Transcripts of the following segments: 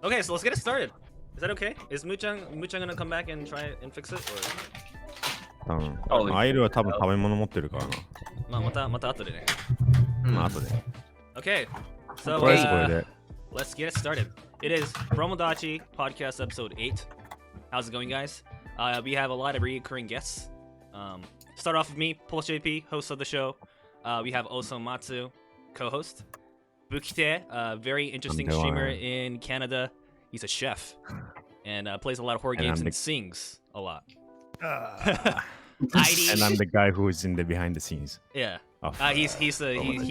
Okay, so let's get it started. Is that okay? Is Muchan gonna come back and try and fix it, or? アイルは多分食べ物持ってるからな。また後でね。後で。Okay, so とりあえずこれで。let's get it started. It is Bromodachi Podcast EP7. How's it going, guys? We have a lot of recurring guests. Start off with me, Pulse JP, host of the show. We have Oso Matsu, co-host. Bukite, a very interesting streamer in Canada. He's a chef and plays a lot of horror games and sings a lot. And I'm the guy who is in the behind the scenes. Yeah. He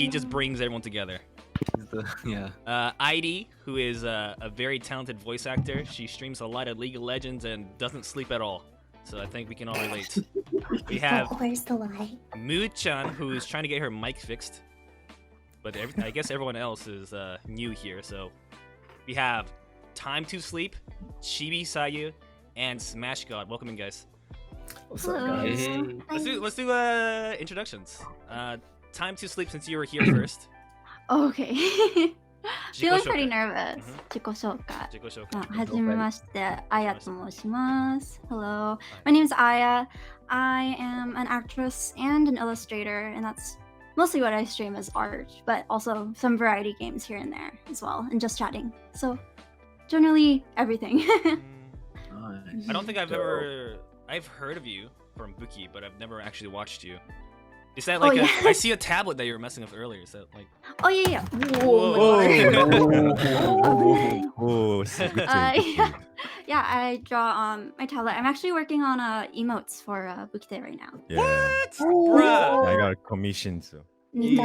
just brings everyone together. ID, who is a very talented voice actor. She streams a lot of League of Legends and doesn't sleep at all. So I think we can all relate. We have Where's the lie? Moo-chan, who is trying to get her mic fixed. But I guess everyone else is new here. So we have timetwosleep, ChibiSayu, and SmashGod. Welcome in, guys. What's up, guys? Let's do introductions. Timetwosleep, since you were here first. Okay. Feeling pretty 自己紹介 nervous. 自己紹介。自己紹介。はじめまして、Aya と申します。Hello, my name is Aya. I am an actress and an illustrator, and that's mostly what I stream as art, but also some variety games here and there as well, and just chatting. So, generally everything. I don't think I've heard of you from Buki, but I've never actually watched you. Is that like I see a tablet that you were messing with earlier. Is that like? Oh yeah. Whoa. Yeah, I draw my tablet. I'm actually working on emotes for Bukite right now. Yeah. What? Bruh. I got a commission, so. いい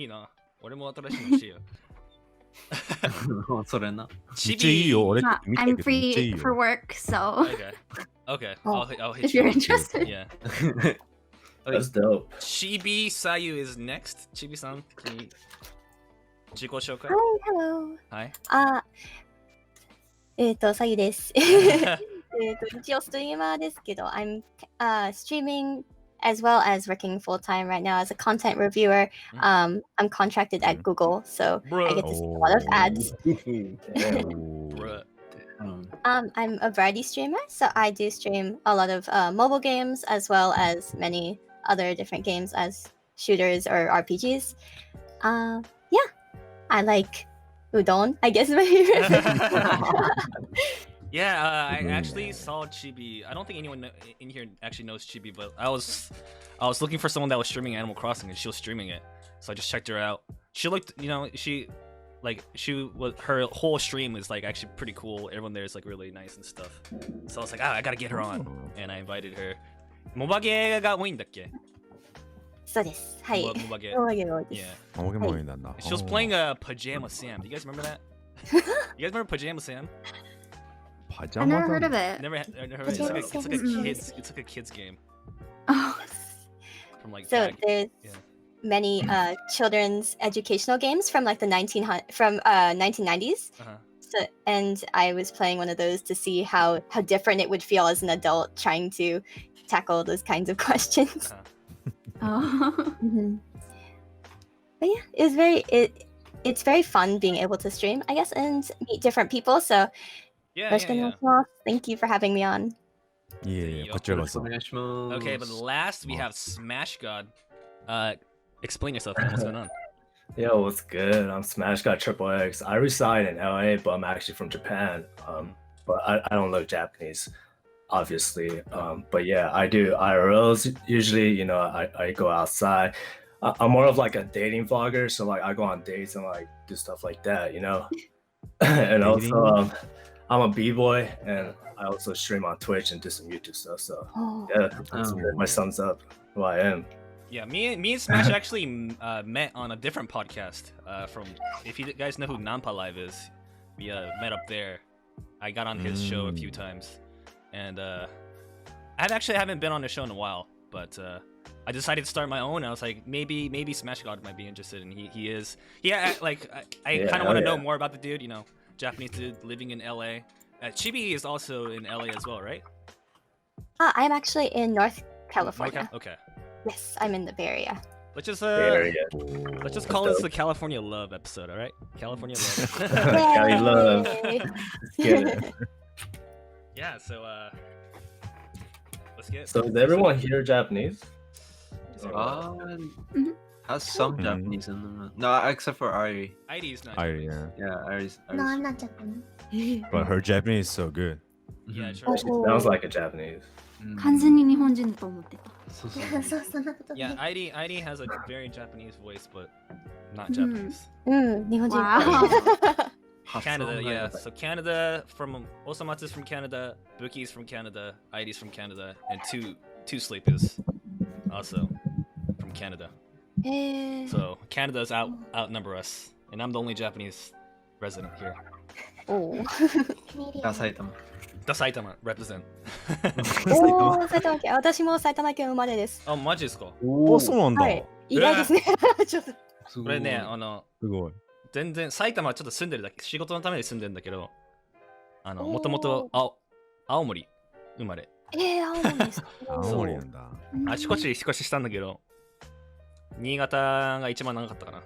な。俺も新しいの欲しいよ。それな。めっちゃいいよ。俺 I'm free for work, so. Okay. I'll hit if you. you're interested. Yeah. That's dope. ChibiSayu is next. Chibi-san, can you 自己紹介 Hi, hello. Hi. さゆです。一応ストリーマーですけど、I'm streaming as well as working full time right now as a content reviewer. I'm contracted at Google, so I get to see a lot of ads. I'm a variety streamer, so I do stream a lot of mobile games as well as many other different games as shooters or RPGs. Yeah, I like udon, I guess my favorite. Yeah, I actually saw Chibi. I don't think anyone in here actually knows Chibi, but I was looking for someone that was streaming Animal Crossing, and she was streaming it, so I just checked her out. She looked, her whole stream is like actually pretty cool. Everyone there is like really nice and stuff. So I was like, I gotta get her on, and I invited her. モバゲが多いんだっけ？そうです。はい。モバゲ。モバゲが多いです。モバゲも多いんだな。She was playing Pajama Sam. Do you guys remember that? You guys remember Pajama Sam? I've never heard of it. Never heard of it. It's like a kids game. Oh. From like so there's many children's educational games from like the 1990s. So, and I was playing one of those to see how different it would feel as an adult trying to tackle those kinds of questions. But yeah, it's very fun being able to stream, I guess, and meet different people. So thank you for having me on. Yeah, こちらこそ。 Okay, but last we have SmashGod. Explain yourself, man. What's going on? Yo, what's good? I'm SmashGodXXx. I reside in LA, but I'm actually from Japan. But I don't look Japanese, obviously. But yeah, I do IRLs. Usually, I go outside. I'm more of like a dating vlogger, so like I go on dates and like do stuff like that, And also, I'm a b-boy, and I also stream on Twitch and do some YouTube stuff. So yeah, that's my sums up who I am. Yeah, me and Smash actually met on a different podcast. From if you guys know who Nampa Live is, we met up there. I got on his show a few times, and I haven't been on the show in a while, but I decided to start my own. I was like, maybe SmashGod might be interested, and he is. Yeah, like I kind of want to know more about the dude. Japanese dude living in LA. Chibi is also in LA as well, right? I'm actually in North California. Okay. Yes, I'm in the Bay Area. Let's just area. let's just call this the California Love episode, all right? California Love. Cali love. Yay. Let's get it. Yeah, so let's get. So is everyone here Japanese? Has some Mhm. Japanese in them. No, except for Ari. ID's not. Ari, Japanese. yeah. Yeah, Ari's. No, I'm not Japanese. But her Japanese is so good. Yeah, Mhm. sure. She sounds like a Japanese. 完全に日本人だと思ってた。そうそうそうそんなこと Yeah, ない ID has a very Japanese voice, but not Hmm. Japanese. うん、日本人っぽい。 Wow. Canada, yeah. So Canada from Osamatsu's from Canada, Buki's from Canada, ID's from Canada, and two sleep is also from Canada. へー So Canada's outnumber us, and I'm the only Japanese resident here. おーあ、埼玉。 The Saitama represent. おー、埼玉県。私も埼玉県生まれです。 Oh, マジですか？お、そうなんだ。はい。意外ですね。ちょっと。すごいこれね、すごい。全然埼玉はちょっと住んでるだけ、仕事のために住んでるんだけど、もともと青森生まれ。青森ですか。青森なんだ。あちこち引っ越ししたんだけど、新潟が一番長かったかな。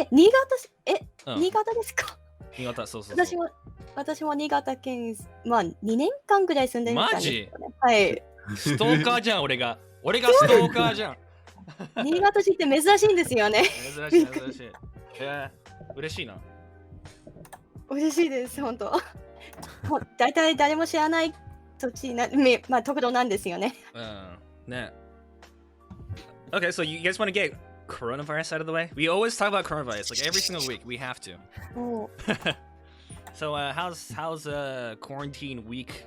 新潟し、うん新潟ですか。新潟、そうそう私そう。私も新潟県、まあ2年間ぐらい住んでみたんですよね。はい。ストーカーじゃん、俺がストーカーじゃん。新潟市って珍しいんですよね。珍しい、珍しい。嬉しいな。嬉しいです、本当。もう大体誰も知らない土地な、まあところなんですよね。うん。ね。Okay, so you guys want to get coronavirus out of the way? We always talk about coronavirus, like every single week. We have to. お So, how's quarantine week?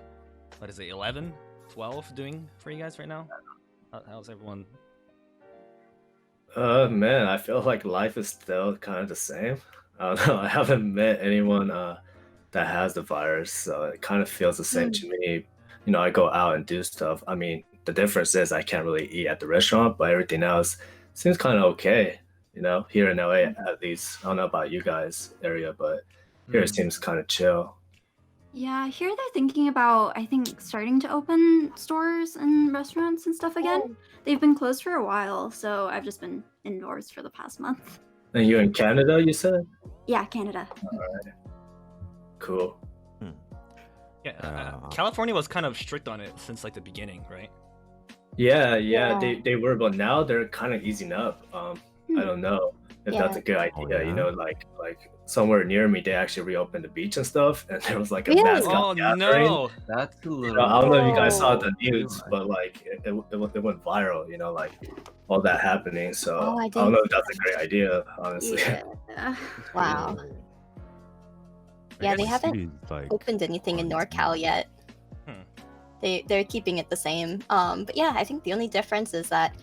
What is it? 11, 12 doing for you guys right now? How's everyone? Man, I feel like life is still kind of the same. I don't know. I haven't met anyone that has the virus, so it kind of feels the same to me. You know, I go out and do stuff. I mean, the difference is I can't really eat at the restaurant, but everything else seems kind of okay. You know, here in LA, at least. I don't know about you guys area, but here it seems kind of chill. Yeah, here they're thinking about, I think, starting to open stores and restaurants and stuff again. They've been closed for a while, so I've just been indoors for the past month. And you're in Canada, you said? Yeah, Canada. All right. Cool. Yeah, California was kind of strict on it since like the beginning, right? Yeah, Yeah. they were, but now they're kind of easing up. I don't know if that's a good idea. Oh, yeah? You know, like somewhere near me, they actually reopened the beach and stuff, and there was like a Really? mascot Oh gathering. no! That's a You little. know, I don't know if you guys saw Oh. the news, but like it went viral. You know, like all that happening. So Oh, I I don't know didn't. if that's a great idea, honestly. Yeah. Wow. I Yeah, they guess- haven't It's like opened anything in NorCal yet. They're keeping it the same. But yeah, I think the only difference is that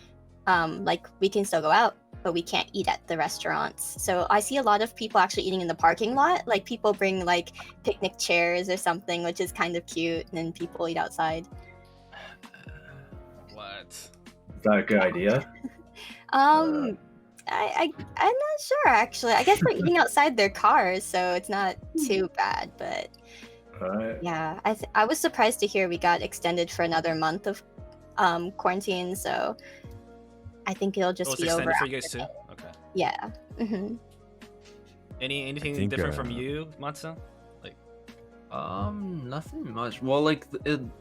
like we can still go out, but we can't eat at the restaurants. So I see a lot of people actually eating in the parking lot. Like people bring like picnic chairs or something, which is kind of cute, and then people eat outside. What? Is that a good idea? I'm not sure actually. I guess they're eating outside their cars, so it's not too bad. But All right. yeah, I was surprised to hear we got extended for another month of quarantine. So I think it'll Oh, just it's be over. extended for you after guys too. that. Okay. Yeah. hmm Anything think, different from you, Matsu? Nothing much. Well, like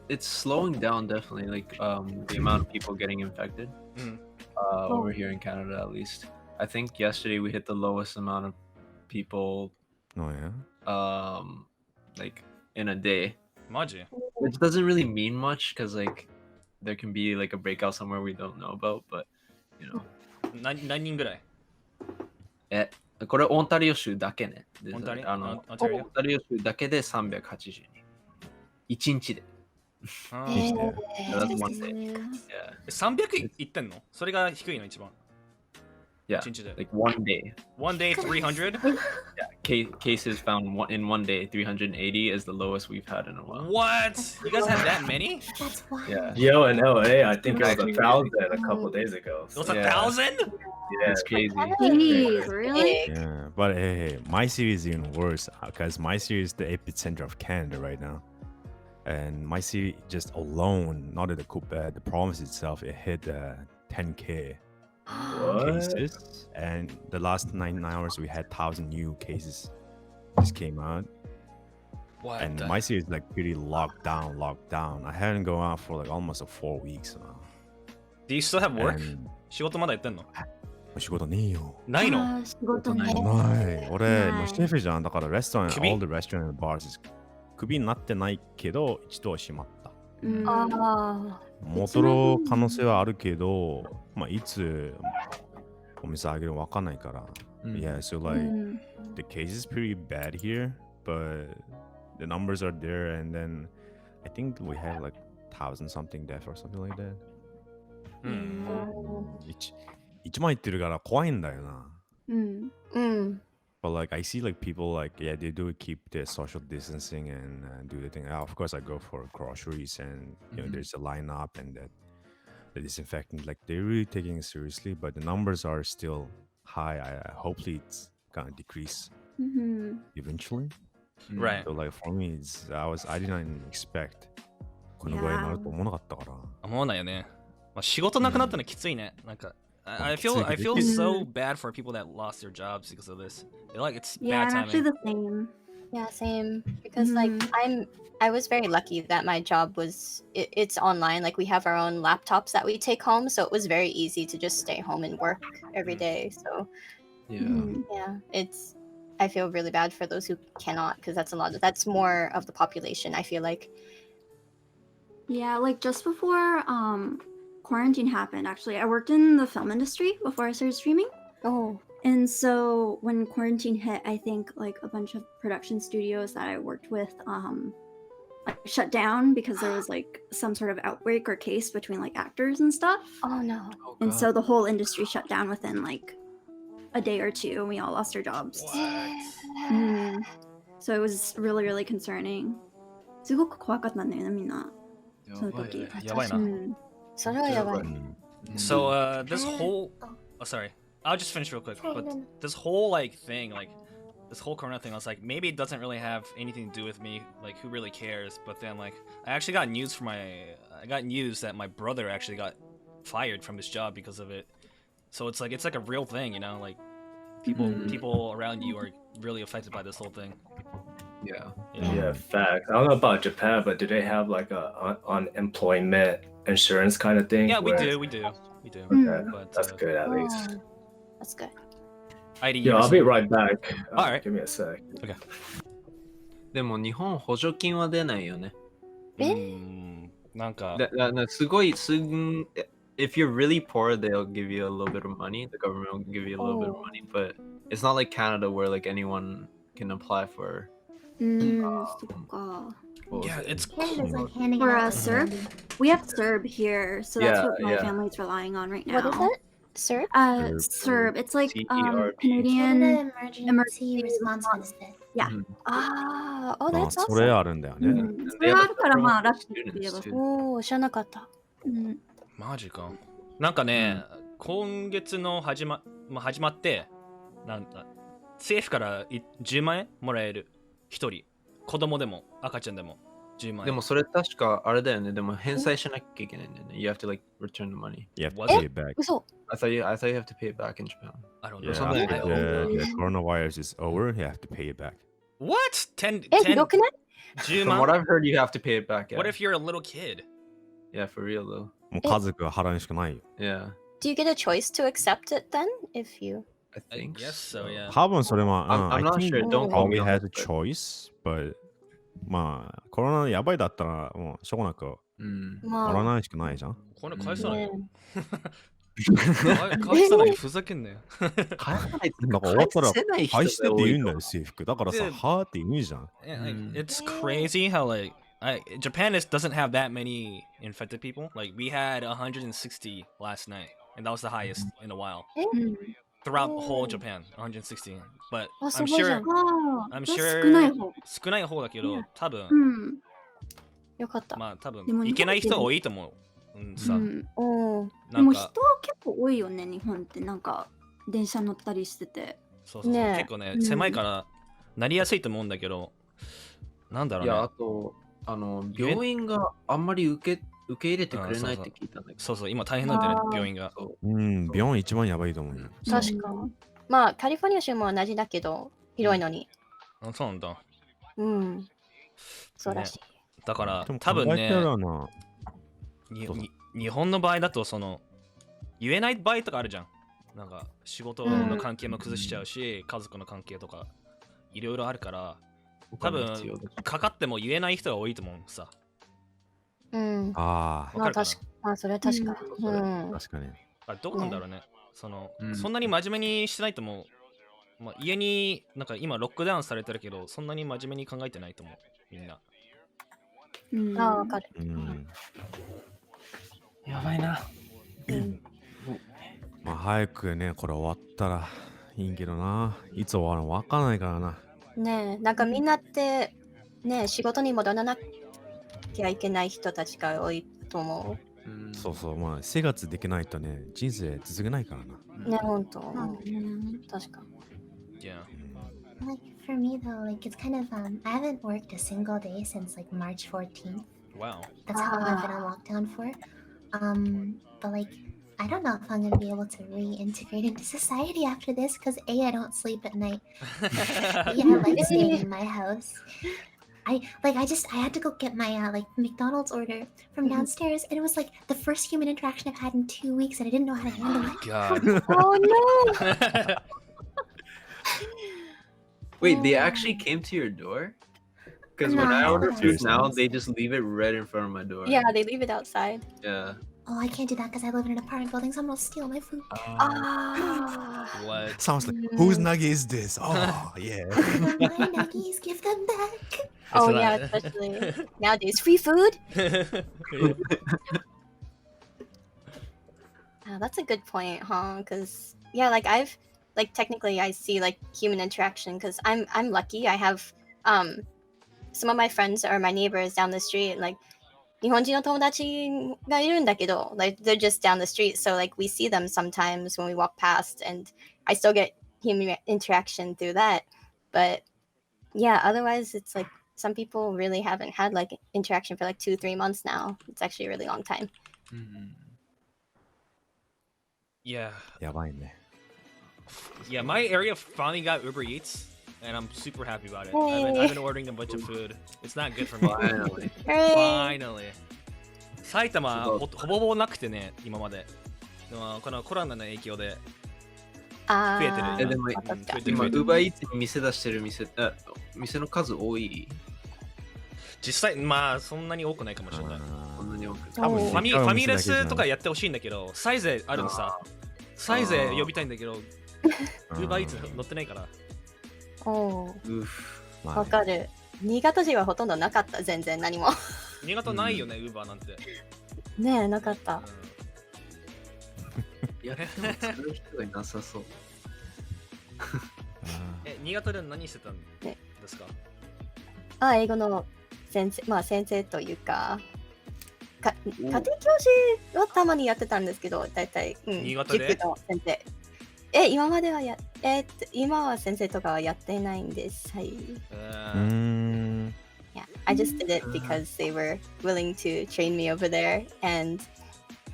it's slowing down definitely. Like the amount of people getting infected. Mhm. Over here in Canada, at least. I think yesterday we hit the lowest amount of people oh yeah. like in a day, Maji. which doesn't really mean much because like there can be like a breakout somewhere we don't know about, but you know. 何人ぐらい？これオンタリオ州だけね。でオンタリあのオンタリオオンタリオ州だけで380人。1日で。あいいーね That's one day. Yeah. Yeah. 300いってんの？それが低いの一番。 Yeah. 一日で。 Like one day. One day 300? Cases found in one day, 380 is the lowest we've had in a while. What? You guys had that many? That's why. Yeah. Yo, in LA, I think it was Actually, 1,000 a couple days ago. It was So, a Yeah. 1,000? yeah. It's crazy. Jeez, really? Yeah, but hey, my series is even worse because my series is the epicenter of Canada right now, and my city just alone, not in the Quebec, the province itself, it hit 10K What? cases, and the last 9 hours we had 1,000 new cases just came out. What? And my city is like pretty locked down. I hadn't gone out for like almost 4 weeks now. Do you still have work? And 仕事まだやってんの？仕事ねえよ。ないの？あー仕事ね。ない。俺、ないもうシェフじゃん。だからレストラン、クビ all the restaurant and bars is クビになってないけど、一度は閉まった。うんあ戻る可能性はあるけど、まあ、いつお店あげるかわかんないから。Yeah, so う like, ん the case is pretty bad here, but the numbers are there, and then I think we had like 1,000 something death or something like that. うん。 1万いってるから怖いんだよな。うんうん。 But like I see like people like yeah they do keep their social distancing and do the thing. Of course I go for groceries and you know there's a lineup and that the disinfectant like they're really taking it seriously. But the numbers are still high. Hopefully it's gonna decrease うん eventually. Right. So like for me I didn't expect このぐらいになると思わなかったから。思わないよね。まあ、仕事なくなったのきついね。なんか、I feel so bad for people that lost their jobs because of this. Like it's Yeah, bad I'm actually timing. the same. Yeah, same. Because like I was very lucky that my job was it's online. Like we have our own laptops that we take home, so it was very easy to just stay home and work every day. So Yeah. うん yeah, I feel really bad for those who cannot because that's more of the population. I feel like. Yeah, like just before quarantine happened, actually, I worked in the film industry before I started streaming. Oh. And so when quarantine hit, I think like a bunch of production studios that I worked with like shut down because there was like some sort of outbreak or case between like actors and stuff. Oh no. Oh, And God. so the whole industry shut down within like a day or two and we all lost our jobs. Mm. So it was really, really concerning. すごく怖かったんだよね、みんな。その時。やばいな。うん。それはやばい。 So this whole sorry, I'll just finish real quick. But this whole like thing, like this whole corona thing, I was like, maybe it doesn't really have anything to do with me. Like, who really cares? But then like, I actually got news that my brother actually got fired from his job because of it. So it's like a real thing, you know? Like people around you are really affected by this whole thing. Yeah. Yeah, fact. I don't know about Japan, but do they have like a unemployment insurance kind of thing? Yeah, we where- do. Okay, But that's good at least. Oh, that's good. ID, Yo, I'll be right back. Alright. Give me a sec. でも日本補助金は出ないよね。なんか、すごいすぐ if you're really poor, they'll give you a little bit of money. The government will give you a little bit of money, but it's not like Canada where like anyone can apply for. うん、そっか。 what was yeah, it? it's Canada's like handing For out Serb? money. We have Serb here, so that's Yeah, what my yeah. family's relying on right now. What is it? Sir? Serb. It's like CERB. Canadian. Canada Emergency Emergency Response Response. Benefit. Yeah. Ah, oh, あ that's それ awesome. あるんだようね。ん、それがあるからまあラッシュって言えば Students too. おー、知らなかった。うんマジか。なんかね、今月の始まって政府から10万円もらえる。一人。子供でも赤ちゃんでも10万円。でもそれ確かあれだよね。でも返済しなきゃいけないんだよね。You have to like return the money. You have to What? pay it back. 嘘。 I thought you have to pay it back in Japan. I don't Yeah, know. something after like the coronavirus is over, you have to pay it back. What? 10, ひどくない？ 10 From what 万 I've heard, you have to pay it back. Yeah, What if you're a little kid? yeah for real though. もう家族が払うしかないよ。 Yeah, Do you get a choice to accept it then? If you... I I think guess so, yeah. 多分それは、I'm I not think sure. Don't call me probably on has a it, but- choice, but まあ、コロナやばいだったら、もうしょうがなくうん。もらわまないしかないじゃん。これ返さないよ。ね返さないふざけんなよ。返さないなんか終わったら返せない人返してって言うんだがよ、制服。だからさ、ではーって言うじゃん。 Yeah, like, it's crazy how like Japan doesn't have that many infected people. Like we had 160 last night, and that was the highest in a while うん throughout the whole Japan. 160, but あ、 I'm すごいじゃ sure ん。I'm 少 sure ない方。少ない方だけど、多分うん。よかった。まあ多分でも行けない人多いと思う。うんさ、うんおー。なんでも人はか結構多いよね、日本ってなんか電車乗ったりしてて。そうそうそうねえ結構ねうん狭いからなりやすいと思うんだけど、なんだろうね。いや、あと、病院があんまり受受け入れてくれないって聞いたんだけど。そうそう今大変なんだよねあー病院が。そううん、病院一番やばいと思うよ。確か。まあ、カリフォルニア州も同じだけど、広いのに。あそうなんだ。うん。そうらしい。だからでも多分ね考えたらな、日本の場合だとその言えない場合とかあるじゃん。なんか仕事の関係も崩しちゃうし、家族の関係とかいろいろあるから多分かかっても言えない人が多いと思うさ。うん。あまあ、確かまあ、それは確か。うあ、ん。確かに。あどうなんだろうね。その、うんそんなに真面目にしてないと思う。まあ、家になんか今ロックダウンされてるけどそんなに真面目に考えてないと思うみんな。ああ、わかる。うん。やばいな。まあ早くね、これ終わったらいいけどな。いつ終わるのわかんないからな。ねえ、なんかみんなって、ねえ、仕事に戻らなきゃいけない人たちが多いと思うんそうそう、まあ生活できないとね、人生続けないからな。う。ね、ほんと。Mm. 確か。 Yeah. Like for me though, like it's kind of I haven't worked a single day since like March 14th. Wow. That's how long I've been on lockdown for. But like I don't know if I'm gonna be able to reintegrate into society after this because I don't sleep at night. B, I like staying in my house. I had to go get my like McDonald's order from downstairs, and it was like the first human interaction I've had in 2 weeks, and I didn't know how to handle it. God. Oh no! Wait, they actually came to your door? Because when I No. order food now, they just leave it right in front of my door. Yeah, they leave it outside. Yeah. Oh, I can't do that because I live in an apartment building. Someone will steal my food. Ah. What? Sounds like, whose nugget is this? Oh, yeah. My nuggies, give them back. Oh It's yeah, not- especially nowadays. Free food? That's a good point, huh? Because yeah, like I've like technically I see like human interaction because I'm lucky. I have some of my friends or my neighbors down the street like 日本人の友達がいるんだけど like they're just down the street, so like we see them sometimes when we walk past, and I still get human interaction through that. But yeah, otherwise it's like some people really haven't had like interaction for like 2-3 months now. It's actually a really long time. Yeah. やばいね。 Yeah, my area finally got Uber Eats, and I'm super happy about it. Yay. I've been ordering a bunch of food. It's not good for me. Finally. Hooray! Finally. 埼玉ほぼほぼなくてね、今まで。でもこのコロナの影響で増えてる。あーえでもわかった今、Uber Eats に店出してる店の数多い。実際、まあそんなに多くないかもしれない。こんなに多く。多分ファミレスとかやってほしいんだけど、サイズあるのさ。サイズ呼びたいんだけど、Uber Eats 乗ってないから。おーうふ。まあねわかる。新潟市はほとんどなかった、全然何も。新潟ないよね、Uber なんて。ねえ、なかった。やっても使う人がいなさそう。新潟で何してたんですか？あ、英語の先生、まあ先生というか、家庭教師はたまにやってたんですけど、だいたい、新潟で塾の先生。今までは今は先生とかはやってないんです。はい。Yeah, I just did it because they were willing to train me over there, and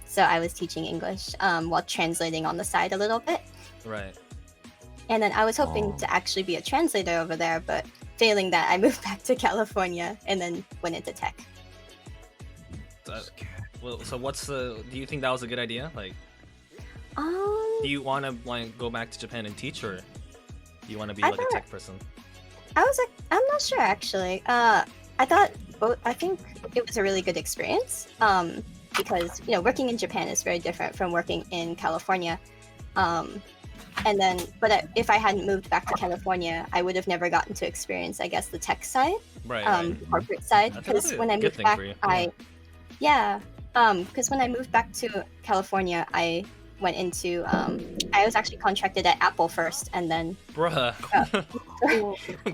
so I was teaching English while translating on the side a little bit. Right. And then I was hoping to actually be a translator over there, but failing that, I moved back to California and then went into tech. Well, so do you think that was a good idea? Like, Um, do you want to go back to Japan and teach, or do you want to be like a tech person? I'm not sure actually. I think it was a really good experience. Because working in Japan is very different from working in California. But if I hadn't moved back to California, I would have never gotten to experience, I guess, the tech side, Right. the corporate side. I think that's Because a when I good moved thing back, for you. because when I moved back to California, I went into I was actually contracted at Apple first, and then Bruh.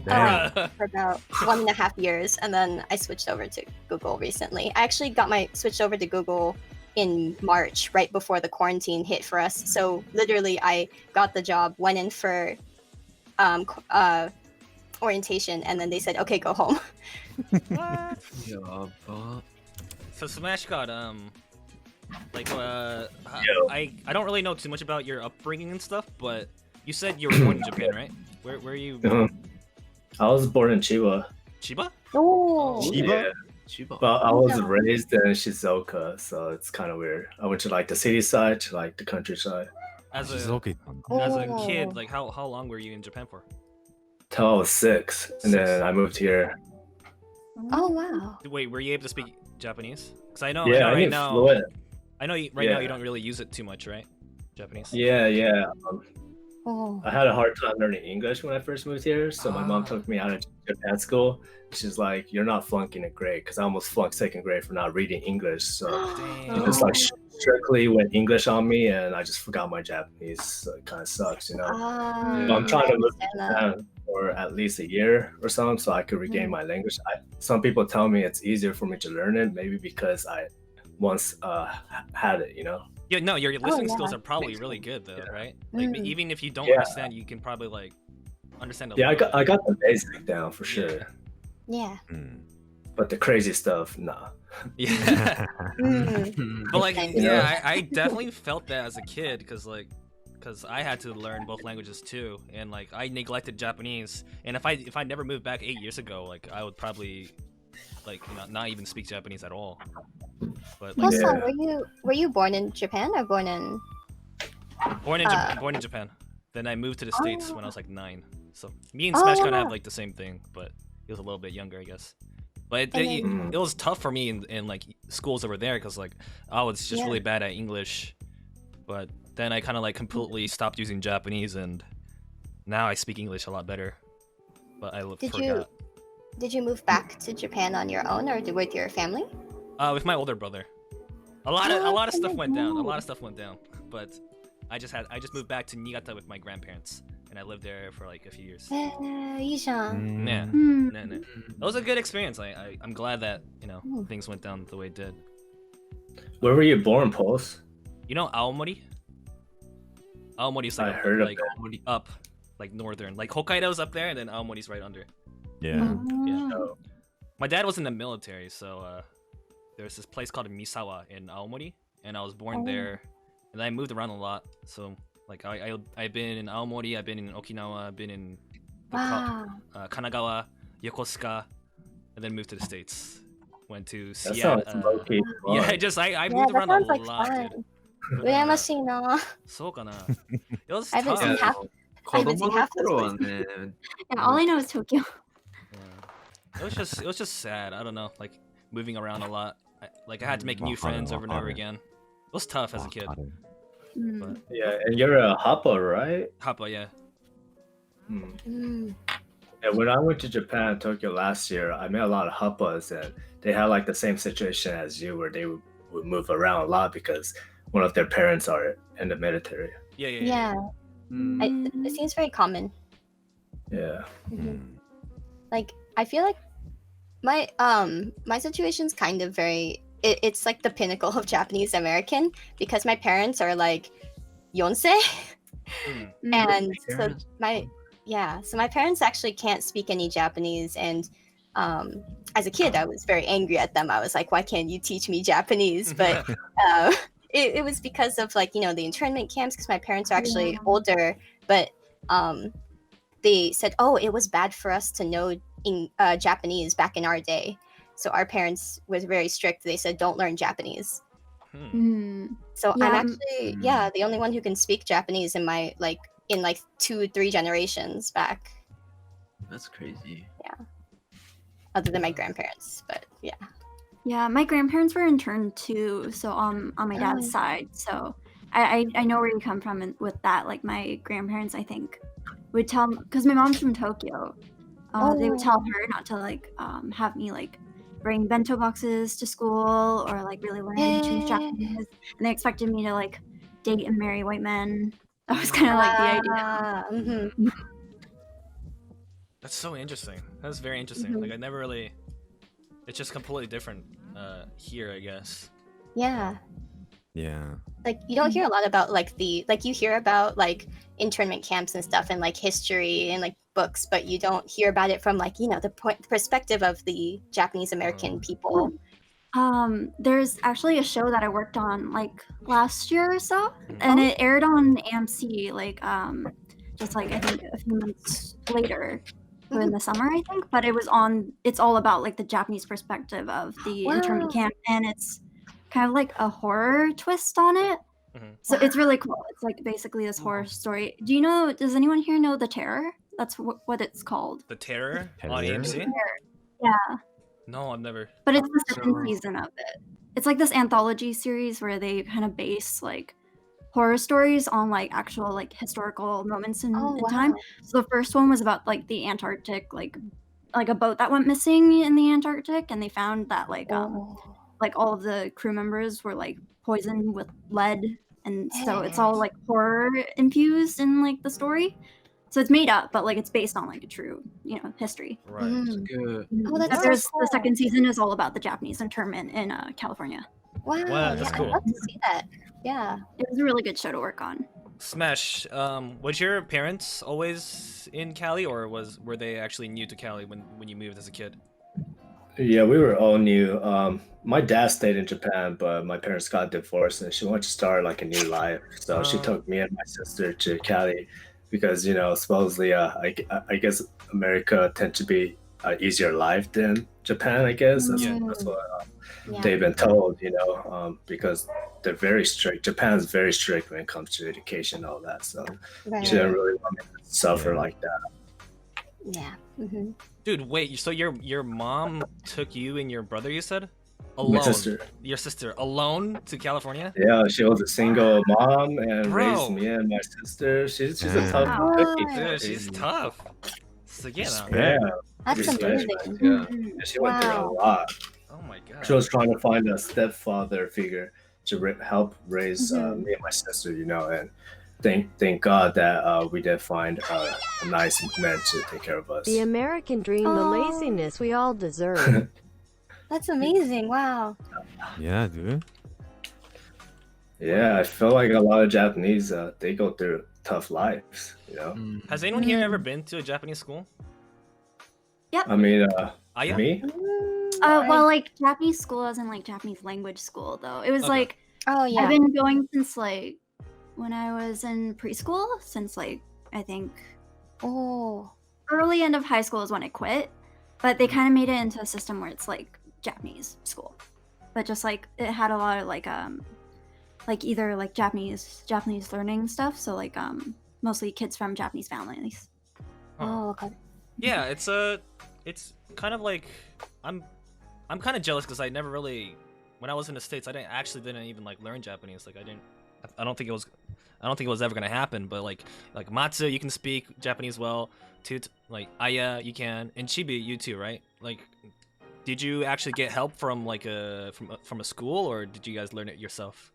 Damn. for about 1.5 years, and then I switched over to Google recently. I actually switched over to Google in March, right before the quarantine hit for us. So literally, I got the job, went in for orientation, and then they said, "Okay, go home." やば。So Smash God, like Yo. I don't really know too much about your upbringing and stuff, but you said you were born in Japan, right? Where are you? I was born in Chiba. Chiba? Oh. Yeah. Chiba. But I was raised in Shizuoka, so it's kind of weird. I went to like the city side to like the countryside. As She's a okay. as a Oh. kid, like how long were you in Japan for? Till I was 6, and then I moved here. Oh wow. Wait, were you able to speak Japanese? Because I know, Yeah, I right knew now, fluent. I know right now Yeah. you don't really use it too much, right? Japanese. Yeah. Oh. I had a hard time learning English when I first moved here, so my mom Ah. took me out of Japan school. She's like, "You're not flunking a grade," because I almost flunked 2nd grade for not reading English. So Damn. it just like strictly went English on me, and I just forgot my Japanese. So it kind of sucks, you know. Ah, But I'm trying to move to understand that. Japan for at least a year or something, so I could regain my language. Some people tell me it's easier for me to learn it, maybe because I once had it, you know. Yeah, no, your listening yeah. skills are probably really good though, right? Like even if you don't Yeah. understand, you can probably like understand a Yeah, little. I got the basic down for sure, Yeah. but the crazy stuff, nah. Yeah. Mm. But like, Understand. yeah, I definitely felt that as a kid because I had to learn both languages too, and like I neglected Japanese, and if I never moved back 8 years ago, like I would probably like not even speak Japanese at all. But like, Also, Yeah. were you born in Japan or born in? born in Japan, then I moved to the States when I was like 9. So me and Oh, Smash kind of wow. have like the same thing, but he was a little bit younger, I guess. But And then- it was tough for me in like schools over there because like I was just Yeah. really bad at English. But then I kind of like completely stopped using Japanese, and now I speak English a lot better. But I forgot. Did you move back to Japan on your own or with your family? With my older brother. A lot of stuff went down. A cool. lot of stuff went down. But I just moved back to Niigata with my grandparents, and I lived there for like a few years. いいじゃん。 Yeah. Hmm. No. That was a good experience. I'm glad that, you know, Mm. things went down the way it did. Where were you born, Pulse? You know Aomori? Aomori's like I heard of like up, like northern. Like Hokkaido's up there, and then Aomori's right under. Yeah. Yeah. Oh. My dad was in the military, so there's this place called Misawa in Aomori, and I was born there, and I moved around a lot. So like I've been in Aomori, I've been in Okinawa, I've been in Wow. Kanagawa, Yokosuka, and then moved to the States. Went to That Seattle. sounds low-key fun. Yeah, I Yeah, moved that around sounds a like lot, fun. dude. 羨ましいな。そうかな。It was I haven't tough. seen half. I haven't 子 seen 供の half those 頃は places. ね、 Yeah, all I know is Tokyo. Yeah. It was just sad. I don't know, like moving around a lot. I had to make new friends over and over again. It was tough as a kid. Hmm. But Yeah, and you're a Hapa, right? Hapa, yeah. Hmm. Mm. And when I went to Japan, Tokyo last year, I met a lot of Happas, and they had like the same situation as you, where they would move around a lot because one of their parents are in the military. Yeah. Yeah, it seems very common. Yeah. Like I feel like my situation's kind of very. It's like the pinnacle of Japanese American because my parents are like yonsei, and so Parents? my parents actually can't speak any Japanese, and as a kid I was very angry at them. I was like, why can't you teach me Japanese? But it was because of like, you know, the internment camps, because my parents are actually older, but they said, oh, it was bad for us to know in Japanese back in our day, so our parents was very strict. They said don't learn Japanese. Hmm. So Yeah, I'm I'm- actually the only one who can speak Japanese in my in 2-3 generations back, That's crazy. other than my grandparents. But yeah. Yeah, my grandparents were interned too, so on my dad's side. So I know where you come from with that. Like my grandparents, I think, would tell, because my mom's from Tokyo. They would tell her not to have me bring bento boxes to school or really learn to choose Japanese, and they expected me to date and marry white men. That was kind of the idea. Mhm. That's so interesting. That's very interesting. Mhm. I never really. It's just completely different here, I guess. Yeah. Yeah. You don't hear a lot about you hear about internment camps and stuff and history and books, but you don't hear about it from the perspective of the Japanese American people. There's actually a show that I worked on like last year or so, and it aired on AMC like just like I think a few months later in the summer, I think. But it's all about like the Japanese perspective of the internment camp, and it's kind of like a horror twist on it. So it's really cool. It's like basically this horror story. Does anyone here know The Terror? That's what it's called. The Terror on AMC? Yeah. No, I've never. But it's the second season of it. It's like this anthology series where they kind of base like horror stories on like actual like historical moments in time. So the first one was about like the Antarctic, like a boat that went missing in the Antarctic, and they found that like all of the crew members were like poisoned with lead, and so it's all like horror infused in like the story. So it's made up, but like it's based on like a true, history. Right. Good. Oh, that's so cool. The second season is all about the Japanese internment in California. Wow, that's yeah, cool. I'd love to see that. Yeah. It was a really good show to work on. Smash, was your parents always in Cali, or were they actually new to Cali when you moved as a kid? Yeah, we were all new. My dad stayed in Japan, but my parents got divorced, and she wanted to start like a new life. So she took me and my sister to Cali because supposedly I guess America tend to be an easier life than Japan. I guess that's what they've been told. Because they're very strict. Japan's very strict when it comes to education and all that. So she didn't really want me to suffer like that. Yeah. Dude, wait. So your mom took you and your brother, you said? Alone. My sister. Your sister alone to California? Yeah, she was a single mom and raised me and my sister. She's a tough cookie. Dude, she's tough. So Yeah. That's amazing. Yeah. And she went through a lot. Oh my god. She was trying to find a stepfather figure to help raise me and my sister, and thank God that we did find a nice man to take care of us. The American dream, the laziness we all deserve. That's amazing. Wow. Yeah, dude. Yeah, I feel like a lot of Japanese, they go through tough lives, Has anyone here ever been to a Japanese school? Yep. I mean, Aya? me? Well, like Japanese school isn't like Japanese language school though. It was like I've been going since like when I was in preschool, since like I think early end of high school is when I quit. But they kind of made it into a system where it's like Japanese school, but just like it had a lot of like either like Japanese learning stuff. So like mostly kids from Japanese families. Okay. Yeah, it's kind of like I'm kind of jealous because I never really, when I was in the States, I didn't even like learn Japanese. Like I don't think it was ever gonna happen. But like Matsu, you can speak Japanese well. Like Aya, you can, and Chibi, you too, right? Like, did you actually get help from like from a school, or did you guys learn it yourself?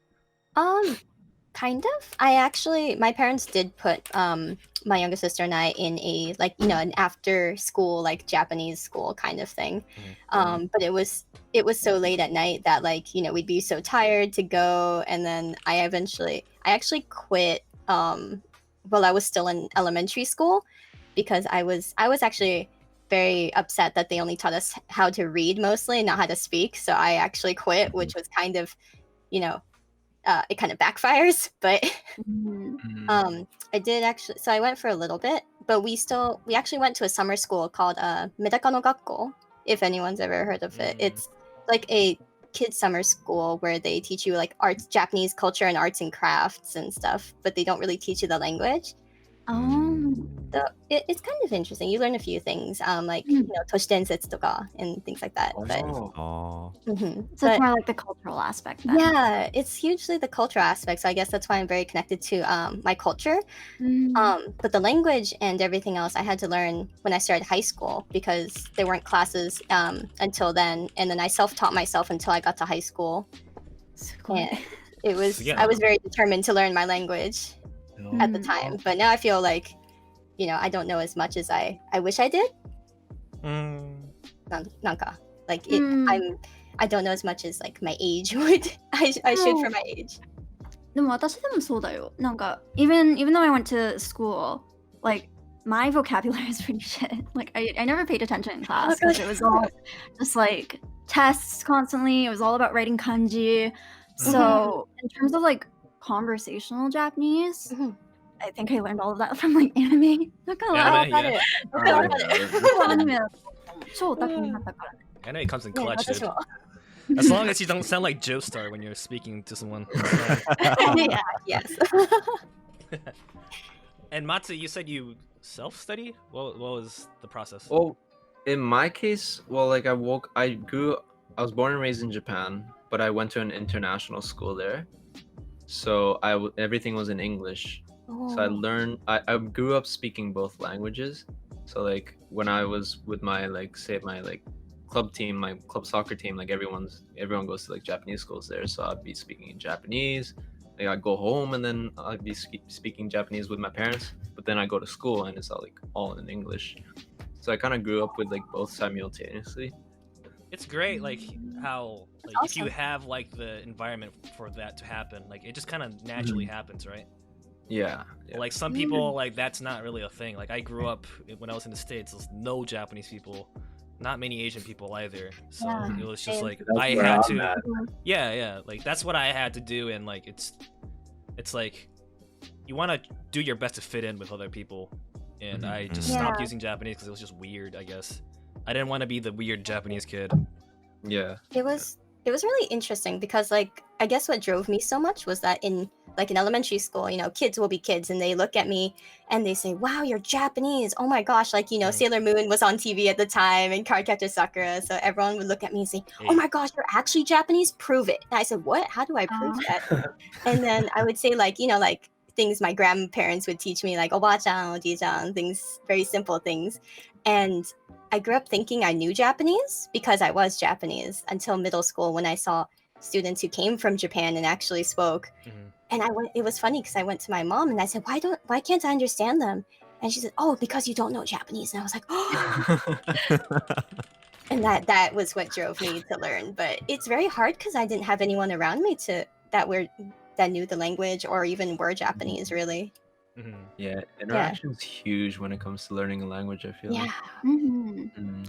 Kind of. My parents did put my younger sister and I in a an after school like Japanese school kind of thing. But it was so late at night that we'd be so tired to go, and then I actually quit while I was still in elementary school because I was actually very upset that they only taught us how to read mostly, not how to speak. So I actually quit, which was kind of it kind of backfires, but I did actually. So I went for a little bit, but we actually went to a summer school called Medaka no Gakko. If anyone's ever heard of it, it's like a kids summer school where they teach you like arts, Japanese culture and arts and crafts and stuff, but they don't really teach you the language. So it's kind of interesting. You learn a few things, like toshitensetsu toka and things like that. But So it's more like the cultural aspect then. Yeah, it's hugely the cultural aspect. So I guess that's why I'm very connected to my culture. But the language and everything else I had to learn when I started high school because there weren't classes until then, and then I self-taught myself until I got to high school. And I was very determined to learn my language at the time, but now I feel like I don't know as much as I wish I did. Nanka, I don't know as much as like my age would. I should for my age. でも私でもそうだよ。なんか even though I went to school, like my vocabulary is pretty shit. Like I never paid attention in class because it was all just like tests constantly. It was all about writing kanji. So in terms of like conversational Japanese, I think I learned all of that from like anime. Not gonna lie. Anime, yeah. Anime 超オタクになったからね。 Anime comes in ね、 clutch, 私 dude. も。 As long as you don't sound like Joestar when you're speaking to someone. Yeah, yes. And Matsu, you said you self-study? What was the process? Well, in my case, well, like I was born and raised in Japan, but I went to an international school there. So everything was in English. So I learned, I grew up speaking both languages. So like when I was with my club team, my club soccer team, like everyone goes to like Japanese schools there. So I'd be speaking in Japanese. Like I'd go home and then I'd be speaking Japanese with my parents. But then I go to school and it's all in English. So I kind of grew up with like both simultaneously. It's great, like how like if you awesome. have like the environment for that to happen, like it just kind of naturally happens, right? Yeah. Like some people, like that's not really a thing. Like I grew up when I was in the States, there's no Japanese people, not many Asian people either. So it was just like That's I where had I'm to, at. yeah, like that's what I had to do, and like it's like you want to do your best to fit in with other people, and I just stopped using Japanese because it was just weird. I guess I didn't want to be the weird Japanese kid. Yeah. It was really interesting because like I guess what drove me so much was that in elementary school, you know, kids will be kids and they look at me and they say, "Wow, you're Japanese. Oh my gosh." Like, you know, Sailor Moon was on TV at the time and Cardcaptor Sakura. So everyone would look at me and say, "Oh my gosh, you're actually Japanese? Prove it." And I said, "What? How do I prove that?" And then I would say like, you know, like things my grandparents would teach me, like oba-chan, oji-chan, things, very simple things. And I grew up thinking I knew Japanese because I was Japanese until middle school when I saw students who came from Japan and actually spoke. And it was funny because I went to my mom and I said, why can't I understand them? And she said, "Oh, because you don't know Japanese." And I was like, "Oh." And that was what drove me to learn. But it's very hard because I didn't have anyone around me that knew the language or even were Japanese, really. Yeah, interaction's huge when it comes to learning a language, I feel like.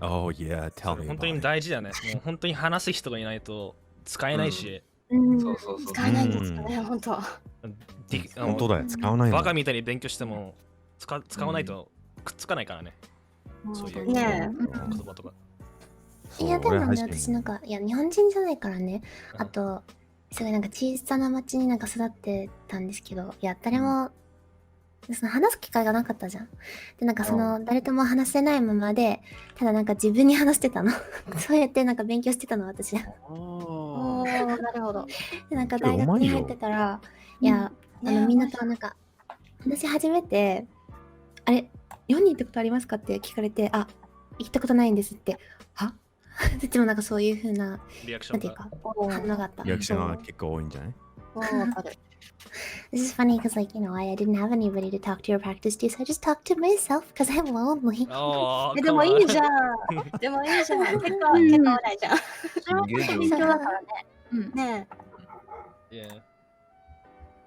Oh yeah, tell me 本 about 当に it. 大事だね。もう本当に話す人がいないと使えないし。そう使えないんですよね、本当。本当だよ、使わないの。バカみたいに勉強しても使わないとくっつかないからね。そういうね言葉とか。いやでもね、私なんか、いや日本人じゃないからね。あとすごいなんか小さな町になんか育ってたんですけど、いや誰もその話す機会がなかったじゃん。でなんかその誰とも話せないままで、ただなんか自分に話してたの。そうやってなんか勉強してたの私。おー、なるほど。でなんか大学に入ってから、いやみんなとなんか話し始めて、あれ日本に行ったことありますかって聞かれて、あ、行ったことないんですって。は？でもなんかそういう風なリアクションなんていうか反応があった。リアクションが結構多いんじゃない？わかる。This is funny because, like, you know, I didn't have anybody to talk to or practice to, so I just talked to myself because I'm lonely. Oh, でもいいじゃん。でもいいじゃん。結果笑いじゃん。勉強だからね。ね Yeah.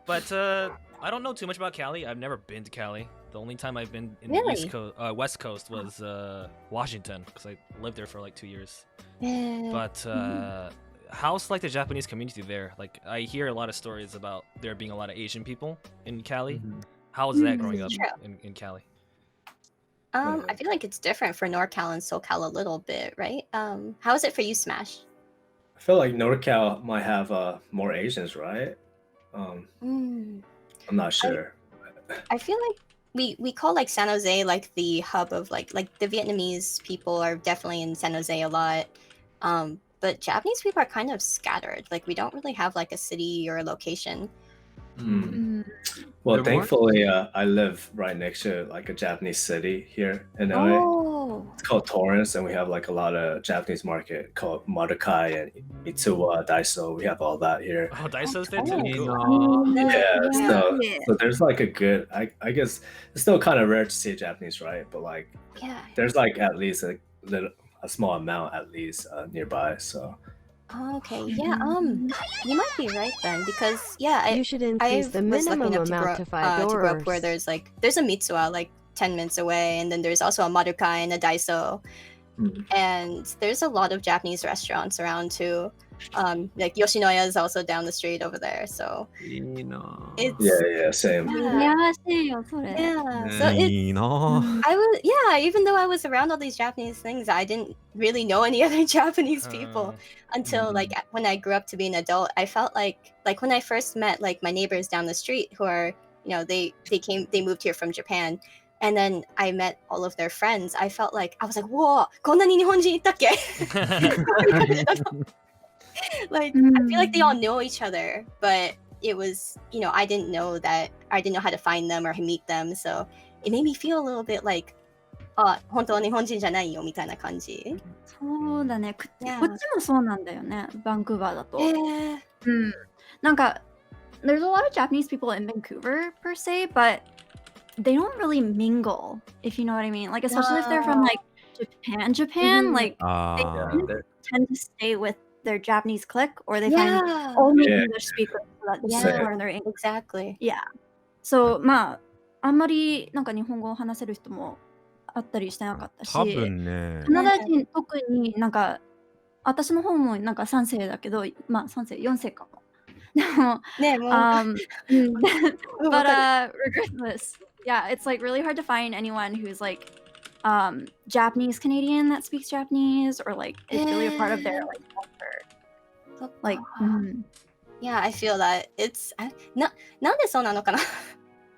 But I don't know too much about Cali. I've never been to Cali. The only time I've been in the West Coast was Washington because I lived there for like 2 years. But how's like the Japanese community there? Like I hear a lot of stories about there being a lot of Asian people in Cali. How was that growing up in Cali? I feel like it's different for NorCal and SoCal a little bit, right? How is it for you, Smash? I feel like NorCal might have more Asians, right? I'm not sure. I feel like we call like San Jose like the hub of like the Vietnamese people are definitely in San Jose a lot. But Japanese people are kind of scattered. Like we don't really have like a city or a location. Well, thankfully, I live right next to like a Japanese city here in LA. Oh. It's called Torrance, and we have like a lot of Japanese market called Marukai and Mitsuwa, Daiso. We have all that here. Oh, Daiso's there too. Yeah, so there's like a good. I guess it's still kind of rare to see Japanese, right? But like, there's like at least a small amount at least nearby. So. Okay, yeah, you might be right then because you should increase the minimum amount to $5. To grow up where there's a Mitsuwa like 10 minutes away, and then there's also a Marukai and a Daiso, And there's a lot of Japanese restaurants around too. Like Yoshinoya is also down the street over there, so it's Yeah, same. yeah. Yeah, so So it's いいな。 I was even though I was around all these Japanese things, I didn't really know any other Japanese people until like when I grew up to be an adult. I felt like when I first met like my neighbors down the street who are, you know, they moved here from Japan, and then I met all of their friends. I felt like I was like, whoa, こんなに日本人いたっけ? Like I feel like they all know each other, but it was, you know, I didn't know how to find them or meet them, so it made me feel a little bit like 本当は日本人じゃないよみたいな感じ。そうだね。こっち Yeah. もそうなんだよね。バンクーバーだと。Yeah. なんか there's a lot of Japanese people in Vancouver per se, but they don't really mingle, if you know what I mean. Like especially if they're from like Japan, like they tend to stay with their Japanese clique, or they find only English speakers that learn their English. Exactly. Yeah. So まああんまりなんか日本語を話せる人もあったりしてなかったし、多分ね。カナダ人特になんか私の方もなんか3世だけど、まあ3世4世かも。でもねもうbut regardless, yeah, it's like really hard to find anyone who's like Japanese Canadian that speaks Japanese or like is really a part of their like culture. Like, yeah, I feel that it's なんでそうなのかな?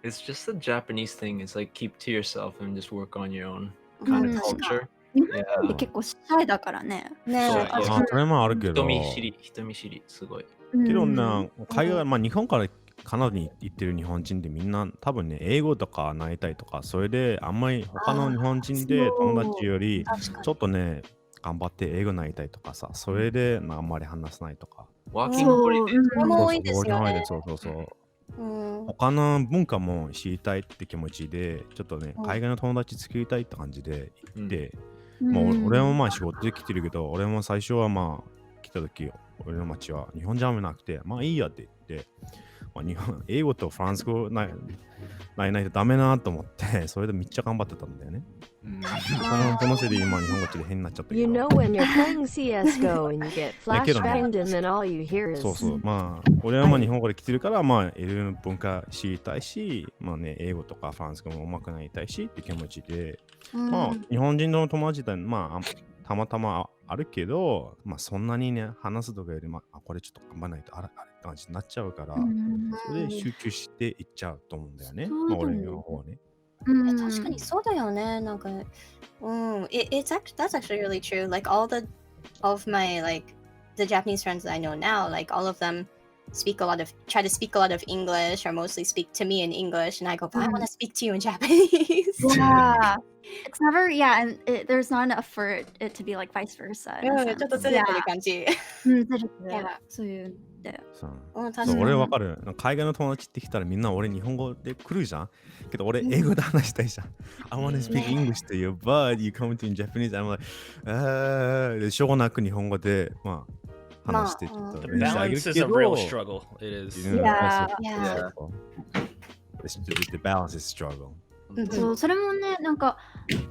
It's just the Japanese thing. It's like keep to yourself and just work on your own kind of culture. 日本人って結構シャイだからね。ねそれもあるけど。人見知りすごい。けどな、海外、まあ日本からカナダに行ってる日本人ってみんな多分ね、英語とか習いたいとか、それであんまり他の日本人で友達よりちょっとね、頑張って英語習いたいとかさ、それであんまり話せないとか。ワーキングホリデー。それも多いですよね。そう。他の文化も知りたいって気持ちで、ちょっとね、海外の友達作りたいって感じで行って、もう俺もまあ仕事で来てるけど、俺も最初はまあ来た時、俺の町は日本じゃなくて、まあいいやって言って、まあ、英語とフランス語ないとダメなと思って、それでめっちゃ頑張ってたんだよね。そのせいで今日本語ちょっと変になっちゃったけど。You know when you're playing CSGO and you get flashbanged and then all you hear is そうまあ俺はまあ日本語で来てるからまあいろいろ文化知りたいし、まあね英語とかフランス語も上手くなりたいしって気持ちで、まあ日本人の友達ってまあたまたまあるけど、まあそんなにね話すとかよりまあこれちょっと頑張らないとあれって感じになっちゃうから、それで集中していっちゃうと思うんだよね。まあ俺の方はね。確かにそうだよね。なんか、that's actually really true. Like all of my like the Japanese friends that I know now, like all of them try to speak a lot of English or mostly speak to me in English, and I go, but I want to speak to you in Japanese. Yeah. It's never, and there's not enough for it to be like vice versa. ちょっとずれてる感じ。そういうんで。俺わかる。海外の友達って来たらみんな俺日本語で来るじゃん。けど俺英語で話したいじゃん。I want to speak English to you, but you come to in Japanese. I'm like, しょうがなく日本語でまあ話してちょっと練習してあげる Balance け is a ど。real struggle. It is. The balance is struggle. そうそれもねなんか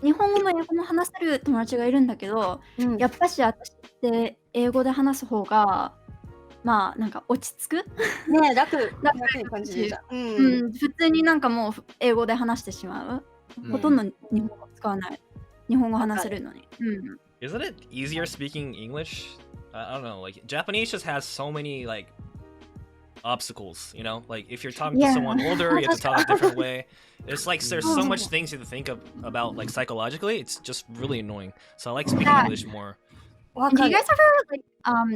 日本語も英語も話せる友達がいるんだけど、やっぱし私って英語で話す方がまあなんか落ち着くね楽に感じる。普通になんかもう英語で話してしまう。ほとんど日本語使わない。日本語話せるのに。Isn't it easier speaking English? I don't know. Like Japanese just has so many like obstacles, you know, like if you're talking to someone older you have to talk a different way. It's like there's so much things you have to think about like psychologically. It's just really annoying, so I like speaking English more. Do you guys ever like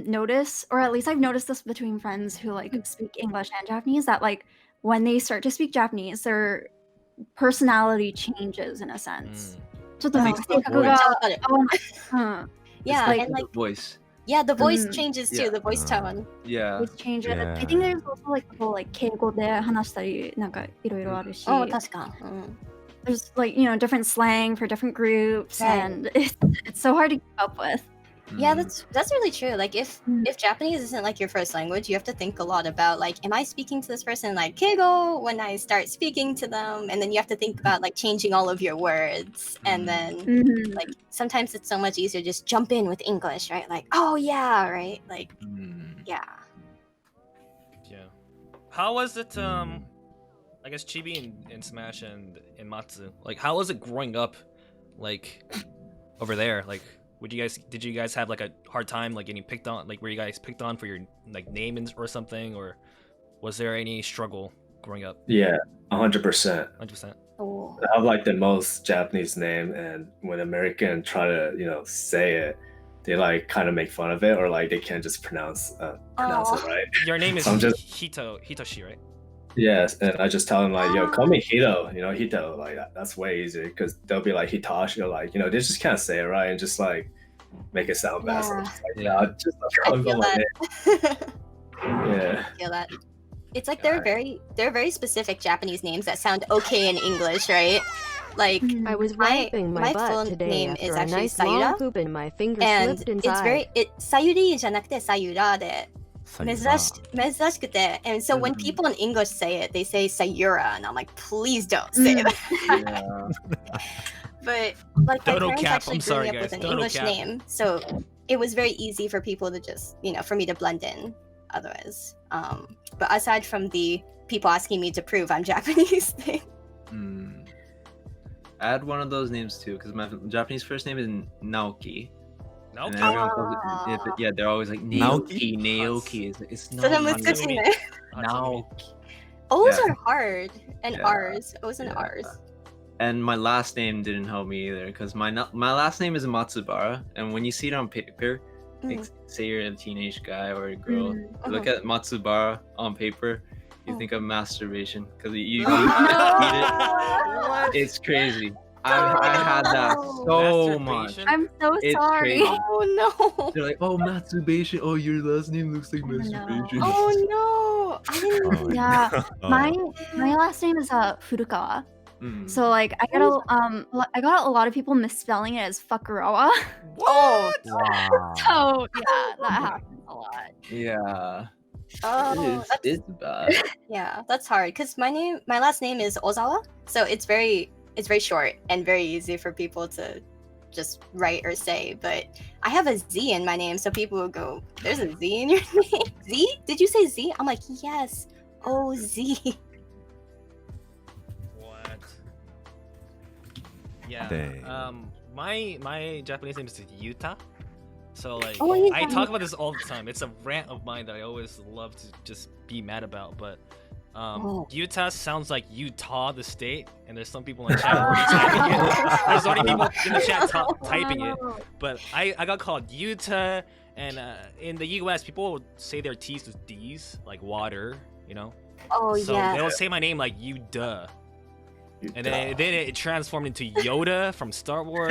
notice, or at least I've noticed this between friends who like speak English and Japanese, that like when they start to speak Japanese their personality changes in a sense. ちょっと性格がYeah, and like voice. Yeah, the voice changes too, the voice tone. Yeah. Voice changes. I think there's also like the whole like 敬語で話したりなんかいろいろあるし。確か。There's like, you know, different slang for different groups and it's so hard to keep up with. Yeah, that's really true. Like if Japanese isn't like your first language, you have to think a lot about like, am I speaking to this person like keigo when I start speaking to them? And then you have to think about like changing all of your words. And then like sometimes it's so much easier just jump in with English, right? Like, oh yeah, right? Like yeah. Yeah. How was it? I guess Chibi and Smash and Matsu. Like, how was it growing up? Like, over there, like. Did you guys have like a hard time like getting picked on? Like, were you guys picked on for your like name or something, or was there any struggle growing up? Yeah, 100%. 100%. Oh. I have like the most Japanese name, and when American try to say it, they like kind of make fun of it, or like they can't just pronounce it right. Your name is So I'm just Hitoshi, right? yes, and I just tell them like, yo, call me Hito, Hito, like that's way easier, because they'll be like Hitashi, or like, they just can't say it right and just like make it sound bad. So I'm just like, I feel that. Yeah. I feel that. It's like there are very specific Japanese names that sound okay in English, right? Like I was wiping my butt full today name after is a actually nice long Sayura, poop and my finger and slipped inside. it's very Sayuri じゃなくて Sayura で珍しくて, and so when people in English say it, they say Sayura, and I'm like, please don't say that. But like my Total parents cap. actually I'm grew sorry, me up guys. with an Total English cap. name, so it was very easy for people to just, for me to blend in otherwise. But aside from the people asking me to prove I'm Japanese thing. I had one of those names too, because my Japanese first name is Naoki. Naoki? And everyone calls it, yeah, they're always like Naoki, Naoki. It's not Naoki. Naoki. O's Yeah. are hard, and R's. O's and R's. And my last name didn't help me either, because my last name is Matsubara, and when you see it on paper, like, say you're a teenage guy or a girl, you look at Matsubara on paper, you think of masturbation, because you read it. It's crazy. I had that so much. I'm so It's sorry. crazy. Oh no. They're like, oh, masturbation. Oh, your last name looks like masturbation. Oh no. I didn't. Yeah, my last name is Furukawa. So like I got a lot of people misspelling it as Fukuroa. Oh. Wow. So yeah, that happens a lot. Yeah. Oh, It's bad. yeah, that's hard because my last name is Ozawa, so it's very short and very easy for people to just write or say. But I have a Z in my name, so people will go, "There's a Z in your name? Z? Did you say Z?" I'm like, "Yes, OZ." What? Yeah. Dang. My Japanese name is Yuta. So like Oh, I Yuta. talk about this all the time. It's a rant of mine that I always love to just be mad about. But Utah sounds like Utah, the state, and there's some people in the chat already typing it. There's already people in the chat typing it. But I got called Utah, and in the US, people will say their T's with D's, like water, Oh So yeah. they'll say my name like you duh. And then it transformed into Yoda from Star Wars.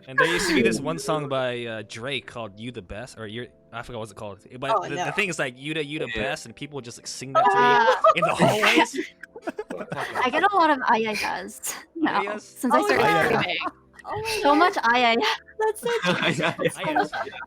And there used to be this one song by Drake called "You the Best," or I forgot what's it called. But the thing is like "You the Best," and people would just like sing that to me in the hallways. I get a lot of ayayas now Ayayas? since I started Ayaya. streaming. Oh my So God. much ayaya. That's so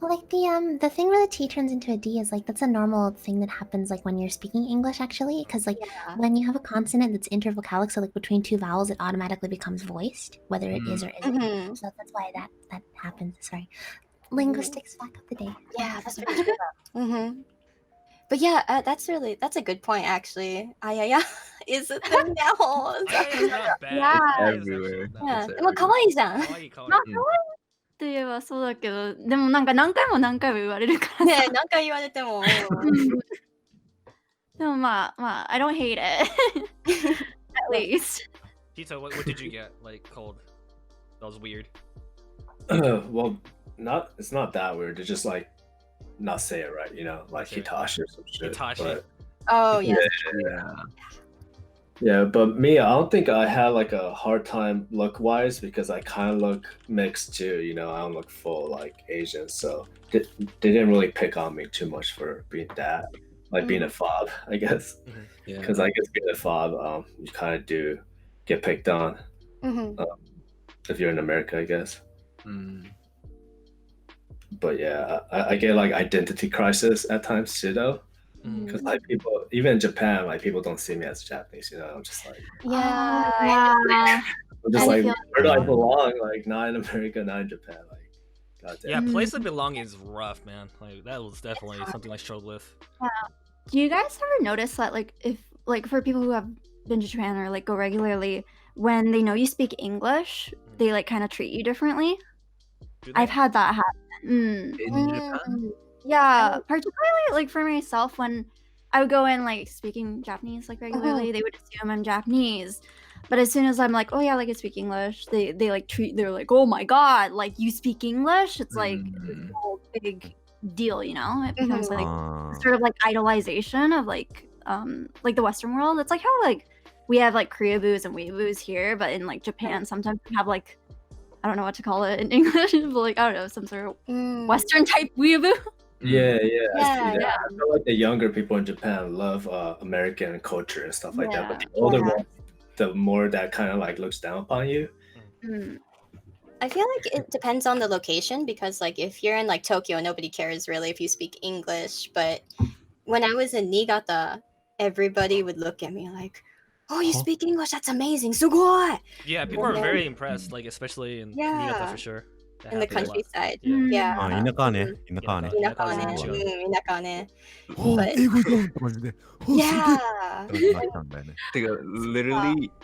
Like the thing where the T turns into a D is like that's a normal thing that happens like when you're speaking English actually, because like when you have a consonant that's intervocalic, so like between two vowels, it automatically becomes voiced, whether it is or isn't. So that's why that happens. Sorry, linguistics back up the day. Yeah, that's really true. But yeah, that's a good point actually. Ayaya is a thing now. Ayaya's not bad. Yeah. Ayaya's Everywhere. actually not Yeah, it's でも可愛いじゃん。 bad. Kawaii, kawaii. まあ可愛いといえばそうだけど、でもなんか何回も言われるからねさ。え、何回言われても。でもまあ I don't hate it. At least. Tito, what did you get like called? That was weird. Well, it's not that weird. It's just like not say it right, like Say it. Hitachi or some shit. Hitachi. But, Oh yes. yeah, but me, I don't think I had like a hard time look wise because I kind of look mixed too. I don't look full like Asian, so they didn't really pick on me too much for being that, like being a fob, I guess. Yeah. Because I guess being a fob, you kind of do get picked on Mhm. if you're in America, I guess. but yeah, I get like identity crisis at times too, though. Because like people, even in Japan, like people don't see me as Japanese. I'm just like, Yeah. Yeah. I'm just I like, feel where do I belong? Like, not in America, not in Japan. Like, goddamn. Yeah, place of belonging is rough, man. Like that was definitely something I struggled with. Do you guys ever notice that, like, if like for people who have been to Japan or like go regularly, when they know you speak English, they like kind of treat you differently? Do they? I've had that happen. In Japan? Yeah, particularly like for myself, when I would go in like speaking Japanese like regularly, they would assume I'm Japanese. But as soon as I'm like, oh yeah, like I speak English, they're like, oh my god, like you speak English? It's like Mm. a whole big deal, It becomes like Ah. sort of like idolization of like the Western world. It's like how like we have like Koreaboos and Weeaboos here, but in like Japan sometimes we have like, I don't know what to call it in English, but like I don't know, some sort of Western type weeaboo. Yeah, I see Yeah, that. I feel like the younger people in Japan love American culture and stuff like that, but the older ones, the more that kind of like looks down upon you. I feel like it depends on the location because like if you're in like Tokyo, nobody cares really if you speak English. But when I was in Niigata, everybody would look at me like, "Oh, you speak English? That's amazing, sugoi!" Yeah, people are very impressed, like especially in Niigata for sure. That In the happened a lot. countryside. Yeah. Yeah. あ、田舎ね。田舎ね。田舎ね。そう田舎ね。But... 英語じゃんマジで。 Yeah. なったんだよね。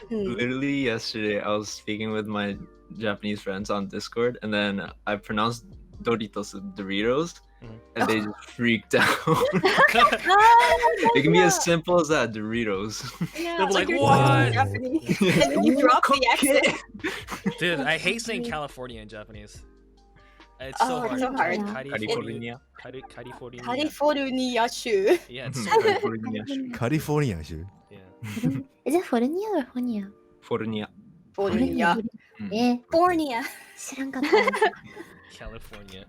Literally yesterday, I was speaking with my Japanese friends on Discord, and then I pronounced Doritos as Doritos, and they just freaked out. It can be as simple as that, Doritos. Yeah, They're like, you're what? talking Japanese. And then you drop the accent. Dude, I hate saying California in Japanese. It's so hard. It's so hard. California. California. California州. Yeah, it's so California. カリフォルニア州。 yeah. Is it Fornia or Fonia? Fornia. California. California. 知らんかった。 California.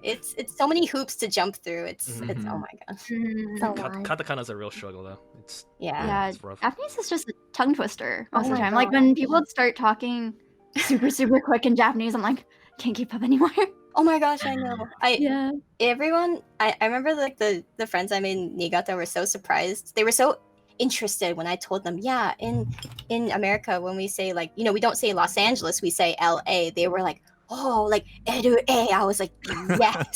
It's so many hoops to jump through. It's oh my gosh. It's a lot. Katakana is a real struggle though. It's Yeah, it's rough. Japanese is just a tongue twister most of the my time. Like God. when people start talking super quick in Japanese, I'm like, can't keep up anymore. Oh my gosh, I know. Yeah. Everyone I remember like the friends I made in Niigata were so surprised. They were so interested when I told them, yeah, in America when we say like, we don't say Los Angeles, we say LA. They were like, oh, like LA. I was like, yes.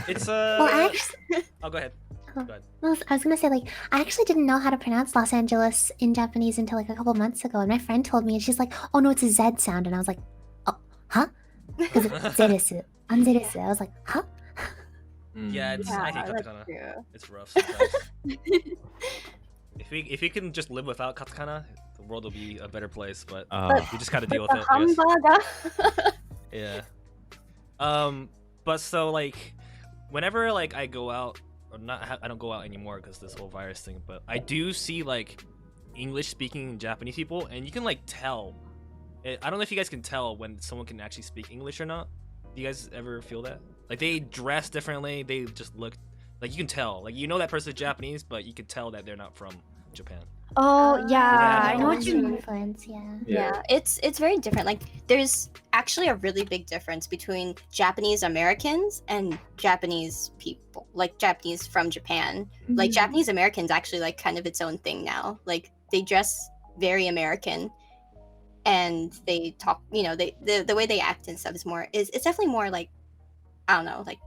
It's Well, I actually, Oh, go ahead. Oh. Go ahead. well, I was gonna say, like, I actually didn't know how to pronounce Los Angeles in Japanese until like a couple months ago, and my friend told me, and she's like, "Oh no, it's a Z sound," and I was like, "Oh, huh?" Because Zeresu, Anzeresu. I was like, "Huh?" Yeah, it's I hate that's katakana. true. It's rough sometimes. If we can just live without katakana, the world will be a better place. But we just gotta deal with The it. I guess. hamburger. Yeah. But so like, whenever like I go out, or not, I don't go out anymore because this whole virus thing. But I do see like English-speaking Japanese people, and you can like tell. I don't know if you guys can tell when someone can actually speak English or not. Do you guys ever feel that? Like they dress differently. They just look like you can tell. Like that person's Japanese, but you can tell that they're not from Japan. Oh yeah, I know what Western you mean. influence. Yeah. Yeah, it's very different. Like there's actually a really big difference between Japanese Americans and Japanese people, like Japanese from Japan. Like Japanese Americans actually like kind of its own thing now. Like they dress very American and they talk, the way they act and stuff it's definitely more like, I don't know, like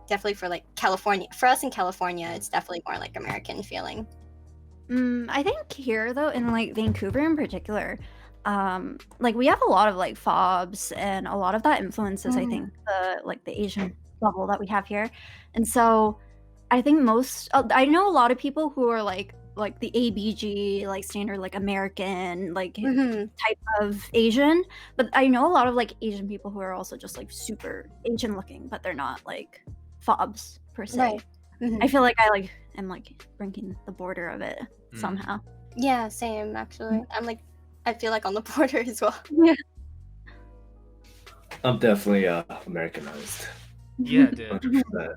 definitely for like California. For us in California, it's definitely more like American feeling. I think here though, in like Vancouver in particular, like we have a lot of like fobs, and a lot of that influences I think the Asian bubble that we have here, and so I think I know a lot of people who are like the ABG, like standard like American like type of Asian, but I know a lot of like Asian people who are also just like super Asian looking, but they're not like fobs per se. Right. I feel like I like am like breaking the border of it somehow. Yeah, same actually. I'm like, I feel like on the border as well. Yeah. I'm definitely Americanized. Yeah, dude. 100%.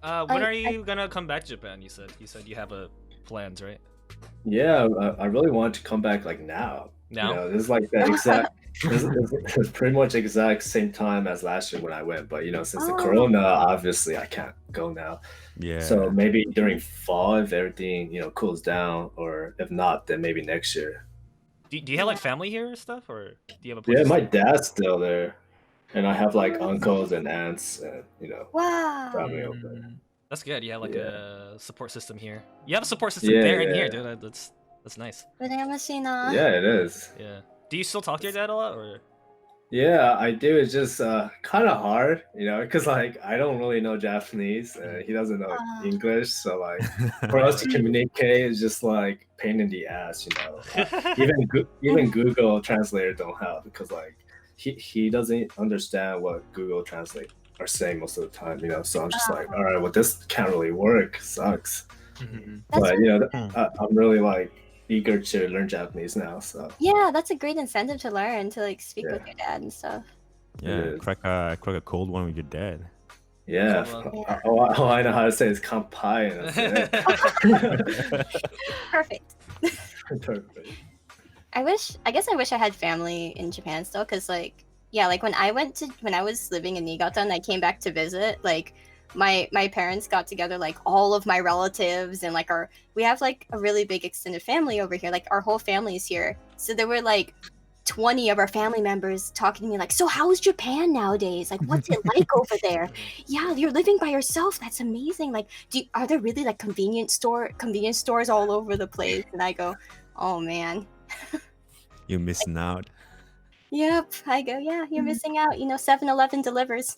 100%. When are you gonna come back to Japan? You said you have plans, right? Yeah, I really want to come back like now. No. You know, this is like the exact. This is pretty much exact same time as last year when I went, but you know, since the corona, obviously I can't go now. Yeah. So maybe during fall, if everything cools down, or if not, then maybe next year. Do you have like family here or stuff, or do you have a place? Yeah, to my stay? dad's still there, and I have like uncles and aunts, and Wow. family over. That's good. You have like Yeah. a support system here. You have a support system Yeah, there and here, yeah. dude. That's nice.羨ましいな. Yeah, it is. Yeah. Do you still talk to your dad a lot, or? Yeah, I do. It's just kind of hard, because like I don't really know Japanese, and he doesn't know English, so like for us to communicate is just like pain in the ass, Even Google Translator don't help because like he doesn't understand what Google Translate are saying most of the time, So I'm just like, all right, well this can't really work. Sucks. But I'm really like eager to learn Japanese now. So Yeah, that's a great incentive to learn, to like speak with your dad and stuff. Yeah, crack a cold one with your dad. Yeah, all I know how to say is kanpai, and that's it. Perfect. Perfect. I guess I wish I had family in Japan still, because like when I was living in Niigata and I came back to visit, like my parents got together, like all of my relatives, and like we have like a really big extended family over here, like our whole family is here. So there were like 20 of our family members talking to me like, so how's Japan nowadays? Like, what's it like over there? Yeah, you're living by yourself. That's amazing. Like, are there really like convenience stores all over the place? And I go, oh man. You're missing out. Yep. I go, yeah, you're missing out. 7-Eleven delivers.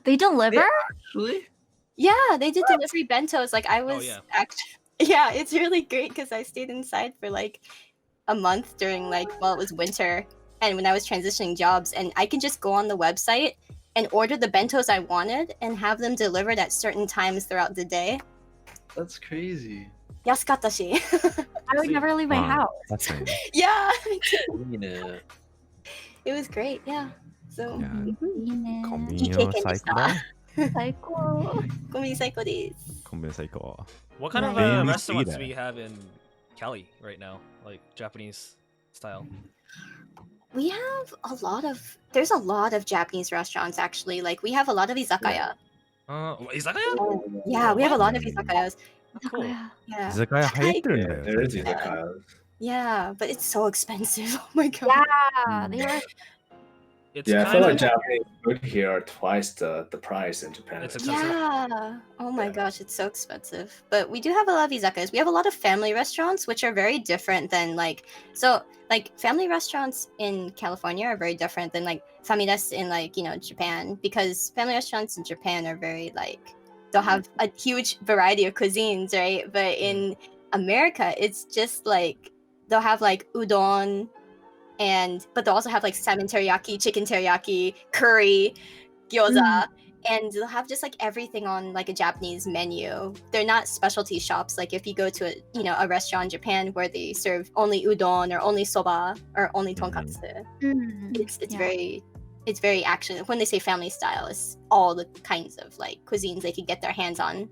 They deliver? Actually? Yeah, they did delivery bentos. Like I was yeah. yeah, it's really great because I stayed inside for like a month during it was winter, and when I was transitioning jobs, and I can just go on the website and order the bentos I wanted and have them delivered at certain times throughout the day. That's crazy. Yasukatashi. I would never leave my house. That's nice. Yeah. Yeah. It was great, yeah. So Konbini saiko. 最高. Konbini saiko desu. Konbini saiko. What kind of Nice. restaurants See do that. we have in Cali right now, like Japanese style? We have there's a lot of Japanese restaurants actually. Like we have a lot of izakaya. Izakaya? Yeah, we have a lot of izakayas. Oh, cool. Yeah. Izakaya 流行ってるん Yeah, だよ。 there is izakaya. Yeah, but it's so expensive. Oh my god. Yeah, they are. It's Yeah, I feel kinda- like Japanese food here are twice the price in Japan. It's expensive. Yeah. Oh my Yeah. gosh, it's so expensive. But we do have a lot of izakayas. We have a lot of family restaurants, which are very different than family restaurants in California are very different than like famidas in Japan, because family restaurants in Japan are very they'll have a huge variety of cuisines, right? But in America, it's just like they'll have like udon, but they'll also have like salmon teriyaki, chicken teriyaki, curry, gyoza, and they'll have just like everything on like a Japanese menu. They're not specialty shops. Like if you go to a restaurant in Japan where they serve only udon or only soba or only tonkatsu, it's very actually, when they say family style, it's all the kinds of like cuisines they could get their hands on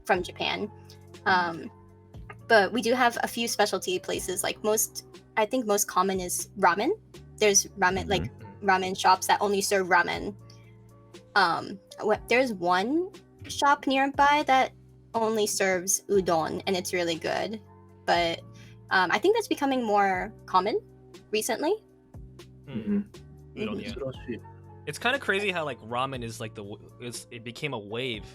from Japan. But we do have a few specialty places. Like I think most common is ramen. There's ramen ramen shops that only serve ramen. There's one shop nearby that only serves udon, and it's really good. But I think that's becoming more common recently. Udon, yeah. It's kind of crazy how like ramen is like it became a wave,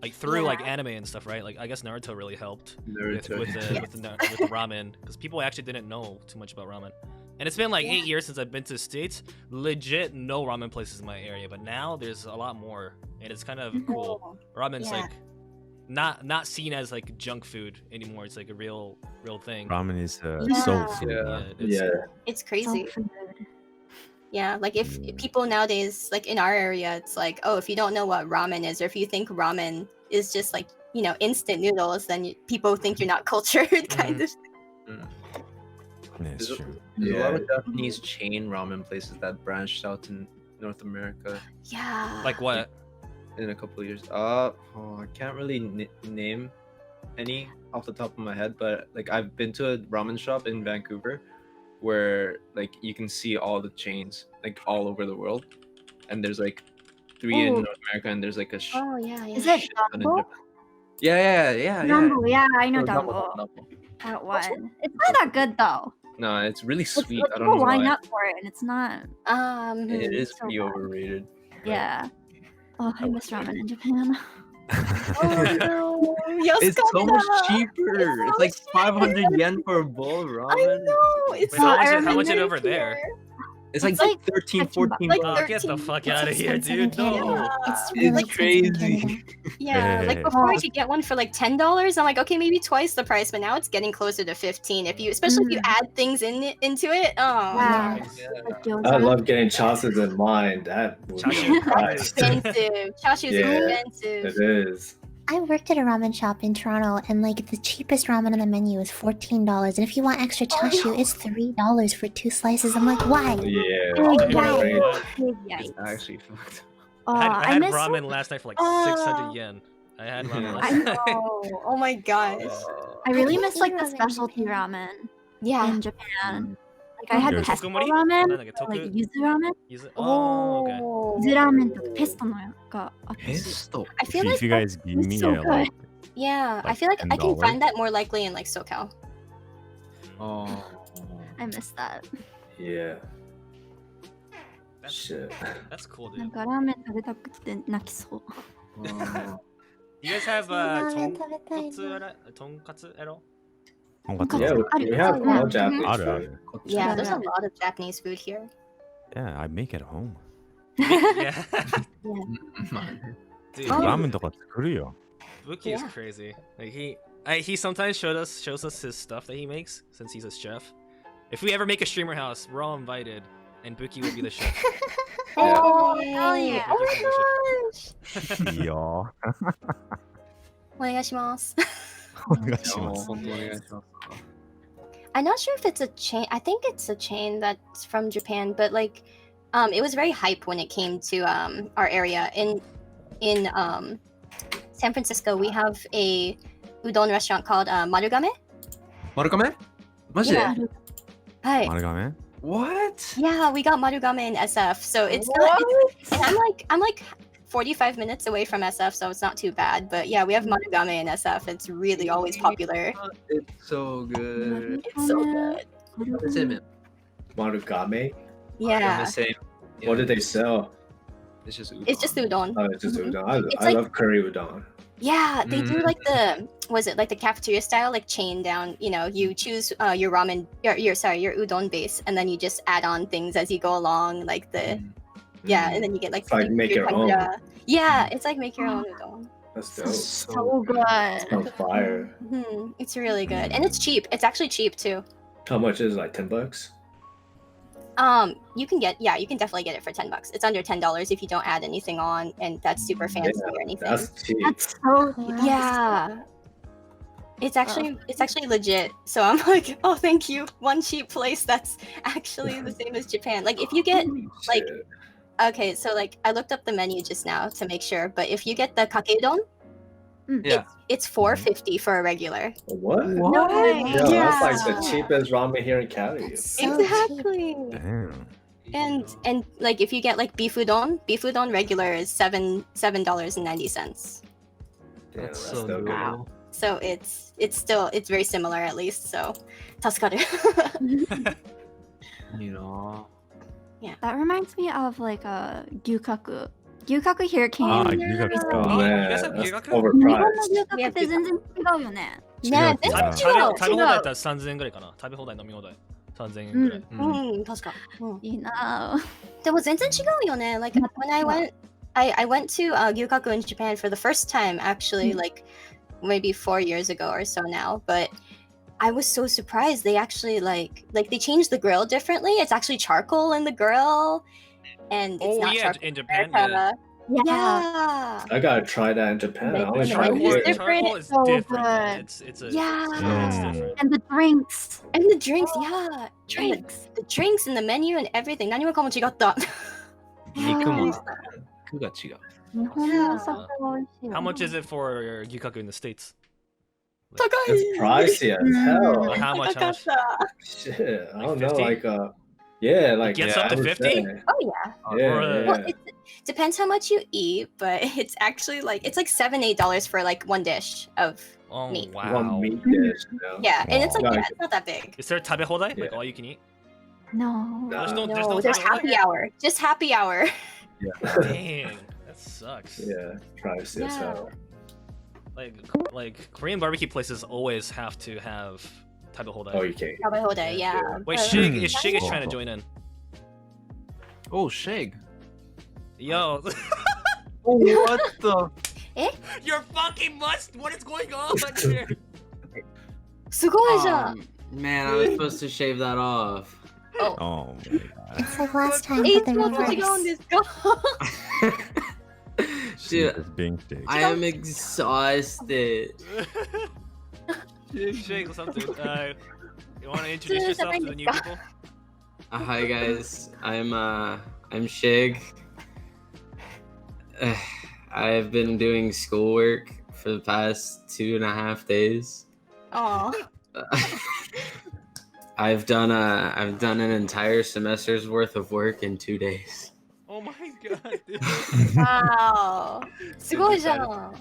like through like anime and stuff, right? Like I guess Naruto really helped with the ramen, because people actually didn't know too much about ramen. And it's been like 8 years since I've been to the States. Legit no ramen places in my area, but now there's a lot more, and it's kind of cool. Ramen's like not seen as like junk food anymore. It's like a real thing. Ramen is soul food. It's crazy. Yeah, like if people nowadays, like in our area, it's like, oh, if you don't know what ramen is, or if you think ramen is just like instant noodles, then people think you're not cultured, kind of. That's true. There's a lot of Japanese chain ramen places that branched out in North America. Yeah. Like what? In a couple of years. I can't really name any off the top of my head, but like I've been to a ramen shop in Vancouver where like you can see all the chains like all over the world, and there's like 3 in Oh. North America, and there's like a Oh yeah, yeah. Is it shit ton in Dumbo? Japan. Yeah. Dumbo, yeah, I know Oh, Dumbo. Dumbo. That one. It's not that good though. No, it's really sweet. Let's I don't know line why. up for it, and it's not. It is so pretty bad. overrated. Yeah. Oh, I miss ramen in Japan. Oh no. It's so much Yoskana! cheaper. It's It's so like 500 yen for a bowl of I ramen. know. It's Wait, so how much is it over there? here. It's like It's like 13, 15 14 Like bucks. Get the 13. fuck It's out of here, expensive in dude. Canada. No. It's It's really expensive in crazy. Canada. Yeah, like Hey. before I could get one for like $10. I'm like, okay, maybe twice the price, but now it's getting closer to 15. If you, especially if you add things into it. Oh, Wow. Yeah. Like I gyoza. love getting chassis in mine. That would be Chassis. priced. expensive. Chashu's Yeah. expensive. It is. I worked at a ramen shop in Toronto, and like the cheapest ramen on the menu is $14, and if you want extra chashu, it's $3 for 2 slices. I'm like, why? Yeah. Oh, it's yeah. great. Big It's yikes. actually fucked. Oh, I had miss ramen last night for like Oh. 600 yen. I had ramen Yeah. last I night. Oh, oh my gosh. I really can't miss like eat the ramen in specialty Japan. ramen Yeah. in Japan. Like I had Yours. pesto Tokumori? ramen, Like a like toku- yuzu ramen. Oh, okay. Yuzu ramen とかペストのがあったし。 Pesto. I feel If like you guys give me so like yeah, I like feel like I can $10. find that more likely in like SoCal. Oh. I miss that. Yeah. That's, Shit. that's cool, なん dude. かラーメン食べたくて泣きそう。 You guys have ラーメン食べたいな。 tonkatsu arrow? Yeah, we have all Japanese Aru, food. aru. Yeah, there's a Yeah. lot of Japanese food here. Yeah, I make at home. Yeah. Dude, Oh. ラーメンとか作るよ。 Buki is Yeah. crazy. Like he sometimes shows us his stuff that he makes since he's a chef. If we ever make a streamer house, we're all invited, and Buki will be the chef. Oh, Yay. hell yeah. Oh my gosh. いいよ。お願いします。お願いします。 I'm not sure if it's a chain. I think it's a chain that's from Japan, but like, it was very hype when it came to our area in San Francisco. We have a udon restaurant called Marugame. Marugame? マジで Yeah. Hi. 丸亀 What? Yeah, we got Marugame in SF, so it's not. And I'm like 45 minutes away from SF, so it's not too bad. But yeah, we have Marugame in SF. It's really always popular. It's so good. It's so good. What is it, man? Marugame? Yeah, The same. What did they sell? It's just udon. it's just udon. Oh, it's just Mhm. udon. It's I like- love curry udon. Yeah, they do Mm. like was it like the cafeteria style, like chain down, you know, you choose your ramen, your udon base, and then you just add on things as you go along, like the, yeah, and then you get like, It's like make your own. Yeah, it's like make your own udon. That's dope. So good. Smells fire. It's really good. And it's cheap. It's actually cheap too. How much is it? Like $10? You can definitely get it for $10. It's under $10 if you don't add anything on, and that's super fancy or anything. That's cheap. That's so Yeah. It's actually legit. So I'm like, oh, thank you. One cheap place that's actually the same as Japan. Like if you get like, Shit. okay, so like I looked up the menu just now to make sure, but if you get the kakedon, Yeah. it's $4.50 for a regular. What? No way. Yeah, that's like Yeah. the cheapest ramen here in Cali. That's so cheap. Exactly. Damn. And like if you get like beef udon regular is $7.90. Damn, That's that's so so good. good. So it's very similar at least. So 助かる. You know. That reminds me of like a gyukaku. Gyukaku here came. Ah, recently. gyukaku Oh, Oh, you man, guys have that's gyukaku? 日本の overpriced. 牛角って全然違うよね。ね、全然違う。食べ放題だ違う。ったら3000円ぐらいかな。食べ放題飲み放題3000円ぐらい。うん、確か。うん。いいなぁ。でも全然違うよね。Like when I went to gyukaku in Japan for the first time actually, like maybe 4 years ago or so now, but I was so surprised they actually like they changed the grill differently. It's actually charcoal in the grill, and it's Oh not yeah, charcoal in Japan. Yeah. Yeah. I gotta try that in Japan. I only Yeah. tried Charcoal, it here. charcoal is So different. good. It's a Yeah. it's different. And the drinks. And the drinks, yeah. Drinks. The drinks and the menu and everything. 何もかも違った。肉も肉が違う。日本のお酒は美味しいよね。 How much is it for gyukaku in the States? It's pricey as hell. How much? How much? Shit, I Like don't know. 50? Like yeah, like gets yeah, up to I would 50? say. Oh yeah. Yeah, Bruh. Well, it depends how much you eat, but it's actually like it's like $7-8 for like one dish of Oh meat. wow. One meat dish. You know? Yeah, and it's like Wow. yeah, it's not that big. Is there tabe hodai? Yeah. Like all you can eat? No. There's no No, there's tabe hodai? happy hour. Just happy hour. Yeah, Dang, that sucks. yeah, pricey as hell. Like Korean barbecue places always have to have tabe hodai. Oh, you can't. Happy hodai, yeah. Wait, But- Shig is Cool. trying to join in. Oh, Shig. Yo, What the? you're fucking must. What is going on here? すごいじゃん。 Man, I was supposed to shave that off. Oh my god. It's like last time, い but つ the もと違うん reverse. ですか Dude, It's being staged. I am exhausted. Shig, something. You want to introduce yourself to the new people? Hi guys, I'm Shig. I've been doing schoolwork for the past 2.5 days. Oh. I've done an entire semester's worth of work in 2 days. Oh my god, dude. Wow. すごいじゃん。 Oh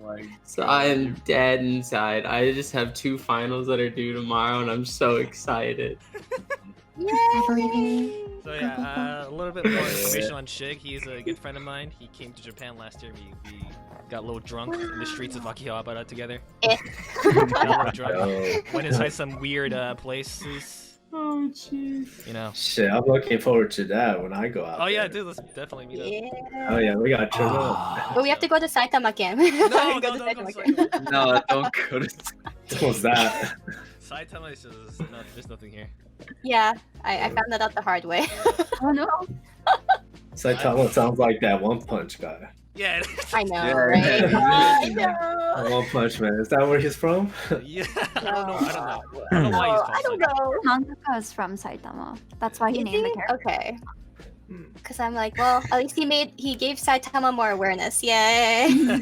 my. So I am dead inside. I just have 2 finals that are due tomorrow, and I'm so excited. I believe in you. So yeah, a little bit more information on Shig. He's a good friend of mine. He came to Japan last year. We got a little drunk in the streets of Akihabara together. Got a little drunk. Yo, Went inside some weird places. Oh jeez. You know. shit, I'm looking forward to that when I go out. Oh yeah, there. dude. Let's definitely meet up. Yeah. Oh yeah, we got to go. But we have to go to Saitama Ken. No, Go no, to no, Saitama no, Ken. No, don't go to. What's that? Saitama is just no, there's nothing here. Yeah, I found that out the hard way. Oh no. Saitama sounds like that One Punch guy. Yeah. I know, Yeah. right? I know. One Punch Man. Is that where he's from? Yeah. I don't know. I don't know. I don't know why he's called I don't Saitama. know. Nantaka is from Saitama. That's why he Is named the he? character. Okay. Hmm. Because I'm like, well, at least he gave Saitama more awareness. Yay.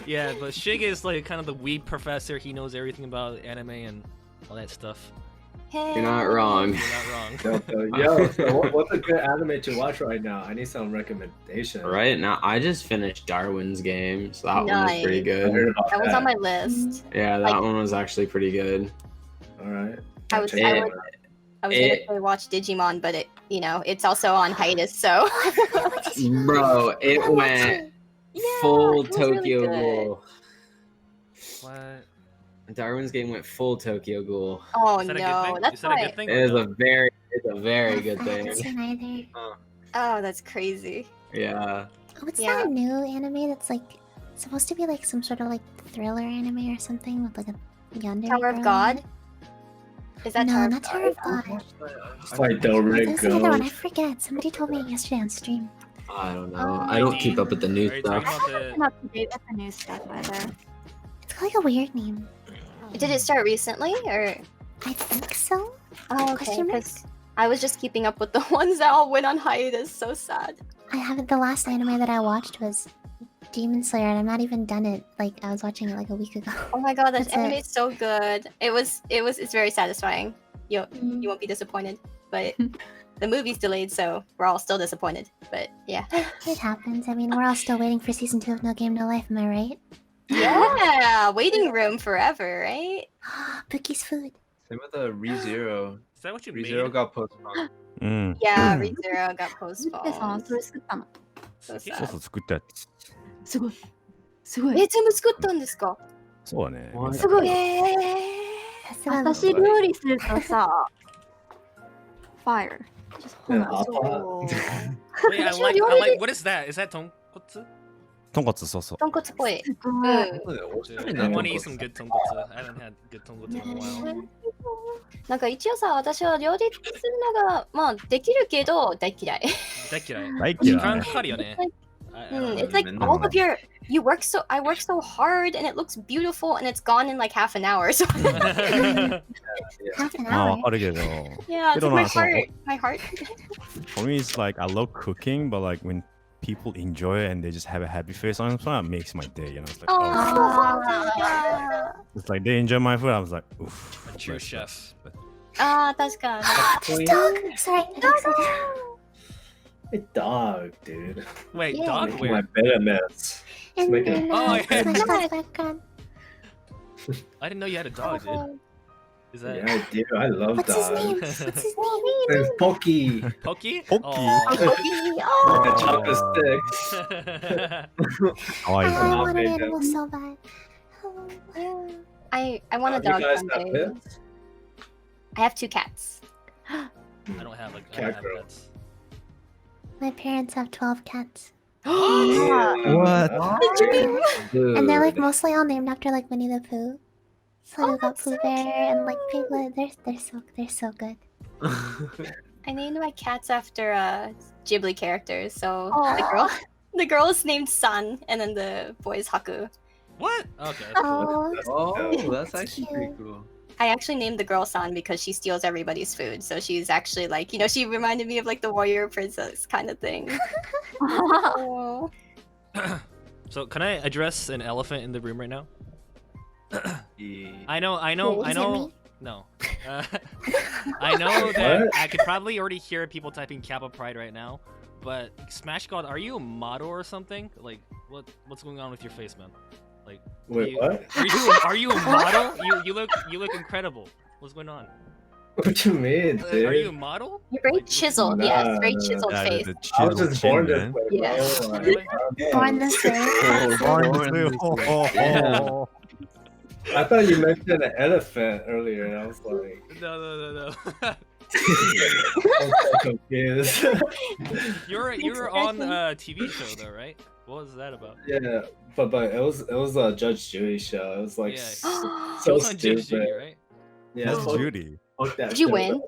Yeah, but Shig is like kind of the weeb professor. He knows everything about anime and all that stuff. You're not wrong. You're not wrong. Yo, so what's a good anime to watch right now? I need some recommendation. Right now, I just finished Darwin's game, so that one was pretty Nice. I good. heard about That was on my list. Yeah, that one was actually pretty good. All right. I was- Check I it was- out. I was gonna say watch Digimon, but it's also on hiatus, so. Bro, it went Yeah, full it was really Tokyo good. Ghoul. What? Darwin's game went full Tokyo Ghoul. Oh Is that a good no, thing? that's Is that a why. good thing? It is it's a very good I haven't thing. seen either. Oh, that's crazy. Yeah. What's Yeah. that new anime that's like supposed to be like some sort of like thriller anime or something with like a yandere Tower of girl God. in it? Is that No, Tower not of Tower God? of God. It's like the Red There's another one. I Ghost. forget. Somebody told me yesterday on stream. I don't know. I don't keep up with the Are new you talking stuff. about the? I'm up to date with the new stuff either. It's got like a weird name. Did it start recently or? I think so. Oh, okay. Question mark? 'Cause I was just keeping up with the ones that all went on hiatus. So sad. I haven't. The last anime that I watched was Demon Slayer, and I'm not even done it. Like I was watching it like a week ago. Oh my god, that That's anime it. is so good. It's very satisfying. You won't be disappointed, but the movie's delayed, so we're all still disappointed. But yeah, It happens. I mean, we're all still waiting for season 2 of No Game No Life. Am I right? yeah, waiting room forever, right? Pookie's food. Same with the ReZero. Is that what you made? ReZero got postponed. Mm. Yeah, ReZero got 作ってさ、 postponed. それ作ったの。 So そう sad. そう作ったやつ。すごい。すごい。全部作ったんですか？そうだね。 What? すごい。さすが私料理するとさ、fire. Just hold Yeah, on. Oh. Wait, I like. What is that? Is that tonkotsu? とんかつそうそう。豚骨っぽい。すごい。Dude, I want to eat some good tonkotsu. I haven't had good tonkotsu in a while. なんか一応さ、私は料理するのがまあできるけど大嫌い。大嫌い。大時嫌い。間かかるよね。It's like all of your I work so hard and it looks beautiful and it's gone in like half an hour. So half an まあ hour. わかるけど。 yeah, it's Pero like my na, so- heart. My heart. For me, it's like I love cooking, but like when people enjoy it and they just have a happy face on it, so that makes my day. You know, it's like, Oh. it's like they enjoy my food. I was like, oof. A true bless, chef. bless. But That's good. This dog. Sorry. I don't say that. A dog, dude. Wait, Yeah. dog Making my where? bed a mess. And Make it- then, Oh, yeah. SmashGod's background. I didn't know you had a dog, dude. Is that Yeah, I do. I love What's his dogs. name? What's his name? It's Pokey. Pokey? Pokey. Aw. Like a chocolate stick. oh, I yeah. want an made animal them. so bad. I want a You dog guys have someday. pets? I have 2 cats. I don't have like I Cat don't have girl. pets. My parents have 12 cats. What? Dude. And they're like mostly all named after like Winnie the Pooh. So we've got Pooh Bear and like Piglet. They're so good. I named my cats after Ghibli characters. So Aw. the girl is named Sun, and then the boy is Haku. What? Okay. That's cool. Oh, Oh, that's That's actually pretty cool. I actually named the girl Sun because she steals everybody's food. So she's actually like, she reminded me of like the warrior princess kind of thing. Oh. So can I address an elephant in the room right now? Yeah. I know. Is it me? No. I know that I could probably already hear people typing Kappa Pride right now, but Smash God, are you a model or something? Like, what's going on with your face, man? Like, Wait, what? Are you a model? You look incredible. What's going on? What do you mean, dude? Are you a model? You're very chiseled. Nah, Yes, very nah, chiseled Yeah, face. the I was chiseled just chin, born this man. way. Yeah. Bro. Really? born this way. Born this way. Yeah. I thought you mentioned an elephant earlier, and I was like, No. I'm so confused. You're on a TV show though, right? What was that about? Yeah, but it was a Judge Judy show. It was like Yeah. so She was on Judge stupid. Judy, right? Yeah, That's fuck- Judy. fuck that Did you show. win?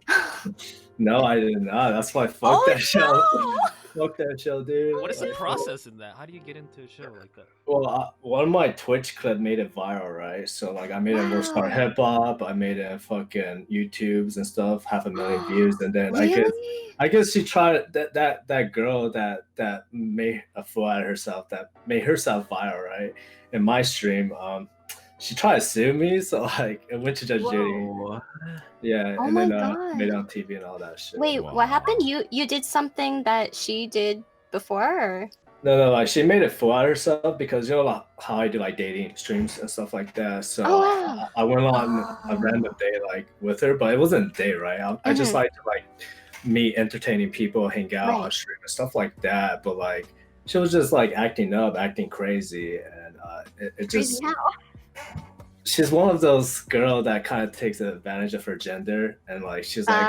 No, I did not. That's why fuck Oh, that show. no! Fuck that show, dude. What is the process in that? How do you get into a show like that? Well, one of my Twitch clip made it viral, right? So like I made it World Star Wow. Hip Hop. I made it fucking YouTubes and stuff, 500,000 views, and then Really? I guess she tried that girl that made a fool out of herself, that made herself viral, right? In my stream, she tried to sue me, so like it went to Judge Judy. Whoa. Yeah, Oh and my then God. made it on TV and all that shit. Wait, Wow. what happened? You did something that she did before? Or? No, like she made a fool out of herself because you know like, how I do like dating streams and stuff like that. So Oh, wow. I went on a random day like with her, but it wasn't a day, right? I just Mhm. like to like meet entertaining people, hang out on Right. stream and stuff like that. But like she was just like acting up, acting crazy, and it just Crazy how? she's one of those girls that kind of takes advantage of her gender, and like she's like,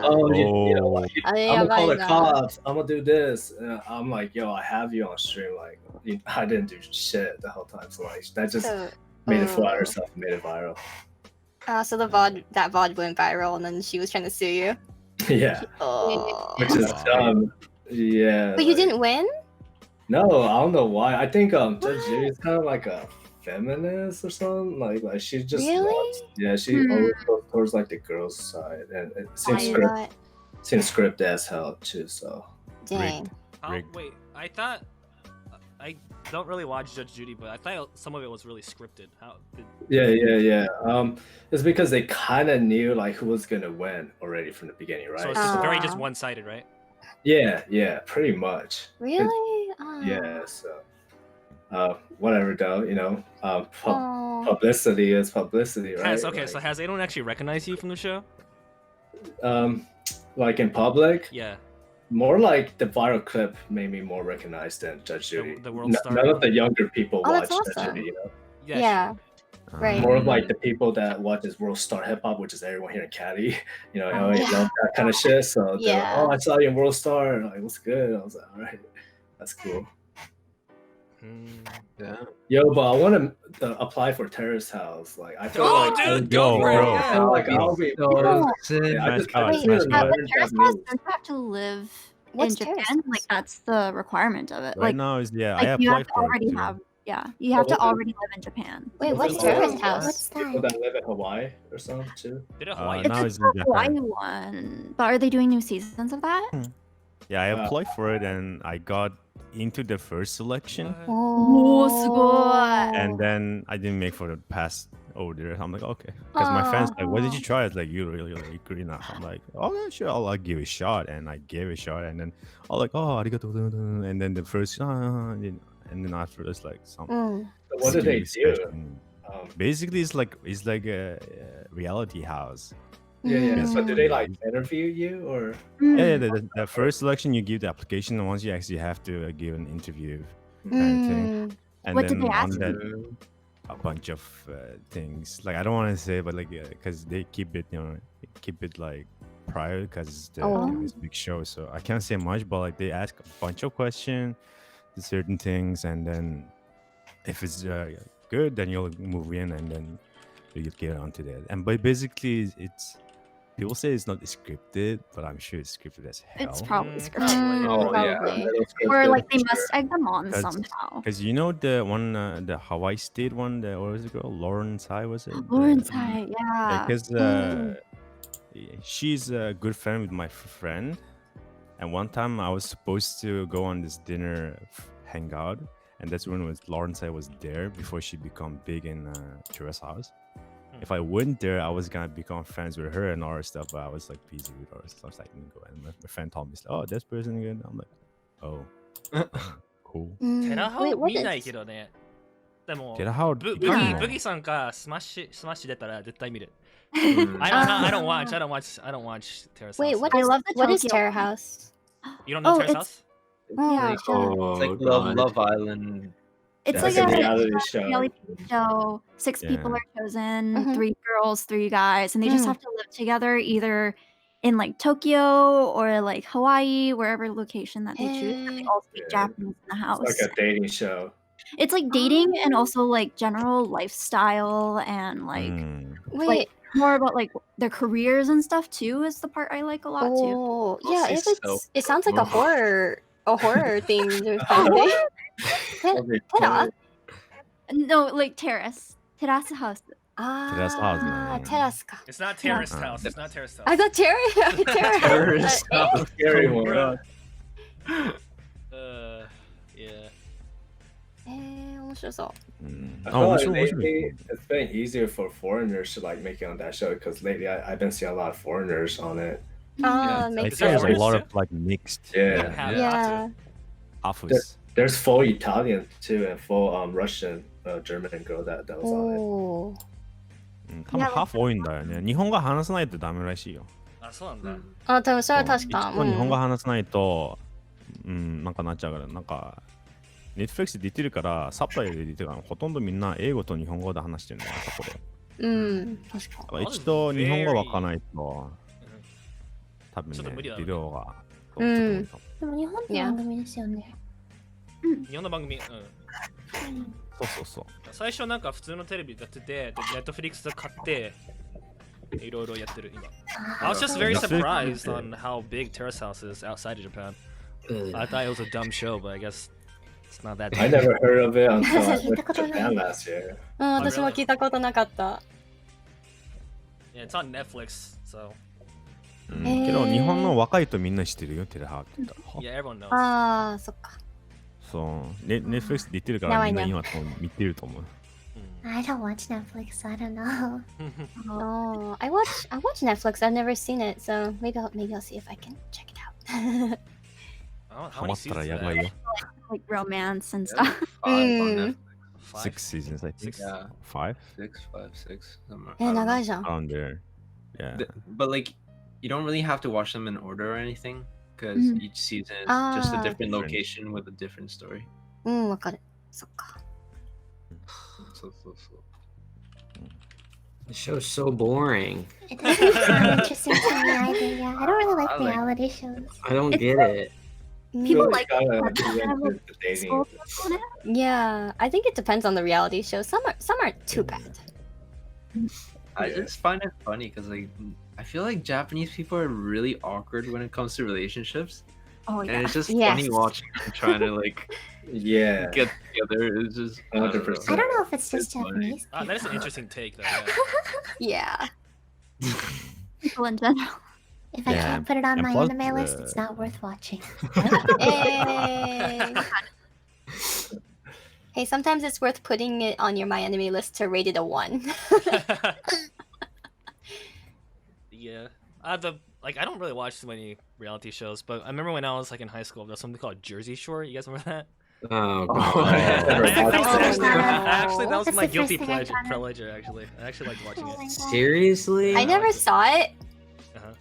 you know, like, Ah, I'm gonna call the yeah, cops. I'm gonna do this. And I'm like, yo, I have you on stream. Like, I didn't do shit the whole time. So like, that just So, made it fly herself and made it viral. so that VOD went viral, and then she was trying to sue you. Yeah, Oh. which is Wow. dumb. Yeah. But you like- didn't win. No, I don't know why. I think Judge Judy is kind of like a feminist or something. Like she just Really? wants, yeah, she always goes towards like the girls' side, and it seems I script, thought, seems script as hell too. So dang. Rigged. Wait, I thought I don't really watch Judge Judy, but I thought some of it was really scripted. How did... yeah. It's because they kind of knew like who was gonna win already from the beginning, right? So it's just very Ah. just one-sided, right? Yeah, pretty much. Really? Oh. Yeah, so whatever though, you know, Oh. publicity is publicity, right? So has anyone actually recognized you from the show? Like in public, Yeah. more like the viral clip made me more recognized than Judge Judy. The World Star. None of the younger people Oh, watch that's Judge awesome. Judy, you know. Yeah. Right. More of like the people that watch this World Star Hip Hop, which is everyone here in Cali, you know, Oh, I yeah. love that kind of shit. So they're like, Yeah. oh, I saw you in World Star. Like, what's good? I was like, all right, that's cool. Yeah. Yo, but I want to apply for Terrace House. Like, I feel Oh, like dude, go, go for it! bro. Yeah. I feel like I'll be. So sick. Yeah, I just Smash just God, learned Smash God. But Terrace Japanese. House doesn't have to live What's in Japan. Terrace Like House? that's the requirement of it. Right Like, now is I like you have applied to for it. already too. have. Yeah, you have to what's it? already live in Japan. Wait, what's Oh, Terrace yeah. House? What's People that? that live in Hawaii or something too. Did it Hawaii? Now It's it's the in Hawaii Japan. one, but are they doing new seasons of that? Yeah, I applied for it and I got into the first selection, 오, 스고이. and then I didn't make for the past order. I'm like, okay, because my friends like, why did you try it? Like, you really like good enough. I'm like, okay, sure, I'll give it a shot, and I gave it a shot, and then I'm like, oh, arigato, and then the first, and then after it's like some. So what do they do? Basically, it's like a reality house. Yeah. So do they like interview you or? Yeah, the first selection you give the application, and once you actually have to give an interview kind of thing. And What then did they ask on that, a bunch of things. Like I don't want to say, but like because they keep it, like private because it's a big show. So I can't say much, but like they ask a bunch of questions to certain things, and then if it's good, then you'll move in, and then you get onto that. And but basically, it's. People say it's not scripted, but I'm sure it's scripted as hell. It's probably scripted. Probably. Or like they must egg them on somehow. Because you know the one, the Hawaii State one, what was it called? Lauren Tsai, was it? Lauren Tsai, yeah. Because she's a good friend with my friend. And one time I was supposed to go on this dinner hangout. And that's when Lauren Tsai was there before she became big in Tira's house. If I went there, I was gonna become friends with her and all her stuff, but I was like busy with all her stuff, so I didn't go. And my friend told me, "Oh, this person good." I'm like, "Oh, cool." テラハウ見ないけどね。でも、テラハウブギさんがスマッシュ出たら絶対見る。I don't watch Terrace House. Wait, what is Terra House? You don't know Terrace House? Yeah, It's like Love Island. It's That's like a a reality show. reality show. 6 people are chosen, 3 girls, 3 guys, and they just have to live together either in like Tokyo or like Hawaii, wherever location that they choose. But they all speak Japanese in the house. It's like a dating show. It's like dating and also like general lifestyle and like like more about like their careers and stuff too is the part I like a lot too. Oh, yeah, it sounds like a horror thing or something. Terra? No, like terrace. Terrace house. Terrace house. Terrace. It's not Terrace House. It's not Terrace House. I thought Terra House. Scary one. Yeah. 面白そう。 I feel like lately it's been easier for foreigners to like make it on that show because lately I've been seeing a lot of foreigners on it. Makes There's sense. a lot of like mixed. Yeah. Offers. There's full Italian too and full Russian German girl that was on it. 多分ハーフ多いんだよね。日本語話さないとダメらしいよ。あ、そうなんだ。あ、多分それは確か。日本語話さないと、なんかなっちゃうから、なんか、Netflix で出てるから、サブタイトルで出てるから、ほとんどみんな英語と日本語で話してるんだよ、そこで。確かに。一度日本語わかないと、多分ね、ビデオが。でも日本の番組ですよね。日本の番組、そう。最初なんか普通のテレビやってて、Netflix で買って、いろいろやってる今。I was just very surprised on how big Terrace House is outside of Japan. I thought it was a dumb show, but I guess it's not that. I never heard of it until I went to Japan last year. 私も聞いたことなかった。Yeah, it's on Netflix, so. けど日本の若いとみんな知ってるよ、テレハって言ったら。Yeah, everyone knows. ああ、そっか。そう、Netflix で言ってるからみんな今見てると思う。I don't watch Netflix, so I don't know. Oh, I watch Netflix. I've never seen it, so maybe I'll see if I can check it out. How many seasons is that? Like romance and stuff. 6 seasons, I think. 5? 6. 長いじゃん。 Around there. Yeah. But like, you don't really have to watch them in order or anything, because each season is just a different location with a different story. わかる。そっか。そう。The show's so boring. It doesn't sound interesting to me either. Yeah, I don't really like reality shows. I don't get it. People like dating. Yeah, I think it depends on the reality show. Some aren't too bad. I just find it funny because like I feel like Japanese people are really awkward when it comes to relationships. Oh yeah. And it's just funny watching them trying to like get together. It's just 100%. I don't know if it's just Japanese. That is an interesting take, though. Yeah. People in general. If I Yeah, can't put it on and my plus, anime list, it's not worth watching. Hey. Hey, sometimes it's worth putting it on your My Anime list to rate it a 1. Yeah. I don't really watch too many reality shows, but I remember when I was like in high school, there was something called Jersey Shore. You guys remember that? Oh, Actually, that was That's my the guilty first thing I pleasure. Actually, I actually liked watching it. seriously? I never saw it, Uh-huh.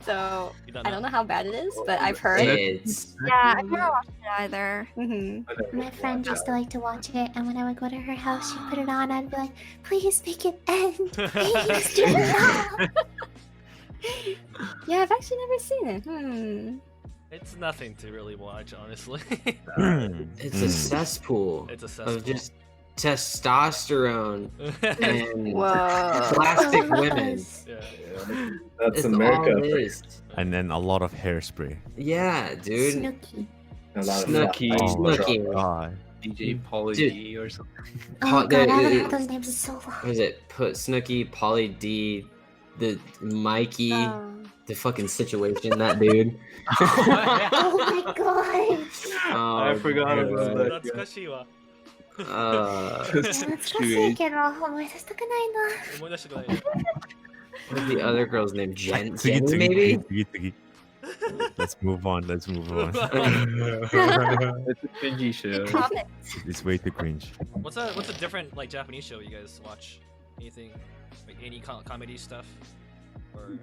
so You don't I don't know how bad it is, but I've heard. It's Yeah, I've never watched it either. Mhm. My friend used to like to watch it, and when I would go to her house, she'd put it on. I'd be like, "Please make it end. Please do not." Yeah, I've actually never seen it. It's nothing to really watch, honestly. it's a cesspool It's a of cesspool. just testosterone and Whoa. plastic women. Yeah. That's It's America. all this. And then a lot of hairspray. Yeah, dude. Snooki. A lot of Snooki. fat- Oh my Snooki. god. DJ Pauly Dude. D or something. Oh god, I the- love those names so What long. is it? Put Snooki, Polly D, the Mikey, the fucking situation, that dude. Oh my god. Oh, I forgot God. about that. 懐かしいわ。 懐かしいけど思い出したくないな。思い出してください。 What's the other girl's name? Jen? Tsugi, Jenny, tsugi, maybe? tsugi, tsugi. Let's move on. Let's move on. It's a cringy show. It's way too cringe. What's a different like Japanese show you guys watch? Anything like any comedy stuff or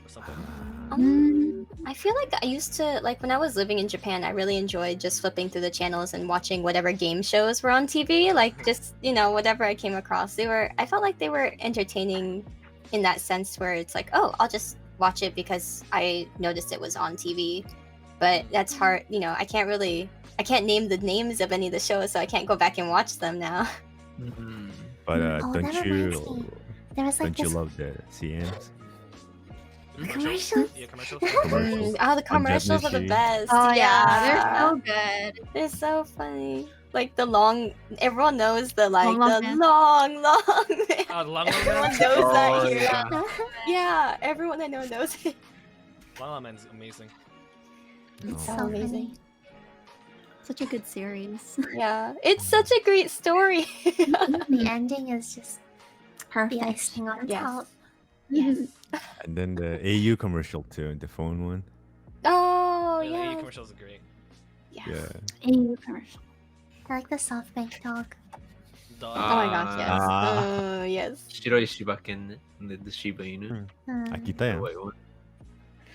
something? I feel like I used to, like when I was living in Japan, I really enjoyed just flipping through the channels and watching whatever game shows were on TV. Like just, whatever I came across. I felt like they were entertaining in that sense where it's like, oh, I'll just watch it because I noticed it was on TV. But that's hard, I can't name the names of any of the shows, so I can't go back and watch them now. But Oh, don't that you reminds me. There was like don't you this love the CMs? commercial. Yeah, commercials. Commercials. Oh, the commercials are the Japanese. best. Oh yeah, yeah, they're so good. They're so funny. Like the long, everyone knows the Long man. long. Oh, the Long Everyone Man. knows that Oh, here. yeah. Yeah, everyone I know knows it. Long Man's amazing. It's Oh. so Amazing. amazing. Such a good series. Yeah, it's such a great story. The ending is just the Perfect. icing on Yes. top. Yes. And then the AU commercial too, the phone one. Oh Yeah, the yeah. AE commercials are great. Yes. Yeah. AU commercial. I like the SoftBank dog. Dog. Oh my gosh, yes. Ah. Yes. 白い柴犬ね。で、柴犬。 Akita yan. Wait, what?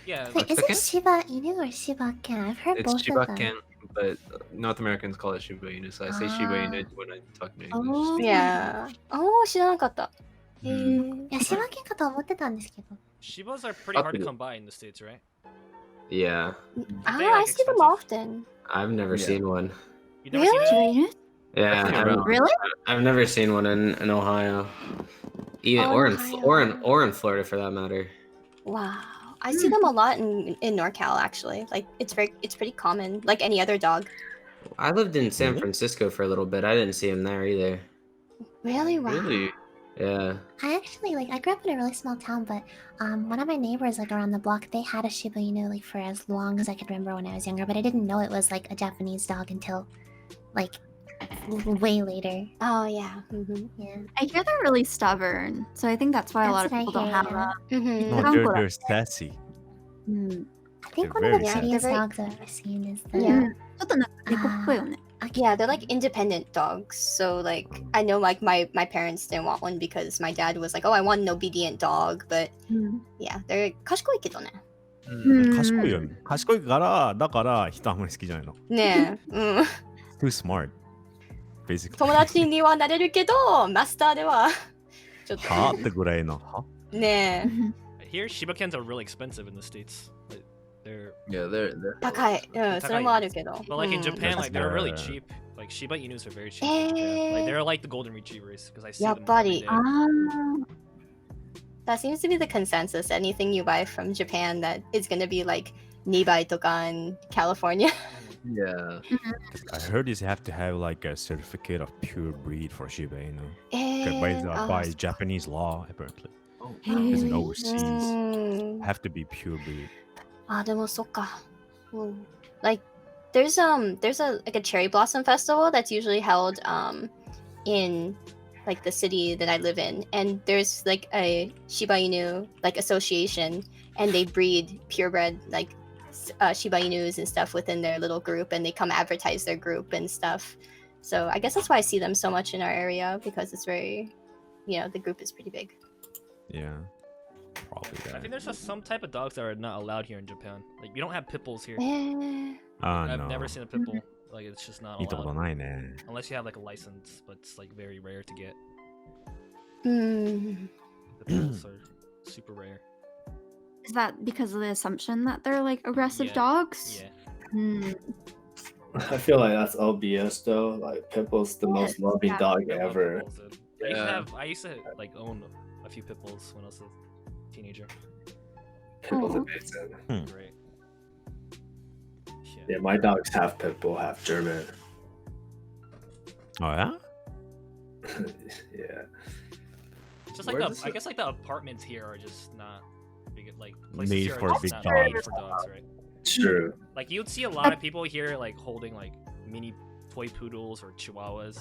Yeah. Wait, is Okay. it Shiba Inu or Shiba Ken? I've heard It's both of Shiba them. Ken, but North Americans call it Shiba Inu, so I say Shiba Inu when I'm talking English. Oh. Yeah. Oh, 知らなかった。へうんえ。いや、柴犬かと思ってたんですけど。 Shibas are pretty hard to come by in the States, right? Yeah, Ah, They, I like, see them expensive? often. I've never Yeah. seen one. You never seen it? Yeah, think I've, around. Really? I've never seen one in Ohio. Even Oh, or in Ohio. or in Florida for that matter. Wow. I see them a lot in NorCal actually. Like it's pretty common, like any other dog. I lived in San Really? Francisco for a little bit. I didn't see him there either. Really? Wow. Really? Yeah. I actually I grew up in a really small town, but one of my neighbors around the block, they had a Shiba Inu for as long as I could remember when I was younger, but I didn't know it was a Japanese dog until way later. Oh yeah. Yeah. I hear they're really stubborn, so I think that's why a lot of That's what people I don't hear, have yeah. them. No, Uncle. they're sassy. Mm. I think They're one of the very sad. prettiest They're very- dogs I've ever seen is the Yeah. ちょっとなんか猫っぽいよね。 Yeah, they're like independent dogs. So like I know like my parents didn't want one because my dad was like, oh, I want an obedient dog, but うん。 yeah, they're 賢いけどね。賢いよね。賢いからだから人あんまり好きじゃないの。ねえ。うん。 Too smart. Basically. 友達にはなれるけど、マスターではちょっとはってぐらいの。はねえ。 I hear Shiba Kens are really expensive in the States. Like, they're Yeah, they're 高い。うん、それもあるけど。 but like in うん Japan, like they're really That's cheap. Like Shiba Inus are very cheap. in Japan. Like they're like the golden retrievers because I see them every やっぱり。 day. ああ。 That seems to be the consensus. Anything you buy from Japan that is gonna be like 2倍とか in California. yeah. I heard you have to have like a certificate of pure breed for Shiba Inu. えー By Japanese law, apparently. Oh Because in overseas, Mm. have to be pure breed. あ、でもそっか。Like there's a like a cherry blossom festival that's usually held in like the city that I live in, and there's like a Shiba Inu like association, and they breed purebred like Shiba Inus and stuff within their little group, and they come advertise their group and stuff. So I guess that's why I see them so much in our area, because it's very, the group is pretty big. Yeah. Probably I that. think there's just some type of dogs that are not allowed here in Japan. Like we don't have pit bulls here. I've I've never seen a pit bull. Like it's just not 見たこと allowed ないね。 unless you have like a license, but it's like very rare to get. Mm. The pit bulls are super rare. Is that because of the assumption that they're like aggressive Yeah. dogs? Yeah. Hmm. I feel like that's OBS though. Like Pitbull's the most loving Yeah. dog I love ever. pit bulls, dude. I used to like own a few pit bulls when I was a teenager. Pitbull's Aw. amazing. Great. Shit. Yeah, my dog's half Pitbull, half German. Oh yeah? Yeah. Just like Where the, does I it- guess like the apartments here are just not big. Like Made places here are for just big not dogs. made for dogs, right? It's true. Like you'd see a lot of people here like holding like mini toy poodles or chihuahuas.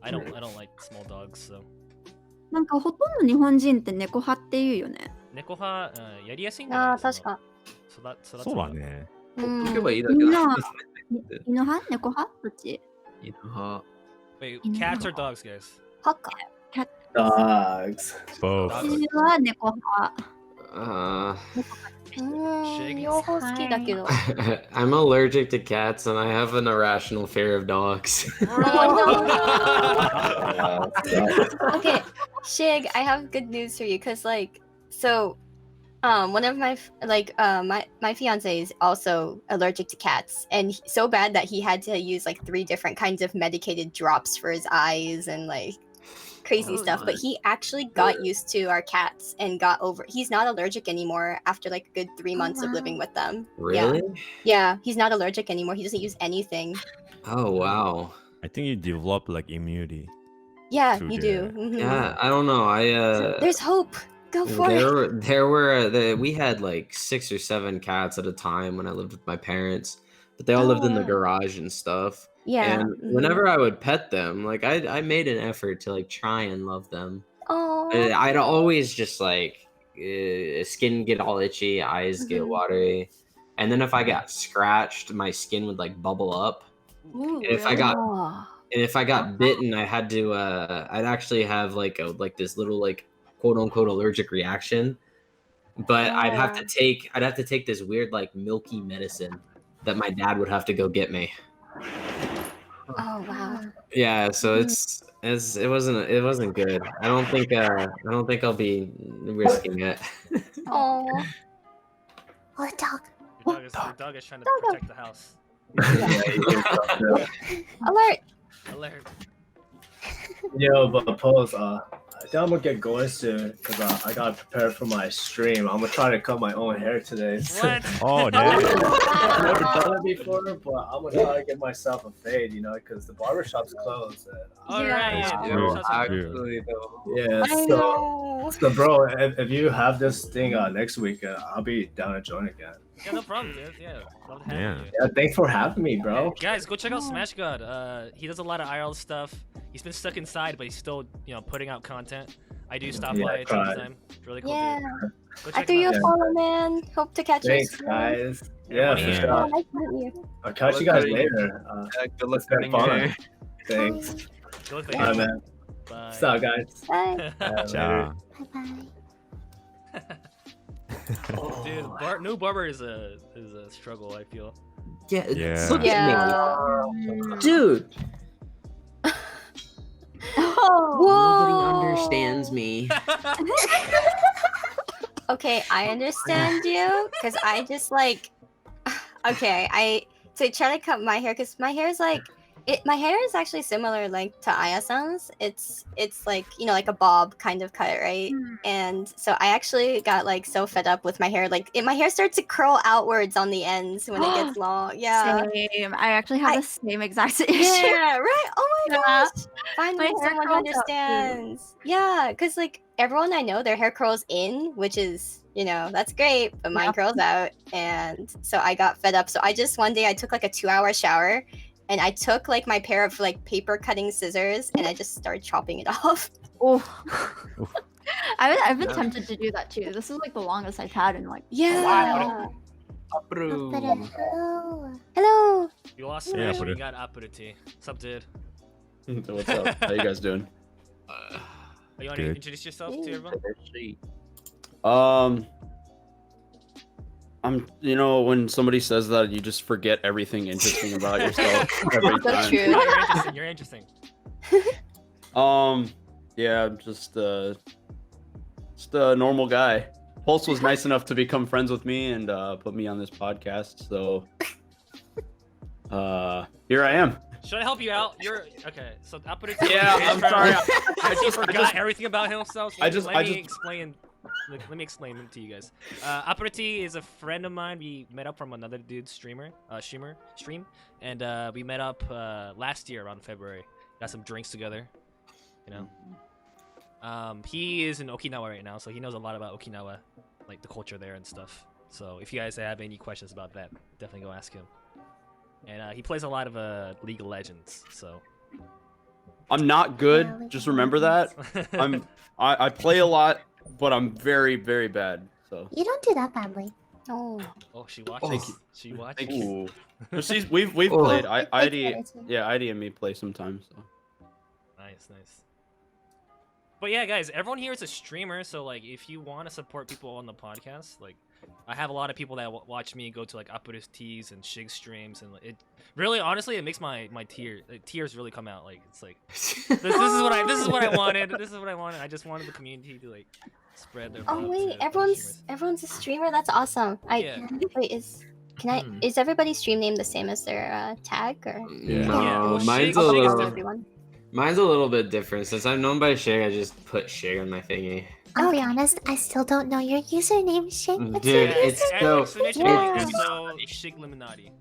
I don't like small dogs, so. なんかほとんど日本人って猫派って言うよね。猫派、やりやすいんじゃない？ああ、確か。育つそうだね。うん行けばいいだけだ。みんな犬派猫派どっち？犬派。 Wait, cats or dogs, guys? はか。 Dogs. Both. 私は猫派。 Shaggy? 両方好きだけど。 I'm allergic to cats and I have an irrational fear of dogs. Okay, Shig, I have good news for you, cause one of my my fiance is also allergic to cats, and so bad that he had to use like 3 different kinds of medicated drops for his eyes and like crazy Oh stuff. my. But he actually got used to our cats and got over. He's not allergic anymore after like a good 3 months of living with them. Really? Yeah, he's not allergic anymore. He doesn't use anything. Oh wow. I think you develop like immunity. Yeah, Through you the- do. Mhm. Yeah, I don't know. There's hope. Go for it. We had like 6 or 7 cats at a time when I lived with my parents, but they all lived in the Oh. garage and stuff. Yeah. And whenever I would pet them, like I made an effort to like try and love them. Oh. I'd always just like skin get all itchy, eyes get Mhm. watery, and then if I got scratched, my skin would like bubble up. If I got and if I got bitten, I had to I'd actually have like this little like quote unquote allergic reaction. But I'd have to take this weird like milky medicine that my dad would have to go get me. Oh wow. Yeah, so it wasn't good. I don't think I'll be risking it. Oh. Oh, dog. Your dog is trying to protect the house. Alert. Alert. Yo, but Pose, I think I'm gonna get going soon because I gotta prepare for my stream. I'm gonna try to cut my own hair today. What? Oh, dude. I've never done it before, but I'm gonna try to get myself a fade, because the barbershop's closed. Alright, Yeah. yeah, True. barbershops are True. Actually, though. Yeah, I so, know. so bro, if you have this thing next week, I'll be down to join again. Yeah, no problem, dude. Yeah, love having Yeah. you. Yeah, thanks for having me, bro. Guys, go check out SmashGod. He does a lot of IRL stuff. He's been stuck inside, but he's still, putting out content. I do stop Yeah, by I time to tried. time. It's really cool, Yeah. dude. Go I check threw you him a out. follow, man. Hope to catch Thanks, you soon. guys. Yeah, for Yeah. sure. Oh, nice to meet you. I'll catch you guys later. Good luck It's been cutting your fun. hair. Thanks. Go with Bye, me. man. Bye. What's up, guys? Bye. Ciao. Bye bye. Dude, new barber is a struggle. I feel. Yeah, Yeah. look Yeah. at me, dude. Oh. Nobody understands me. Okay, I understand you because I just like. Okay, I try to cut my hair because my hair is like my hair is actually similar like to Aya-san's. It's like, you know, like a bob kind of cut, right? And so I actually got like so fed up with my hair. Like my hair starts to curl outwards on the ends when it gets long. Yeah. Same. I actually have the same exact issue. Yeah, right. Oh my gosh. Finally My hair someone who curls out, too. understands. Yeah, because like everyone I know, their hair curls in, which is, you know, that's great, but mine curls out. And so I got fed up. So I just one day I took like a 2-hour shower and I took like my pair of like paper cutting scissors and I just started chopping it off. Oh. I've been tempted to do that too. This is like the longest I've had in like Yeah. a while. Hello. You lost Yeah, Smash, but we it- got Apurity. What's up, dude? What's up? How you guys doing? You want to Good. introduce yourself to everyone? I'm. You know, when somebody says that, you just forget everything interesting about yourself every That's time. true. You're interesting. Yeah, I'm just a normal guy. Pulse was nice enough to become friends with me and put me on this podcast, so here I am. Should I help you out? You're okay. So Apurity. Yeah, I'm sorry. I just forgot everything about himself. So let me explain him to you guys. Apurity is a friend of mine. We met up from another dude's stream, and we met up last year around February. Got some drinks together, you know. He is in Okinawa right now, so he knows a lot about Okinawa, like the culture there and stuff. So if you guys have any questions about that, definitely go ask him. And he plays a lot of League of Legends, so. I'm not good. Just remember that. I play a lot, but I'm very, very bad. So. You don't do that badly. Oh. Oh, she watches. She watches. Ooh. We've played. ID and me play sometimes. So. Nice. But yeah, guys, everyone here is a streamer, so like, if you want to support people on the podcast, like, I have a lot of people that watch me go to like Apurity's and Shig streams, and it really, honestly, it makes my tears really come out. Like, it's like this is what I wanted. This is what I wanted. I just wanted the community to like spread their. Oh wait, everyone's a streamer. That's awesome. Wait, is everybody's stream name the same as their tag or? Yeah. Well, Mine's Shig's a thing is little. Mine's a little bit different. Since I'm known by Shig, I just put Shig on my thingy. I'll be honest, I still don't know your username, Shig. What's your Dude, it's so. Shig Illuminati.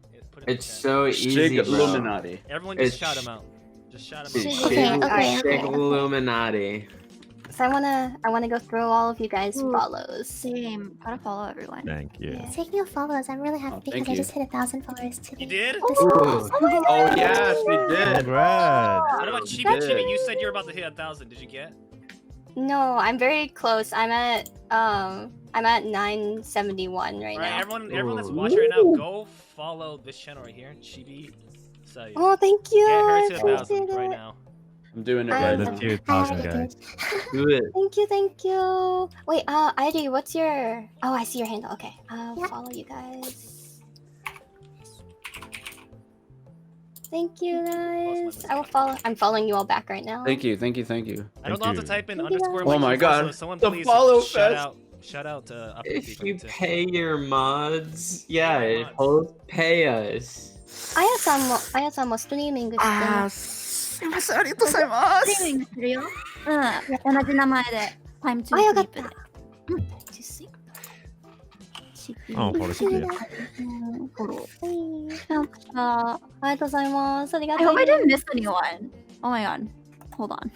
It's so easy, Shig bro. Illuminati. Everyone just shout him out. Just shout him out. Shig Illuminati. So I wanna go through all of you guys' follows. Same. Gotta follow everyone. Thank you. Speaking of follows, I'm really happy because I just hit 1,000 followers today. You did? Oh yes, we did. Congrats. What about Chibi? You said you were about to hit 1,000. Did you get? No, I'm very close. I'm at 971 right now. Everyone that's watching right now, go follow this channel right here, ChibiSayu. Oh, thank you. Get her to 1,000 right now. I'm doing it Yeah, right let's now. do 1,000, guys. Do it. Thank you. Wait, ID, what's your? Oh, I see your handle. Okay, I'll follow you guys. Thank you, guys. I will follow. I'm following you all back right now. Thank you. I don't know how to type in underscore. Oh my god. So someone The please follow shout out to If you pay your mods, yeah, pay us. あやさんもストリーミングしてます。すみません、ありがとうございます。ストリーミングするよ。同じ名前で。timetwosleepで。あ、フォローしてる。フォロー。ありがとうございます。ありが I とう hope I didn't miss anyone. Oh my god. Hold on.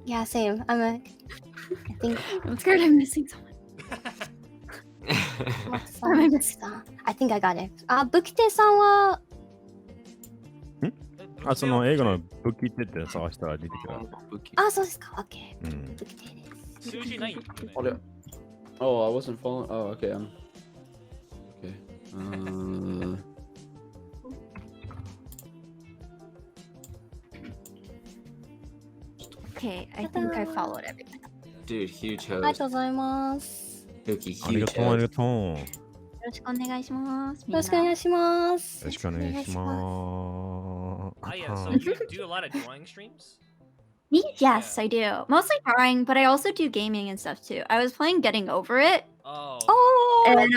Yeah, same. I think I'm scared I'm missing someone. I think I got it. ブキテさんはその英語の武器って探したら出てくる。そうですか。OK。ブキテです。数字ないよね。 Oh, I wasn't following. Oh, okay. Okay. Okay, I think I followed everything. Dude, huge ありがとうございます。 Yuki, ありが huge とう、あり host. がとう。よろしくお願いします。よろしくお願いします。よろしくお願いします。 yeah, so you do a lot of drawing streams? Me? Yes, I do. Mostly drawing, but I also do gaming and stuff too. I was playing Getting Over It. Oh. And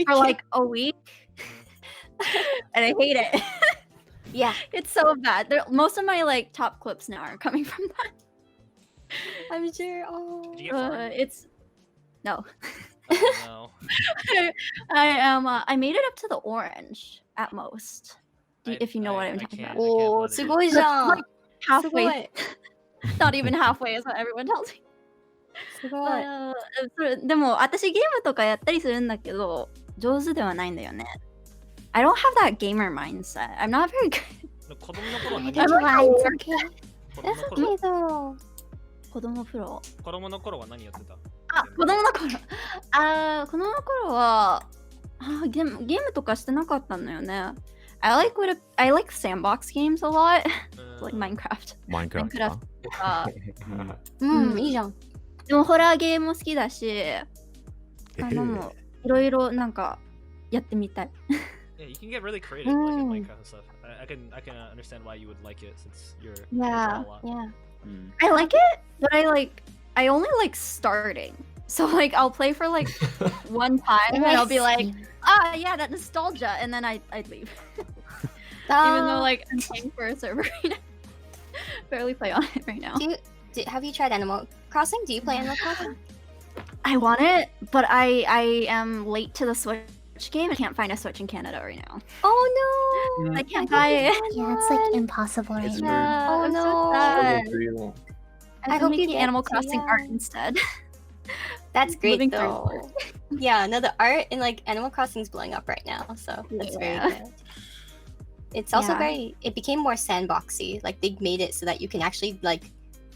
for like a week. And I hate it. Yeah. It's so bad. Most of my like top clips now are coming from that. I'm sure. Oh. Did you get farmed? It's no. Oh, no. I am. I made it up to the orange at most. If you know what I'm talking about. Oh, すごいじゃん。 Halfway. Not even halfway is what everyone tells me. すごい。でも私ゲームとかやったりするんだけど上手ではないんだよね。I don't have that gamer mindset. I'm not very good. 子供の頃は何 That's やって why it's okay. た？子供の頃子供プロ。子供の頃は何やってた？あ、子供の頃。子供の頃はゲームとかしてなかったんだよね。I like sandbox games a lot. Like Minecraft. Minecraft とか。いいじゃん。でもホラーゲームも好きだし、もういろいろなんかやってみたい。Yeah, you can get really creative like in Minecraft and stuff. I can understand why you would like it since you're Yeah, a lot. yeah. I like it, but I only like starting. So like I'll play for like one time and I'll be like, yeah, that nostalgia, and then I'd leave. Even though like I'm playing for a server right now. Barely play on it right now. Have you tried Animal Crossing? Do you play Animal Crossing? I want it, but I am late to the Switch game. I can't find a Switch in Canada right now. Oh no! I can't buy it. Yeah, it's like impossible right It's now. Oh I'm so no! sad. I hope you making get Animal to, Crossing art instead. That's great Living though. Yeah, no, the art in like Animal Crossing is blowing up right now, so that's very good. It's also it became more sandboxy. Like they made it so that you can actually like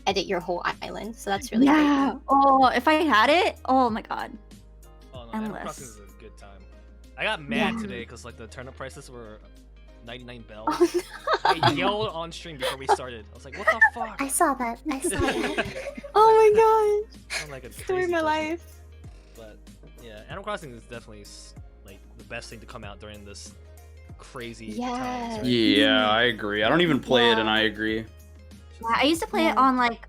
edit your whole island. So that's really great. Oh, if I had it, oh my god. Oh no, Animal Crossing is a good time. I got mad today because like the turnip prices were 99 bells. I yelled on stream before we started. I was like, what the fuck? I saw that. Oh my god. I'm like a Story of my life. But yeah, Animal Crossing is definitely like the best thing to come out during this crazy times. Right? Yeah, I agree. I don't even play it, and I agree. Yeah, I used to play it on like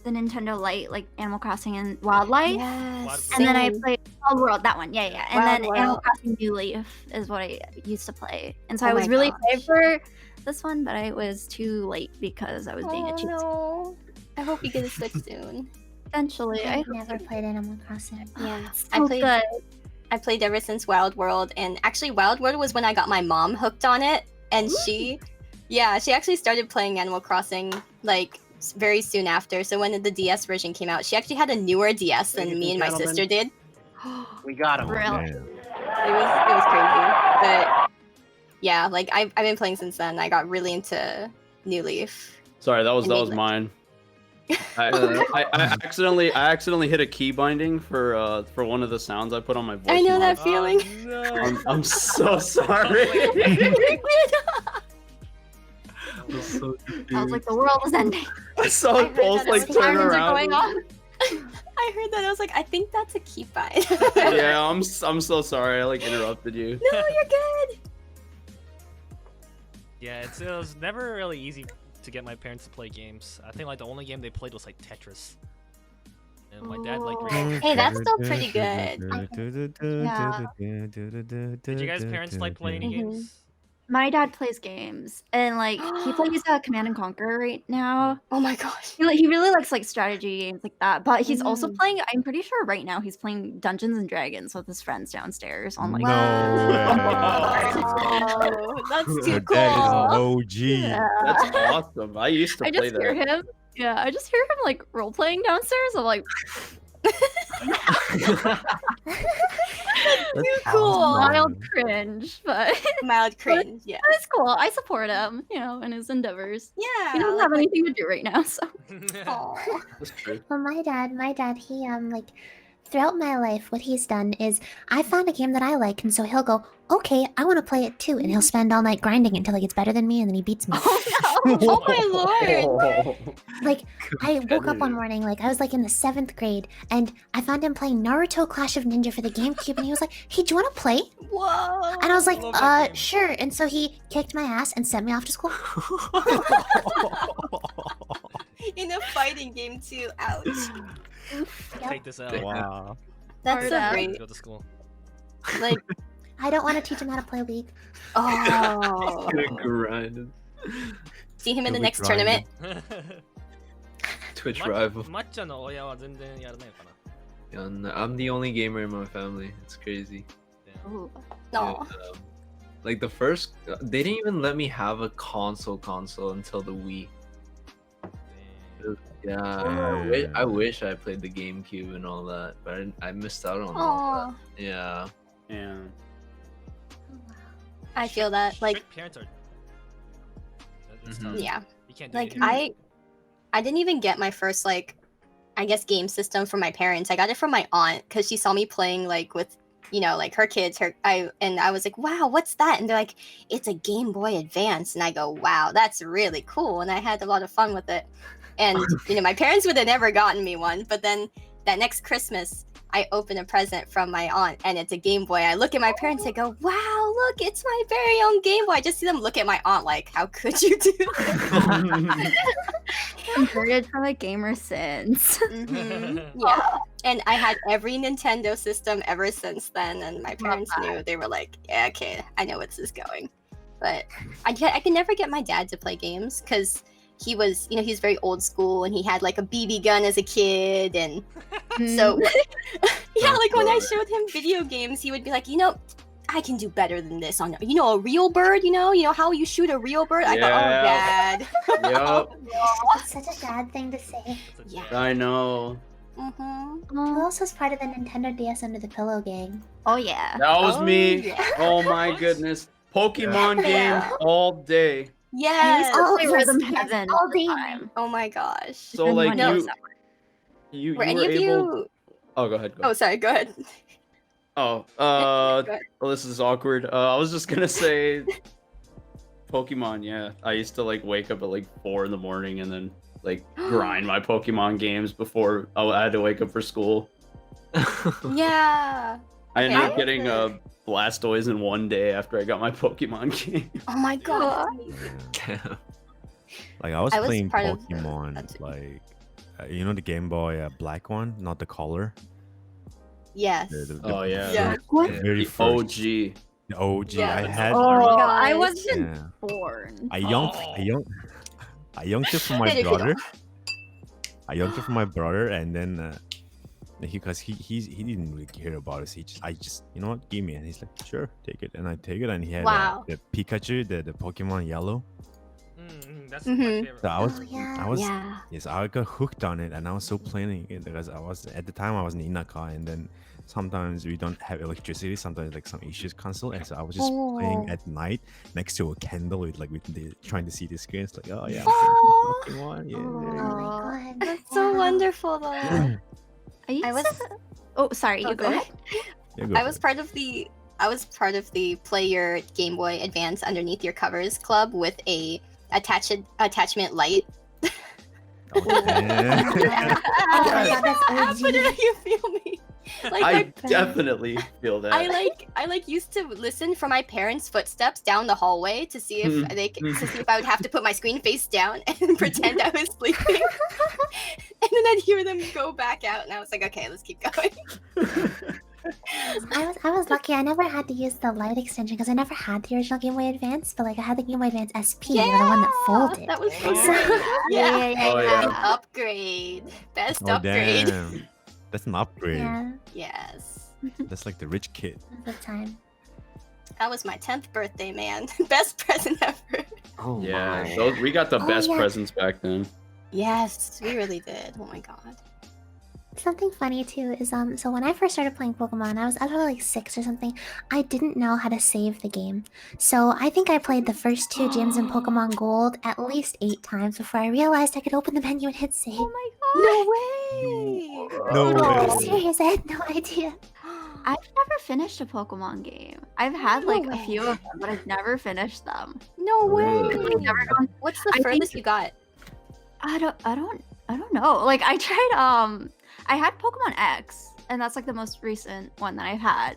the Nintendo Lite, like Animal Crossing and Wildlife. Yes. And then I played Wild World, that one, yeah. And Wild then World. Animal Crossing New Leaf is what I used to play. And so Oh I was my really gosh. excited for this one, but I was too late because I was being a cheat. No. I hope you get a Switch soon. Eventually, I've never played Animal Crossing. Yeah, so good. I played ever since Wild World, and actually Wild World was when I got my mom hooked on it, and she actually started playing Animal Crossing like very soon after. So when the DS version came out, she actually had a newer DS than me and my sister did. We got him. Really? It was crazy, but yeah, like I've been playing since then. I got really into New Leaf. Sorry, that was mine. I accidentally hit a key binding for one of the sounds I put on my voice. I know that mod. feeling. No. I'm so sorry. I was like, the world is ending. I saw it Pulse like turn Sirens are around. going on. I heard that. I was like, I think that's a key bind. Yeah, I'm so sorry. I like interrupted you. No, you're good. Yeah, it was never really easy to get my parents to play games. I think like the only game they played was like Tetris. And my dad like Hey, that's still pretty good. Did you guys' parents like play any games? My dad plays games, and like he plays Command and Conquer right now. Oh my gosh. He really likes like strategy games like that. But he's also playing. I'm pretty sure right now he's playing Dungeons and Dragons with his friends downstairs on like. Wow. That's too Your cool. dad is an OG. Yeah. That's awesome. I used to I play just hear that. him. Yeah, I just hear him like role playing downstairs. I'm like. Too cool. Mild cringe, but Mild cringe. Yeah. it's cool. I support him, in his endeavors. Yeah. He doesn't have anything to do right now, so. Aw. That's true. Well, my dad, he like throughout my life, what he's done is I found a game that I like, and so he'll go, okay, I want to play it too, and he'll spend all night grinding until he gets better than me, and then he beats me. Oh my lord. Like, I woke up one morning, like, I was, like, in the 7th grade, and I found him playing Naruto Clash of Ninja for the GameCube, and he was like, hey, do you want to play? Whoa. And I was like, sure. And so he kicked my ass and sent me off to school. In a fighting game too. Ouch. Take this out. Wow. That's so Hard great. Go to school. Like I don't want to teach him how to play League. Oh. Gonna grind. See him in the You'll be next grinding. tournament. Twitch rival. 抹茶の親は全然やらないかな。 Yeah, I'm the only gamer in my family. It's crazy. Ooh. Yeah, No. like the first, they didn't even let me have a console until the Wii. Yeah, I wish I played the GameCube and all that, but I missed out on all that. Yeah. Yeah. I feel that. Like, Strict parents are. It's tough. yeah. You can't do Like, anything. I didn't even get my first, like, I guess game system from my parents. I got it from my aunt because she saw me playing, like, with, you know, like her kids. And I was like, wow, what's that? And they're like, it's a Game Boy Advance. And I go, wow, that's really cool. And I had a lot of fun with it. And, you know, my parents would have never gotten me one. But then that next Christmas, I open a present from my aunt and it's a Game Boy. I look at my parents and go, wow, look, it's my very own Game Boy. I just see them look at my aunt like, how could you do that? Converted from a gamer since. Yeah. And I had every Nintendo system ever since then. And my parents knew. They were like, yeah, okay, I know where this is going. But I can never get my dad to play games because he was, you know, he's very old school and he had like a BB gun as a kid. And so, yeah, like when I showed him video games, he would be like, you know, I can do better than this on, you know, a real bird, you know how you shoot a real bird? I go, oh, Dad. Yup. It's such a dad thing to say. Yeah. I know. Who else was part of the Nintendo DS Under the Pillow gang? Oh yeah. That was me. yeah. Oh my goodness. Pokemon games all day. Yes. Oh, play yes, Rhythm yes, Heaven all all the day. time. Oh my gosh. So And like one No. knows you Were any were of able. you? Oh, go ahead. Go Oh, ahead. sorry. Go ahead. Oh, Go ahead. well, this is awkward. I was just gonna say, Pokemon. Yeah, I used to like wake up at like 4 in the morning and then like grind my Pokemon games before I had to wake up for school. Yeah. I ended Okay. up getting Blastoise in one day after I got my Pokemon game. Oh my god. Like I was I was playing part of Pokemon, that too. like you know the Game Boy black one, not the color. Yes. Oh yeah. Yeah. the very The first, OG. the OG. Yeah. I had. Oh, Guys. I wasn't Yeah. born. I yonked it from my There you go. brother. I yonked it from my brother, and then because he didn't really care about it. I just you know what, give me, and he's like, sure, take it, and I take it, and he had Wow. the Pikachu, the Pokemon Yellow. That's Mhm. my favorite. So Oh, yeah. I was Yeah. yes, I got hooked on it, and I was so playing it because I was at the time I was in Inaka, and then sometimes we don't have electricity. Sometimes like some issues cancel, and so I was just playing Oh. at night next to a candle with trying to see the screen. It's like, oh yeah, Oh. Pokemon, yeah. Oh there you my go. god. That's so wonderful though. I used I was to- Oh, sorry. You go ahead. Yeah, go I for was it. part of the play your Game Boy Advance underneath your covers club with a attachment light. Oh, damn. Oh my god, that's How OG. do you feel me? Like I my definitely feel that. I like used to listen for my parents' footsteps down the hallway to see if I would have to put my screen face down and pretend I was sleeping. And then I'd hear them go back out and I was like, okay, let's keep going. I was lucky. I never had to use the light extension because I never had the original Game Boy Advance, but like I had the Game Boy Advance SP, the one that folded. That was so So- yeah. Oh, yeah. Upgrade. Best Oh, upgrade. damn. That's an upgrade. Yeah, Yes. That's like the rich kid. good time. That was my 10th birthday, man. Best present ever. Oh Yeah, my. we got the Oh, best yeah. presents back then. Yes, we really did. Oh my god. Something funny too is so when I first started playing Pokemon, I was probably like 6 or something. I didn't know how to save the game, so I think I played the first 2 gyms in Pokemon Gold at least 8 times before I realized I could open the menu and hit save. Oh my god. No I'm way. serious, I had no idea. I've never finished a Pokemon game. I've had No like way. a few of them, but I've never finished them. No way. I've never gone. What's the I think- furthest you got? I don't know. Like I tried. I had Pokemon X, and that's like the most recent one that I've had.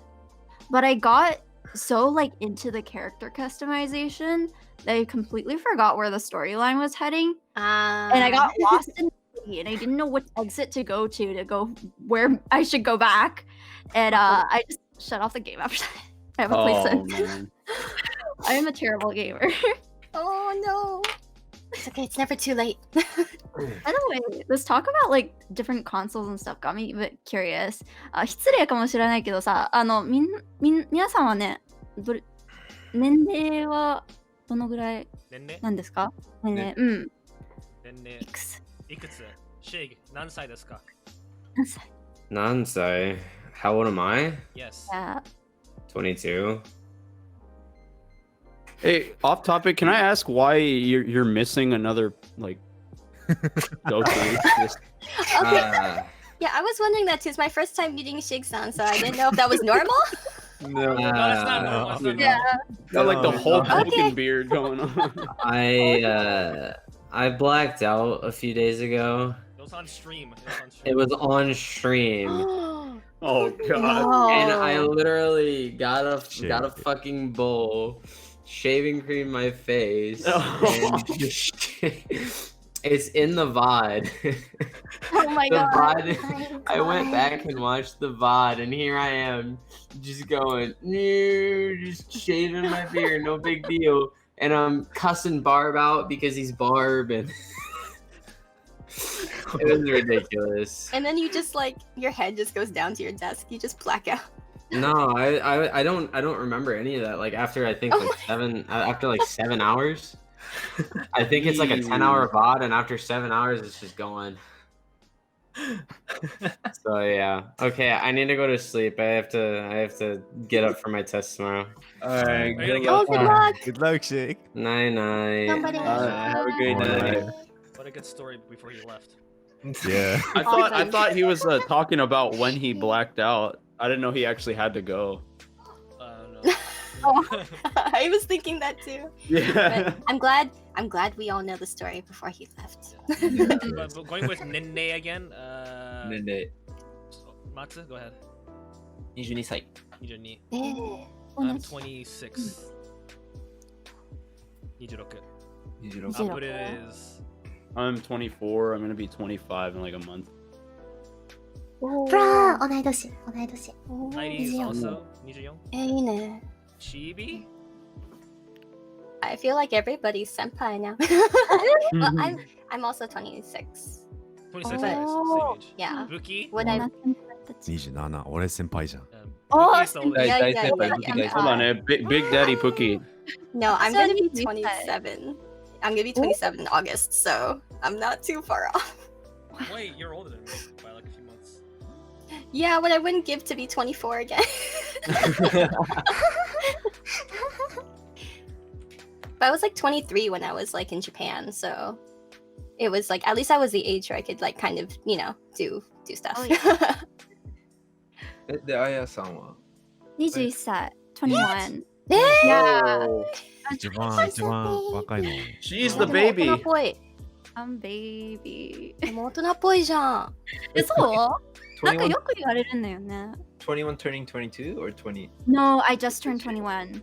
But I got so like into the character customization that I completely forgot where the storyline was heading, and I got lost in the city, and I didn't know what exit to go where I should go back, and I just shut off the game after that. I have a playset. man. I am a terrible gamer. Oh no. It's okay. It's never too late. Anyway, let's talk about like different consoles and stuff. Got me a bit curious. 失礼かもしれないけどさ、皆さんはね、年齢はどのぐらいなんですか？年齢。うん。年齢。いくつ？いくつ？シェイグ、何歳ですか？何歳? How old am I? Yes. Yeah. 22. Hey, off topic, can I ask why you're missing another like goatee? Yeah, I was wondering that too. It's my first time meeting Shig-san, so I didn't know if that was normal. No, that's not normal. That's not normal. Yeah. Got like the whole Hogan beard going on. I blacked out a few days ago. It was on stream. It was on stream. Oh god. No. And I literally got a fucking bowl, shaving cream my face. And it's in the VOD. Oh my The god. VOD. I went back and watched the VOD, and here I am, just going, just shaving my beard, no big deal. And I'm cussing Barb out because he's Barb, and it was ridiculous. And then you just like your head just goes down to your desk. You just black out. No, I don't remember any of that. Like after I think like 7 hours. I think it's like a 10-hour VOD, and after 7 hours, it's just going. So yeah, okay. I need to go to sleep. I have to get up for my test tomorrow. All right. Good luck. Good luck, Shake. Night night. Have a great night. What a good story before he left. Yeah. I thought he was talking about when he blacked out. I didn't know he actually had to go. No. Oh, I was thinking that too. Yeah. But I'm glad we all know the story before he left. But going with Nenne again. Nenne. Matsu, go ahead. 22歳. 22. I'm 26. 26. 26. Output is. I'm 24. I'm gonna be 25 in like a month. ほら、同い年。 90 is also 24. いいね。 Chibi? I feel like everybody's senpai now. Well, I'm also 26. 26 But- same age. Yeah. Buki? What I 27. 俺先輩じゃん。 Buki is the oldest. yeah, Guys, yeah, guys, yeah, guys, Hold on, Big Daddy Pookie. No, I'm So gonna be you 27. I'm gonna be 27 in August, so I'm not too far off. Wait, you're older than me by like a few months. Yeah, what I wouldn't give to be 24 again. But I was like 23 when I was like in Japan, so it was like at least I was the age where I could like kind of, you know, do stuff. Oh, yeah. で、あやさんは21歳。21. Yeah. 一番若いの。 She's the でも大人 baby. っぽい。 I'm baby. でも大人っぽいじゃん。え、そうなんか21よく言われるんだよね。21 turning 22 or 20? No, I just turned 21.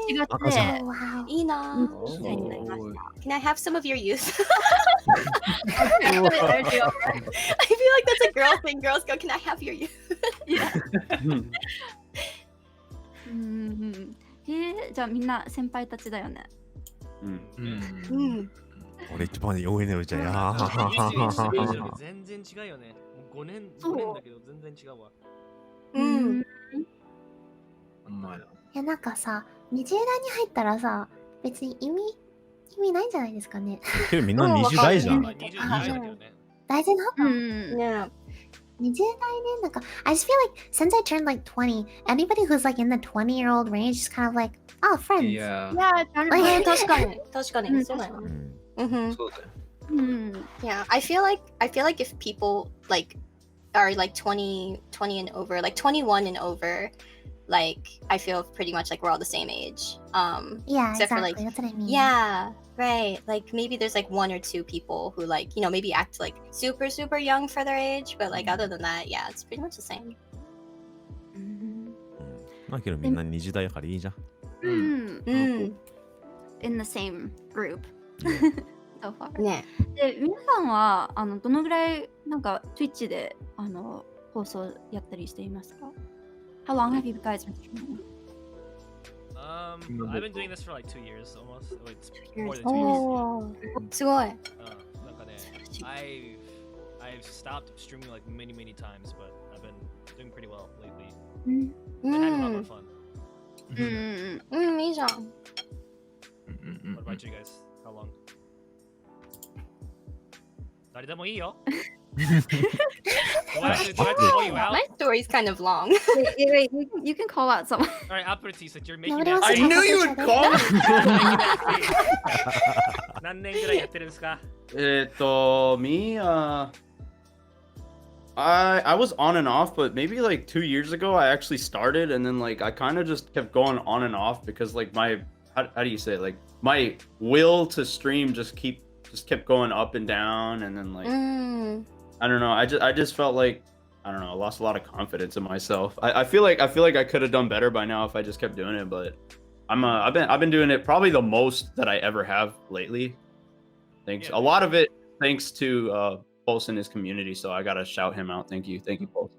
違って。いいなぁ。 Oh. Can I have some of your youth? I feel like that's a girl thing. Girls go, can I have your youth? じゃあみんな先輩たちだよね。俺一番弱いね、うちゃや。全然違うよね。もう5年だけど全然違うわ。いや、なんかさ、20代に入ったらさ、別に意味ないんじゃないですかね。けどみんな20代じゃん。20代だけどね。大事なのか。Yeah. 20代ね、なんか、I just feel like since I turned like 20, anybody who's like in the 20-year-old range is kind of like, oh, friends. Yeah. Yeah, 確かに。確かに。そうだよ。そうだよ。Yeah, I feel like if people like are like 20 and over, like 21 and over, like I feel pretty much like we're all the same age. Yeah, except for, exactly. like, That's what I mean. Yeah, right. Like maybe there's like one or two people who like, you know, maybe act like super young for their age, but like other than that, yeah, it's pretty much the same. まあけどみんな20代やからいいじゃん。In the same group. So far. ね。で、皆さんはどのぐらいなんか Twitch で放送やったりしていますか？ How long have you guys been streaming? I've been doing this for like 2 years almost. Oh, it's more than 2 years. Oh, すごい。なんかね、I've stopped streaming like many times, but I've been doing pretty well lately. Been having a lot of fun. いいじゃん。 What about you guys? How long? 誰でもいいよ。Do I have to call you out? My story's kind of long. Wait, you can call out someone. Alright, Apurti, since you're making Nobody that wants I to knew talk you about would each call me. face. 何年ぐらいやってるんですか? Me, I was on and off, but maybe like 2 years ago I actually started, and then like I kind of just kept going on and off because like my how do you say it? Like my will to stream just kept going up and down, and then like I don't know, I just felt like I don't know, I lost a lot of confidence in myself. I feel like I could have done better by now if I just kept doing it, but I've been doing it probably the most that I ever have lately. Thanks. A lot of it thanks to Pulse in his community, so I gotta shout him out. Thank you, Pulse.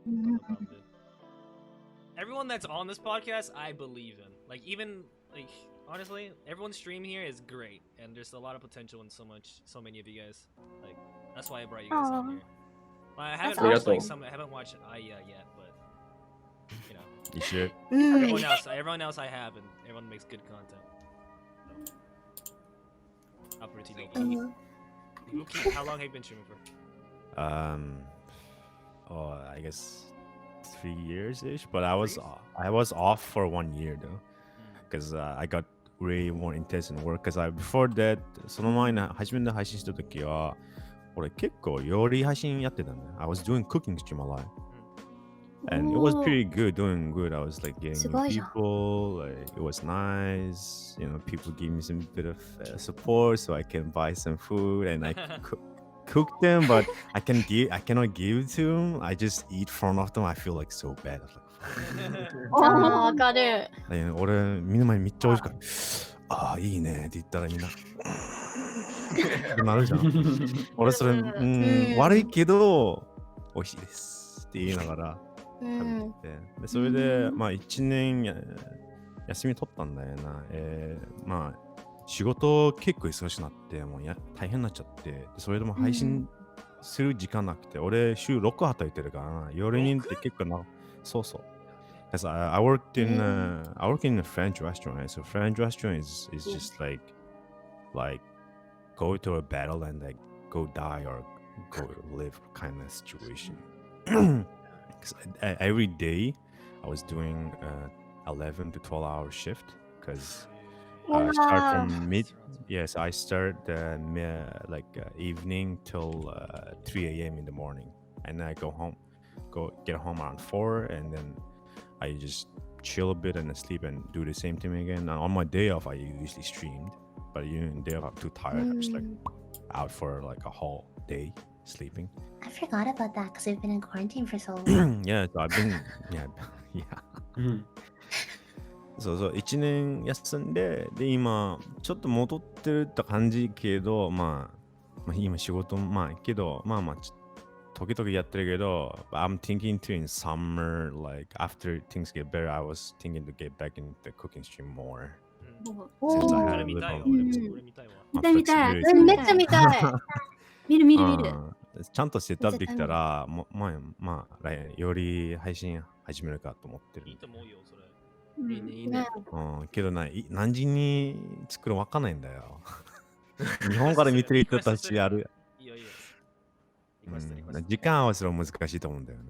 Everyone that's on this podcast, I believe in. Like even like honestly, everyone's stream here is great, and there's a lot of potential in so many of you guys. Like that's why I brought you guys on here. Well, I haven't watched like I haven't watched Aya yet, but you know. You should. Everyone else I have, and everyone makes good content. So. Luki, how long have you been streaming for? I guess 3 years ish, but I was off for 1 year though, because I got way more intense in work. Because before that, その前の初めて配信した時は俺結構料理配信やってたんだよ。I was doing cooking stream a lot. And it was pretty good, doing good. I was like getting new people, like it was nice. You know, people give me some bit of support so I can buy some food and I cook them, but I cannot give it to them. I just eat front of them. I feel like so bad. Oh, got it. 俺みんな前にめっちゃ美味しかった。ああいいねって言ったらみんななるじゃん。俺それ悪いけど美味しいですって言いながら。食べてでそれでまあ1年休み取ったんだよな。まあ仕事結構忙しくなってもう大変になっちゃってでそれでも配信する時間なくて、俺週6働いてるからな。夜にって結構な。そうそう。Because I work in a French restaurant, right? So French restaurant is just like go to a battle and like go die or go live kind of situation. Every day I was doing 11 to 12 hour shift because I start from I start evening till 3 a.m. in the morning, and then I get home around 4, and then I just chill a bit and sleep and do the same thing again. And on my day off I usually streamed, but even day off I'm too tired. I'm just like out for like a whole day sleeping. I forgot about that because we've been in quarantine for so long. Yeah, so I've been yeah. そう1年休んで今ちょっと戻ってるって感じけどまあ今仕事けど時々やってるけど I'm thinking to in summer like after things get better I was thinking to get back in the cooking stream more. Since I had a little見たいめっちゃ見たい。見る。ちゃんとセットアップできたらより配信始めるかと思ってる。いいと思うよそれ。いいね。けど何時に作るかわかんないんだよ。日本から見てる人たちやる。いいよ。時間合わせは難しいと思うんだよな。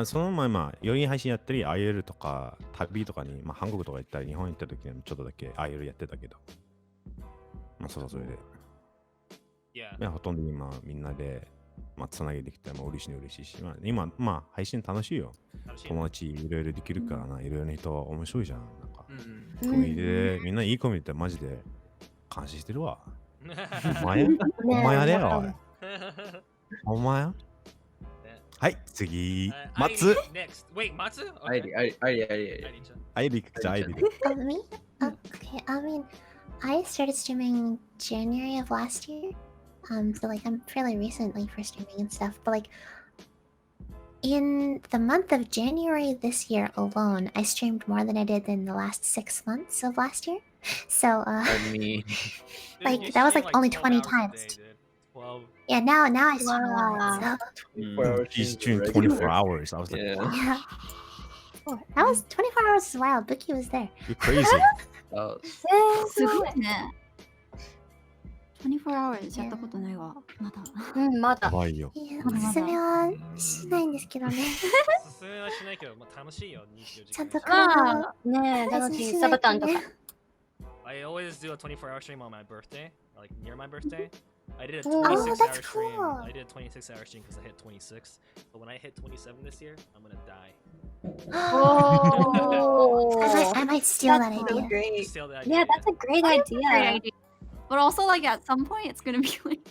その前より配信やったり IRL とか旅とかに韓国とか行ったり日本行った時にちょっとだけ IRL やってたけど。それで。ほとんど今みんなでつなげてきて嬉しいし、今配信楽しいよ。友達いろいろできるからな、いろいろな人面白いじゃん。なんかコミュニティでみんないいコミュニティマジで感心してるわ。お前やれよ。お前や。はい次松。Wait, Matsu? Airi. Me? Okay, I mean, I started streaming January of last year. So like I'm fairly recently for streaming and stuff, but like in the month of January this year alone, I streamed more than I did in the last 6 months of last year. So, I mean, like that was like only 20 times. Yeah, now I stream a lot. So. She's streamed 24 hours. I was like, yeah. Yeah. Oh, that was 24 hours as well. Buki was there. you're crazy. Oh, すごいね。24 hours やったことないわ。まだ。うん、まだ。やばいよ。いや、おすすめはしないんですけどね。おすすめはしないけど、まあ楽しいよ、24時間。ちゃんと体をねえ、楽しい。サバタンとか。I always do a 24-hour stream on my birthday, like near my birthday. I did a Oh, 26-hour that's stream. cool. I did a 26-hour stream because I hit 26. But when I hit 27 this year, I'm gonna die. Oh, I might steal that that's so idea. great. Steal that Yeah, idea. that's a great idea. Great idea. But also, like at some point, it's gonna be like.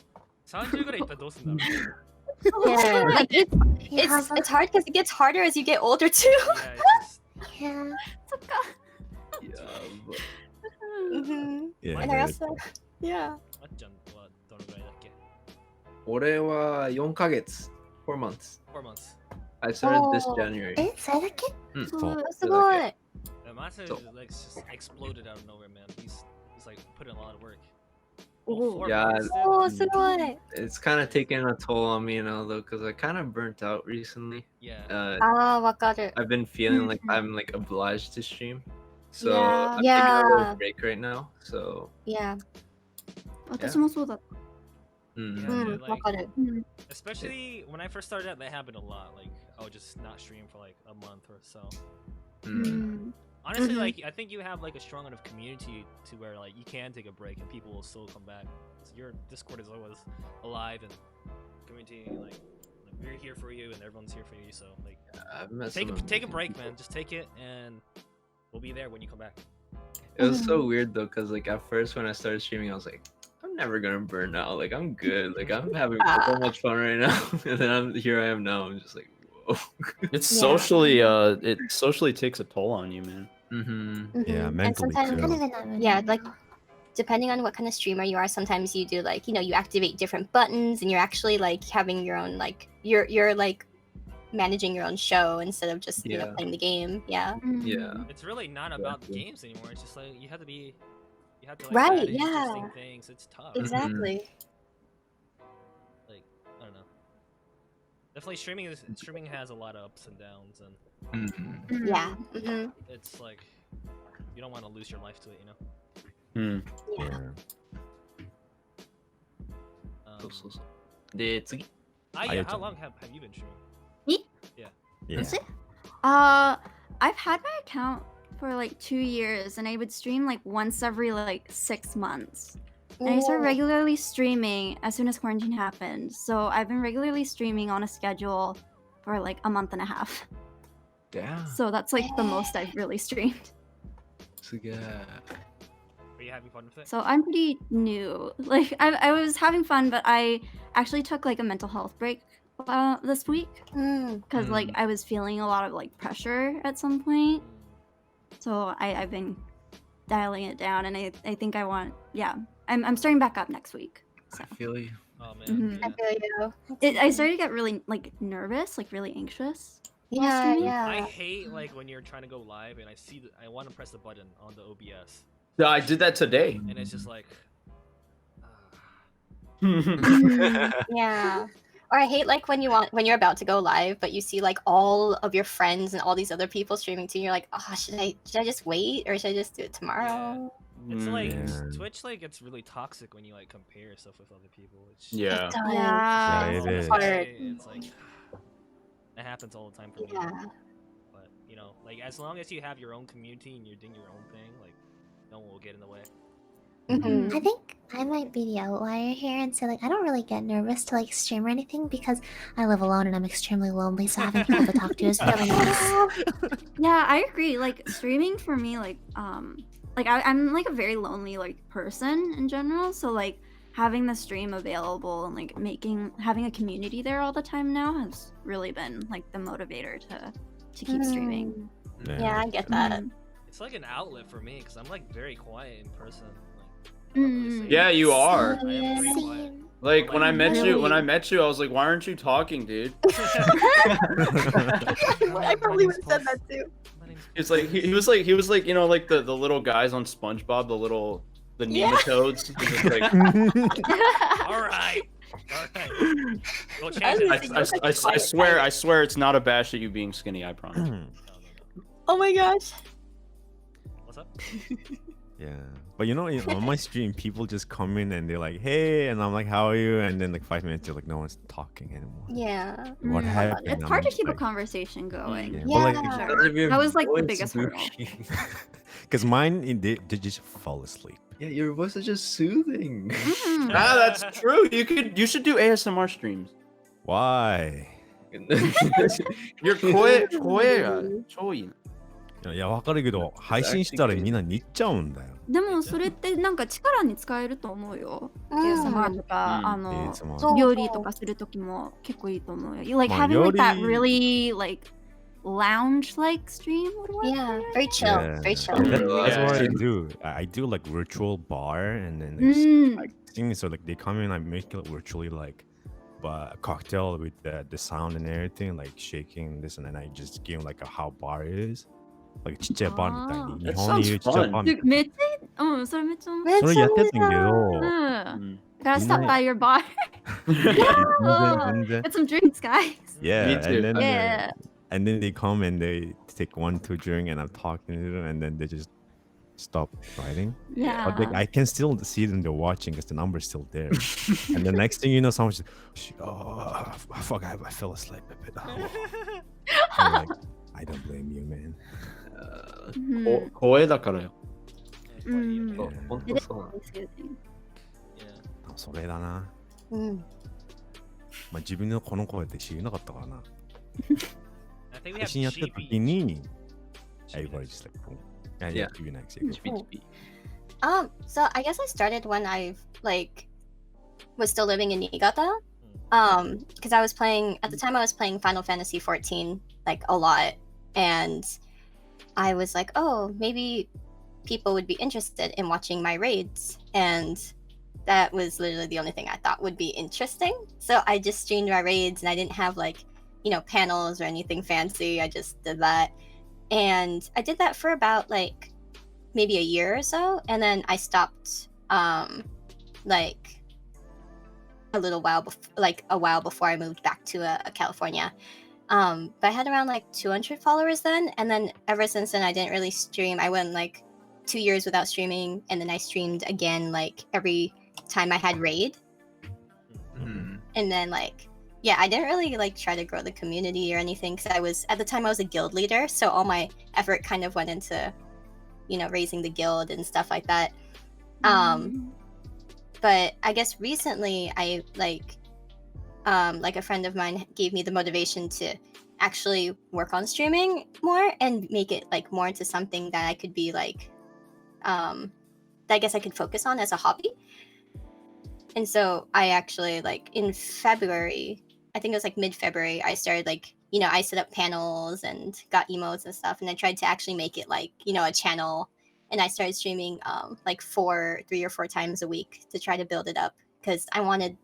30ぐらいいったらどうすんだろう Yeah, like it's hard because it gets harder as you get older too. Yeah, it's just... Yeah. そっか。 Mhm. Yeah, And I dude. also, yeah. あっちゃんはどのぐらいだっけ俺は4ヶ月 4 months. 4 months. I started this Oh. January. え、それだけ？そうすごい。 Yeah, Master So- like just exploded out of nowhere, man. He's like put in a lot of work. Ooh. 4 Yeah, months, dude. おー、すごい。 It's kind of taken a toll on me now though, because I kind of burnt out recently. Yeah.あー、わかる。 I've been feeling like I'm like obliged to stream. So Yeah. I'm taking a Yeah. little break right now. So Yeah. 私もそうだった。 mm. Yeah, うん、 dude, わ like, かる。 especially when I first started out, that happened a lot. Like, I would just not stream for like a month or so. Mm. Honestly, Mhm. like, I think you have like a strong enough community to where like you can take a break and people will still come back. So your Discord is always alive and community like we're here for you and everyone's here for you. So like, I've met take some a amazing break, people. man. Just take it and we'll be there when you come back. It was so weird though, because like at first when I started streaming, I was like, I'm never gonna burn out. Like I'm good. Like I'm having so much fun right now. And then here I am now. I'm just like, whoa. It's Yeah. socially, it socially takes a toll on you, man. Mm-hmm. Yeah, And mentally sometimes, I'm kind too. of in that mood yeah, right like now. depending on what kind of streamer you are, sometimes you do like, you know, you activate different buttons and you're actually like having your own like you're like managing your own show instead of just you know Yeah. playing the game. Yeah. Yeah. It's really not about the Exactly. games anymore. It's just like you have to be, you have to like Right, add in yeah. interesting things. It's tough. Exactly. Like I don't know. Definitely streaming has a lot of ups and downs, and Mm-hmm. Yeah. Hmm. it's like you don't want to lose your life to it, you know. Hmm. Yeah. Um, で、次。 yeah, how long have you been streaming? Yeah. Is it? I've had my account for like 2 years, and I would stream like once every like 6 months. And I started Ooh. regularly streaming as soon as quarantine happened. So I've been regularly streaming on a schedule for like a month and a half. Damn. So that's like the most I've really streamed. すげえ。 Are you having fun with it? So I'm pretty new. Like I was having fun, but I actually took like a mental health break this week Mm. because like I was feeling a lot of like pressure at some point. So I've been dialing it down, and I think I want I'm starting back up next week. So I feel you. Oh man. Mhm. Yeah. I feel you. I started to get really like nervous, like really anxious. while Yeah, streaming. I yeah. hate like when you're trying to go live and I want to press the button on the OBS Yeah, I did that today. and it's just like. Yeah. Or I hate like when you're about to go live, but you see like all of your friends and all these other people streaming too. And you're like, oh, should I just wait or should I just do it tomorrow? It's like Yeah. Twitch like gets really toxic when you like compare stuff with other people. It's Yeah. It does. Yeah. Yeah, it is. Hard. It's like it happens all the time for me. Yeah. But you know, like as long as you have your own community and you're doing your own thing, like no one will get in the way. Mhm. I think I might be the outlier here and say like I don't really get nervous to like stream or anything because I live alone and I'm extremely lonely, so having people to talk to is really nice. Yeah, I agree. Like streaming for me, like I'm like a very lonely like person in general. So like having the stream available and like having a community there all the time now has really been like the motivator to keep streaming. Mm. Yeah, I get that. Mhm. It's like an outlet for me because I'm like very quiet in person. Like, Mm. Yeah, you are. I am very quiet. Same. Like when I met you, Really? I was like, why aren't you talking, dude? I probably would have said that too. It's like he was like you know like the little guys on SpongeBob, the nematodes. He's just like, All right. Go I swear it's not a bash at you being skinny. I promise. Oh my gosh. What's up? Yeah, but you know, on my stream, people just come in and they're like, "Hey," and I'm like, "How are you?" And then like 5 minutes, they're like, "No one's talking anymore." Yeah. What happened? It's I'm hard to just keep a like, conversation going. Yeah, Yeah. but like, That was like the biggest hurdle. because mine, they just fall asleep. Yeah, your voice is just soothing. Ah, that's true. You should do ASMR streams. Why? Your声が超いい。いや、わかるけど、配信したらみんな似ちゃうんだよ。でもそれってなんか力に使えると思うよ。ASMR とか、ASMR 料理とかするときも結構いいと思うよ。You like まあ having like that 料理 really like lounge-like stream would work. Yeah, very chill, Yeah. very chill. That's what I Yeah. do. I do like virtual bar and then Mm. like things. So like they come in, I make it virtually like a cocktail with the sound and everything, like shaking this, and then I just give like how bar it is. Like ちっちゃいバーみたいに。 That 日本に言うちっちゃいバーみたいめっちゃ、それめっちゃ面白い。な。それやってたんけど、Gotta stop by your bar. 全然 Get some drinks, guys. Yeah, Me too. Yeah. and then they come and they take 1-2 drink and I'm talking to them and then they just stop writing. Yeah. But like I can still see them, they're watching because the number's still there. And the next thing you know, someone's just, oh, fuck, I fell asleep a bit. Oh. I'm like, I don't blame you, man. 声だからよ。Mm. そう本 It 当 is そうなの。 soothing. それだな。うん。まあ自分のこの声って知らなかったからな。 I think we 配 have 信やってた時 Chibi. に、everybody just like, boom. Yeah, Yeah. Chibi next. So I guess I started when I like was still living in Niigata. Because I was playing at the time I was playing Final Fantasy 14 like a lot, and I was like, oh, maybe people would be interested in watching my raids, and that was literally the only thing I thought would be interesting. So I just streamed my raids, and I didn't have like, you know, panels or anything fancy. I just did that, and I did that for about like maybe a year or so, and then I stopped like a while before I moved back to California. But I had around like 200 followers then, and then ever since then I didn't really stream. I went like 2 years without streaming, and then I streamed again like every time I had raid. And then like, yeah, I didn't really like try to grow the community or anything, because at the time I was a guild leader, so all my effort kind of went into, you know, raising the guild and stuff like that. But I guess recently I like a friend of mine gave me the motivation to actually work on streaming more and make it like more into something that I could be like that I guess I could focus on as a hobby. And so I actually like in February, I think it was like mid-February, I started like, you know, I set up panels and got emotes and stuff, and I tried to actually make it like, you know, a channel. And I started streaming like 3 or 4 times a week to try to build it up, because I wanted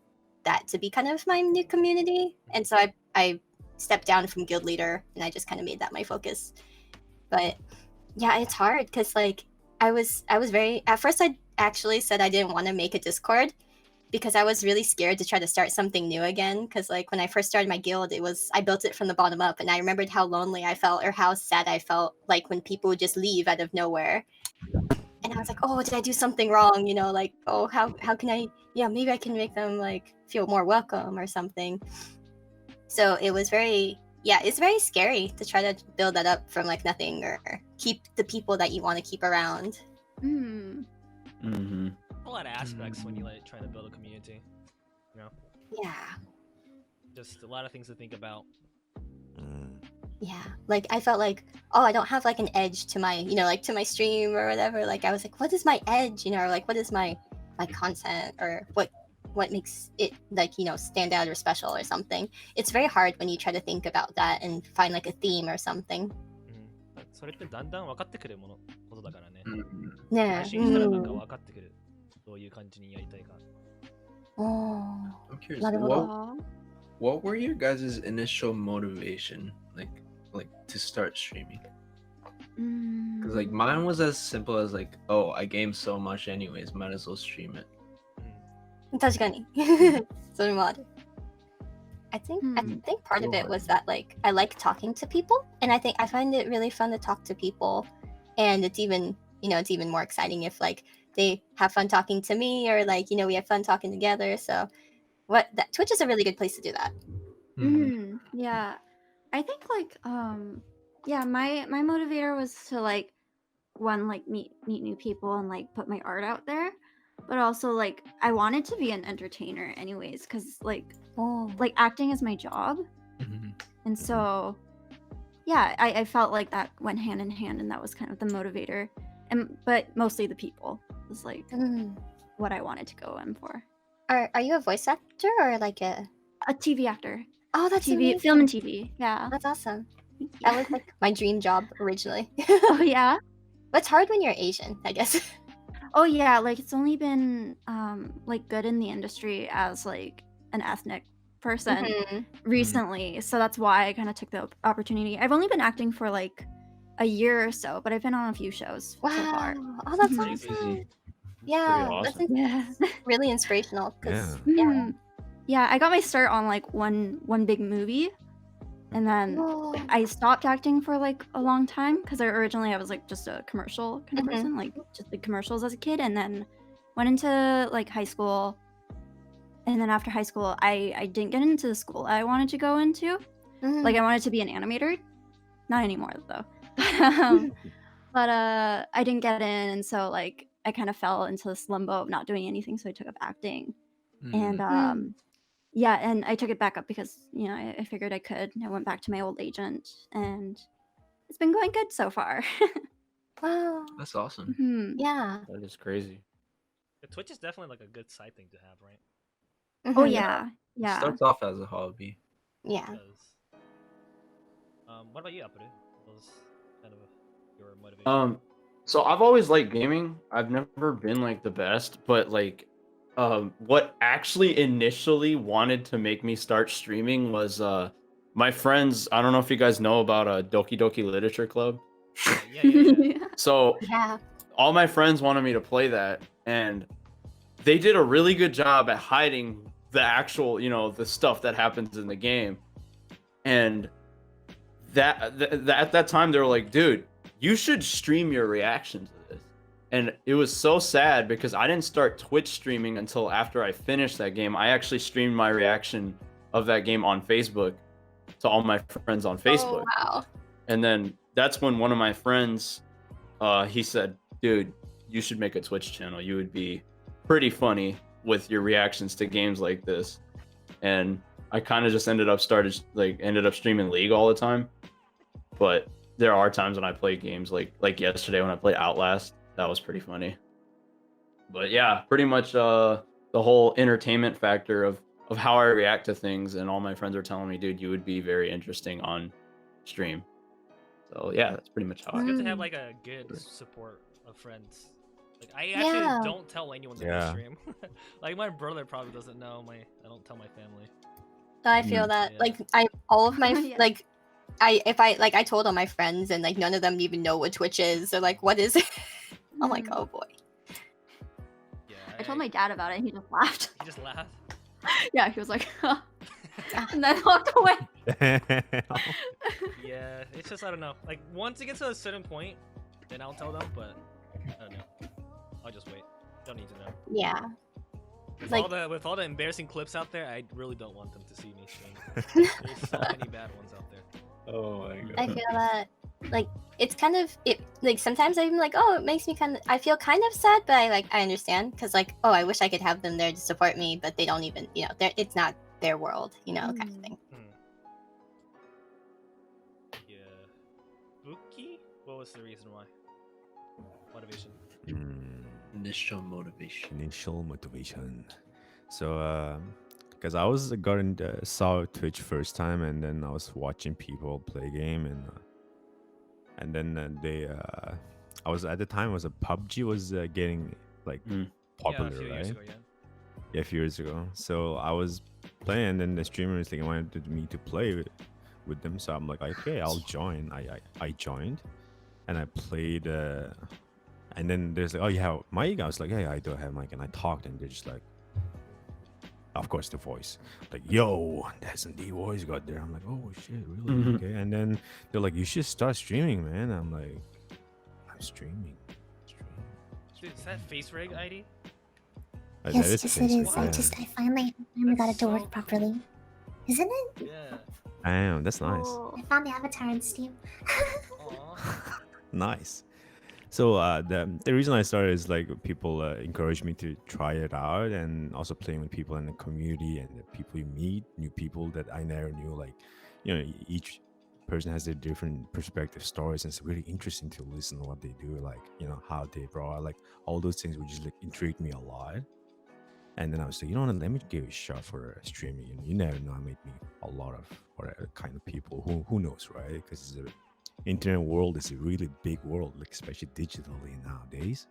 that to be kind of my new community. And so I stepped down from guild leader, and I just kind of made that my focus. But yeah, it's hard because like I was very, at first I actually said I didn't want to make a Discord because I was really scared to try to start something new again. Because like when I first started my guild, I built it from the bottom up, and I remembered how lonely I felt or how sad I felt like when people would just leave out of nowhere. And I was like, oh, did I do something wrong? You know, like, oh, how can I, yeah, maybe I can make them like feel more welcome or something. So it was it's very scary to try to build that up from like nothing, or keep the people that you want to keep around. A lot of aspects when you like try to build a community, you know. Yeah. Just a lot of things to think about. Yeah, like I felt like, oh, I don't have like an edge to my, you know, like to my stream or whatever. Like I was like, what is my edge, you know, or like what is my content, or what makes it like, you know, stand out or special or something. It's very hard when you try to think about that and find like a theme or something. それってだんだん分かってくることだからね。ねえ。配信したらなんか分かってくる。どういう感じにやりたいか。I'm curious. なるほど。What were your guys' initial motivation, like to start streaming? Because like mine was as simple as like, oh, I game so much anyways, might as well stream it. 確かに。それもある。I think part of it was that like I like talking to people, and I find it really fun to talk to people, and it's even more exciting if like they have fun talking to me, or like we have fun talking together. So Twitch is a really good place to do that. Yeah, I think like my motivator was to like meet new people and like put my art out there, but also like I wanted to be an entertainer anyways, because like acting is my job. And so yeah, I felt like that went hand in hand, and that was kind of the motivator, but mostly the people was like what I wanted to go in for. Are you a voice actor or like a TV actor? Oh, that's TV, film and TV. Yeah, that's awesome. That was like my dream job originally. Oh yeah. But it's hard when you're Asian, I guess. Oh yeah, like it's only been like good in the industry as like an ethnic person recently, so that's why I kind of took the opportunity. I've only been acting for like a year or so, but I've been on a few shows so far. Oh, that's awesome. Yeah, awesome. That's really inspirational. Yeah, I got my start on like one big movie, and then I stopped acting for like a long time because originally I was like just a commercial kind of person, like just did commercials as a kid, and then went into like high school, and then after high school I didn't get into the school I wanted to go into. Like I wanted to be an animator, not anymore though. But I didn't get in, and so like I kind of fell into this limbo of not doing anything, so I took up acting. And yeah, and I took it back up because I figured I could. I went back to my old agent, and it's been going good so far. Wow, that's awesome. Yeah, that is crazy. Twitch is definitely like a good side thing to have, right? Oh yeah. It starts off as a hobby. Yeah. What about you, Apure? What was kind of your motivation? So I've always liked gaming. I've never been like the best, but like what actually initially wanted to make me start streaming was my friends. I don't know if you guys know about Doki Doki Literature Club. Yeah. So all my friends wanted me to play that, and they did a really good job at hiding the actual the stuff that happens in the game. And at that time they were like, dude, you should stream your reaction to this. And it was so sad because I didn't start Twitch streaming until after I finished that game. I actually streamed my reaction of that game on Facebook to all my friends on Facebook. Oh, wow. And then that's when one of my friends, he said, dude, you should make a Twitch channel. You would be pretty funny with your reactions to games like this. And I kind of just ended up streaming League all the time. But there are times when I play games like yesterday when I played Outlast. That was pretty funny. But yeah, pretty much the whole entertainment factor of how I react to things, and all my friends are telling me, dude, you would be very interesting on stream. So yeah, that's pretty much how It's good to have like a good support of friends. Like I actually don't tell anyone that I stream. Like my brother probably doesn't know. I don't tell my family. I feel that like all of my like I told all my friends, and like none of them even know what Twitch is. They're like, what is it? I'm like, oh boy. Yeah, I told my dad about it, and he just laughed. He just laughed. Yeah, he was like, huh. And then walked away. Yeah, it's just I don't know. Like once it gets to a certain point, then I'll tell them. But I don't know. I'll just wait. Don't need to know. Yeah. With all the embarrassing clips out there, I really don't want them to see me stream. There's so many bad ones out there. Oh my god. I feel that like it's kind of like sometimes I'm like, oh, it makes me I feel kind of sad, but I understand because like, oh, I wish I could have them there to support me, but they don't even it's not their world, kind of thing. Yeah. Buki? What was the reason why? Motivation. Initial motivation. So because I was saw Twitch first time, and then I was watching people play game, and then I was at the time PUBG was getting like popular, a few right? years ago, a few years ago. So I was playing, and then the streamers like wanted me to play with them. So I'm like, okay, I'll join. I joined, and I played. And then there's like, oh, you have mic? I was like, hey, I don't have mic, and I talked, and they're just like, of course, the voice, like, yo, that's the voice got there. I'm like, oh shit, really? Okay. And then they're like, you should start streaming, man. I'm like, I'm streaming. Dude, is that face rig ID? Yes, yes, it is. I finally got it to work properly. Isn't it? Yeah. Damn, that's nice. I found the avatar on Steam. Nice. So the reason I started is like people encouraged me to try it out, and also playing with people in the community and the people you meet, new people that I never knew. Like, you know, each person has their different perspective, stories, and it's really interesting to listen to what they do, like, you know, how they brought out, like, all those things would just like intrigued me a lot. And then I was like, you know what, let me give it a shot for streaming. And you never know, I might meet a lot of whatever kind of people who knows, right? Because the internet world is a really big world, like especially digitally nowadays.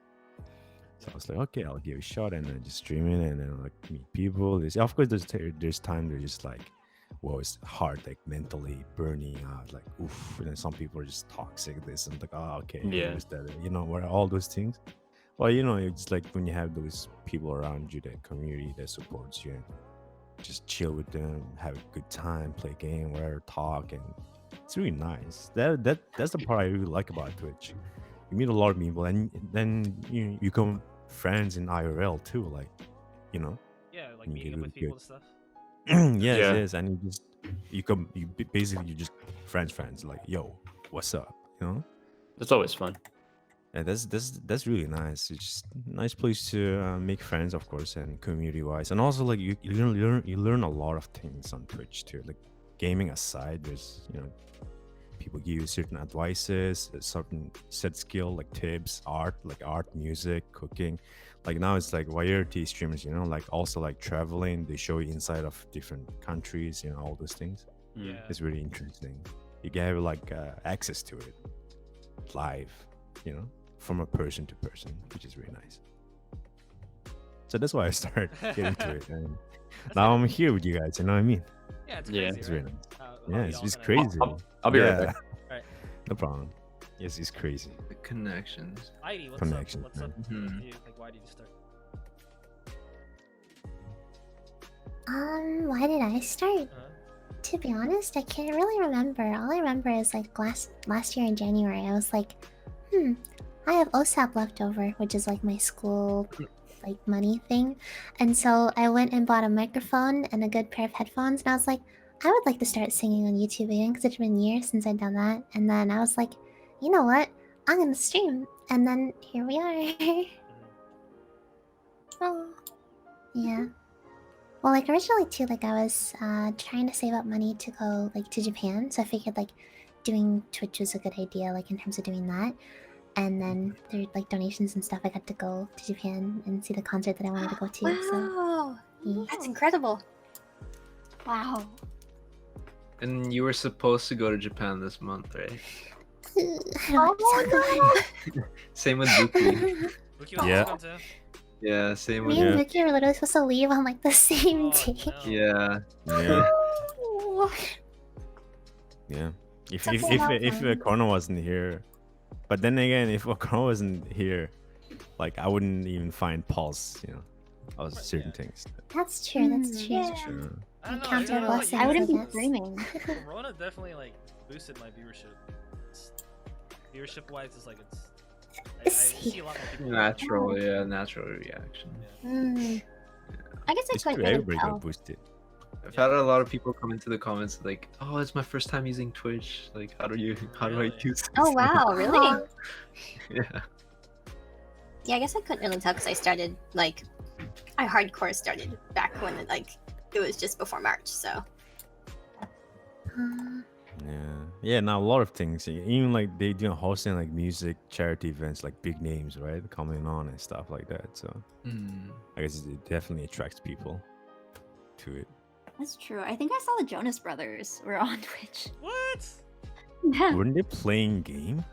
So I was like, okay, I'll give it a shot, and then just stream it, and then like meet people. Of course, there's time they're just like, well, it's hard, like mentally burning out, like oof. And then some people are just toxic, this and like, oh, okay, Yeah. that, you know, what all those things. Well, you know, it's like when you have those people around you, that community that supports you, and just chill with them, have a good time, play a game, whatever, talk, and it's really nice. That's the part I really like about Twitch. You meet a lot of people, and then you become friends in IRL too, like, you know. Yeah, like You meeting get up with really people and stuff. yes, Yeah. yes, and you just friends, like, yo, what's up, you know? That's always fun. And that's really nice. It's just a nice place to make friends, of course, and community wise, and also like you learn a lot of things on Twitch too. Like, gaming aside, there's, you know, people give you certain advices, a certain set skill, like tips, art, music, cooking. Like now it's like variety streamers, you know, like also like traveling. They show you inside of different countries, you know, all those things. Yeah. It's really interesting. You can have like access to it live, you know, from a person to person, which is really nice. So that's why I started getting to it, and now I'm here with you guys. You know what I mean? Yeah, it's Yeah. crazy. It's right? really nice. How Yeah, we it's all just kinda- crazy. I'll be right Yeah. back. Alright. No problem. Yes, it's crazy. The connections. Heidi, what's Connections, up? What's up? man. with you? Like, why did you start? Why did I start? Uh-huh. To be honest, I can't really remember. All I remember is like last year in January, I was like, I have OSAP left over, which is like my school like money thing. And so I went and bought a microphone and a good pair of headphones, and I was like, I would like to start singing on YouTube again because it's been years since I've done that. And then I was like, you know what? I'm gonna stream. And then here we are. Oh, yeah. Well, like originally too, like I was trying to save up money to go like to Japan, so I figured like doing Twitch was a good idea, like in terms of doing that. And then through like donations and stuff, I got to go to Japan and see the concert that I wanted to go to. Wow, So that's incredible. Wow. And you were supposed to go to Japan this month, right? I don't want to talk about it. Same with Buki. Look, you was Yeah. going to- Yeah, same with Me and Yeah. Vicky were literally supposed to leave on like the same Oh, day. no. Yeah. Yeah, Oh. yeah. If Took if a if lot, if man. Corona wasn't here, but then again, if Corona wasn't here, like I wouldn't even find Pulse, you know, of certain things. That's true. That's true. Yeah. Sure. I don't know. Count I your feel like blessings, you I wouldn't guys- be guess. streaming. Corona definitely like boosted my viewership. Viewership wise, it's like I see a lot more people. Natural, yeah, natural reaction. Mm. I guess I It's couldn't true, really everybody got tell. boosted. I've had a lot of people come into the comments like, "Oh, it's my first time using Twitch. Like, how do I Really? use this?" Oh wow, really? Yeah. Yeah, I guess I couldn't really tell because I started like I hardcore started back when it was just before March, so Yeah. Now a lot of things, even like they do hosting like music charity events, like big names, right, coming on and stuff like that. So I guess it definitely attracts people to it. That's true. I think I saw the Jonas Brothers were on Twitch. What? Yeah. Weren't they playing game?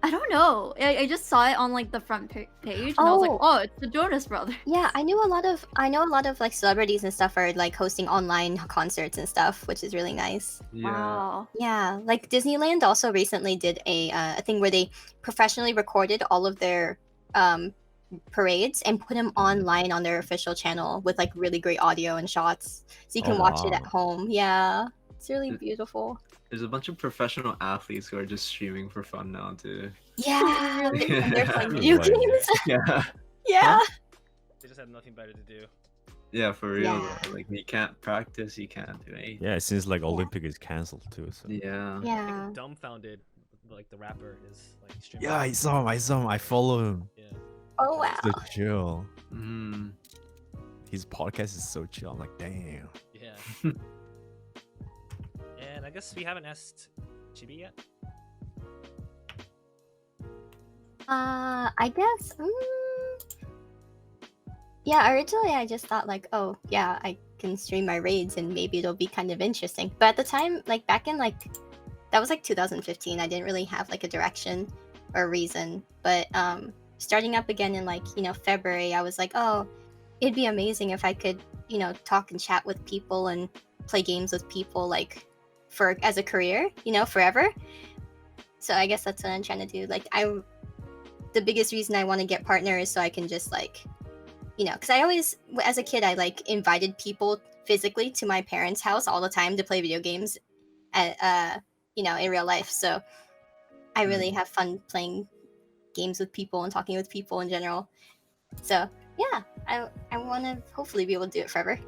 I don't know. I just saw it on like the front page, and I was like, Oh. oh, it's the Jonas Brothers. Yeah, I know a lot of like celebrities and stuff are like hosting online concerts and stuff, which is really nice. Wow. Yeah, like Disneyland also recently did a thing where they professionally recorded all of their parades and put them online on their official channel with like really great audio and shots, so you can watch it at home. Yeah, it's really beautiful. There's a bunch of professional athletes who are just streaming for fun now too. Yeah, and they're playing Yeah. video games. Yeah. Yeah. They just have nothing better to do. Yeah, for real. Yeah. Though. Like you can't practice, you can't do anything. Yeah, it seems like Olympic is cancelled too. So. Yeah. Yeah. Dumbfounded, like the rapper is like streaming. Yeah, I saw him. I follow him. Yeah. Oh wow. So chill. Mm. His podcast is so chill. I'm like, damn. Yeah. And I guess we haven't asked Chibi yet. I guess. Yeah, originally I just thought like, oh yeah, I can stream my raids and maybe it'll be kind of interesting. But at the time, like back in like, that was like 2015. I didn't really have like a direction or reason. But starting up again in like, you know, February, I was like, oh, it'd be amazing if I could, you know, talk and chat with people and play games with people like for as a career, you know, forever. So I guess that's what I'm trying to do. Like the biggest reason I want to get partners is so I can just like, you know, because I always, as a kid, I like invited people physically to my parents' house all the time to play video games, at, you know, in real life. So I really have fun playing games with people and talking with people in general. So yeah, I want to hopefully be able to do it forever.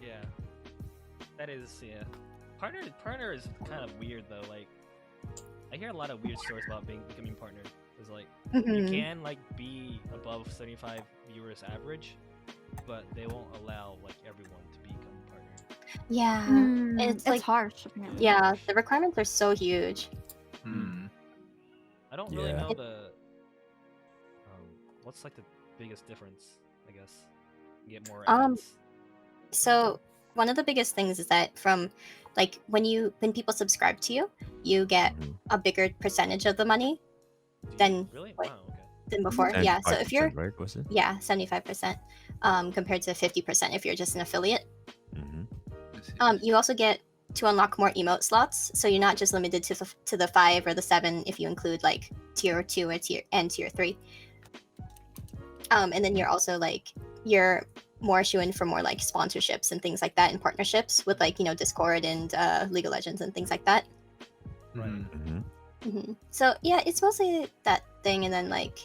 Yeah. That is, yeah. Partner is kind of weird though. Like, I hear a lot of weird stories about becoming partner. It's like you can like be above 75 viewers average, but they won't allow like everyone to become partner. Yeah, It's like harsh. Apparently. Yeah, the requirements are so huge. I don't really know the what's like the biggest difference, I guess. You get more ads. So one of the biggest things is that from like when people subscribe to you, you get a bigger percentage of the money than than before. Yeah, so if you're right, was it? yeah 75% compared to 50% if you're just an affiliate. You also get to unlock more emote slots, so you're not just limited to the 5 or the 7 if you include like tier 2 or tier 3. And then you're also like you're more shoo-in for more like sponsorships and things like that, and partnerships with like, you know, Discord and League of Legends and things like that. So yeah, it's mostly that thing, and then like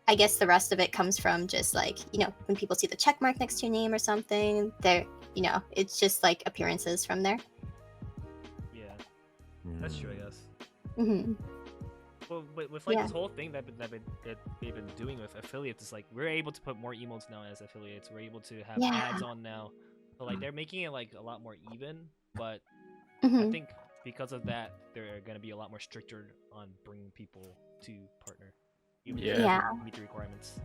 I guess the rest of it comes from just like, you know, when people see the check mark next to your name or something, they're, you know, it's just like appearances from there. Yeah, that's true, I guess. Well, with like this whole thing that they've been doing with affiliates, is like we're able to put more emotes now as affiliates. We're able to have ads on now, so like they're making it like a lot more even. But I think because of that, they're gonna be a lot more stricter on bringing people to partner. Even if they meet the requirements.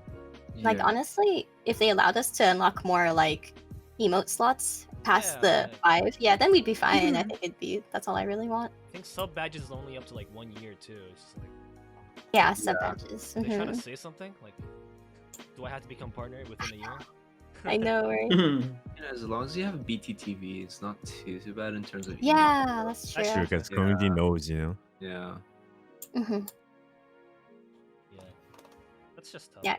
Like honestly, if they allowed us to unlock more like emote slots past the 5, then we'd be fine. I think that's all I really want. I think sub badges is only up to like 1 year too. It's just like sub badges. Are they trying to say something? Like, do I have to become partner within a year? I know, right? Yeah, as long as you have BTTV, it's not too bad in terms of. Yeah, that's true. That's true, because community knows, you know. Yeah. Yeah. That's just tough. Yeah,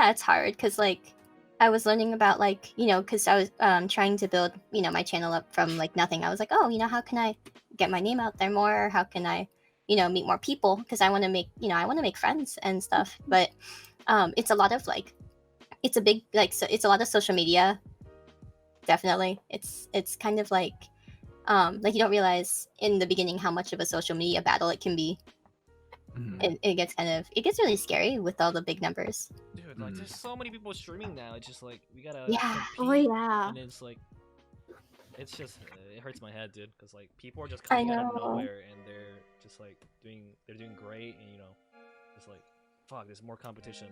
it's hard because like I was learning about like, you know, because I was trying to build, you know, my channel up from like nothing. I was like, oh, you know, how can I get my name out there more? How can I, you know, meet more people? Because I want to make, you know, I want to make friends and stuff. But it's a lot of like, it's a big like, so it's a lot of social media. Definitely, it's kind of like you don't realize in the beginning how much of a social media battle it can be. It gets really scary with all the big numbers. Dude, like there's so many people streaming now. It's just like we gotta compete, and it's like it hurts my head, dude, because like people are just coming out of nowhere and they're just like doing great, and you know, it's like fuck, there's more competition.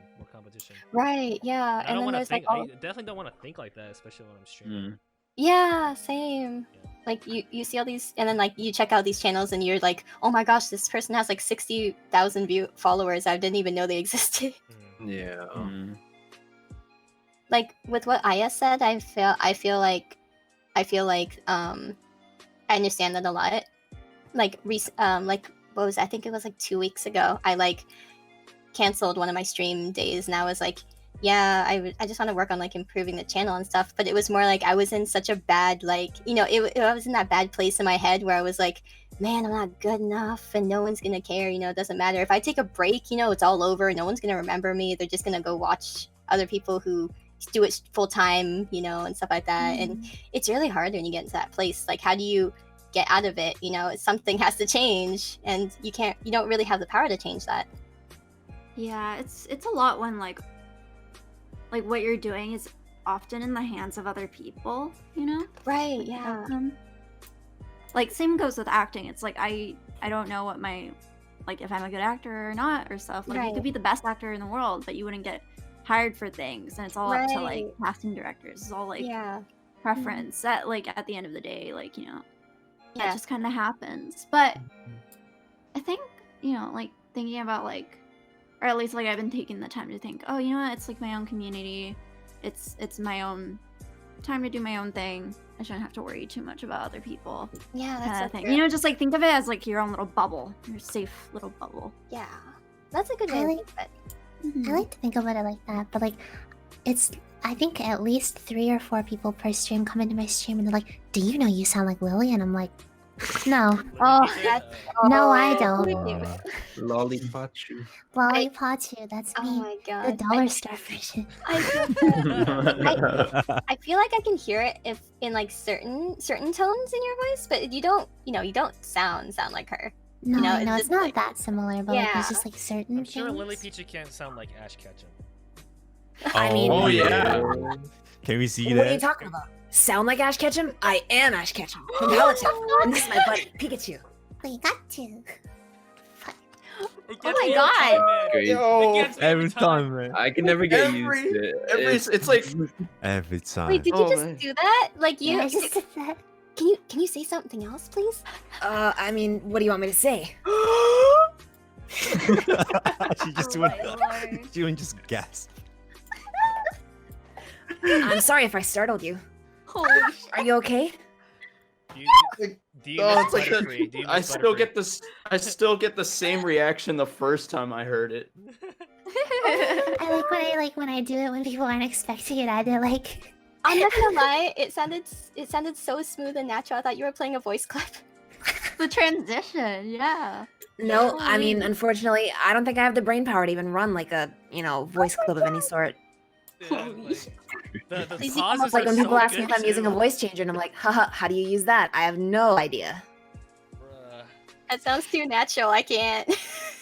Right, yeah. And I don't want to think. I definitely don't want to think like that, especially when I'm streaming. Yeah, same. Yeah. Like you see all these, and then like you check out these channels, and you're like, oh my gosh, this person has like 60,000 followers. I didn't even know they existed. Yeah. Like with what Aya said, I feel like I understand that a lot. Like what was, I think it was like 2 weeks ago, I like canceled one of my stream days, and I was like, yeah, I just want to work on like improving the channel and stuff. But it was more like I was in such a bad, like, you know, I was in that bad place in my head where I was like, man, I'm not good enough and no one's gonna care, you know, it doesn't matter. If I take a break, you know, it's all over. No one's gonna remember me. They're just gonna go watch other people who do it full time, you know, and stuff like that. And it's really hard when you get into that place. Like, how do you get out of it? You know, something has to change, and you don't really have the power to change that. Yeah, it's a lot when like what you're doing is often in the hands of other people, you know? Right, yeah. Like, same goes with acting. It's like, I don't know what my, like, if I'm a good actor or not or stuff. Like, you could be the best actor in the world, but you wouldn't get hired for things. And it's all up to, like, casting directors. It's all, like, preference. That, like, at the end of the day, like, you know, that just kind of happens. But I think, you know, like, thinking about, like, or at least, like, I've been taking the time to think, oh, you know what, it's, like, my own community. It's my own time to do my own thing. I shouldn't have to worry too much about other people. Yeah, that's kind so of thing. true. You know, just, like, think of it as, like, your own little bubble. Your safe little bubble. Yeah. That's a good way to think of it. I like to think about it like that, but like, it's, I think at least 3 or 4 people per stream come into my stream and they're like, do you know you sound like Lily? And I'm like, no. No, I don't. Lollipachu. Lollipachu, that's me. Oh my god. The dollar store version. I feel like I can hear it if in like certain tones in your voice, but you don't sound like her. No, you know, I know, it's just not like, that similar, but like, there's just like certain I'm sure things. Lily Peachy can't sound like Ash Ketchum. I mean, oh yeah. Can we see what that? are you talking about? Sound like Ash Ketchum? I am Ash Ketchum from Palatown, and this is my buddy Pikachu. Pikachu. Oh my god! Yo, every time, man. I can never get used to it. It's like Every time. Wait, did you just man. do that? Like you? Yeah, I just did that. Can you say something else, please? I mean, what do you want me to say? She just went. She went just gasped. I'm sorry if I startled you. Holy shit. Are you okay? Do you Oh, miss it's like Butterfree? Do you I miss still Butterfree? get this. I still get the same reaction the first time I heard it. I like when I do it when people aren't expecting it either. Like, I'm not gonna lie, it sounded so smooth and natural. I thought you were playing a voice clip. The transition, yeah. No, I mean, unfortunately, I don't think I have the brain power to even run like a, voice clip of any sort. Yeah, the These pauses Like are when so people ask me good, if I'm using a too. voice changer, and I'm like, haha, how do you use that? I have no idea. Bruh. That sounds too natural. I can't.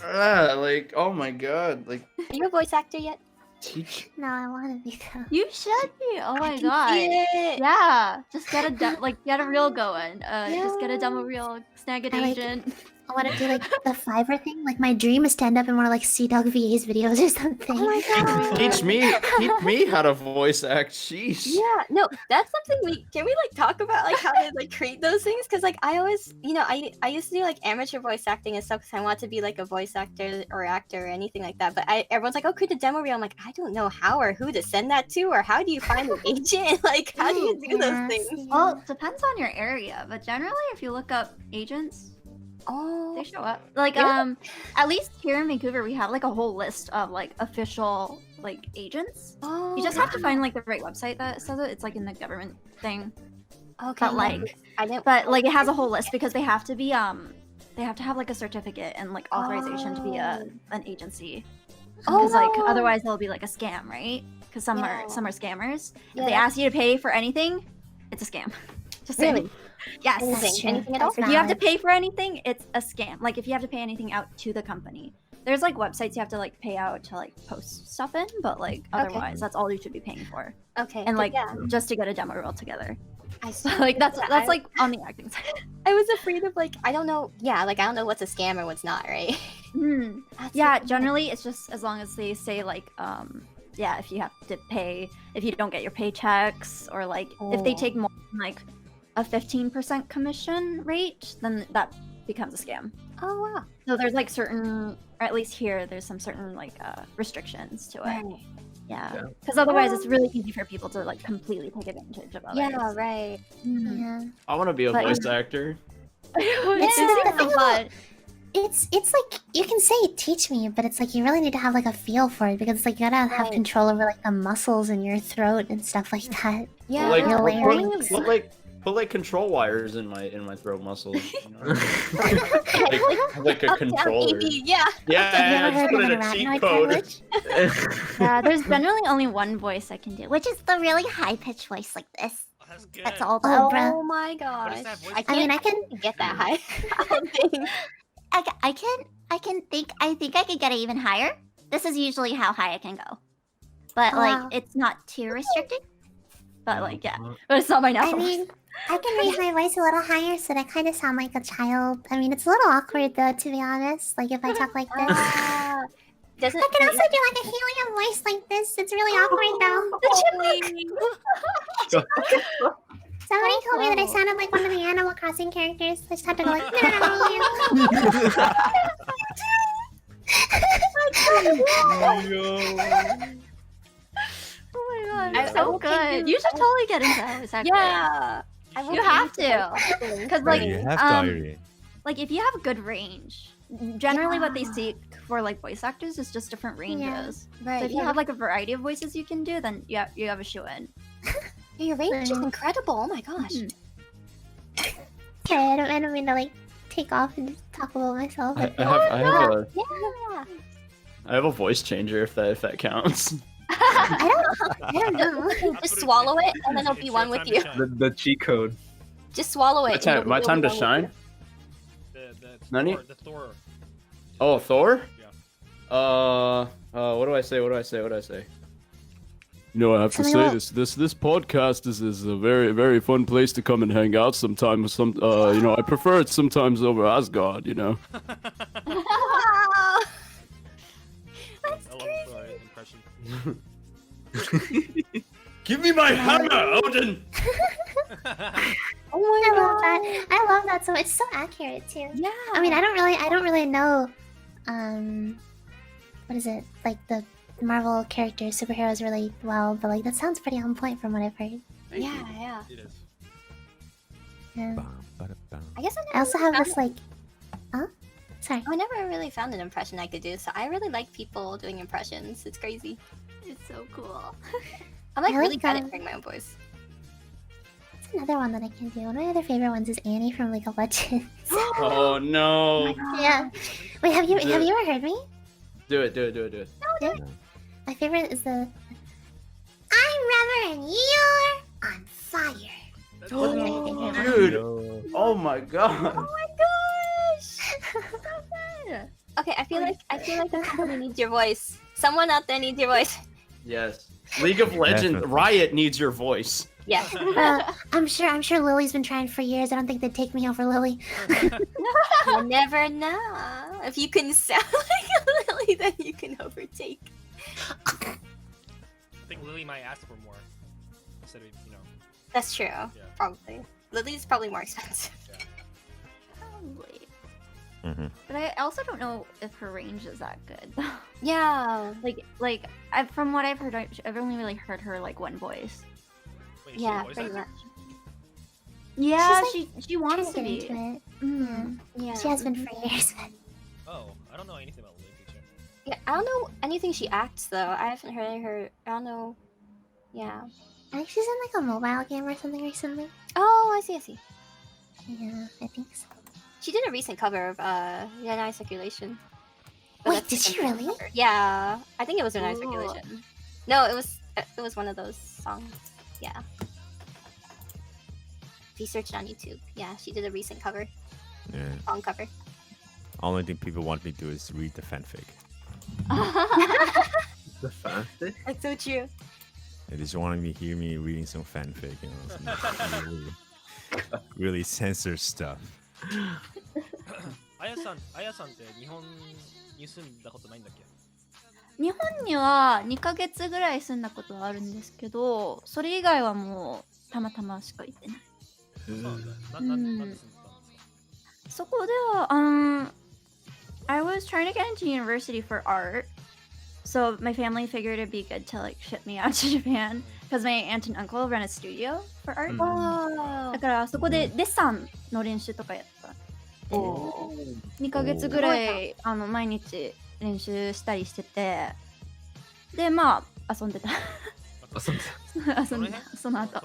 Like, oh my god, like Are you a voice actor yet? teach. no, I want to be though. You should be. Oh my I can god. see it. Yeah. Just get get a reel going. Just get a demo reel, snag an I like- agent. I want to do like the Fiverr thing. Like my dream is to end up in one of like Dog VA's videos or something. Oh my god. Teach me how to voice act. Sheesh. Yeah, no, that's something can we like talk about like how to like create those things? Because like I always, I used to do like amateur voice acting and stuff because I want to be like a voice actor or anything like that. But everyone's like, oh, create a demo reel. I'm like, I don't know how or who to send that to, or how do you find an agent? Like, how do you do those things? Well, it depends on your area, but generally if you look up agents, they show up. Like at least here in Vancouver we have like a whole list of like official like agents. Oh, You just have to find like the right website that says it. It's like in the government thing. Okay. But like I didn't. but like it has a whole list because they have to be they have to have like a certificate and like authorization to be an agency. Because like otherwise they'll be like a scam, right? Because some are scammers. Yeah, If they ask you to pay for anything, it's a scam. Just saying. Really? Yes. Anything? Anything at all? If you have to pay for anything, it's a scam. Like if you have to pay anything out to the company. There's like websites you have to like pay out to like post stuff in, but like otherwise that's all you should be paying for. Okay. And but like yeah, just to get a demo reel together. I see. Like that's like on the acting side. I was afraid of like I don't know. Yeah, like I don't know what's a scam or what's not, right? That's Yeah, so generally it's just as long as they say like if you have to pay, if you don't get your paychecks, or like if they take more than like a 15% commission rate, then that becomes a scam. Oh wow. So there's like certain, or at least here, there's some certain like restrictions to it. Right. Yeah, because otherwise it's really easy for people to like completely take advantage of others. Yeah, right. Yeah. I want to be a But- voice actor. It's Yeah, the thing but it's like you can say teach me, but it's like you really need to have like a feel for it because it's like you gotta have Right. control over like the muscles in your throat and stuff like that. Yeah. Like, Your put, larynx. put like control wires in my throat muscles. You know? like a Up, down, controller. A, B, yeah. Yeah, Have you ever I just heard put of in an a cheat arachnoid code. cartilage? yeah, there's generally only one voice I can do, which Which is the really high pitched voice like this. That's good. That's all, Oh bro. my What gosh. is that voice? I I mean, can't I can get that high. I don't think. I think I could get it even higher. This is usually how high I can go, but Wow. like it's not too restricted. but like yeah, but it's not my I natural. mean, I can raise my voice a little higher so that I kind of sound like a child. I mean, it's a little awkward though, to be honest. Like if I talk like this. Ah, doesn't I can also do like a helium voice like this. It's really awkward though. Somebody told me that I sounded like one of the Animal Crossing characters. I just had to go like. Oh my god, I it's so hope they good. do- You should totally get into voice acting. Yeah. I You have to, because like you have to, Irie. like if you have good range, generally what they seek for like voice actors is just different ranges. Right. So if you have like a variety of voices you can do, then you have a shoe in. your range is incredible. Oh my gosh. Okay, I don't mean to like take off and just talk about myself. I have Yeah. I have a voice changer if that counts. I don't know. Just swallow it and then it'll be one with you. The cheat code. Just swallow it. and My it'll time be to one with shine. The Nani? Thor, the Thor. Oh, Thor? Yeah. What do I say? You know, I have to Something say about- this podcast is a very, very fun place to come and hang out sometimes. You know, I prefer it sometimes over Asgard, you know. you. I love Thor impression. Give me my hammer, Odin! Oh my I love god. that. I love that. So it's so accurate too. Yeah. I mean, I don't really know. What is it like the Marvel characters, superheroes really well? But like that sounds pretty on point from what I've heard. Yeah. It is. Yeah. I guess I also have found this like. Sorry. I never really found an impression I could do, so I really like people doing impressions. It's crazy. It's so cool. I'm like I really like bad that. at hearing my own voice. That's another one that I can do. One of my other favorite ones is Annie from League of Legends. Oh no! Yeah. Wait, have you ever heard me? Do it. Yeah. My favorite is the. I'm rubber and you're on fire. That's my favorite one. Dude! Oh my god! Oh my gosh! Okay, I feel like the company needs your voice. Someone out there needs your voice. Yes. League of Legends, Definitely. Riot needs your voice. Yeah. I'm sure Lily's been trying for years. I don't think they'd take me over Lily. You never know. If you can sound like a Lily, then you can overtake. I think Lily might ask for more instead of That's true. Probably. Lily's probably more expensive. Probably. Mm-hmm. But I also don't know if her range is that good. Yeah. From what I've heard, I've only really heard her like one voice. Wait, is she Yeah, a voice pretty actor? much. Yeah, She's, she wants to Trying be. get into it. Mm. Yeah. She has been for years. Oh, I don't know anything about Lily Teacher. Yeah, I don't know anything she acts though. I haven't heard her. I don't know. Yeah. I think she's in like a mobile game or something recently. Oh, I see. Yeah, I think so. She did a recent cover of Yanai Circulation. But Wait, that's did she different really? cover. Yeah, I think it was Yanai Ooh. Circulation. No, it was one of those songs. Yeah. If you searched on YouTube, yeah, she did a recent cover, Yeah. song cover. Only thing people want me to do is read the fanfic. The fanfic? That's so true. They just want to hear me reading some fanfic, you know, some really censored stuff. あやさんって日本に住んだことないんだっけ？日本には2ヶ月ぐらい住んだことはあるんですけど、それ以外はもうたまたましか行ってない。そこではI was trying to get into university for art, so my family figured it'd be good to like ship me out to Japan because my aunt and uncle run a studio for art. だからそこでデッサンの練習とかやった。2ヶ月ぐらい毎日練習したりしてて、でまあ遊んでた。遊んでた。その後。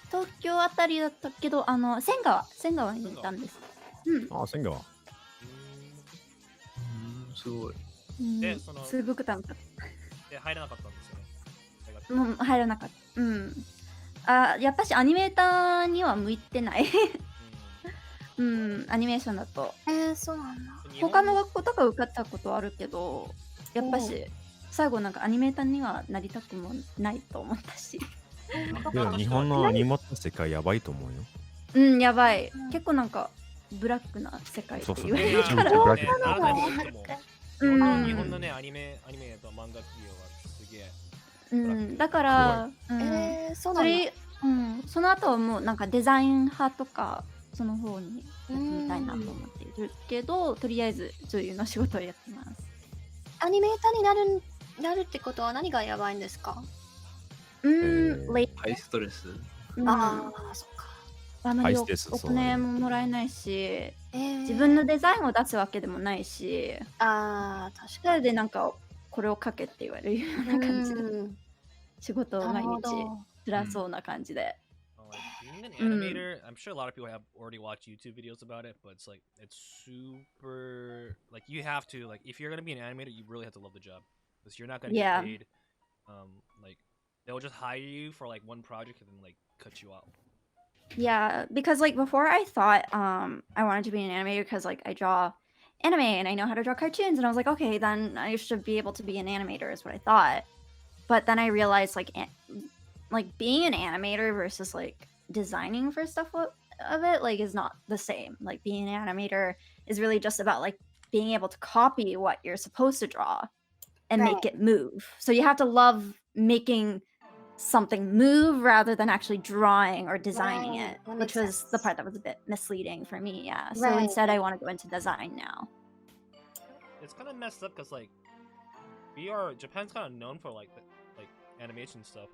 東京あたりだったけど仙川にいたんです。仙川。すごい。すごく楽しかった。入らなかったんですよね。入らなかった。やっぱしアニメーターには向いてない。アニメーションだと。そうなんだ。他の学校とか受かったことあるけど、やっぱし最後なんかアニメーターにはなりたくもないと思ったし。でも日本のアニメの世界やばいと思うよ。やばい。結構なんかブラックな世界って言われるから。日本のねアニメと漫画企業はすげえ。だからそうなんだ。その後はもうなんかデザイン派とかその方にやってみたいなと思っているけど、とりあえず女優の仕事をやってます。アニメーターになるってことは何がやばいんですか？ハイストレス。そっか。あまりお金ももらえないし、自分のデザインを出すわけでもないし、確かに。でなんかこれを書けって言われるような感じで、仕事を毎日辛そうな感じで。Being an animator, I'm sure a lot of people have already watched YouTube videos about it, but it's like it's super like you have to like if you're gonna be an animator, you really have to love the job because you're not gonna get paid. Like they'll just hire you for like one project and then like cut you out. Yeah, because like before I thought I wanted to be an animator because like I draw anime and I know how to draw cartoons, and I was like, okay, then I should be able to be an animator is what I thought. But then I realized like being an animator versus like designing for stuff of it like is not the same. Like being an animator is really just about like being able to copy what you're supposed to draw and make it move. So you have to love making something move rather than actually drawing or designing it, which was the part that was a bit misleading for me. Yeah. So instead I want to go into design now. It's kind of messed up because like Japan's kind of known for like animation stuff.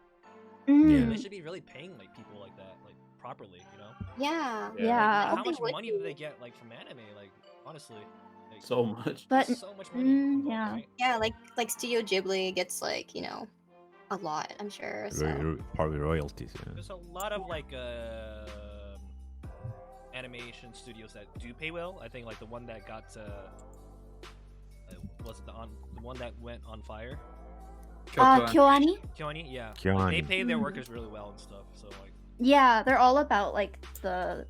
They should be really paying like people like that, like properly, you know? Yeah. Yeah. How much money do they get like from anime? Like honestly, like, so much. But so much money. Yeah. Yeah, like Studio Ghibli gets like a lot, I'm sure. So. Probably royalties. Yeah. There's a lot of like animation studios that do pay well. I think like the one that got was it the one that went on fire? KyoAni? KyoAni, yeah. KyoAni. They pay their workers really well and stuff. So like. Yeah, they're all about like the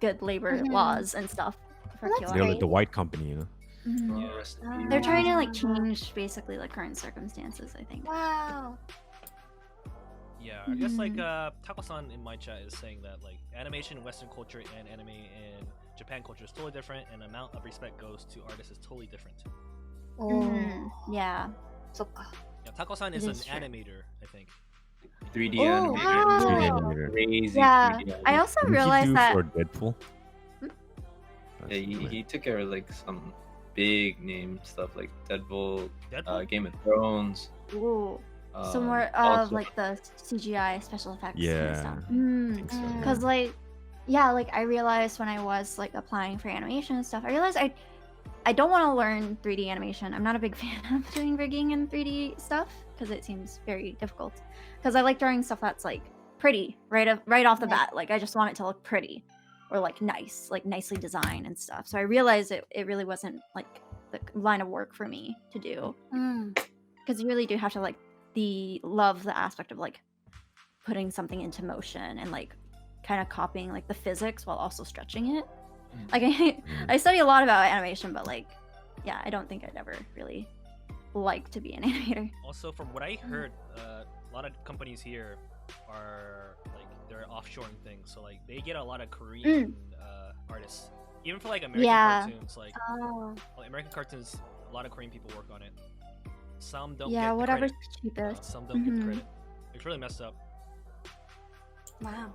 good labor laws and stuff for KyoAni. They're like the white company, you know. They're trying to like change basically like current circumstances, I think. Wow. Yeah, I guess like Tako-san in my chat is saying that like animation in Western culture and anime in Japan culture is totally different, and the amount of respect goes to artists is totally different. Yeah. Yeah, Tako-san is an animator, I think. 3D animator. Crazy. Yeah. 3D animator. I also realized that for Deadpool. Yeah, he took care of like some big name stuff like Deadpool? Game of Thrones. Ooh. So more of like the CGI special effects and stuff. Because like I realized when I was like applying for animation and stuff, I realized I don't want to learn 3D animation. I'm not a big fan of doing rigging and 3D stuff because it seems very difficult. Because I like drawing stuff that's like pretty right off the bat. Like I just want it to look pretty or like nice, like nicely designed and stuff. So I realized it really wasn't like the line of work for me to do. Because you really do have to like love the aspect of like putting something into motion and like kind of copying like the physics while also stretching it. Like I study a lot about animation, but like yeah, I don't think I'd ever really like to be an animator. Also, from what I heard, a lot of companies here are like they're offshoring things, so like they get a lot of Korean artists, even for like American cartoons. Like American cartoons, a lot of Korean people work on it. Some don't. Yeah, get whatever's the credit. cheapest. Some don't get the credit. It's really messed up. Wow.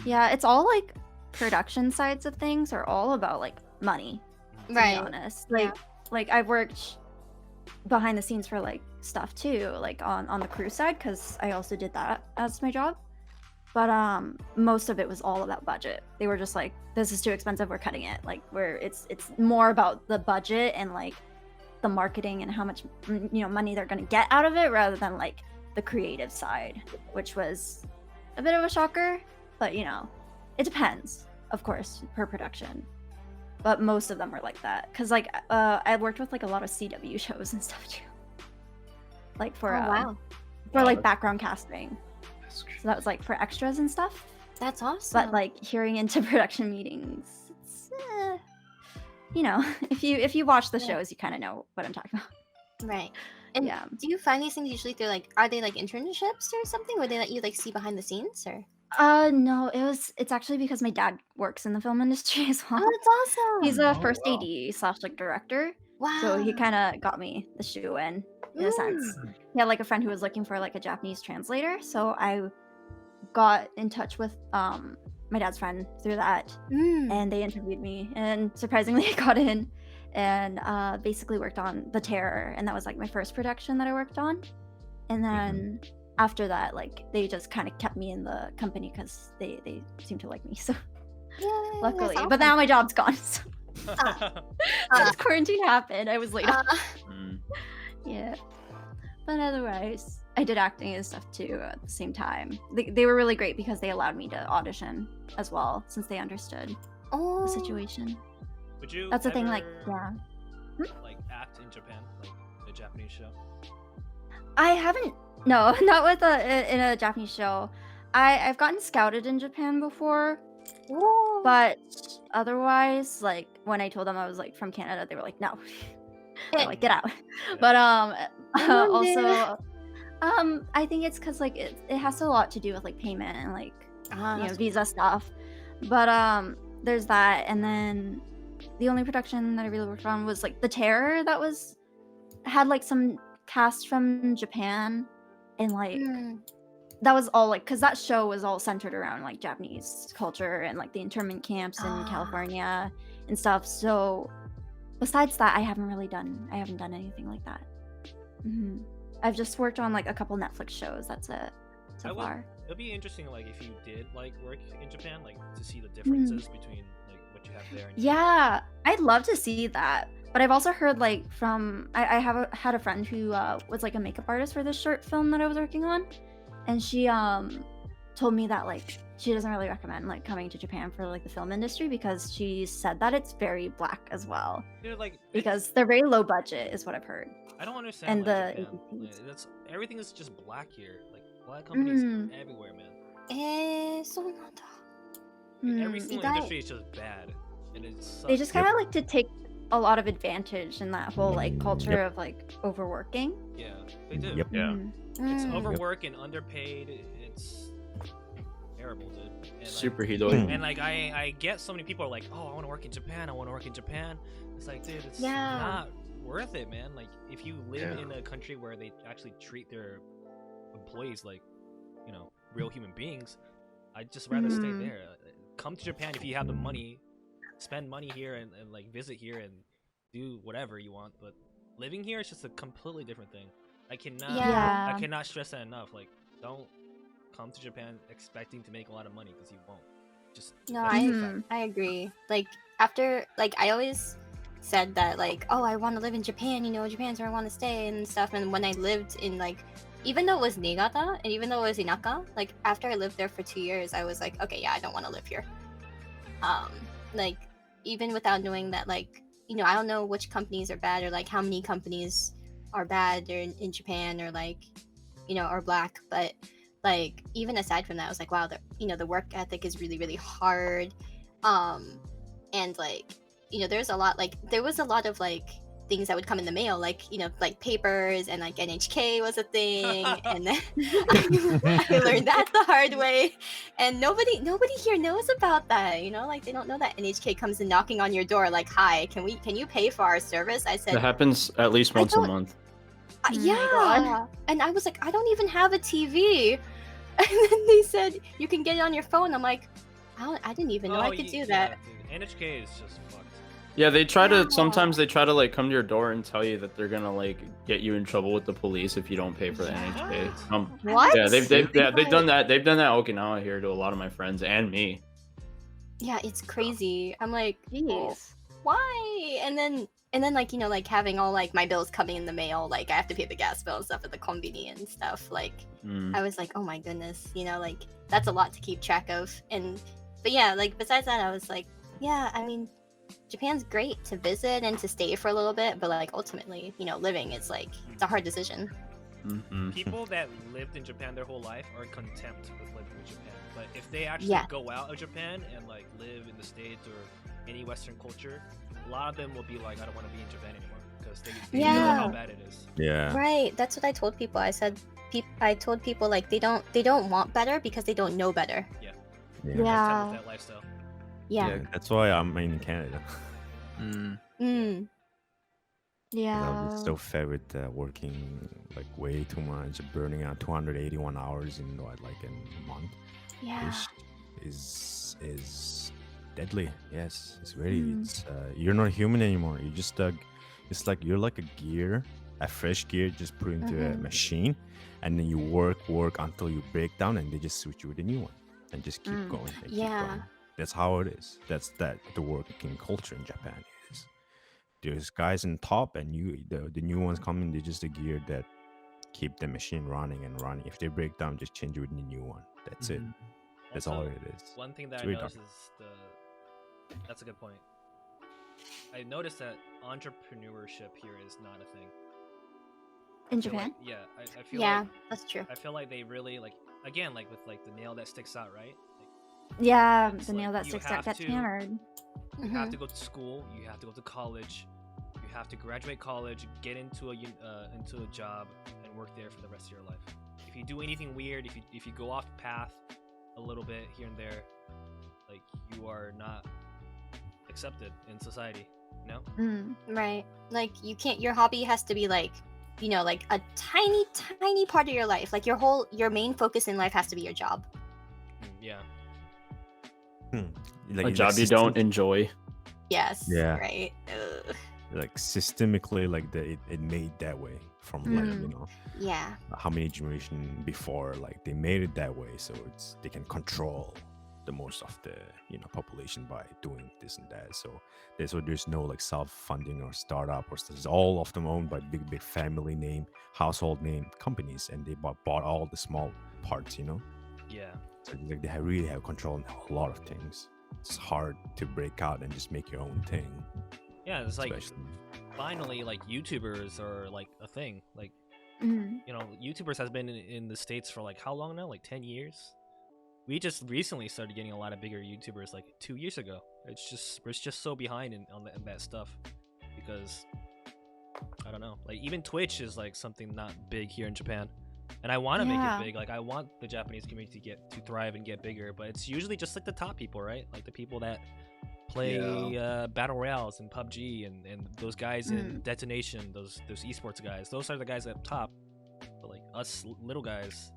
Yeah, it's all like production sides of things are all about like money. To Right. be honest, like I've worked behind the scenes for like stuff too, like on the crew side, because I also did that as my job. But most of it was all about budget. They were just like, this is too expensive, we're cutting it. Like it's more about the budget and like the marketing and how much money they're gonna get out of it, rather than like the creative side, which was a bit of a shocker. But it depends, of course, per production. But most of them were like that, because like I worked with like a lot of CW shows and stuff too, like for like background casting. So that was like for extras and stuff. That's awesome. But like hearing into production meetings, it's, if you watch the shows, you kind of know what I'm talking about. Right. And do you find these things usually through like, are they like internships or something, where they let you like see behind the scenes, or? No, it's actually because my dad works in the film industry as well. Oh, that's awesome. He's a first AD / like director. Wow. So he kind of got me the shoe in a sense. He had like a friend who was looking for like a Japanese translator, so I got in touch with my dad's friend through that, and they interviewed me, and surprisingly I got in, and basically worked on The Terror, and that was like my first production that I worked on. And then after that, like they just kind of kept me in the company because they seem to like me, so luckily. awesome. But now my job's gone, so since quarantine happened, I was laid off. Yeah, but otherwise I did acting and stuff too at the same time. They were really great because they allowed me to audition as well, since they understood the situation. Would you That's the thing, like, like act in Japan, like the Japanese show? I haven't. No, not with in a Japanese show. I've gotten scouted in Japan before, but otherwise, like when I told them I was like from Canada, they were like, no, they're like, get out. But also, I think it's because like it has a lot to do with like payment and like visa stuff. But there's that, and then the only production that I really worked on was like The Terror, that had like some cast from Japan, and like that was all like, because that show was all centered around like Japanese culture and like the internment camps in California and stuff. So besides that, I haven't done anything like that. I've just worked on like a couple Netflix shows. That's it so far. It'd be interesting, like if you did like work in Japan, like to see the differences between like what you have there. And yeah, I'd love to see that. But I've also heard like from I had a friend who was like a makeup artist for this short film that I was working on, and she told me that like she doesn't really recommend like coming to Japan for like the film industry, because she said that it's very black as well. Dude, like because they're very low budget is what I've heard. I don't understand. And like, the Japan. That's everything is just black here. Like black companies everywhere, man. Every single industry is just bad, and it's they just kind of like to take a lot of advantage in that whole like culture of like overworking. Yeah, they do. Yep. Yeah. It's overwork and underpaid. It's terrible, dude. And, Super like, Hidoy. And like I get so many people are like, oh, I want to work in Japan. I want to work in Japan. It's like, dude, it's not worth it, man. Like if you live in a country where they actually treat their employees like, real human beings, I'd just rather stay there. Come to Japan if you have the money. Spend money here and like visit here and do whatever you want, but living here is just a completely different thing. I cannot stress that enough. Like, don't come to Japan expecting to make a lot of money, because you won't. Just I agree. Like after I always said that like, oh, I want to live in Japan, Japan's where I want to stay and stuff. And when I lived in like, even though it was Niigata and even though it was Inaka, like after I lived there for 2 years, I was like, okay, I don't want to live here. Like even without knowing that, like, I don't know which companies are bad, or like how many companies are bad or in Japan, or like, are black. But like even aside from that, I was like, wow, the work ethic is really, really hard. And like, there was a lot of like things that would come in the mail, like like papers, and like NHK was a thing. And then I learned that the hard way, and nobody here knows about that. Like they don't know that NHK comes in knocking on your door like, hi, can you pay for our service? I said that happens at least once a month. And I was like, I don't even have a TV. And then they said you can get it on your phone. I'm like, I didn't even know I could do that. Dude, NHK is just fucked. Yeah, they try to sometimes they try to like come to your door and tell you that they're gonna like get you in trouble with the police if you don't pay for the NHK. What? Yeah, they've done that. They've done that in Okinawa here to a lot of my friends and me. Yeah, it's crazy. I'm like, Jeez. why? And then like, you know, like having all like my bills coming in the mail, like I have to pay the gas bill and stuff at the konbini and stuff. Like I was like, oh my goodness, you know, like that's a lot to keep track of. But yeah, like besides that, I was like, yeah, I mean, Japan's great to visit and to stay for a little bit, but like ultimately, you know, living is like it's a hard decision. People that lived in Japan their whole life are content with living in Japan. But if they actually go out of Japan and like live in the States or any Western culture, a lot of them will be like, I don't want to be in Japan anymore because they know how bad it is. Yeah. Right. That's what I told people. I said, I told people like they don't want better because they don't know better. Yeah. Yeah. That lifestyle. Yeah. That's why I'm in Canada. Yeah. I'm so fed with working like way too much, burning out 281 hours in like a month. Yeah. Is deadly. Yes, it's very. It's you're not human anymore. You just it's like you're like a fresh gear just put into a machine, and then you work until you break down, and they just switch you with a new one, and just keep going. And keep going. That's how it is. That's the working culture in Japan is. There's guys in top, and the new ones coming. They're just a gear that keep the machine running and running. If they break down, just change it with a new one. That's it. That's all it is. One thing that I noticed is that's a good point. I noticed that entrepreneurship here is not a thing. In Japan? I feel like that's true. I feel like they really like again like with like the nail that sticks out, right? Yeah, the like, nail that sticks out gets hammered. You have to go to school. You have to go to college. You have to graduate college, get into a job, and work there for the rest of your life. If you do anything weird, if you go off path a little bit here and there, like you are not accepted in society. You know? Right. Like you can't. Your hobby has to be like, you know, like a tiny part of your life. Like your main focus in life has to be your job. Yeah. Like a job you don't enjoy. Yes. Yeah. Right. Ugh. Like systemically, like it made that way from like you know. Yeah. How many generations before, like they made it that way, so they can control the most of the population by doing this and that. So there's no like self-funding or startup or stuff. It's all of them owned by big family name, household name companies, and they bought all the small parts. Yeah. So like they really have control on a lot of things. It's hard to break out and just make your own thing. Yeah, it's like finally like YouTubers are like a thing. Like YouTubers has been in the States for like how long now? Like 10 years. We just recently started getting a lot of bigger YouTubers like 2 years ago. We're just so behind on that stuff because I don't know. Like even Twitch is like something not big here in Japan. And I want to make it big. Like I want the Japanese community to thrive and get bigger, but it's usually just like the top people, right? Like the people that play battle royales and PUBG and those guys in Detonation, those esports guys. Those are the guys at top. But like us little guys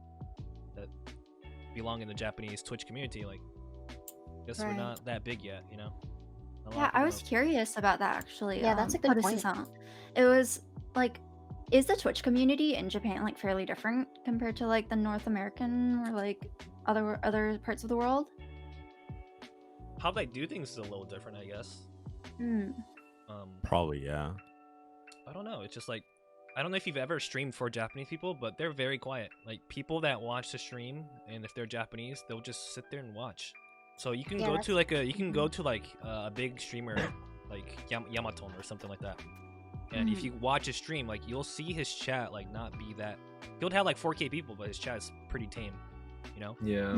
that belong in the Japanese Twitch community, like I guess we're not that big yet, Yeah, I was curious about that actually. Yeah, that's a good point. It was like, is the Twitch community in Japan like fairly different compared to like the North American or like other parts of the world? How they do things is a little different, I guess. Probably, yeah. I don't know. It's just like I don't know if you've ever streamed for Japanese people, but they're very quiet. Like people that watch the stream, and if they're Japanese, they'll just sit there and watch. So you can go to like a big streamer like Yamaton or something like that. And if you watch his stream, like you'll see his chat like not be that. He'll have like 4K people, but his chat is pretty tame. Yeah.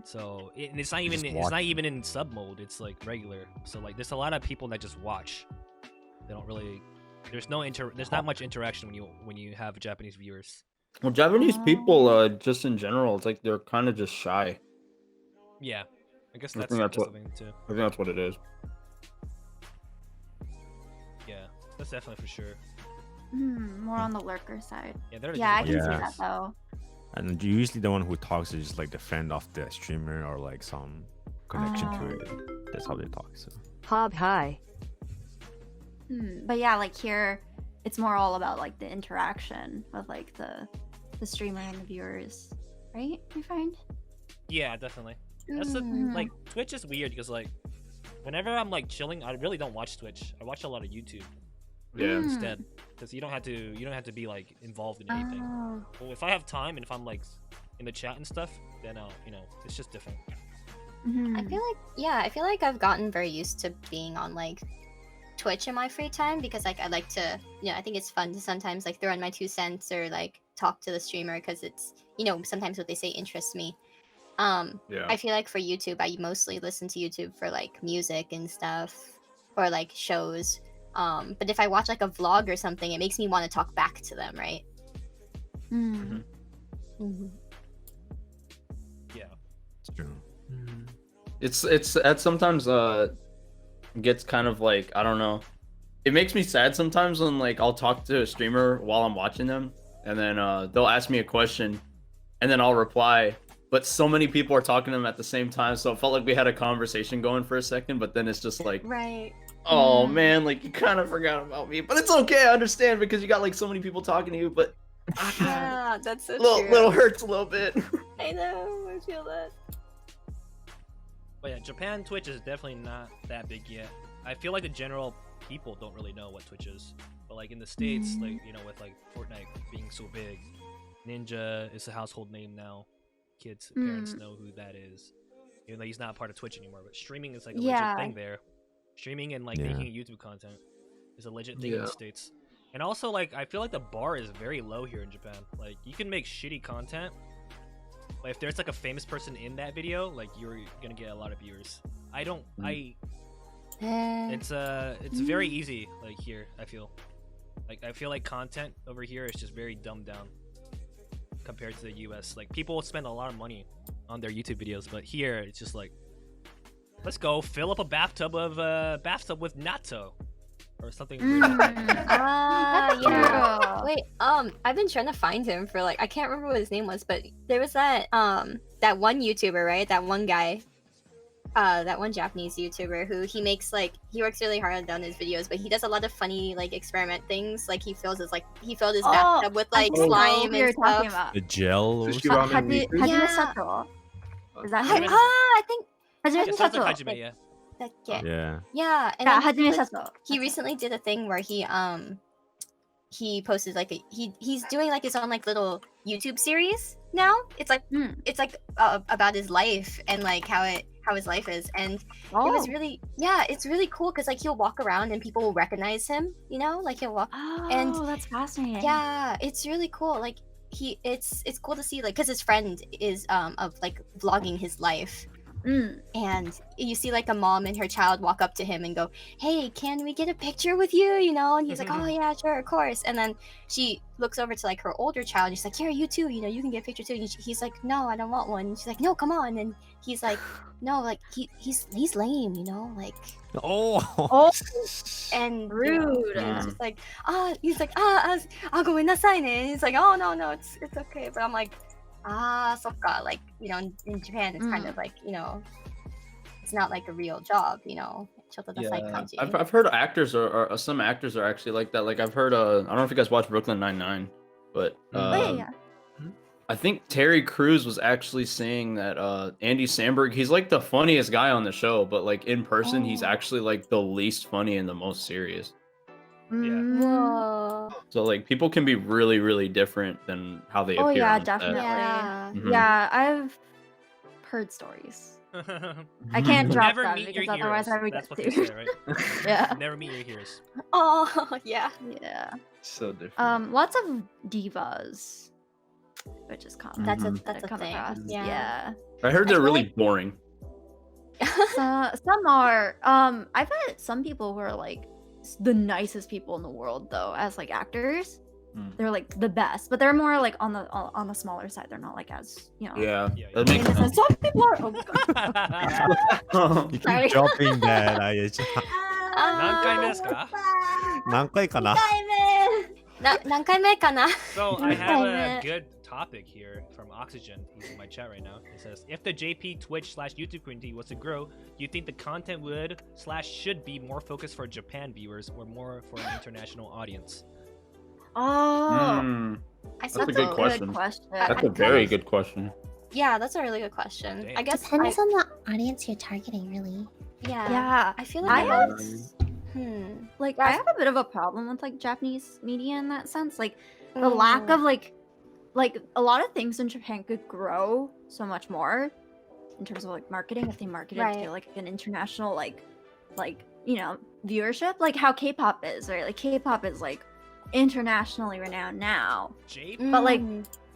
So it's not even in sub mode. It's like regular. So like there's a lot of people that just watch. They don't really. There's not much interaction when you have Japanese viewers. Well, Japanese people, just in general, it's like they're kind of just shy. Yeah, I guess I that's think the thing too. I think that's what it is. Yeah, that's definitely for sure. More on the lurker side. Yeah, I can see that though. And usually the one who talks is just like the friend of the streamer or like some connection to it. That's how they talk. So. Hob hi. But yeah, like here, it's more all about like the interaction with like the streamer and the viewers, right? You find? Yeah, definitely. That's like Twitch is weird because like whenever I'm like chilling, I really don't watch Twitch. I watch a lot of YouTube. Yeah. Instead, because you don't have to be like involved in anything. Well, if I have time and if I'm like in the chat and stuff, then it's just different. I feel like I've gotten very used to being on like Twitch in my free time because like I like to, I think it's fun to sometimes like throw in my 2 cents or like talk to the streamer because it's sometimes what they say interests me. I feel like for YouTube, I mostly listen to YouTube for like music and stuff or like shows. But if I watch like a vlog or something, it makes me want to talk back to them, right? Yeah, it's true. It's that sometimes gets kind of like, I don't know. It makes me sad sometimes when like I'll talk to a streamer while I'm watching them, and then they'll ask me a question, and then I'll reply. But so many people are talking to them at the same time, so it felt like we had a conversation going for a second. But then it's just like, oh man, like you kind of forgot about me. But it's okay, I understand because you got like so many people talking to you. But yeah, that's so little hurts a little bit. I know, I feel that. But yeah, Japan Twitch is definitely not that big yet. I feel like the general people don't really know what Twitch is. But like in the States, like with like Fortnite being so big, Ninja is a household name now. Kids, parents know who that is, even though he's not a part of Twitch anymore. But streaming is like a legit thing there. Streaming and like making YouTube content is a legit thing in the States. And also, like, I feel like the bar is very low here in Japan. Like, you can make shitty content, but if there's like a famous person in that video, like you're gonna get a lot of viewers. It's very easy. Like here, I feel like content over here is just very dumbed down compared to the US. Like people spend a lot of money on their YouTube videos, but here it's just like, let's go fill up a bathtub with natto or something. Yeah. Wait, I've been trying to find him for like, I can't remember what his name was, but there was that that one YouTuber, right? That one guy, that one Japanese YouTuber who he works really hard on his videos, but he does a lot of funny like experiment things. Like he filled his bathtub with like slime and stuff. The gel. Hajime Sato. Is that him? I think Hajime Sato. Hajime, yeah. Yeah, and Hajime Sato. He recently did a thing where he posted like he's doing like his own like little YouTube series now. It's like about his life and like how his life is, and it was really it's really cool because like he'll walk around and people will recognize him, like he'll walk. And that's fascinating. Yeah, it's really cool. Like it's cool to see like because his friend is of like vlogging his life. And you see like a mom and her child walk up to him and go, "Hey, can we get a picture with you?" And he's like, "Oh yeah, sure, of course." And then she looks over to like her older child and she's like, "Here, you too, you can get a picture too." And he's like, "No, I don't want one." And she's like, "No, come on." And he's like, "No, like he's lame, like." And rude. And it's just like, I'll go in that sign. And he's like, "Oh no, it's okay." But I'm like, sokka, like, in Japan it's kind of like, it's not like a real job, I've heard actors or some actors are actually like that. Like I've heard I don't know if you guys watch Brooklyn Nine-Nine, but I think Terry Crews was actually saying that Andy Samberg, he's like the funniest guy on the show, but like in person he's actually like the least funny and the most serious. Whoa. So like people can be really, really different than how they appear. Oh yeah, on set. definitely. Mhm. Yeah, I've heard stories. I can't drop Never them meet because your otherwise heroes. I would That's get what they sued. say, right? Yeah. Never meet your heroes. Oh yeah. So different. Lots of divas, which is common. That's that a come thing. across. Yeah. I heard they're really boring. Some are. I've met some people who are like the nicest people in the world, though, as like actors. They're like the best, but they're more like on the smaller side. They're not like as Yeah. That makes sense. Some people are. You keep dropping that. So I have a good topic here from Oxygen. He's in my chat right now. It says, if the JP Twitch/YouTube community was to grow, do you think the content would/should be more focused for Japan viewers or more for an international audience? Oh, That's a good question. That's a very good question. Yeah, that's a really good question. Damn. I guess Depends on the audience you're targeting, really. Yeah. I feel like I have like I have a bit of a problem with like Japanese media in that sense. Like the lack of like a lot of things in Japan could grow so much more in terms of like marketing if they marketed to like an international like you know viewership, like how K-pop is, right? Like K-pop is like internationally renowned now, but like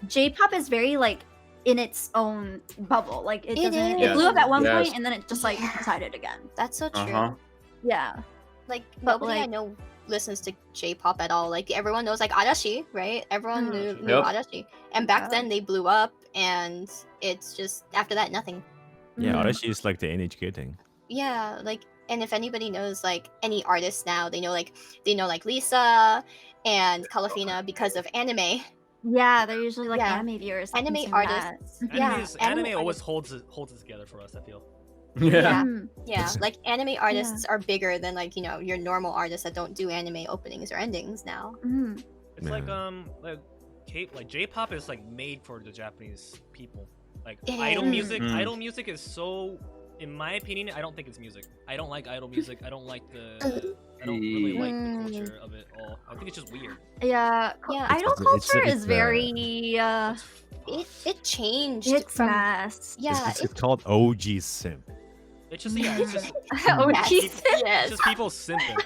J-pop is very like in its own bubble. Like it doesn't. It blew up at one point and then it just like decided again. That's so true. Yeah. Like But, nobody I like- know listens to J-pop at all. Like everyone knows like Arashi, right? Everyone knew Yep. Arashi, and back then they blew up, and it's just after that nothing. Yeah, Arashi is like the NHK thing. Yeah, like, and if anybody knows like any artists now, they know like Lisa and Kalafina because of anime. Yeah, they're usually like Yeah. anime viewers. Anime consume artists. that. Yeah, Anime always holds it together for us, I feel. Yeah, Mhm. yeah. Like anime artists are bigger than like your normal artists that don't do anime openings or endings now. Mhm. It's like J-pop is like made for the Japanese people. Like It idol is. music, idol music is so. In my opinion, I don't think it's music. I don't like idol music. I don't like the. I don't really like the culture of it all. I think it's just weird. Yeah, Yeah. idol It's- culture it's, is very It changed. it's from fast. yeah. It's called OG simp. It's just it's just Oh, Yes. Jesus. it's just people simping.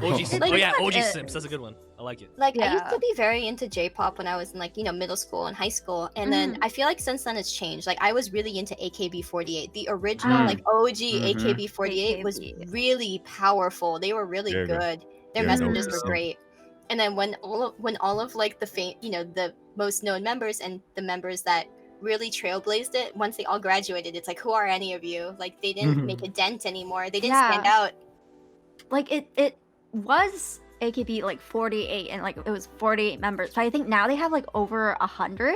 OG simp. Like, Oh yeah, it's OG not- simps. That's a good one. I like it. Like I used Yeah. to be very into J-pop when I was in like middle school and high school, and then I feel like since then it's changed. Like I was really into AKB48. The original like OG AKB48 was really powerful. They were really Very good. good. Their Very messages good. were great. And then when all of like the most known members and the members that really trailblazed it, once they all graduated, it's like, who are any of you? Like they didn't make a dent anymore. They didn't stand out. Like it was AKB like 48 and like it was 48 members, but I think now they have like over 100.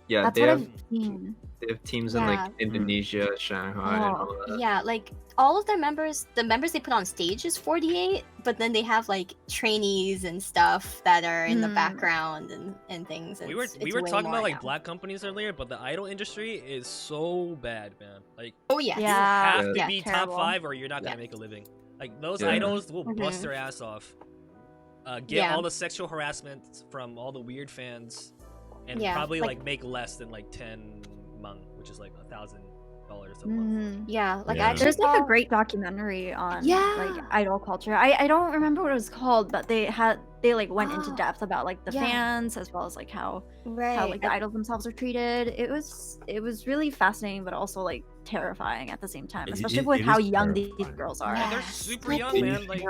Yeah, That's they what have I've seen. teams in Yeah. like Indonesia, Shanghai, and all that. Yeah, like all of their members, the members they put on stage is 48, but then they have like trainees and stuff that are in the background and things. We were It's talking way about more like now. black companies earlier, but the idol industry is so bad, man. Like Oh yeah, you have to Yeah, be terrible. top 5 or you're not gonna make a living. Like those Yeah. idols will bust Mhm. their ass off. Get Yeah. all the sexual harassment from all the weird fans, and Yeah, probably like- like make less than like 10 mang, which is like $1,000 a month. Mhm. Yeah, like Yeah. I actually There's like saw- a great documentary on Yeah. like idol culture. I don't remember what it was called, but they like went into depth about like the Yeah. fans as well as like how right. like the idols themselves are treated. It was really fascinating, but also like terrifying at the same time, especially with it how is young these terrifying. girls are. And they're Yes. super Like young, they- man. Like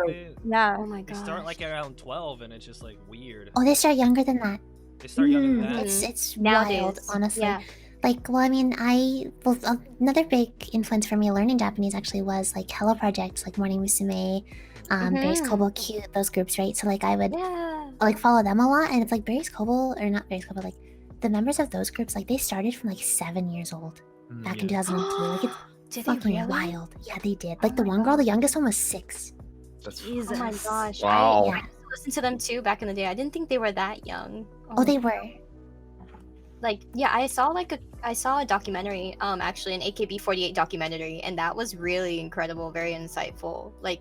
Yeah. Oh my they god. start like around 12, and it's just like weird. Oh, they start younger than that. They start younger than Mhm. that. It's Nowadays, wild, honestly. yeah. Like, well, I mean, another big influence for me learning Japanese actually was like Hello Project, like Morning Musume, Berries Kobo Cute, those groups, right? So like I would Yeah. like follow them a lot, and it's like Berries Kobo, or not Berries Kobo, like the members of those groups, like they started from like 7 years old back in 2002. Like it's Did they fucking really? wild. Yeah, they did. Like the my one girl, God. the youngest one was 6. That's Jesus. Oh my gosh. Wow. Yeah. I used to listen to them too back in the day. I didn't think they were that young. Oh, they were. Like yeah, I saw a documentary, actually an AKB48 documentary, and that was really incredible, very insightful. Like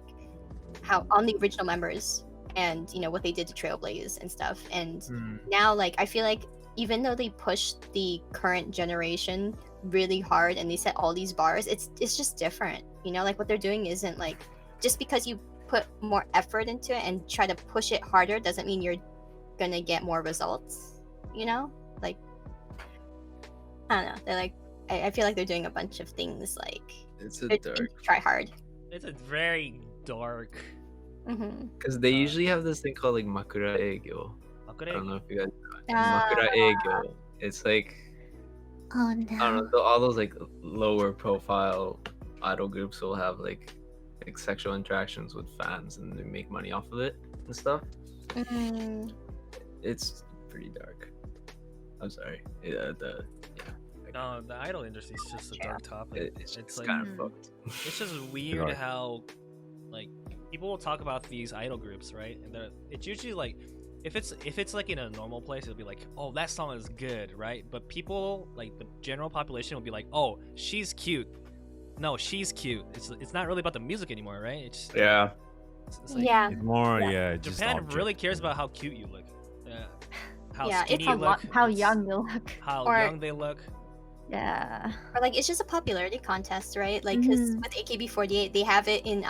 how on the original members and what they did to Trailblaze and stuff. And now like I feel like even though they pushed the current generation really hard and they set all these bars, it's just different. Like what they're doing isn't like, just because you put more effort into it and try to push it harder doesn't mean you're gonna get more results. Like I don't know. They're like, I feel like they're doing a bunch of things like It's a they're dark trying to try hard. It's a very dark. because they usually have this thing called like makura egyo. I don't know if you guys know it. Ah. Makura egyo. It's like Oh I don't no. know. All those like lower profile idol groups will have like sexual interactions with fans and they make money off of it and stuff. Mm, It's pretty dark. I'm sorry. Yeah, No, the idol industry is just a dark topic. it's like kind of fucked. It's just weird how, like, people will talk about these idol groups, right? And it's usually like, if it's like in a normal place, it'll be like, oh, that song is good, right? But people, like the general population, will be like, oh, she's cute. No, she's cute. It's not really about the music anymore, right? It's just, it's like, It's more, just Japan object. really cares about how cute you look. How Yeah, skinny it's a you lot look. how it's young you look. How Or- young they look. Yeah. Or like it's just a popularity contest, right? Like because with AKB48, they have it in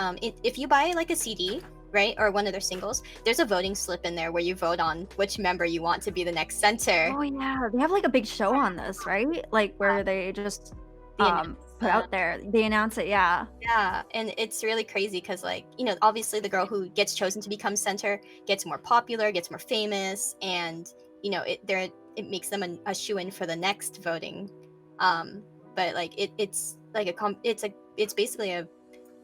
if you buy like a CD, right, or one of their singles, there's a voting slip in there where you vote on which member you want to be the next center. Oh yeah, they have like a big show on this, right? Like where they just put out there, they announce it. Yeah. Yeah, and it's really crazy because, like, you know, obviously the girl who gets chosen to become center gets more popular, gets more famous, and you know, it makes them a shoe-in for the next voting. But like it's like it's basically a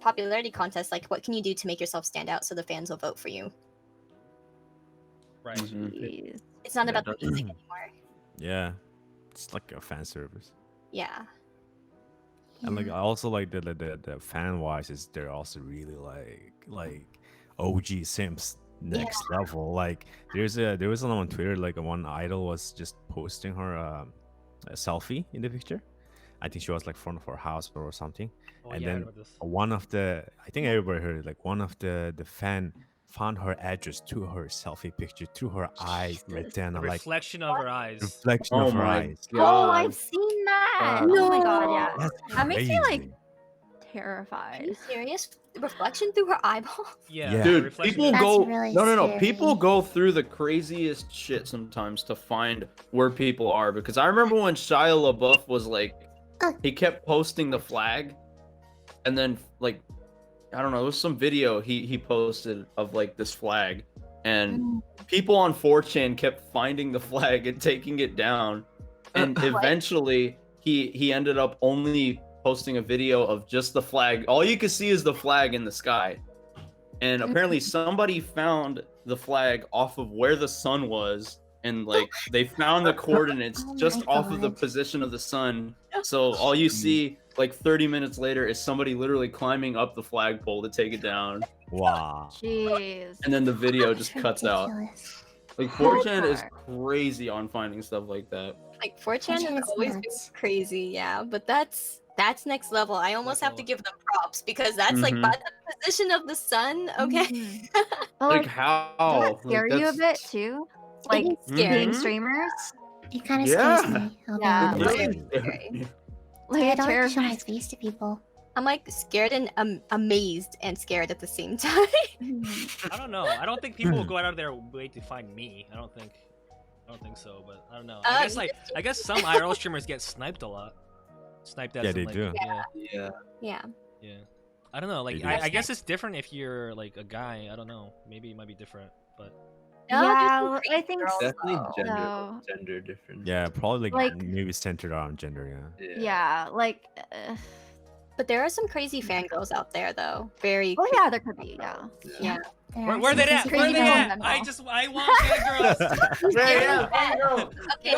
popularity contest. Like, what can you do to make yourself stand out so the fans will vote for you? Right. Jeez. It's not about the music anymore. Yeah, it's like a fan service. Yeah. And like I also like the fan wise is they're also really like OG Sims next level. Like there was someone on Twitter, like one idol was just posting her a selfie in the picture. I think she was like front of her house or something. Oh, And yeah, I then remember this. one of the, I think everybody heard it, like one of the fan found her address to her selfie picture through her eyes right then. The I'm like reflection of her eyes. reflection Oh of her my eyes. Oh, I've seen that. Oh my god, yeah. That's That makes me like crazy. Are terrified. you serious? Reflection through her eyeball? Yeah. Yeah. Dude, reflection people of- That's go really no. scary. People go through the craziest shit sometimes to find where people are. Because I remember when Shia LaBeouf was like, he kept posting the flag, and then like, I don't know, it was some video he posted of like this flag, and people on 4chan kept finding the flag and taking it down, and eventually he ended up only posting a video of just the flag. All you can see is the flag in the sky. And apparently somebody found the flag off of where the sun was, and like they found the coordinates Oh just my off of the God. position of the sun. So all you see like 30 minutes later is somebody literally climbing up the flagpole to take it down. Wow. Jeez. And then the video just That's cuts out. ridiculous. Like 4chan is Hardcore. crazy on finding stuff like that. Like 4chan 4chan has is always nuts. been crazy, yeah. But that's next level. I almost have to give them props because that's like Mhm. by the position of the sun. Okay. Mhm. But Like like, how? does that Like, scare you a that's- bit too? Like It is scary. being Mhm. streamers? It kind of Yeah. scares me. I'll be Yeah. honest. Yeah. Scary. Like I it don't like to show my terrifies face to people. I'm like scared and amazed and scared at the same time. me. I don't know. I don't think people will go out of their way to find me. I don't think so. But I don't know. I guess some IRL streamers get sniped a lot. Sniped at Yeah, some, they like, do. Yeah. Yeah. Yeah. I don't know. Like do. I guess it's different if you're like a guy. I don't know. Maybe it might be different. But No, there's Yeah, some I crazy think girls, Definitely though. gender So- gender different. Yeah, probably Like- maybe centered around gender. Yeah. Yeah, like. But there are some crazy fangirls out there, though. Very. Oh yeah, there could be. Yeah. Yeah. There where are where some they at? crazy Where they people. at? I want fangirls. Okay.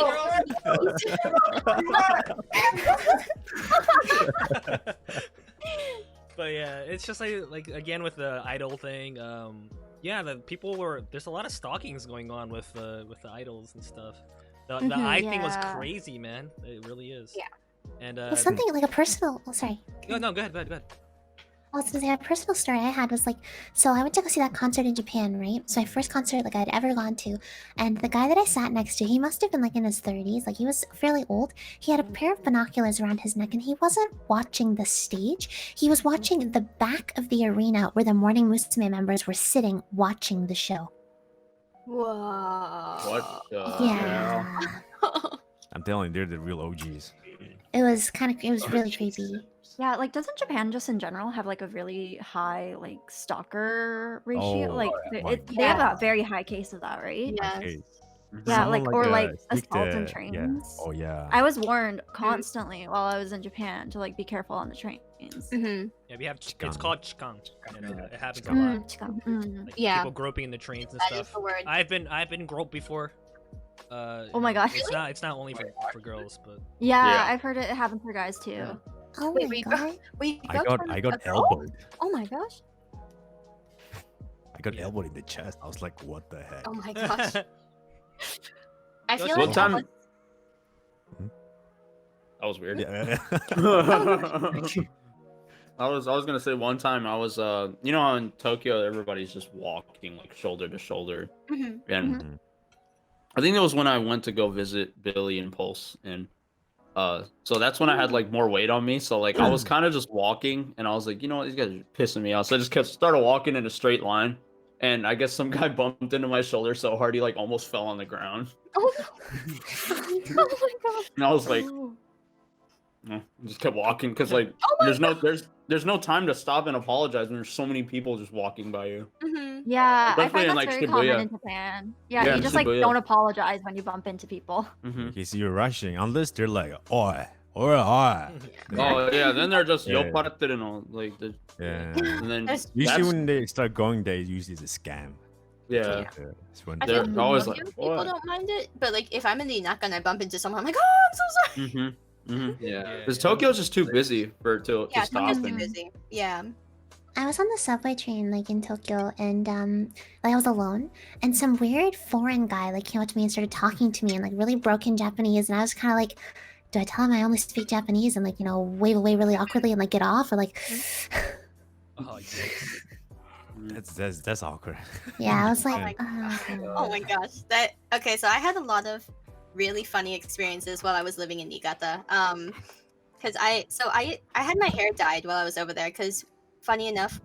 But yeah, it's just like again with the idol thing. Yeah, there's a lot of stalkings going on with the idols and stuff. The eye thing was Yeah. crazy, man. It really is. Yeah. And Well, something like a personal. Oh, sorry. no, go ahead. I was gonna say a personal story I had was like, so I went to go see that concert in Japan, right? So my first concert like I'd ever gone to, and the guy that I sat next to, he must have been like in his 30s, like he was fairly old. He had a pair of binoculars around his neck, and he wasn't watching the stage. He was watching the back of the arena where the Morning Musume members were sitting watching the show. Whoa. What the Yeah, I'm telling you, they're the real OGs. it was really creepy. Yeah, like doesn't Japan just in general have like a really high like stalker ratio? Oh, Like my they have a very high case of that, right? Yes. Okay. Yeah, Someone like or like sneak assault in the- trains. Yeah. Oh yeah. I was warned constantly while I was in Japan to like be careful on the trains. Mm-hmm. Yeah, we have it's Chikang. called chikang. And, it happens a Chikang. lot. Chikang. Like, Yeah. people groping in the trains and That is stuff. the word. I've been groped before. Oh my gosh. It's not only for girls, but Yeah, I've heard it happen for guys too. Yeah. Oh Wait, my we god. I got elbowed. Oh my gosh. I got elbowed in the chest. I was like, what the heck? Oh my gosh. I feel What like time? that That was weird. Yeah. I was gonna say one time I was you know how in Tokyo everybody's just walking like shoulder to shoulder, Mhm. and I think it was when I went to go visit Billy and Pulse, and so that's when I had like more weight on me. So like I was kind of just walking, and I was like, you know what, these guys are pissing me off. So I just started walking in a straight line, and I guess some guy bumped into my shoulder so hard he like almost fell on the ground, Oh no. Oh my gosh. and I was like, no, just kept walking because like there's no time to stop and apologize when there's so many people just walking by you. Mhm. Yeah, I Especially find in, that's like, very common Shibuya. in Japan. Yeah, Yeah, you in just like Shibuya. don't apologize when you bump into people. Mm-hmm. Okay, so you're rushing unless they're like, oi, oi. Oh yeah, then they're just Yeah. yoparate and all like Yeah. and then Usually that's- when they start going, they usually it's a scam. yeah. It's when I They're think always most like, people "What?" don't mind it, but like if I'm in the Inaka and I bump into someone, I'm like, oh, I'm so sorry. Mm-hmm. Mm-hmm. Yeah. Because Tokyo's just too busy to Yeah, stop. Tokyo's too And, busy. Yeah. I was on the subway train like in Tokyo and like I was alone and some weird foreign guy like came up to me and started talking to me in like really broken Japanese and I was kind of like, do I tell him I only speak Japanese and like, you know, wave away really awkwardly and like get off or like oh yes. that's awkward. yeah, I was Oh like my Oh my gosh. That okay, so I had a lot of really funny experiences while I was living in Niigata. Cuz I had my hair dyed while I was over there cuz funny enough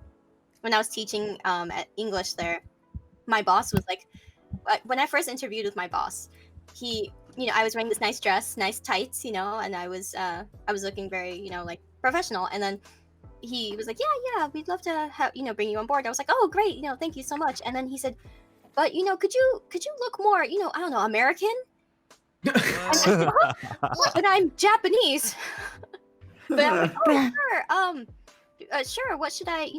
when I was teaching at English there, my boss was like when I first interviewed with my boss, he I was wearing this nice dress, nice tights, and I was looking very, like professional and then he was like, yeah, we'd love to have, bring you on board. I was like, oh, great, thank you so much. And then he said, but could you look more, I don't know, American? And I said, "Huh? But I'm Japanese." But I'm like, oh, sure, sure. What should I,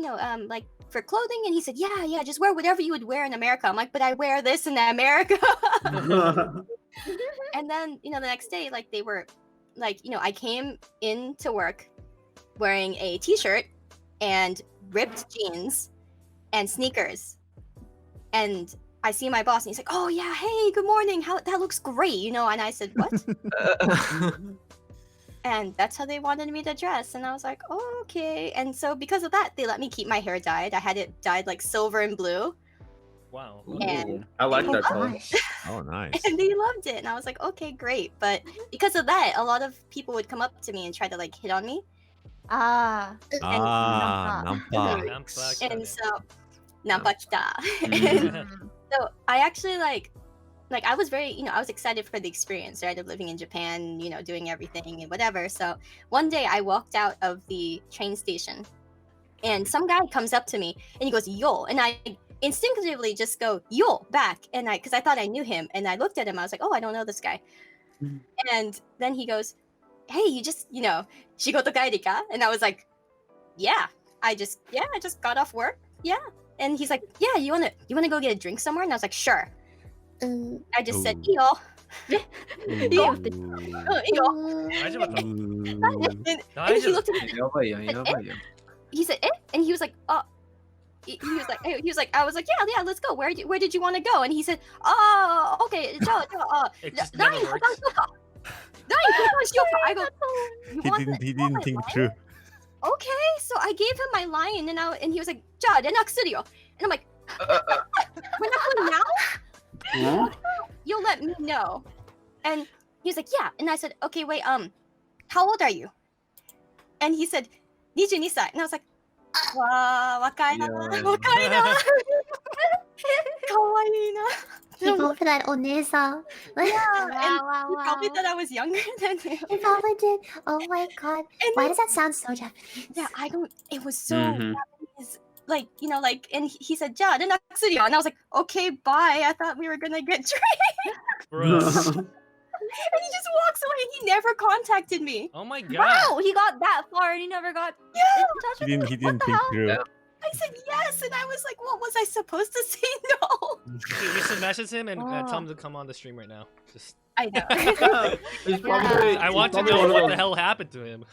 like for clothing? And he said, yeah, just wear whatever you would wear in America. I'm like, but I wear this in America. And then, the next day, like they were, like, I came into work wearing a t-shirt and ripped jeans and sneakers, and I see my boss and he's like, oh yeah, hey, good morning, that looks great, and I said, what? And that's how they wanted me to dress, and I was like, oh, okay. And so because of that, they let me keep my hair dyed. I had it dyed like silver and blue. Wow. And I like they that color. loved it. Oh, nice. And they loved it, and I was like, okay, great. But because of that, a lot of people would come up to me and try to like hit on me. Nampa. And so nampa kita. And so I actually like I was very, I was excited for the experience, right, of living in Japan, doing everything and whatever. So one day I walked out of the train station and some guy comes up to me and he goes, yo, and I instinctively just go, yo, back. And because I thought I knew him, and I looked at him, I was like, oh, I don't know this guy. And then he goes, hey, you just, shigoto kaeri ka? And I was like, yeah, I just got off work. Yeah. And he's like, yeah, you wanna go get a drink somewhere? And I was like, sure. I just said, iyo. Iyo. And he looked at me. He said, eh? And he was like, he was like, I was like, yeah, let's go. Where did you want to go? And he said, oh, okay. It just never works. I go, He didn't think through. okay. So I gave him my line, and he was like, ja, renaku suru yo. And I'm like, renaku now? You'll let me know. And he was like, yeah. And I said, okay, wait, how old are you? And he said, 22 歳. And I was like, wow, wakai na. Wakai na. Kawaii na. He fell for that Onesa. Yeah, and wow, he probably wow. thought I was younger than him. He probably did. Oh my god. And Why then- does that sound so Japanese? Yeah, I don't. It was so Mhm. Japanese, like and he said, "Ja, renaku suru yo," and I was like, "Okay, bye." I thought we were gonna get drinks. And he just walks away. He never contacted me. Oh my god. Wow, he got that far and he never got in touch with He you. didn't What the think hell? through. I said yes, and I was like, "What was I supposed to say? No." We should message him and tell him to come on the stream right now. Just. I know. I want to know what the hell happened to him.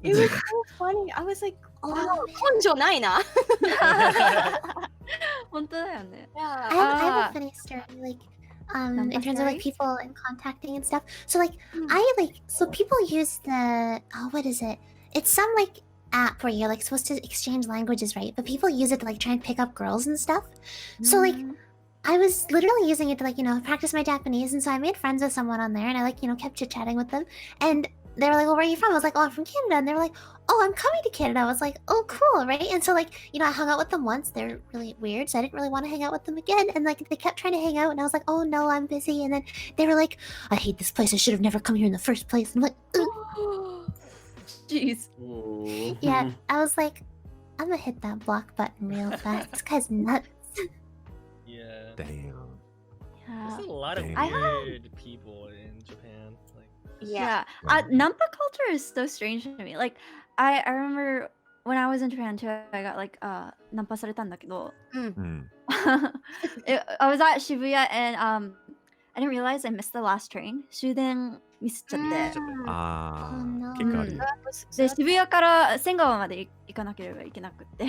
It was so funny. I was like, oh, 根性ないな. 本当だよね。 Yeah. I have a funny story, like, in terms of like people and contacting and stuff. So like, so people use the what is it? It's some like app where you're like supposed to exchange languages, right? But people use it to like try and pick up girls and stuff. So like, I was literally using it to like practice my Japanese, and so I made friends with someone on there, and I like kept chit chatting with them, and they were like, well, where are you from? I was like, oh, I'm from Canada. And they were like, oh, I'm coming to Canada. I was like, oh, cool, right? And so, like, I hung out with them once. They're really weird, so I didn't really want to hang out with them again. And, like, they kept trying to hang out, and I was like, oh, no, I'm busy. And then they were like, I hate this place. I should have never come here in the first place. And I'm like, ugh. Jeez. Yeah, I was like, I'm gonna hit that block button real fast. This guy's nuts. Yeah. Damn. There's a lot of weird people in Japan. Like. Yeah. Nampa culture is so strange to me. Like, I remember when I was in Japan too, I got like nampa されたんだけど I was at Shibuya and I didn't realize I missed the last train. 終電ミスっちゃって。結構あるよ。で、渋谷から仙川まで行かなければいけなくって。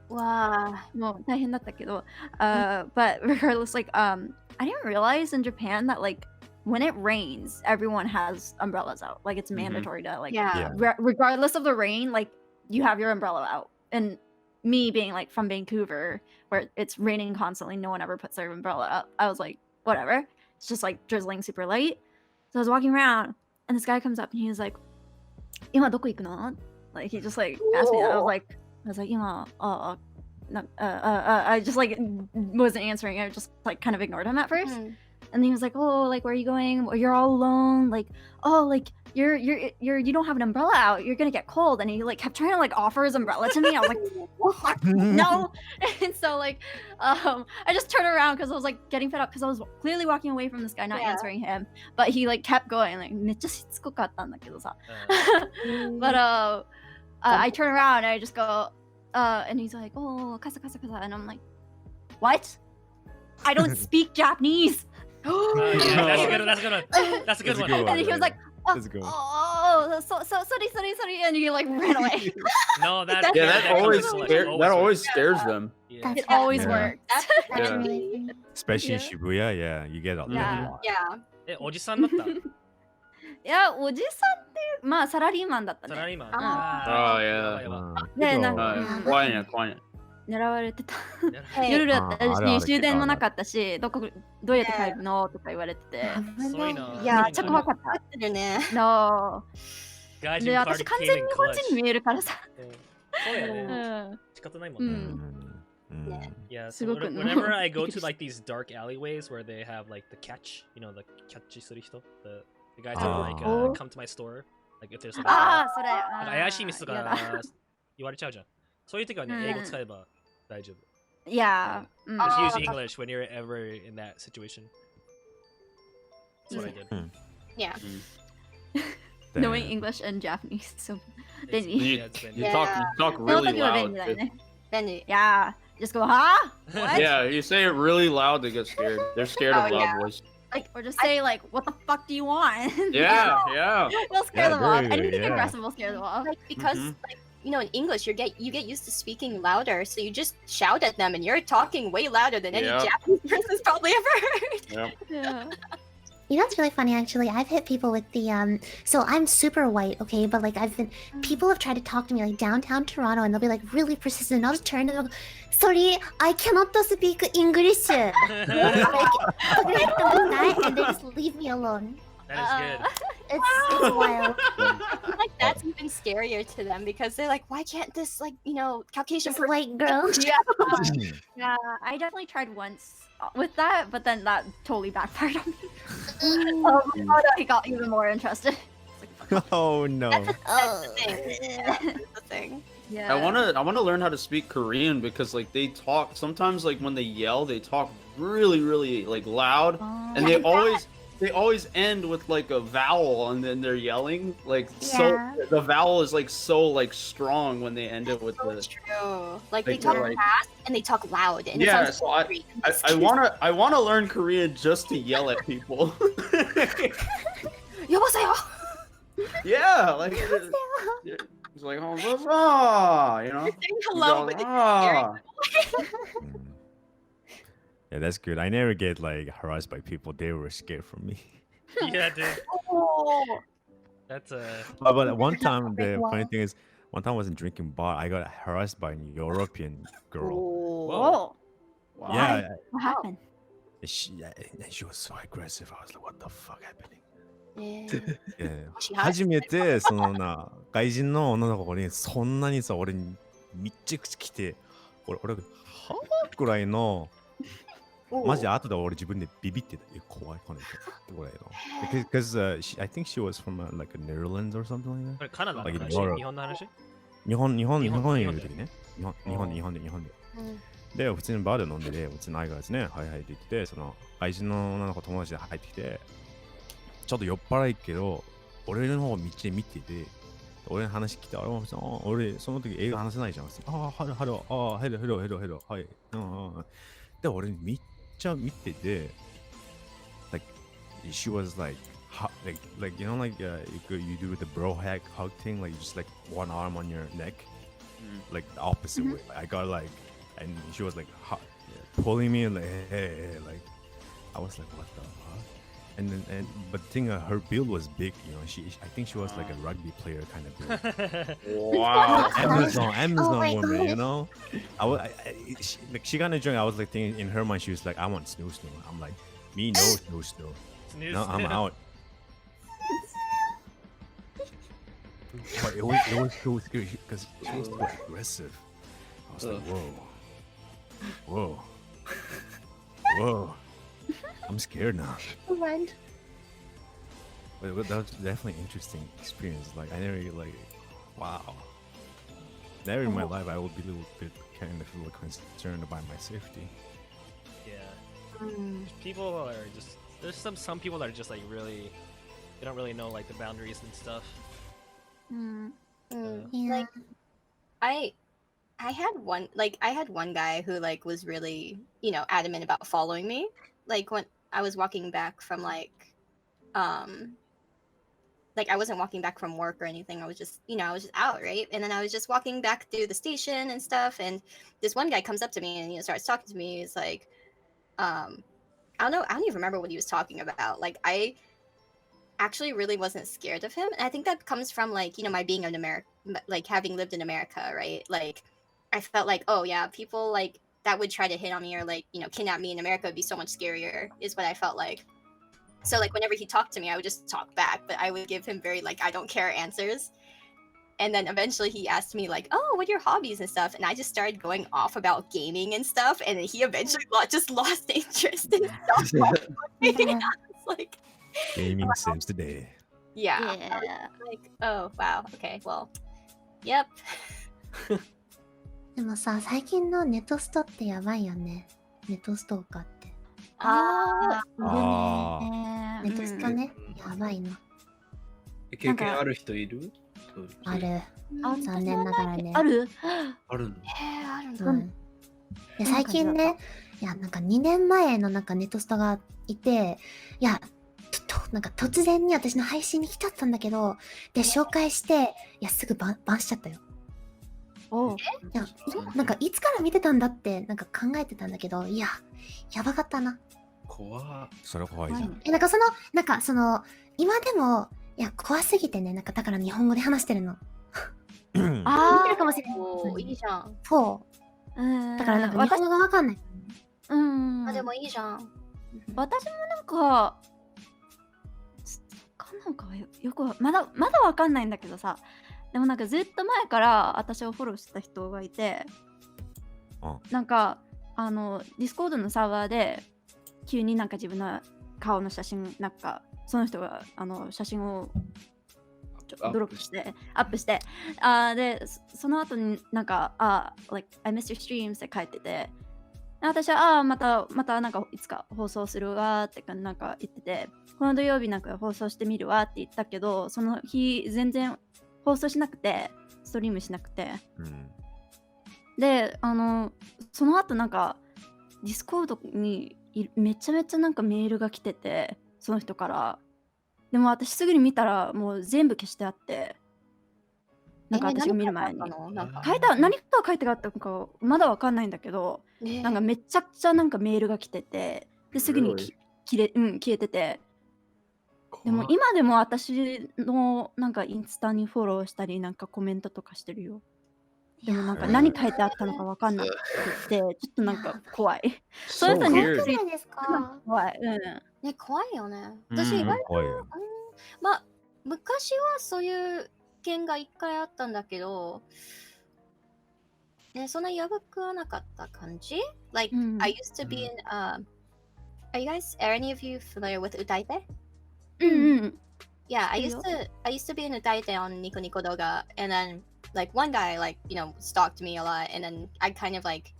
わあ、もう大変だったけど。But regardless, like, I didn't realize in Japan that like when it rains, everyone has umbrellas out. Like it's mandatory to like, regardless of the rain, like you have your umbrella out. And me being like from Vancouver, where it's raining constantly, no one ever puts their umbrella up. I was like, whatever. It's just like drizzling super light. So I was walking around, and this guy comes up, and he was like, "Ima doko iku no?" Like he just like asked me that. I was like, "Ima, I just like wasn't answering. I just like kind of ignored him at first. And he was like, "Oh, like where are you going? Well, you're all alone. Like, oh, like you don't have an umbrella out. You're gonna get cold." And he like kept trying to like offer his umbrella to me. I was like, "What? No!" And so like, I just turned around because I was like getting fed up because I was clearly walking away from this guy, not answering him. But he like kept going. Like, めっちゃしつこかったんだけどさ. But I turn around and I just go, and he's like, "Oh, kasa kasa kasa," and I'm like, "What? I don't speak Japanese." Yeah, that's a good one. That's a good one. And he was like, "Oh, sorry," and he like ran away. No, that always scares them. Yeah. It always works. Especially in Shibuya, yeah, you get a lot. Yeah. おじさんだった。いや、おじさんっていう、まあサラリーマンだったね。サラリーマン。Oh yeah. で、なんか、怖いね、怖いね。狙われてた。夜だったし、終電もなかったし、どうやって帰るのとか言われてて。いや、ちょっと怖かった。No。で、私完全に日本人に見えるからさ。そうやね。仕方ないもんね。Yeah, so whenever I go to like these dark alleyways where they have like the catch, you know, the catch する人, the guys that like come to my store, like if there's like それ。怪しいミスとか言われちゃうじゃん。そういう時はね、英語使えば大丈夫。Yeah. Just use English when you're ever in that situation. That's what I did. Yeah. Knowing English and Japanese, so You talk really loud. Yeah. Just go, huh? What? Yeah, you say it really loud, they get scared. They're scared of loud voice. Like, or just say like, "What the fuck do you want?" Yeah. We'll scare them off. Anything aggressive will scare them off. Like, because like, you know, in English, you get used to speaking louder, so you just shout at them, and you're talking way louder than any Japanese person's probably ever heard. Yeah. You know, it's really funny actually. I've hit people with the so I'm super white, okay, but like people have tried to talk to me like downtown Toronto, and they'll be like really persistent, and I'll just turn and they'll go, "Sorry, I cannot speak English." Like, and they just leave me alone. That is good. It's wild. Like that's even scarier to them because they're like, why can't this like, you know, Caucasian white girl? Yeah, I definitely tried once with that, but then that totally backfired on me. I got even more interested. Oh no. That's the thing. Yeah. I wanna learn how to speak Korean because like they talk sometimes like when they yell they talk really like loud and they always they always end with like a vowel and then they're yelling like Yeah. so the vowel is like so like strong when they end it with So the true. Like they like, talk they're, like- fast and they talk loud. And yeah. it sounds So I wanna learn Korean just to yell at people. 여보세요. Yeah, like it's like oh, you know. Saying hello, but it's Ah. Yeah, that's good. I never get like harassed by people. They were scared from me. Yeah, dude. Oh. That's But one time, the Wow. funny thing is, one time I wasn't drinking bar. I got harassed by a European girl. Whoa. Wow. Yeah, What happened? and she was so aggressive. I was like, what the fuck happening? Yeah. 初めてそのな外人の女の子にそんなにさ俺に密着来て俺はぁくらいのマジで後で俺自分でビビってた怖いこの人ってぐらいの because I think she was from like Netherlands or something like that これカナダの Like 話 Europe 日本の話日本にい日る時ね日本で普通にバーで飲んでて普通に相変わらずねはいはいって言っててその外人の女の子友達で入ってきてちょっと酔っ払いけど俺の方を道で見てて俺の話聞いて俺その時英語話せないじゃんヘロはいで俺めっちゃ見てて like she was like you know like you do the bro hug thing like just like one arm on your neck like the opposite way I got like and she was like pulling me and like hey like I was like what the fuck and but the thing her build was big you know I think she was like a rugby player kind of build Wow. Amazon my woman you God. know she kind of drunk I was like thinking in her mind she was like I want snoo I'm like me no snoo no I'm out but it was so scary because she was so aggressive I was like whoa I'm scared now. But that was definitely an interesting experience. Like I never like, wow. Never in my life I would be a little bit kind of feel concerned about my safety. Yeah. People are just there's some people that are just like really they don't really know like the boundaries and stuff. Yeah. Like I had one guy who like was really, you know, adamant about following me. Like when I was walking back from like I wasn't walking back from work or anything. I was just, you know, I was just out, right? And then I was just walking back through the station and stuff, and this one guy comes up to me and, you know, starts talking to me. He's like, I don't even remember what he was talking about. Like I actually really wasn't scared of him. And I think that comes from like, you know, my being an American, like having lived in America, right? Like I felt like, oh yeah, people like that would try to hit on me or like, you know, kidnap me in America would be so much scarier is what I felt like. So like whenever he talked to me, I would just talk back, but I would give him very like I don't care answers. And then eventually he asked me like, oh, what are your hobbies and stuff? And I just started going off about gaming and stuff. And then he eventually just lost interest and stopped talking to me. And I was like, Gaming Sims today. yeah. I was like, oh, wow. Okay, well, yep. でもさ、最近のネットストってやばいよね。ネットストーカーって。ああネットストね、やばいの。経験ある人いる？ある。残念ながらね。あるあるの？あるんだ。うん。で最近ね、いや、なんか2年前のなんかネットストがいて、いや、なんか突然に私の配信に来ちゃったんだけど、で、紹介して、いや、すぐバンしちゃったよ。おういや、なんかいつから見てたんだってなんか考えてたんだけど、いや、やばかったな。怖っ。それ怖いじゃん。なんか今でも、いや、怖すぎてね、なんかだから日本語で話してるの。見てるかもしれない。おーいいじゃん。そう。だからなんか日本語がわかんない。あ、でもいいじゃん。私もなんかなんかよくまだわかんないんだけどさ、でもなんかずっと前から私をフォローしてた人がいて、なんかディスコードのサーバーで急になんか自分の顔の写真なんかその人が写真をドロップしてアップしてでその後になんかlike I missed your streams って書いてて、私はまたなんかいつか放送するわってなんか言ってて、この土曜日なんか放送してみるわって言ったけど、その日全然放送しなくて、ストリームしなくて、でその後なんかディスコードにめちゃめちゃなんかメールが来てて、その人から。でも私すぐに見たらもう全部消してあって、なんか私が見る前に何が書いてあったのかまだわかんないんだけど、なんかめちゃくちゃなんかメールが来てて、ですぐに消えてて、でも今でも私のなんかインスタにフォローしたりなんかコメントとかしてるよ。でもなんか何書いてあったのかわかんなくて、ちょっとなんか怖い。そういう人について怖い。ね、怖いよね。私、意外と、まあ、昔はそういう件が一回あったんだけど、ね、そんなやばくはなかった感じ ?Like, I used to be in, are you guys, are any of you familiar with Utaite? Yeah, I used to be in Utaite on Nico Nico Doga, and then, like, one guy, like, you know, stalked me a lot, and then I kind of, like,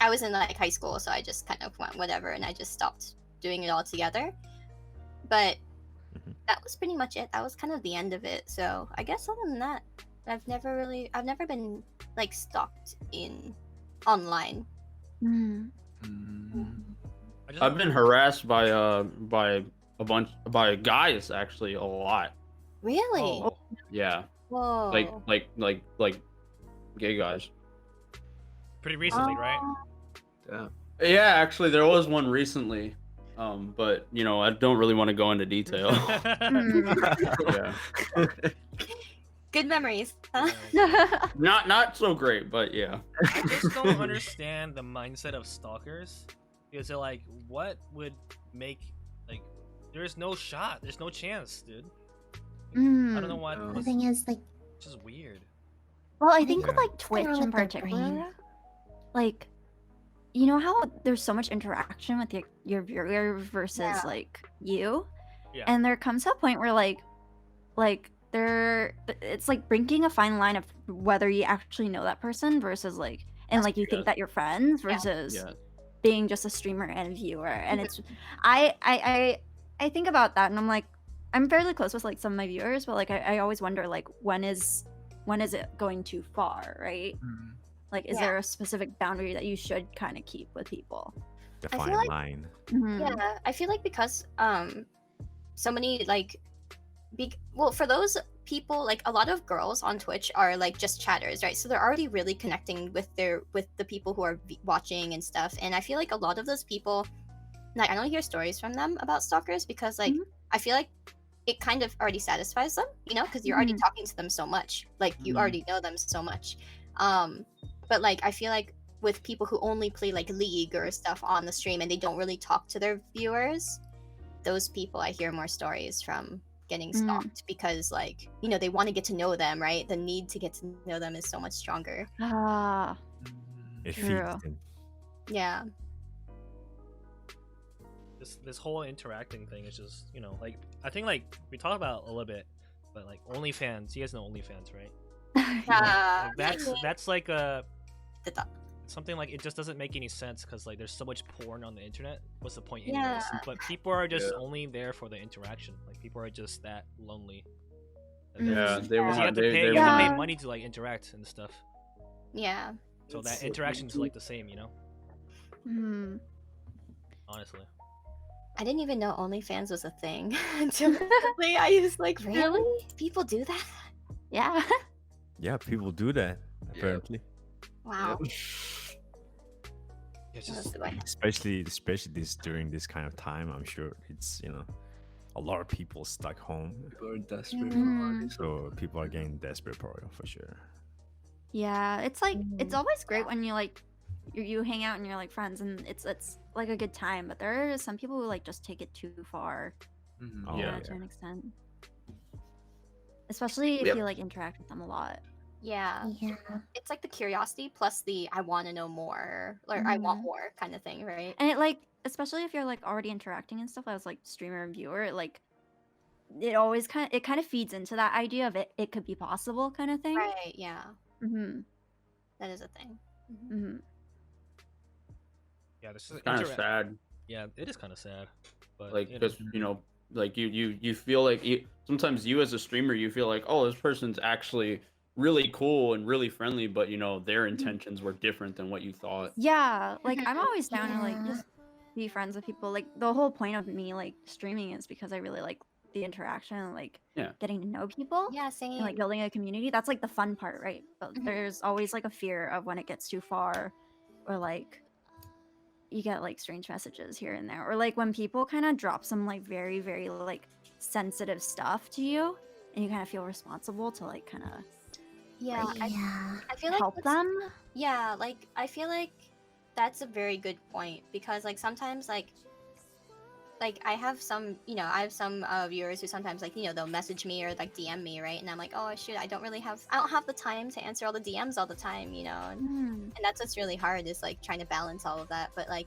I was in, like, high school, so I just kind of went whatever, and I just stopped doing it all together. But that was pretty much it. That was kind of the end of it. So I guess other than that, I've never been like stalked in online. I've been harassed by guys actually a lot. Really? Yeah. Whoa. Like gay guys. Pretty recently, right? Yeah. Yeah, actually there was one recently. But you know, I don't really want to go into detail. Yeah. Good memories. Huh? Not so great, but yeah. I just don't understand the mindset of stalkers. Because they're like, what would make like there's no shot, there's no chance, dude. I don't know what The thing is, like, it's just weird. Well, I think with like Twitch in particular, like, you know how there's so much interaction with your viewer versus like you, and there comes a point where like it's like breaking a fine line of whether you actually know that person versus like, and like you think that you're friends versus being just a streamer and a viewer, and it's I think about that and I'm like, I'm fairly close with like some of my viewers, but like I always wonder like when is it going too far, right? Like, is there a specific boundary that you should kind of keep with people? Define line. Yeah, I feel like because so many like well, for those people, like a lot of girls on Twitch are like just chatters, right? So they're already really connecting with the people who are watching and stuff. And I feel like a lot of those people, like I don't hear stories from them about stalkers because like I feel like it kind of already satisfies them, you know, because you're already talking to them so much, like you already know them so much. But like I feel like with people who only play like League or stuff on the stream and they don't really talk to their viewers, those people I hear more stories from getting stalked because like, you know, they want to get to know them, right? The need to get to know them is so much stronger. It feeds them. Yeah. This whole interacting thing is just, you know, like I think like we talked about a little bit, but like OnlyFans, you guys know OnlyFans, right? Like, that's like something like it just doesn't make any sense because like there's so much porn on the internet. What's the point anyways? But people are just only there for the interaction. Like people are just that lonely. Yeah, you have to pay money to like interact and stuff. Yeah. So that interaction is like the same, you know? Honestly. I didn't even know OnlyFans was a thing until recently. I was like, really? People do that? Yeah. Yeah, people do that apparently. Wow. Especially during this kind of time, I'm sure it's, you know, a lot of people stuck home. People are desperate. So people are getting desperate for sure. Yeah, it's like it's always great when you like you hang out and you're like friends and it's like a good time, but there are some people who like just take it too far. To an extent. Especially if you like interact with them a lot. Yeah. It's like the curiosity plus the I want to know more, or I want more kind of thing, right? And it like, especially if you're like already interacting and stuff as like streamer and viewer, like it always kind of feeds into that idea of it could be possible kind of thing. Right. Yeah. That is a thing. Yeah, this is kind of sad. Yeah, it is kind of sad. But Like, because like you feel like sometimes you as a streamer, you feel like, oh, this person's actually really cool and really friendly, but their intentions were different than what you thought. Yeah, like I'm always down to like just be friends with people. Like the whole point of me like streaming is because I really like the interaction and like getting to know people. Yeah, same. And, like building a community. That's like the fun part, right? But there's always like a fear of when it gets too far, or like you get like strange messages here and there, or like when people kind of drop some like very, very like sensitive stuff to you, and you kind of feel responsible to like kind of I feel like help them. Yeah, like I feel like that's a very good point, because like sometimes like I have some viewers who sometimes like they'll message me or like DM me, right? And I'm like, oh shoot, I don't have the time to answer all the DMs all the time, and that's what's really hard, is like trying to balance all of that. But like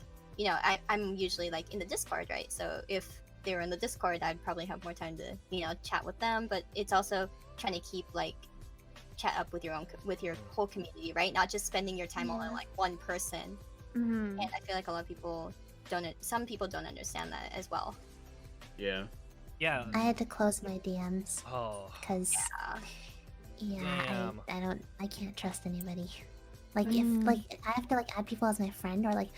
I'm usually like in the Discord, right? So if they were in the Discord, I'd probably have more time to chat with them. But it's also trying to keep like chat up with your whole community, right? Not just spending your time on like one person. And I feel like a lot of people some people don't understand that as well. Yeah. I had to close my DMs. Because I can't trust anybody. Like if like I have to like add people as my friend, or like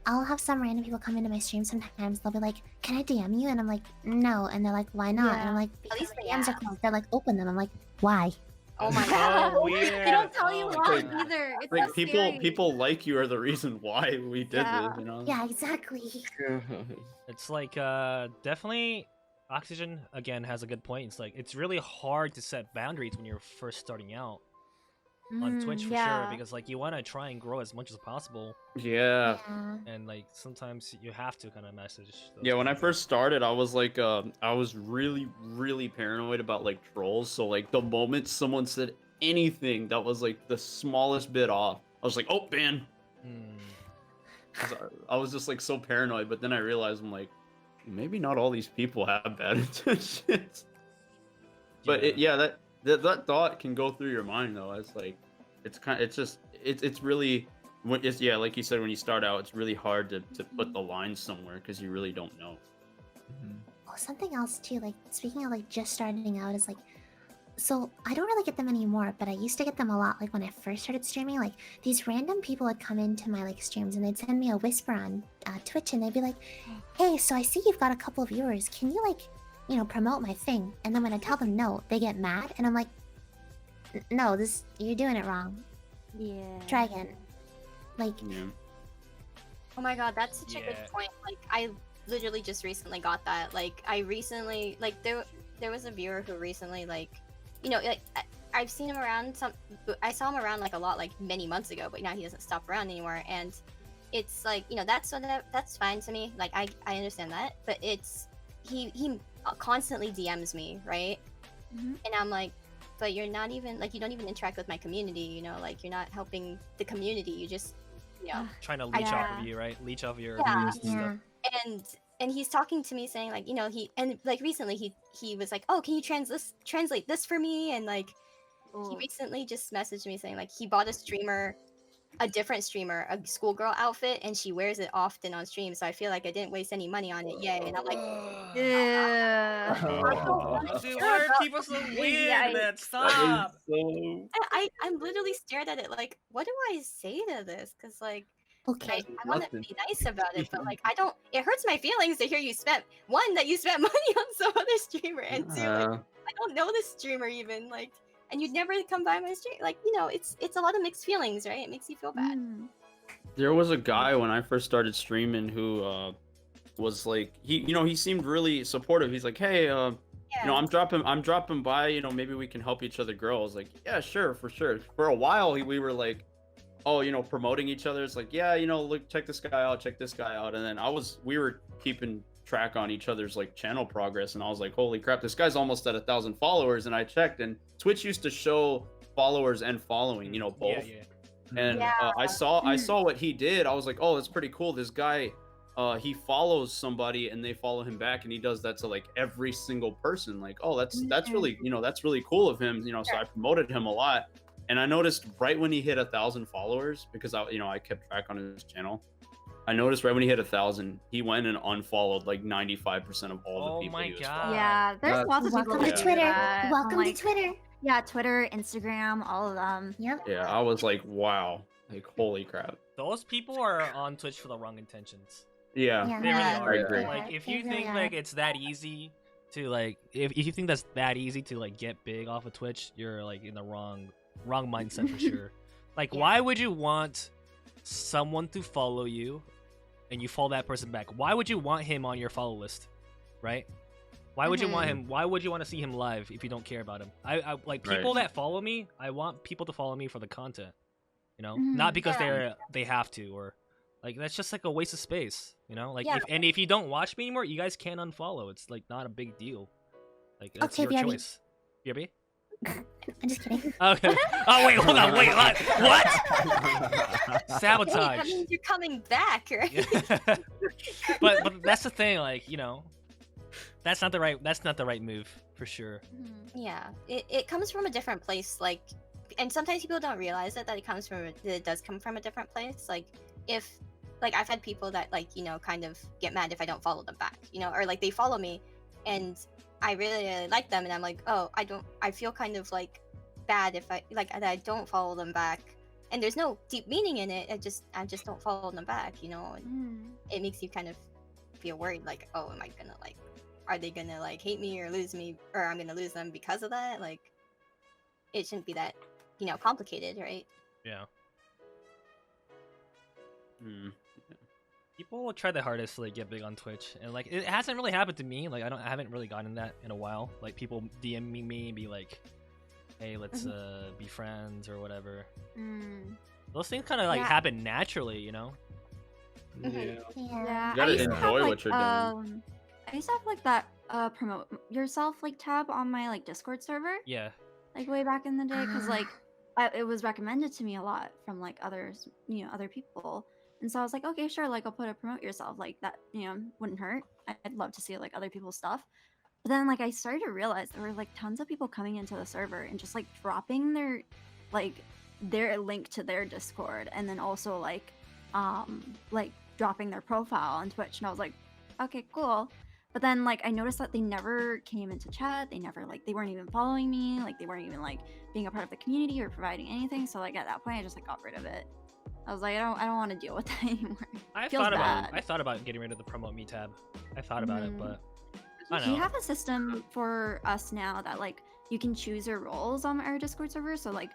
I'll have some random people come into my stream sometimes. They'll be like, can I DM you? And I'm like, no. And they're like, why not? And I'm like, because the DMs are closed. They're like, open them. I'm like, why? Oh my god. They don't tell you why either. It's like so people like you are the reason why we did this, Yeah, exactly. It's like definitely Oxygen again has a good point. It's like it's really hard to set boundaries when you're first starting out on Twitch for sure, because like you want to try and grow as much as possible. Yeah. And like sometimes you have to kind of message those Yeah, when I people. first started, I was like, I was really, really paranoid about like trolls. So like the moment someone said anything that was like the smallest bit off, I was like, oh, ban. 'Cause I was just like so paranoid, but then I realized I'm like, maybe not all these people have bad intentions. But that thought can go through your mind though. It's like, it's really, like you said, when you start out, it's really hard to put the line somewhere because you really don't know. Oh, something else too, like speaking of like just starting out, is like, so I don't really get them anymore, but I used to get them a lot. Like when I first started streaming, like these random people would come into my like streams and they'd send me a whisper on Twitch, and they'd be like, hey, so I see you've got a couple of viewers, can you like promote my thing? And then when I tell them no, they get mad, and I'm like, no, you're doing it wrong. Yeah. Try again. Like. Oh my god, that's such a good point. Like I literally just recently got that. Like I recently, like there was a viewer who recently like, like I've seen him around I saw him around like a lot like many months ago, but now he doesn't stop around anymore. And it's like, that's fine to me. Like I understand that, but it's he constantly DMs me, right? And I'm like, but you're not even like, you don't even interact with my community, like you're not helping the community, you just trying to leech off of you, right? Leech off your stuff. And he's talking to me saying like, recently he was like, oh, can you translate this for me? And like he recently just messaged me saying like he bought a different streamer, a schoolgirl outfit, and she wears it often on stream, so I feel like I didn't waste any money on it. Yay. And I'm like, yeah. Dude, why are people so weird, man? Stop. I'm literally stared at it like, what do I say to this? Because like, okay, I want to be nice about it, but like it hurts my feelings to hear you spent money on some other streamer, and two, like, I don't know this streamer even, like, and you'd never come by my stream, like, it's a lot of mixed feelings, right? It makes you feel bad. There was a guy when I first started streaming who was like, he seemed really supportive. He's like, hey, I'm dropping by, maybe we can help each other grow. I was like, yeah, sure, for sure. For a while we were like, oh, promoting each other. It's like, yeah, look, check this guy out, and then we were keeping track on each other's like channel progress, and I was like, holy crap, this guy's almost at 1,000 followers. And I checked, and Twitch used to show followers and following, both. And I saw what he did. I was like, oh, that's pretty cool. This guy, he follows somebody and they follow him back, and he does that to like every single person. Like, oh, that's really, that's really cool of him. So I promoted him a lot. And I noticed right when he hit 1,000 followers, because I kept track on his channel, I noticed right when he hit 1,000, he went and unfollowed like 95% of all the people he was following. Yeah, there's lots of people Welcome that to do Twitter. that. Welcome Like, to Twitter. Yeah, Twitter, Instagram, all of them. Yep. Yeah, I was like, wow, like holy crap. Those people are on Twitch for the wrong intentions. Yeah, Yeah. They really I are. agree. Like, if They you really think are. like it's that easy to like, if you think that's that easy to like get big off of Twitch, you're like in the wrong mindset for sure. Like, why would you want someone to follow you, and you follow that person back? Why would you want him on your follow list, right? Why would you want him? Why would you want to see him live if you don't care about him? I like people that follow me. I want people to follow me for the content, you know, not because they have to, or like that's just like a waste of space, you know. Like if you don't watch me anymore, you guys can unfollow. It's like not a big deal. Like that's Okay, your BRB. choice. BRB? I'm just kidding. Okay. Oh wait, hold on. Wait, what? What? Hey, Sabotage. that means you're coming back, right? but that's the thing, like, you know, that's not the right move for sure. Yeah, it comes from a different place, like, and sometimes people don't realize that it does come from a different place. Like, if, like, I've had people that, like, you know, kind of get mad if I don't follow them back, you know, or like they follow me and I really, really like them, and I'm like, oh, I feel kind of like bad if I don't follow them back, and there's no deep meaning in it. I just don't follow them back, you know, and it makes you kind of feel worried, like, oh, am I gonna, like, are they gonna, like, hate me or lose me, or I'm gonna lose them because of that? Like, it shouldn't be that, you know, complicated, right? Yeah. People will try their hardest to like get big on Twitch, and like it hasn't really happened to me. Like I haven't really gotten that in a while. Like people DMing me and be like, "Hey, let's be friends" or whatever. Those things kind of like happen naturally, you know. Yeah, You gotta I used to enjoy have, what like, you're doing. I used to have like that promote yourself like tab on my like Discord server. Yeah. Like way back in the day, because like it was recommended to me a lot from like others, you know, other people. And so I was like, okay, sure, like I'll put a promote yourself, like that, you know, wouldn't hurt. I'd love to see like other people's stuff. But then like I started to realize there were like tons of people coming into the server and just like dropping their link to their Discord, and then also like dropping their profile on Twitch. And I was like, okay, cool. But then like I noticed that they never came into chat. They never they weren't even following me. Like they weren't even like being a part of the community or providing anything. So like at that point I just like got rid of it. I was like, I don't want to deal with that anymore. I Feels bad. thought about getting rid of the promote me tab. I thought about it, but I don't We know. have a system for us now that like you can choose your roles on our Discord server. So like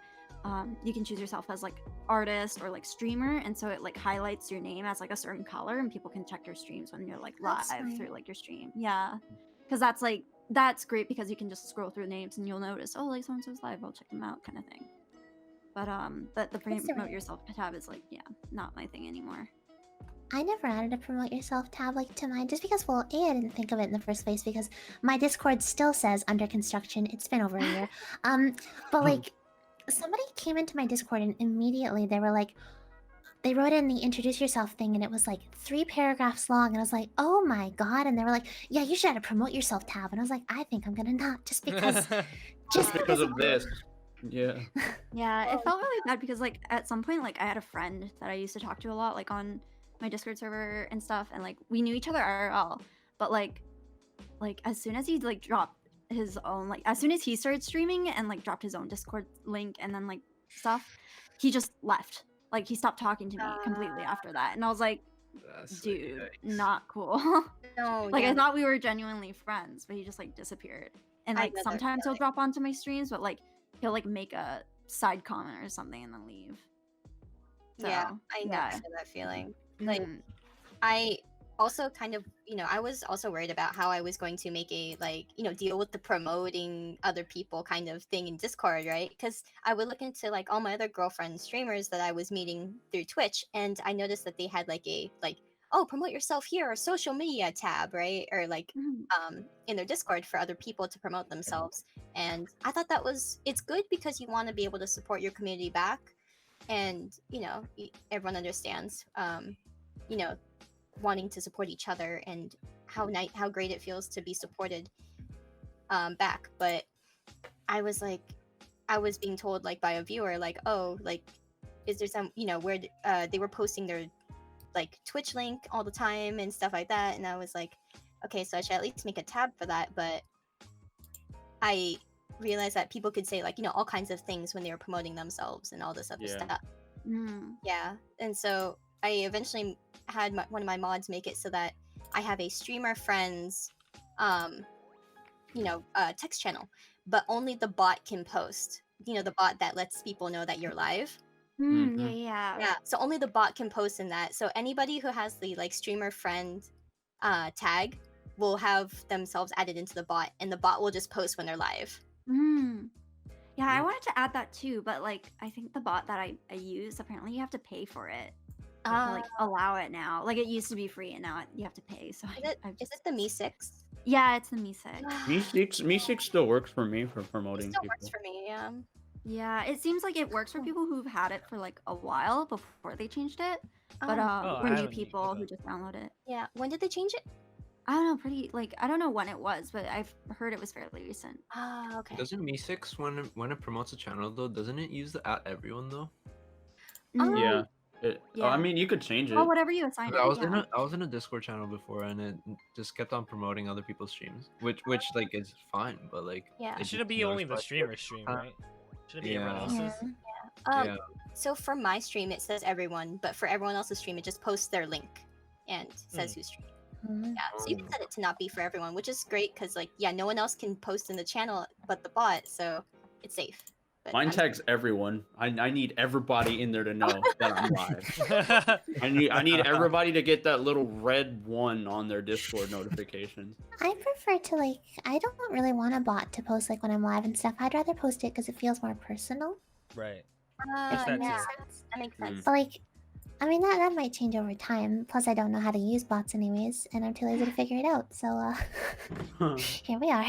you can choose yourself as like artist or like streamer, and so it like highlights your name as like a certain color, and people can check your streams when you're like live through like your stream. Yeah, because that's great because you can just scroll through names and you'll notice, oh, like so and so's live, I'll check them out, kind of thing. But the promote yourself tab is like, yeah, not my thing anymore. I never added a promote yourself tab like to mine, just because, well, I didn't think of it in the first place because my Discord still says under construction. It's been over a year. But like somebody came into my Discord and immediately they were like, they wrote in the introduce yourself thing and it was like 3 paragraphs long, and I was like, oh my god. And they were like, yeah, you should add a promote yourself tab, and I was like, I think I'm gonna not, just because because of this. Yeah. Yeah, it felt really bad because like at some point like I had a friend that I used to talk to a lot like on my Discord server and stuff, and like we knew each other IRL, but like as soon as he like dropped his own, like as soon as he started streaming and like dropped his own Discord link and then like stuff, he just left. Like he stopped talking to me completely after that, and I was like, dude, not cool. No, like I thought we were genuinely friends, but he just like disappeared. And like sometimes he'll drop onto my streams, but like he'll like make a side comment or something and then leave. So, yeah, I never feel that feeling. Like I also kind of, you know, I was also worried about how I was going to make a like, you know, deal with the promoting other people kind of thing in Discord, right? Because I would look into like all my other girlfriend streamers that I was meeting through Twitch, and I noticed that they had like a oh, promote yourself here, or social media tab, right? Or like in their Discord for other people to promote themselves. And I thought that it's good because you want to be able to support your community back, and you know, everyone understands you know, wanting to support each other and how great it feels to be supported back. But I was being told like by a viewer like, oh, like is there some, you know, where they were posting their like Twitch link all the time and stuff like that, and I was like, okay, so I should at least make a tab for that. But I realized that people could say like, you know, all kinds of things when they were promoting themselves and all this other stuff. Yeah, and so I eventually had one of my mods make it so that I have a streamer friend's text channel, but only the bot can post. You know, the bot that lets people know that you're live. Yeah. So only the bot can post in that. So anybody who has the like streamer friend tag will have themselves added into the bot, and the bot will just post when they're live. Yeah, I wanted to add that too, but like I think the bot that I use, apparently you have to pay for it to like allow it now. Like it used to be free, and now you have to pay. So is it the Me6? Yeah, it's the Me6. Me6 still works for me for promoting It still people. works for me, yeah. Yeah, it seems like it works for people who've had it for like a while before they changed it. But for new people who just download it. Yeah, when did they change it? I don't know, I don't know when it was, but I've heard it was fairly recent. Okay. Doesn't Me6 when it promotes a channel though, doesn't it use the @everyone though? Yeah. Yeah. I mean, you could change it. Oh, whatever you assign it. I was in a Discord channel before, and it just kept on promoting other people's streams, which like is fine, but like It shouldn't be only the streamer's stream, right? Shouldn't be everyone else's. So for my stream it says everyone, but for everyone else's stream it just posts their link and says who's streaming. Yeah, so you can set it to not be for everyone, which is great because like no one else can post in the channel but the bot, so it's safe. But Mine tags everyone. I need everybody in there to know that I'm live. I need everybody to get that little red one on their Discord notifications. I prefer to like, I don't really want a bot to post like when I'm live and stuff. I'd rather post it because it feels more personal. Right. that makes sense. But like, I mean that might change over time. Plus I don't know how to use bots anyways, and I'm too lazy to figure it out. So here we are.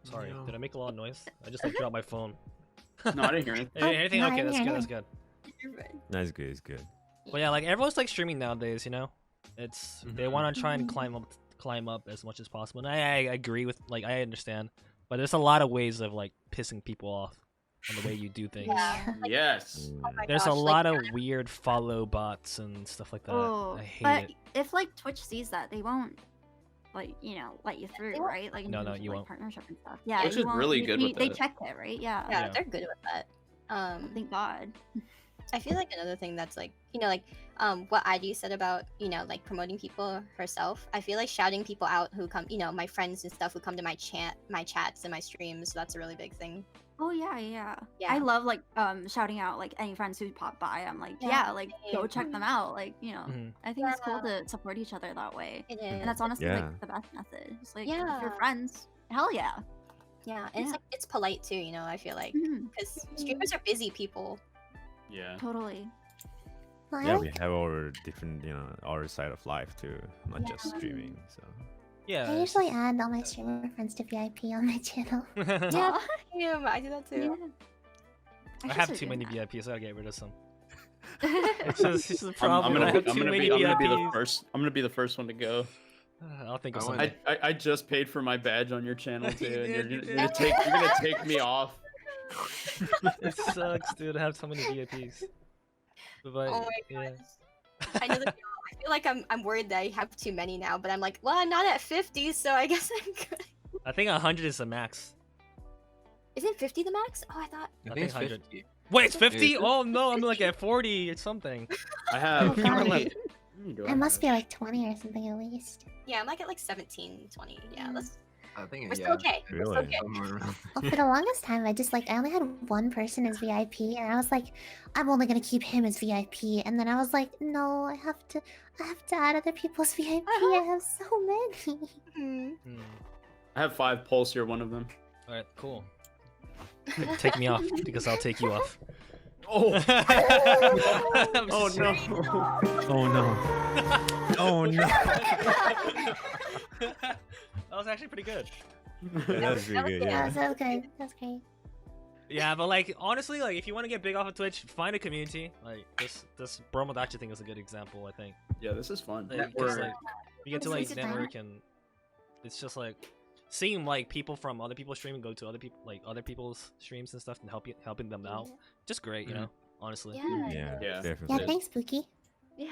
Sorry, did I make a lot of noise? I just like dropped my phone. No, I didn't hear anything. Anything? No, Okay, I that's didn't good. hear That's good. That's good. It's good. Well, yeah, like everyone's like streaming nowadays, you know. It's they want to try and climb up as much as possible. And I agree with I understand, but there's a lot of ways of like pissing people off on the way you do things. Yes. Oh my There's gosh, a lot of weird follow bots and stuff like that. I hate but it. if like Twitch sees that, they won't let you through, right? Like in No, terms of, you like, won't. partnership and stuff. Yeah, Twitch you is won't- really you- good you- with They that. check it, right? Yeah. Yeah, they're good with that. Thank God. I feel like another thing that's like, what Ivy said about, like promoting people herself. I feel like shouting people out who come, my friends and stuff who come to my chats and my streams. That's a really big thing. Oh yeah. Yeah. I love shouting out like any friends who pop by. I'm like, go check them out. Like, I think it's cool to support each other that way. It is. And that's honestly Yeah. like the best method. It's like Yeah. if you're friends, hell yeah. Yeah, and it's polite too, I feel like. Because streamers are busy people. Yeah. Totally. Well, Yeah, we have our different, our side of life too, not just streaming. So Yeah. I usually add all my streamer friends to VIP on my channel. Yeah, I do that too. I have too many VIPs. I gotta get rid of some. It's just a problem. I'm I have too gonna many be the VIPs. first. I'm gonna be the first one to go. I'll think of something. I just paid for my badge on your channel too, and You you're gonna take me off. It sucks, dude. I have so many VIPs. But, Oh my gosh. I know that I feel like I'm worried that I have too many now, but I'm like, well, I'm not at 50, so I guess I'm good. I think 100 is the max. Isn't 50 the max? Oh, I thought. I think it's 100. 50. Wait, it's 50? Yeah, Oh no, I'm like at 40 or something. I have. Oh, God. Let I me go. must be like 20 or something at least. Yeah, I'm like at like 17, 20. Yeah, I think we're still okay. We're still Really? okay. somewhere around. Well, for the longest time, I only had one person as VIP, and I was like, I'm only gonna keep him as VIP. And then I was like, no, I have to add other people's VIP. I have so many. I have 5 pulse. You're one of them. Alright, cool. Take me off, because I'll take you off. Oh. I'm Oh just no. joking. oh no, oh no. That was actually pretty good. That's really good. Yeah, Yeah. that was good. That's great. Yeah, but like honestly, like if you want to get big off of Twitch, find a community. Like this Bromodachi thing is a good example, I think. Yeah, this is fun. Like, 'cause, like, you get to like network, and it's just like seeing like people from other people's streaming go to other people's streams and stuff and helping them out. Just great, you know. honestly. Yeah. Yeah. definitely. Yeah, thanks, Pookie. Yeah.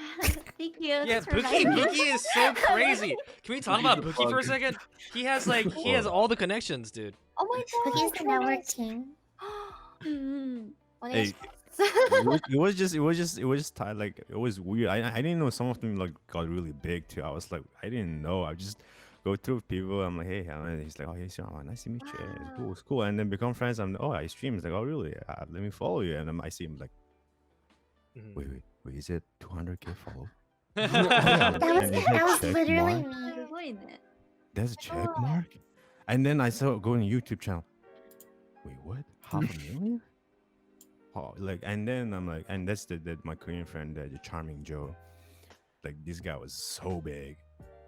Thank you. Yeah, Thanks for Bookie, reminding me. Bookie is so crazy. Can we talk Bookie's about the Bookie for a plug. second? He has all the connections, dude. Oh my god. Pookie's the network king. What Hey, is it was just like it was weird. I didn't know some of them like got really big too. I was like, I didn't know. I just go through people. I'm like, hey, and he's like, oh, hey, oh, nice to meet you. Yeah, it's cool. And then become friends. I'm I stream. He's like, oh, really? Let me follow you. And then I see him like, wait, is it 200k follow? That was And there's a that was check literally mark. me. There's a check mark. And then I saw go on YouTube channel. Wait, what? 500,000? Oh, like, and then I'm like, and that's my Korean friend, the charming Joe. Like, this guy was so big,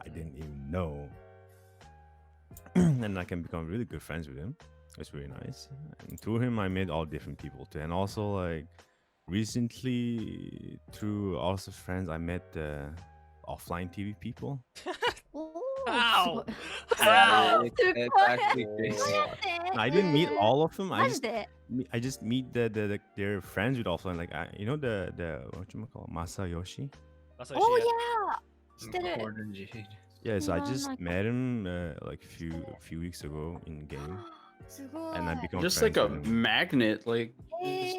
I didn't even know. And I can become really good friends with him. It's really nice. And through him, I met all different people too. And also, like, recently, through also friends, I met offline TV people. How? How? It's actually crazy. I didn't meet all of them. What is it? I just meet their friends with offline. Like, you know the what you call Masayoshi. Oh yeah. She did it. Yeah, so I No, just not met him like a few weeks ago in game, and I become Just friends like a with him. magnet, like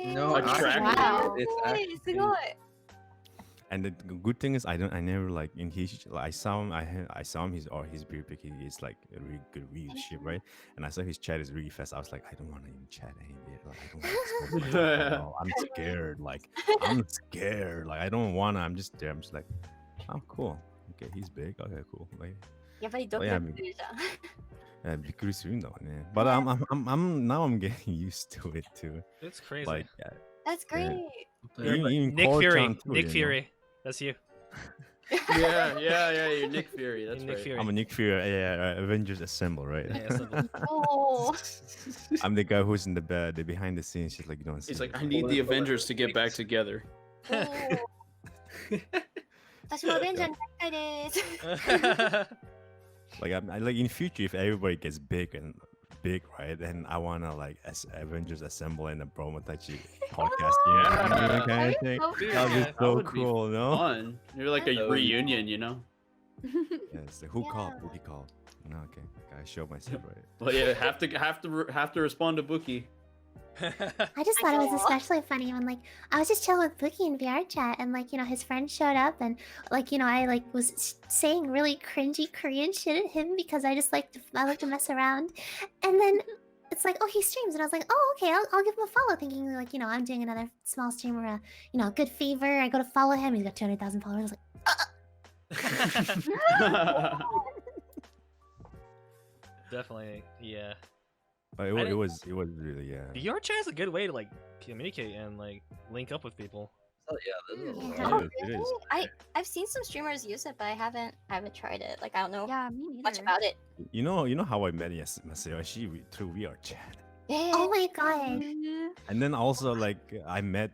No, attractive. Wow. It's actually And the good thing is I never like in his like, I saw him his beer pic. He's like a really good readership, right? And I saw his chat is really fast. I was like, I don't want to even chat anymore. Like, I don't want to smoke right now. I'm scared. Like, I'm scared. Like, I don't want to. I'm just there. I'm just like, oh, cool. Okay, he's big. Okay, cool. Like, やっぱりドキドキするじゃん。びっくりするんだろうね. But I'm now I'm getting used to it too. It's crazy. Like, That's great. even Nick Cole Fury. Chan too, Nick you know? Fury. That's you. Yeah, you're Nick Fury. That's Nick right. Fury. I'm a Nick Fury. Yeah, Avengers Assemble, right? Yeah, Assemble. Oh. I'm the guy who's in the behind the scenes. She's like, you don't see. He's like, it. I need the Avengers to get back together. 私もアベンジャーになりたいです。 Like, I like in future, if everybody gets big, right? Then I wanna like Avengers Assemble and the Bromodachi podcast. Yeah, kind of thing. That would be so cool, no? Fun. You're like a reunion, you know? Yeah, it's like, who called? Who he called? No, okay, gotta show myself, right? Well, yeah, have to respond to Bookie. I just thought it was especially funny when like I was just chilling with Bookie in VR chat and like his friend showed up and like I like was saying really cringy Korean shit at him because I just like to mess around, and then it's like, oh, he streams, and I was like, oh, okay, I'll give him a follow, thinking like I'm doing another small streamer a good favor. I go to follow him, he's got 200,000 followers. I was like, Definitely, yeah. But it was really, yeah. VR chat is a good way to like communicate and like link up with people. Oh yeah, Oh, It is. I've seen some streamers use it, but I haven't tried it. Like I don't know Me much neither. about it. You know how I met Masayoshi through VR chat. oh my god. And then also like I met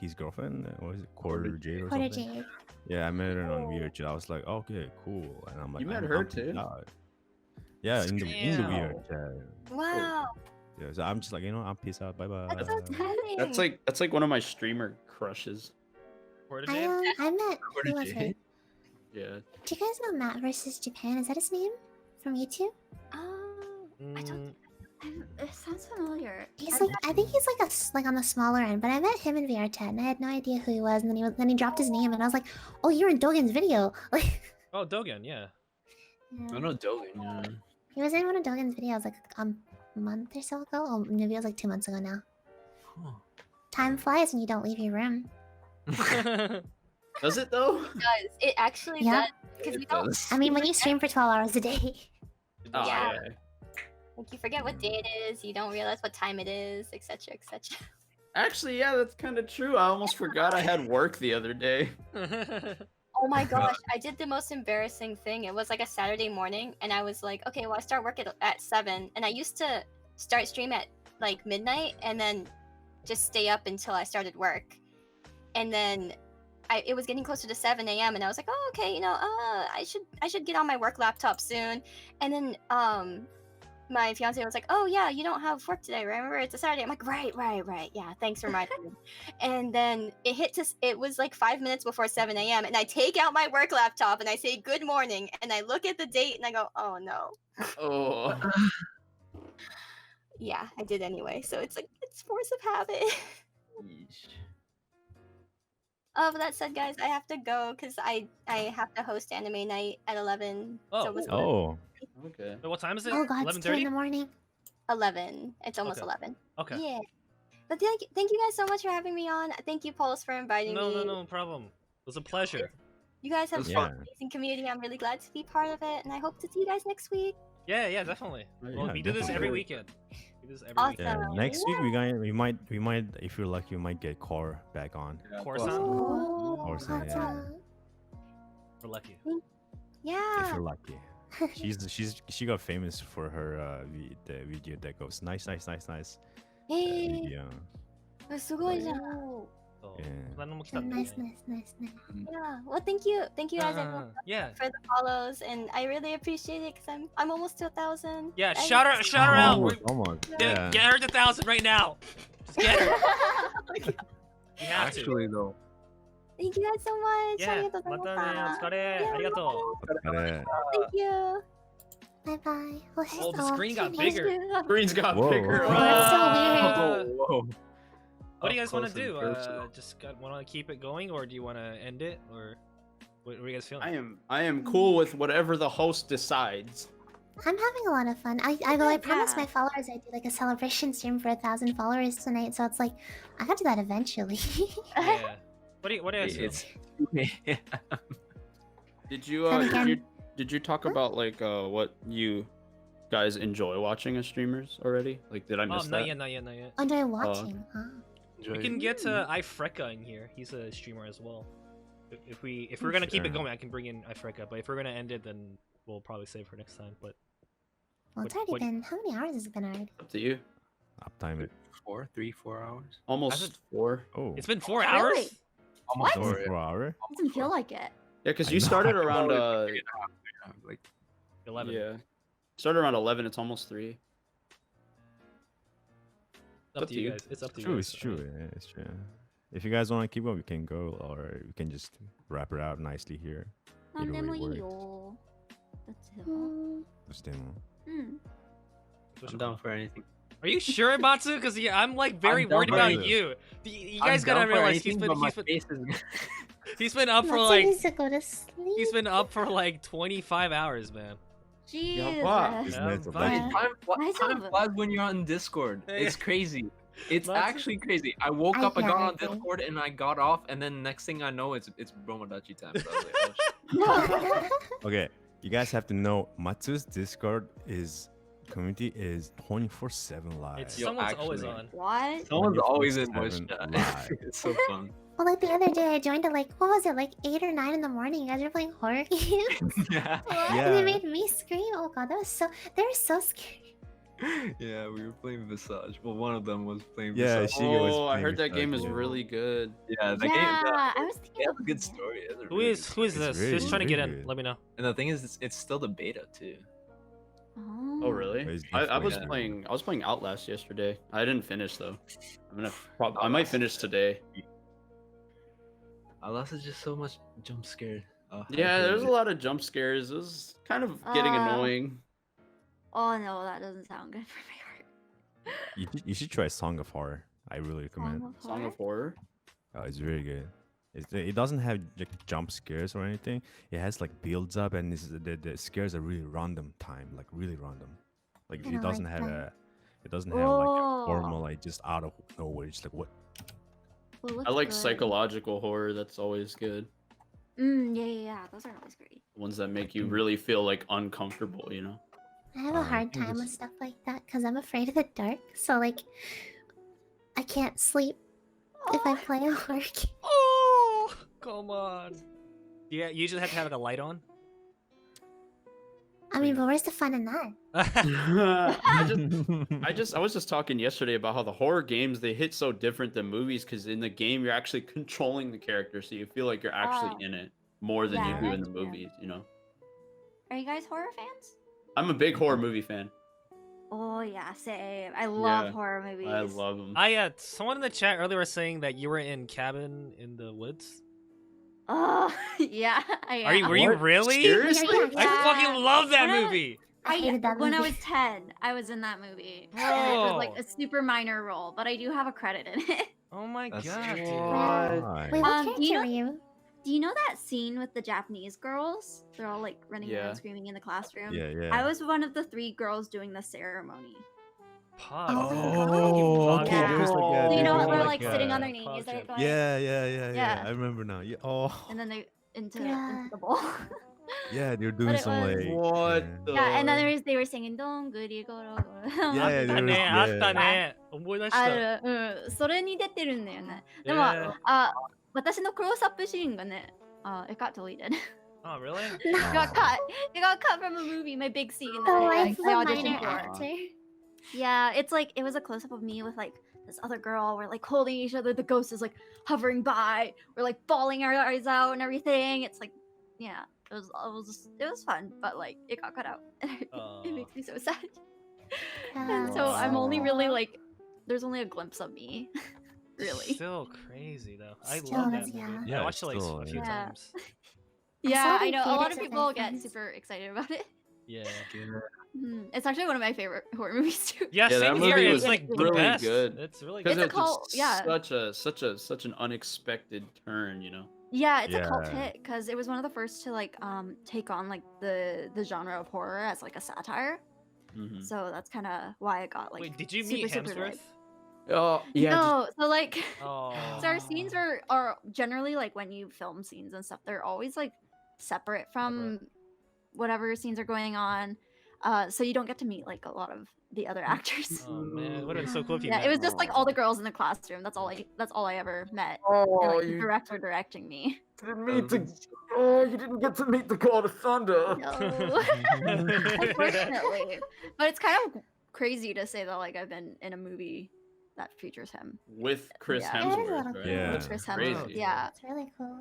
his girlfriend, what was it, Quarter Jade or Quarter something? Jade. Yeah, I met her on VR chat. I was like, okay, cool. And I'm like, You met I'm her pumped too? out. Yeah, in the VR chat. Wow. Yeah, so I'm just like, I'm peace out, bye bye. That's so exciting. That's like one of my streamer crushes. I met who was it? Yeah. Do you guys know Matt versus Japan? Is that his name from YouTube? I don't. It sounds familiar. He's like, I think he's like on the smaller end, but I met him in VR chat and I had no idea who he was, and then he dropped his name and I was like, oh, you're in Dogen's video. Like, Oh, Dogen, yeah. I know Dogen. he was in one of Dogen's videos like a month or so ago. Oh, maybe it was like 2 months ago now. Time flies when you don't leave your room. Does it though? It does. It actually Yeah. does. Because we don't. I mean, when you stream for 12 hours a day. Oh, Yeah. Like you forget what day it is. You don't realize what time it is, etc., etc. Actually, yeah, that's kind of true. I almost forgot I had work the other day. Oh my gosh, I did the most embarrassing thing. It was like a Saturday morning, and I was like, okay, well, I start work at 7, and I used to start stream at like midnight, and then just stay up until I started work. And then it was getting closer to 7 a.m., and I was like, oh, okay, I should get on my work laptop soon. And then my fiance was like, "Oh yeah, you don't have work today. Remember, it's a Saturday." I'm like, "Right. Yeah, thanks for reminding me." And then it was like 5 minutes before 7 a.m. and I take out my work laptop and I say good morning and I look at the date and I go, "Oh no." Oh. Yeah, I did anyway. So it's like it's force of habit. Oh, but that said, guys, I have to go because I have to host anime night at 11. Oh. So it's Okay. Wait, what time is it? Oh god, it's 2 in the 11:30? morning. 11. It's almost Okay. 11. Okay. Yeah. But thank you guys so much for having me on. Thank you, Pulse, for inviting me. No problem. It was a pleasure. You guys have was an amazing community. I'm really glad to be part of it, and I hope to see you guys next week. Yeah, definitely. Well, Yeah, we do this every definitely. weekend. We do this every Awesome. weekend. Yeah, next week we might if you're lucky we might get Core back on. Coruscant? Oh, Coruscant, yeah. We're lucky. If Yeah. you're lucky. She got famous for her the video that goes nice. Hey. Video. すごいじゃん。そう。 Yeah. 何も来たんだよね。 nice. Yeah. Well, thank you guys everyone Yeah. for the follows, and I really appreciate it because I'm almost to 1,000. Yeah, shout her out. Almost. Get her to 1,000 right now. Just get her. You have to. Actually, though. Thank you guys so much. Yeah. ありがとうございました。またね。お疲れ。ありがとう。 Thank you. Bye bye. Oh, the screen got bigger. Screen's got Whoa. bigger. Oh, that's so weird. Whoa. What do you guys want to Close in do? person. Just want to keep it going, or do you want to end it, or what are you guys feeling? I am cool with whatever the host decides. I'm having a lot of fun. I promised my followers I'd do like a celebration stream for 1,000 followers tonight, so it's like I gotta do that eventually. Yeah. What do you guys feel? Did you talk about like what you guys enjoy watching as streamers already? Like, did I miss that? Not yet. Enjoy watching, huh? We can get iFreka in here. He's a streamer as well. If we're gonna keep it going, I can bring in iFreka. But if we're gonna end it, then we'll probably save for next time. But Well, it's already been. How many hours has it been already? Up to you. Uptime it. 4 hours. Almost 4. Oh. It's been 4 hours. Really? Almost What? 4 hour? Doesn't feel like it. Yeah, because I you know. started around Like 11. yeah, started around 11. It's almost 3. Up to you guys. It's up to you. True, it's true. Yeah, it's true. If you guys want to keep going, we can go, or we can just wrap it out nicely here. なんでもいい works. よ。どっちで Hmm. も。 Just demo. うん。 I'm down for anything. Are you sure, Batsu? Because I'm like very I'm down worried for about anything. you. You I'm guys down gotta for realize anything, but my face is- he's been up for Matsu like needs to go to sleep. he's been up for like 25 hours, man. Jesus. Yeah, Time Daijoubu? flies when you're on Discord. It's crazy. It's Matsu- actually crazy. I woke I up, I got on agree. Discord, and I got off, and then next thing I know, it's Bromodachi time. So I was like, oh, shit. Okay, you guys have to know Matsu's Discord community is 24/7 live. It's Yo, someone's always actually. on. What? Someone's always in voice 24/7 chat. live. It's so fun. Well, like the other day, I joined at like what was it, like 8 or 9 in the morning. You guys were playing horror games, Yeah. and it made me scream. Oh god, they were so scary. Yeah, we were playing Visage. Well, one of them was playing Yeah, Visage. she was Oh, I playing heard that Visage, game is yeah. really good. Yeah, the game. Yeah, I was thinking They have of a good it. story. It has a Who really is good this? really- Who's trying to get really in? good. Let me know. And the thing is, it's still the beta too. Oh really? It's I was definitely- playing Outlast yesterday. I didn't finish though. I might finish today. Outlast is just so much jump scared. Oh, I Yeah, hate there's a it. lot of jump scares. It was kind of getting annoying. Oh no, that doesn't sound good for my heart. You should try Song of Horror. I really recommend. Song of Horror. Oh, it's really good. It doesn't have like jump scares or anything. It has like builds up, and the scares are really random time, like really random. Like Kinda it doesn't like have that. it doesn't have like a Oh. formal like just out of nowhere. It's like what? Well, it I like looks good. psychological horror. That's always good. Yeah. Those are always great. Ones that make you really feel like uncomfortable. You know. I have a hard think time with it's- stuff like that because I'm afraid of the dark. So like, I can't sleep if I play a horror game. Oh, come on. Yeah, you usually have to have like a light on. I mean, but where's the fun in that? I was just talking yesterday about how the horror games they hit so different than movies because in the game you're actually controlling the character, so you feel like you're actually in it more than Yeah, you do in that's the true. movies. You know. Are you guys horror fans? I'm a big horror movie fan. Oh yeah, same. I love horror movies. I love them. Someone in the chat earlier was saying that you were in Cabin in the Woods. Oh yeah, I am. Are you? Were you really? Seriously? I fucking love that movie. I hated that When I movie. was 10, I was in that movie. And it was like a super minor role, but I do have a credit in it. Oh my god, dude. Wait, what character were you? Do you know that scene with the Japanese girls? They're all like running Yeah. around screaming in the classroom. Yeah, yeah. I was one of the 3 girls doing the ceremony. Oh, okay. Yeah. There's like So you know they're how they're doing like sitting on their knees, they're going, yeah. I remember now. Yeah. Oh, and then they into the bowl. yeah. They're doing But it some was- like What? Yeah, and then they were singing "Don't goody go." Yeah, they were- yeah. あったね。思い出した。ある、うん、それに出てるんだよね。でも、 Yeah. 私のクロースアップシーンがね、it got deleted. Oh really? It got cut. It got cut from a movie. My big scene that The I life of a auditioned minor for. actor. Yeah, it's like it was a close up of me with like this other girl. We're like holding each other. The ghost is like hovering by. We're like bawling our eyes out and everything. It's like, yeah, it was fun, but like it got cut out. It makes me so sad. And so I'm only really like, there's only a glimpse of me, really. Still crazy though. I Still, love that that's- movie. yeah. I watched it like still, a few yeah. times. Yeah, saw it I in know. A lot theaters of with my people get friends. super excited about it. Yeah. It's actually one of my favorite horror movies too. Yeah, Yeah, that same here. movie It's was like the really best. good. It's really Because good. It's a cult, yeah. Such an unexpected turn, you know. Yeah, it's a cult Yeah. hit because it was one of the first to like take on like the genre of horror as like a satire. Mhm. So that's kind of why it got like. Wait, did you super, meet super Hemsworth? big. Oh yeah. No, so like, Oh. so our scenes are generally like when you film scenes and stuff, they're always like separate from whatever scenes are going on. So you don't get to meet like a lot of the other actors. Oh man, would have been so cool if you Yeah, met it was just like all the girls in the classroom. That's all I ever met. Oh, and, like, the you director directing me. didn't meet the. Oh, you didn't get to meet the God of Thunder. No, unfortunately. But it's kind of crazy to say that like I've been in a movie that features him. With Chris Yeah. It is a Hemsworth, little right? cool. Yeah. With Chris That's Hemsworth. crazy. Yeah. It's really cool.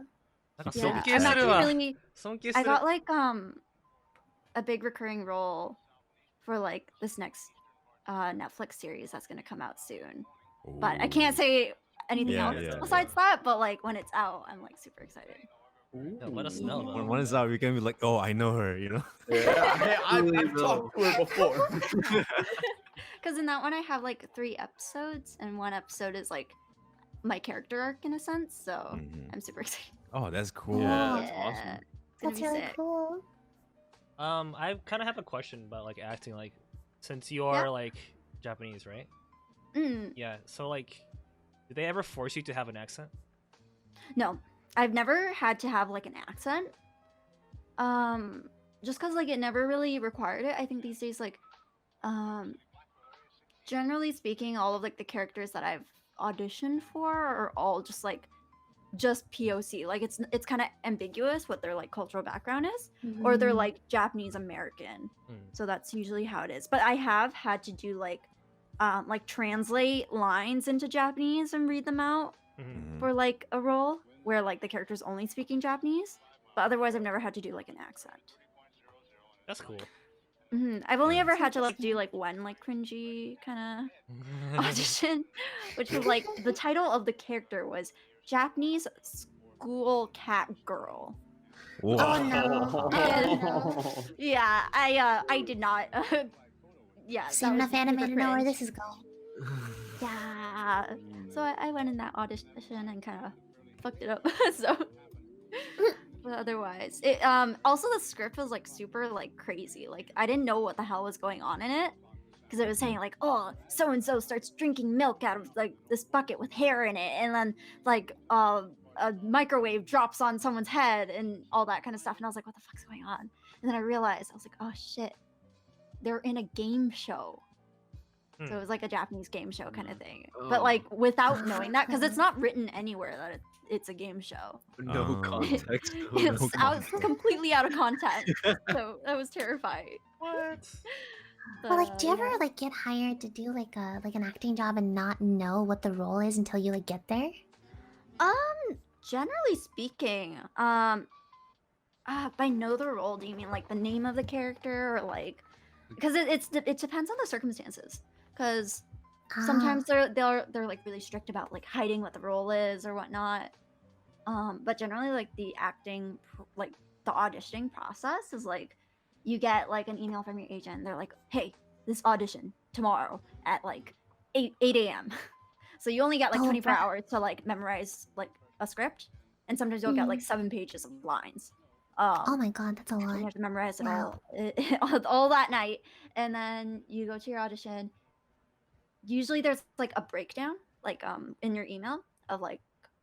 Yeah. Yeah. I'm actually really. I got like like a big recurring role for like this next Netflix series that's gonna come out soon. But I can't say anything Yeah, else yeah, besides that. But like when it's out, I'm like super excited. Yeah, let us know. when one is out, we can be like, oh, I know her, you know. Yeah, hey, I've talked to her before. Because in that one, I have like 3 episodes, and one episode is like my character arc in a sense. So Mhm. I'm super excited. Oh, that's cool. Yeah, Yeah. that's awesome. It's gonna That's be really sick. cool. I kind of have a question about like acting. Like, since you are Yeah. like Japanese, right? Mm, Yeah. So like, did they ever force you to have an accent? no, I've never had to have like an accent. Just because like it never really required it. I think these days like, generally speaking, all of like the characters that I've auditioned for are all just like just POC. Like it's kind of ambiguous what their like cultural background is, or they're like Japanese American. So that's usually how it is. But I have had to do like translate lines into Japanese and read them out for like a role where like the character's only speaking Japanese. But otherwise, I've never had to do like an accent. That's cool. I've only ever had to like do like one like cringy kind of audition, which was like the title of the character was Japanese School Cat Girl. Whoa. Oh no. And, yeah, I did not. Yeah, Seen that enough was anime super to know where cringe. this is going. Yeah. So I went in that audition and kind of fucked it up. So, but otherwise, it also the script was like super like crazy. Like I didn't know what the hell was going on in it because it was saying like, oh, so and so starts drinking milk out of like this bucket with hair in it, and then like a microwave drops on someone's head and all that kind of stuff. And I was like, what the fuck's going on? And then I realized I was like, oh shit, they're in a game show. So it was like a Japanese game show kind of thing, but like without knowing that, because it's not written anywhere that it's a game show. No context. It's completely out of context. So that was terrifying. What? But like, do you ever like get hired to do like an acting job and not know what the role is until you like get there? Generally speaking, by know the role, do you mean like the name of the character or like because it depends on the circumstances. Because sometimes they're like really strict about like hiding what the role is or whatnot. But generally, like the acting, like the auditioning process is like you get like an email from your agent. They're like, hey, this audition tomorrow at like 8 a.m. So you only get like 24 hours to like memorize like a script, and sometimes you'll get like 7 pages of lines. Oh my god, that's a lot. You have to memorize it all that night, and then you go to your audition. Usually there's like a breakdown like in your email of like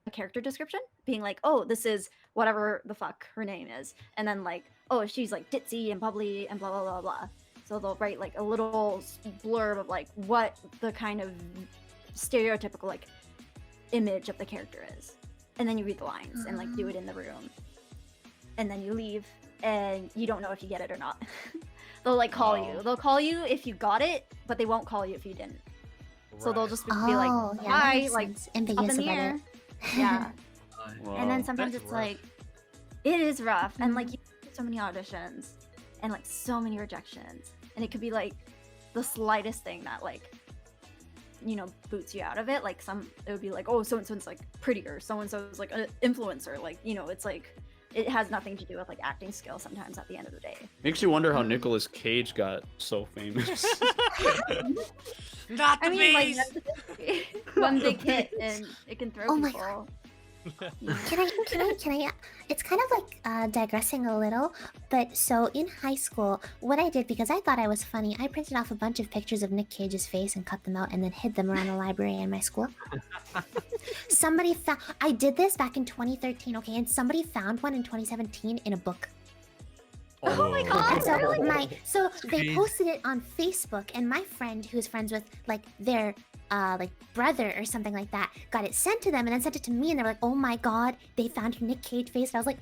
a character description being like, oh, this is whatever the fuck her name is, and then like, oh, she's like ditzy and bubbly and blah blah blah blah. So they'll write like a little blurb of like what the kind of stereotypical like image of the character is, and then you read the lines and like do it in the room, and then you leave and you don't know if you get it or not. They'll like call you. They'll call you if you got it, but they won't call you if you didn't. So they'll just be like, hi, like up in the air. Yeah. And then sometimes it's like, it is rough, and like you do so many auditions and like so many rejections, and it could be like the slightest thing that like, you know, boots you out of it. Like it would be like, oh, so and so's like prettier, so and so's like an influencer, like, you know, it's like it has nothing to do with like acting skill sometimes at the end of the day. Makes you wonder how Nicolas Cage got so famous. Not the base. Like, one big hit and it can throw people. My god. Can I? It's kind of like digressing a little, but so in high school, what I did, because I thought I was funny, I printed off a bunch of pictures of Nick Cage's face and cut them out and then hid them around the library in my school. Somebody found. I did this back in 2013, okay, and somebody found one in 2017 in a book. Oh my god! So they posted it on Facebook, and my friend, who's friends with like their like brother or something like that, got it sent to them, and then sent it to me, and they were like, "Oh my god, they found your Nick Cage face!" And I was like,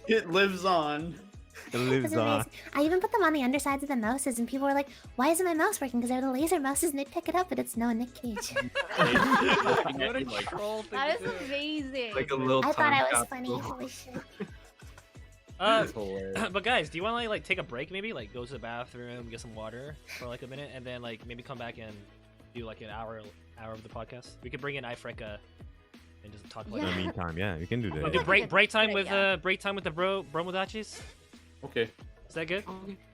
"It lives on." It lives on. I even put them on the undersides of the mouses, and people were like, "Why isn't my mouse working?" Because they're the laser mouses, and they pick it up, but it's no Nick Cage. What a troll thing. That is amazing. Like a little. I thought I was funny. Holy shit. But guys, do you want to like take a break? Maybe like go to the bathroom, get some water for like a minute, and then like maybe come back and do like an hour of the podcast. We could bring in iFreka and just talk about In the meantime, yeah, you can do that. Do break time with the Bromodachis. Okay. Is that good?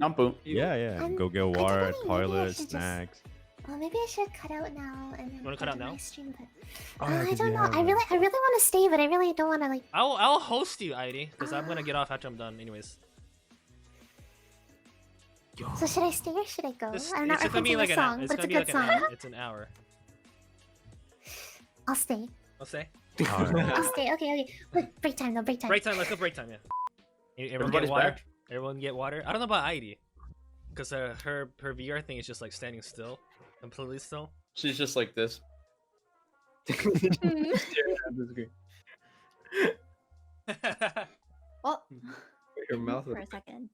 Nampu. Yeah. Go get water, toilet, snacks. Well, maybe I should cut out now and then. You wanna cut out now? Stream, but... I don't know. I really want to stay, but I really don't want to like. I'll host you, ID, because I'm gonna get off after I'm done, anyways. So should I stay or should I go? It's I'm not gonna be referencing like the song, but it's a good song. It's an hour. I'll stay. I'll stay. I'll stay. Okay. Look, break time though. Break time. Break time. Let's go break time. Yeah. Everyone get water. Everyone get water. I don't know about ID, because her VR thing is just like standing still, completely still. She's just like this. Oh. Her mouth For a second.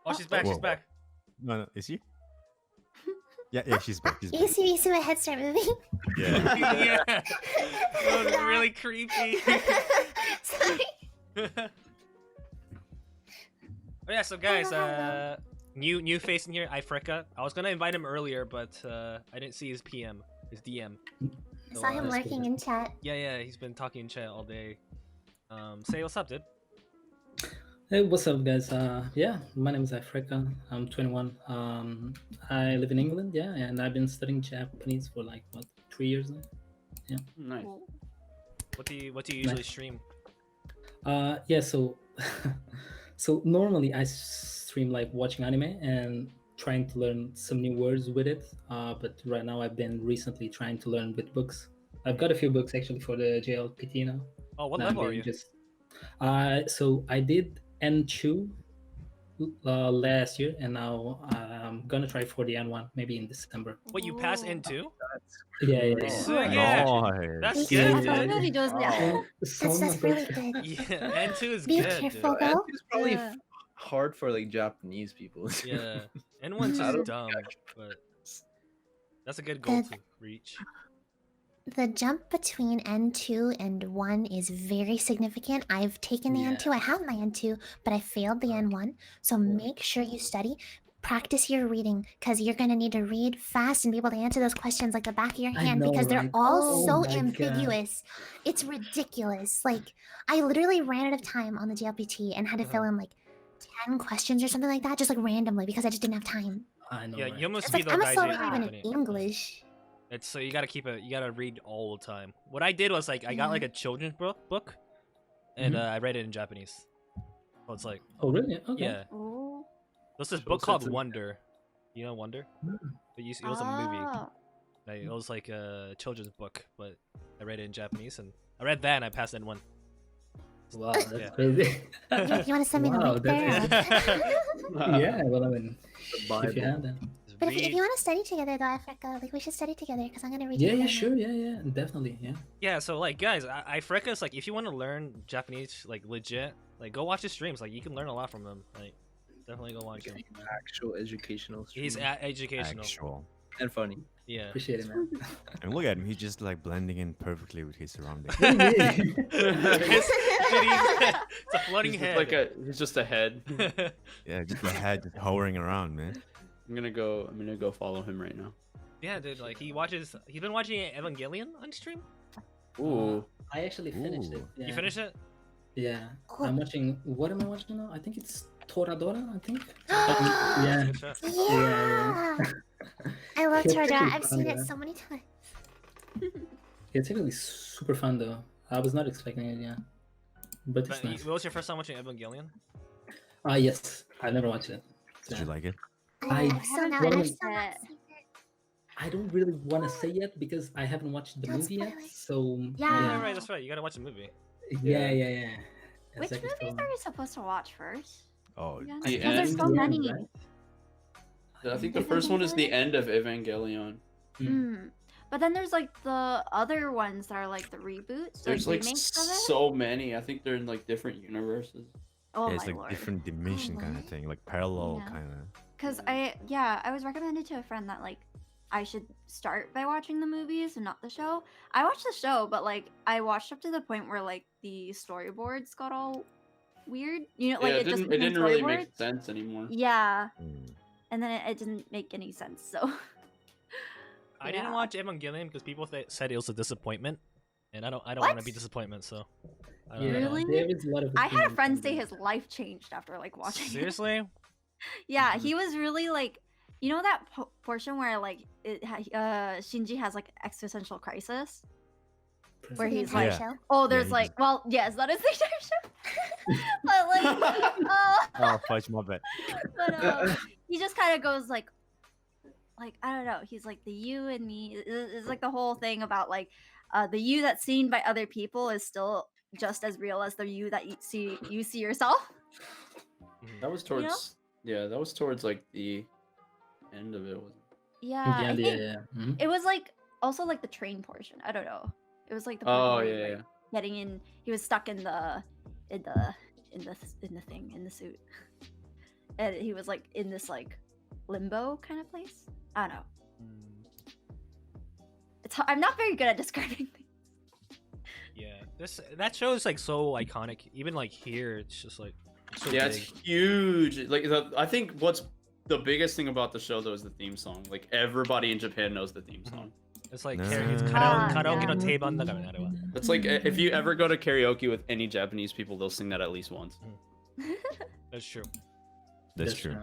Oh, she's back. Whoa. She's back. No, is she? Yeah, she's back. She's back. You see my head start moving? Yeah. Yeah. That was really creepy. Sorry. Oh yeah, so guys, new face in here, iFreka. I was gonna invite him earlier, but I didn't see his PM, his DM. I saw him lurking in chat. Yeah, he's been talking in chat all day. Say what's up, dude. Hey, what's up, guys? Yeah, my name is iFreka. I'm 21. I live in England, yeah, and I've been studying Japanese for like 3 years now. Yeah. Nice. What do you usually stream? Yeah, so so normally I stream like watching anime and trying to learn some new words with it. But right now I've been recently trying to learn with books. I've got a few books actually for the JLPT now. Oh, what level are you? So I did N2 last year, and now I'm gonna try for the N1 maybe in December. What, you pass N2? Yeah. That's good, dude. That's really good. Yeah, N2 is Be good. careful, dude. though. It's probably hard for like Japanese people. Yeah, N1's just dumb, but that's a good goal to reach. the jump between N2 and 1 is very significant. I've taken the N2, I have my N2, but I failed the N1. So make sure you study, practice your reading, because you're going to need to read fast and be able to answer those questions like the back of your I hand know, because they're right? all Oh so my God. ambiguous. It's ridiculous. Like, I literally ran out of time on the GLPT and had to fill in like 10 questions or something like that, just like randomly because I just didn't have time. I know. Yeah, right? you almost It's be like, the I'm a guys slow in reader even in Japanese. English. It's so you gotta you gotta read all the time. What I did was like I got like a children's book, and I read it in Japanese. So it's like, Oh, really? Okay. yeah. There's this book called Wonder. You know Wonder? It was a movie. Like, it was like a children's book, but I read it in Japanese, and I read that and I passed N1. Wow, that's crazy. You want to send me the Wow, link there? Yeah, well, I mean, if you have that. But if you want to study together, though, iFreka, like we should study together because I'm gonna read. Yeah, your yeah, book. sure, yeah, definitely, yeah. Yeah, so like guys, iFreka is like if you want to learn Japanese like legit, like go watch his streams. Like you can learn a lot from him. Like definitely go watch him. Actual educational. He's educational. Actual. And funny. Yeah. Appreciate it, man. And look at him, he's just like blending in perfectly with his surroundings. It's a floating He's head. Like he's just a head. Yeah, just a head just hovering around, man. I'm gonna go follow him right now. Yeah, dude. Like he's been watching Evangelion on stream. Ooh. I actually finished it. Yeah. You finished it? Yeah. I'm watching. What am I watching now? I think it's Toradora. I think. Yeah. Yeah. I love It's Toradora. actually I've seen fun, it yeah. so many times. It's actually super fun though. I was not expecting it. Yeah. But it's But nice. what was your first time watching Evangelion? Yes. I never watched it. Did you like it? I So now well, I I still not seen it. I don't really want to say yet because I haven't watched the Don't movie yet. spoil it. So Yeah, right. That's right. You gotta watch the movie. Yeah. Which Exactly, movies so- are we supposed to watch first? Oh, Yeah. The Because there's end? so many. I think the first one is the end of Evangelion. Mm. But then there's like the other ones that are like the reboots. There's like remakes of it. so many. I think they're in like different universes. Oh Yeah, it's my like lord. different dimension kind of thing, like parallel Yeah. kind of. Because I was recommended to a friend that like I should start by watching the movies and not the show. I watched the show, but like I watched up to the point where like the storyboards got all weird. You know, like yeah, it just it became didn't really make storyboards. sense anymore. Yeah, and then it didn't make any sense. So I didn't Yeah. watch Evangelion because people said it was a disappointment, and I don't What? want to be disappointed. So. I don't know. Really? There is a lot of. I had a opinions friend on say that. his life changed after like watching it. Seriously? Yeah, he was really like, you know that portion where like Shinji has like existential crisis, where The he's entire like, show? oh, Yeah, there's he like, well, yes, that is the entire show, but like, Oh, fudge, my bad. but he just kind of goes like I don't know. He's like the you and me. It's like the whole thing about like the you that's seen by other people is still just as real as the you that you see yourself. That was You know? towards that was towards like the end of it. Wasn't it? Yeah, Yeah, I yeah, think yeah. Mhm. it was like also like the train portion. I don't know. It was like the portion Oh where yeah, he, yeah. like, getting in. He was stuck in the thing in the suit, and he was like in this like limbo kind of place. I don't know. I'm not very good at describing things. Yeah, that show is like so iconic. Even like here, it's just like so Yeah, big. it's huge. Like I think what's the biggest thing about the show though is the theme song. Like everybody in Japan knows the theme song. It's like No. it's karaoke no teiban daからね, あれは. It's like if you ever go to karaoke with any Japanese people, they'll sing that at least once. That's true. That's true.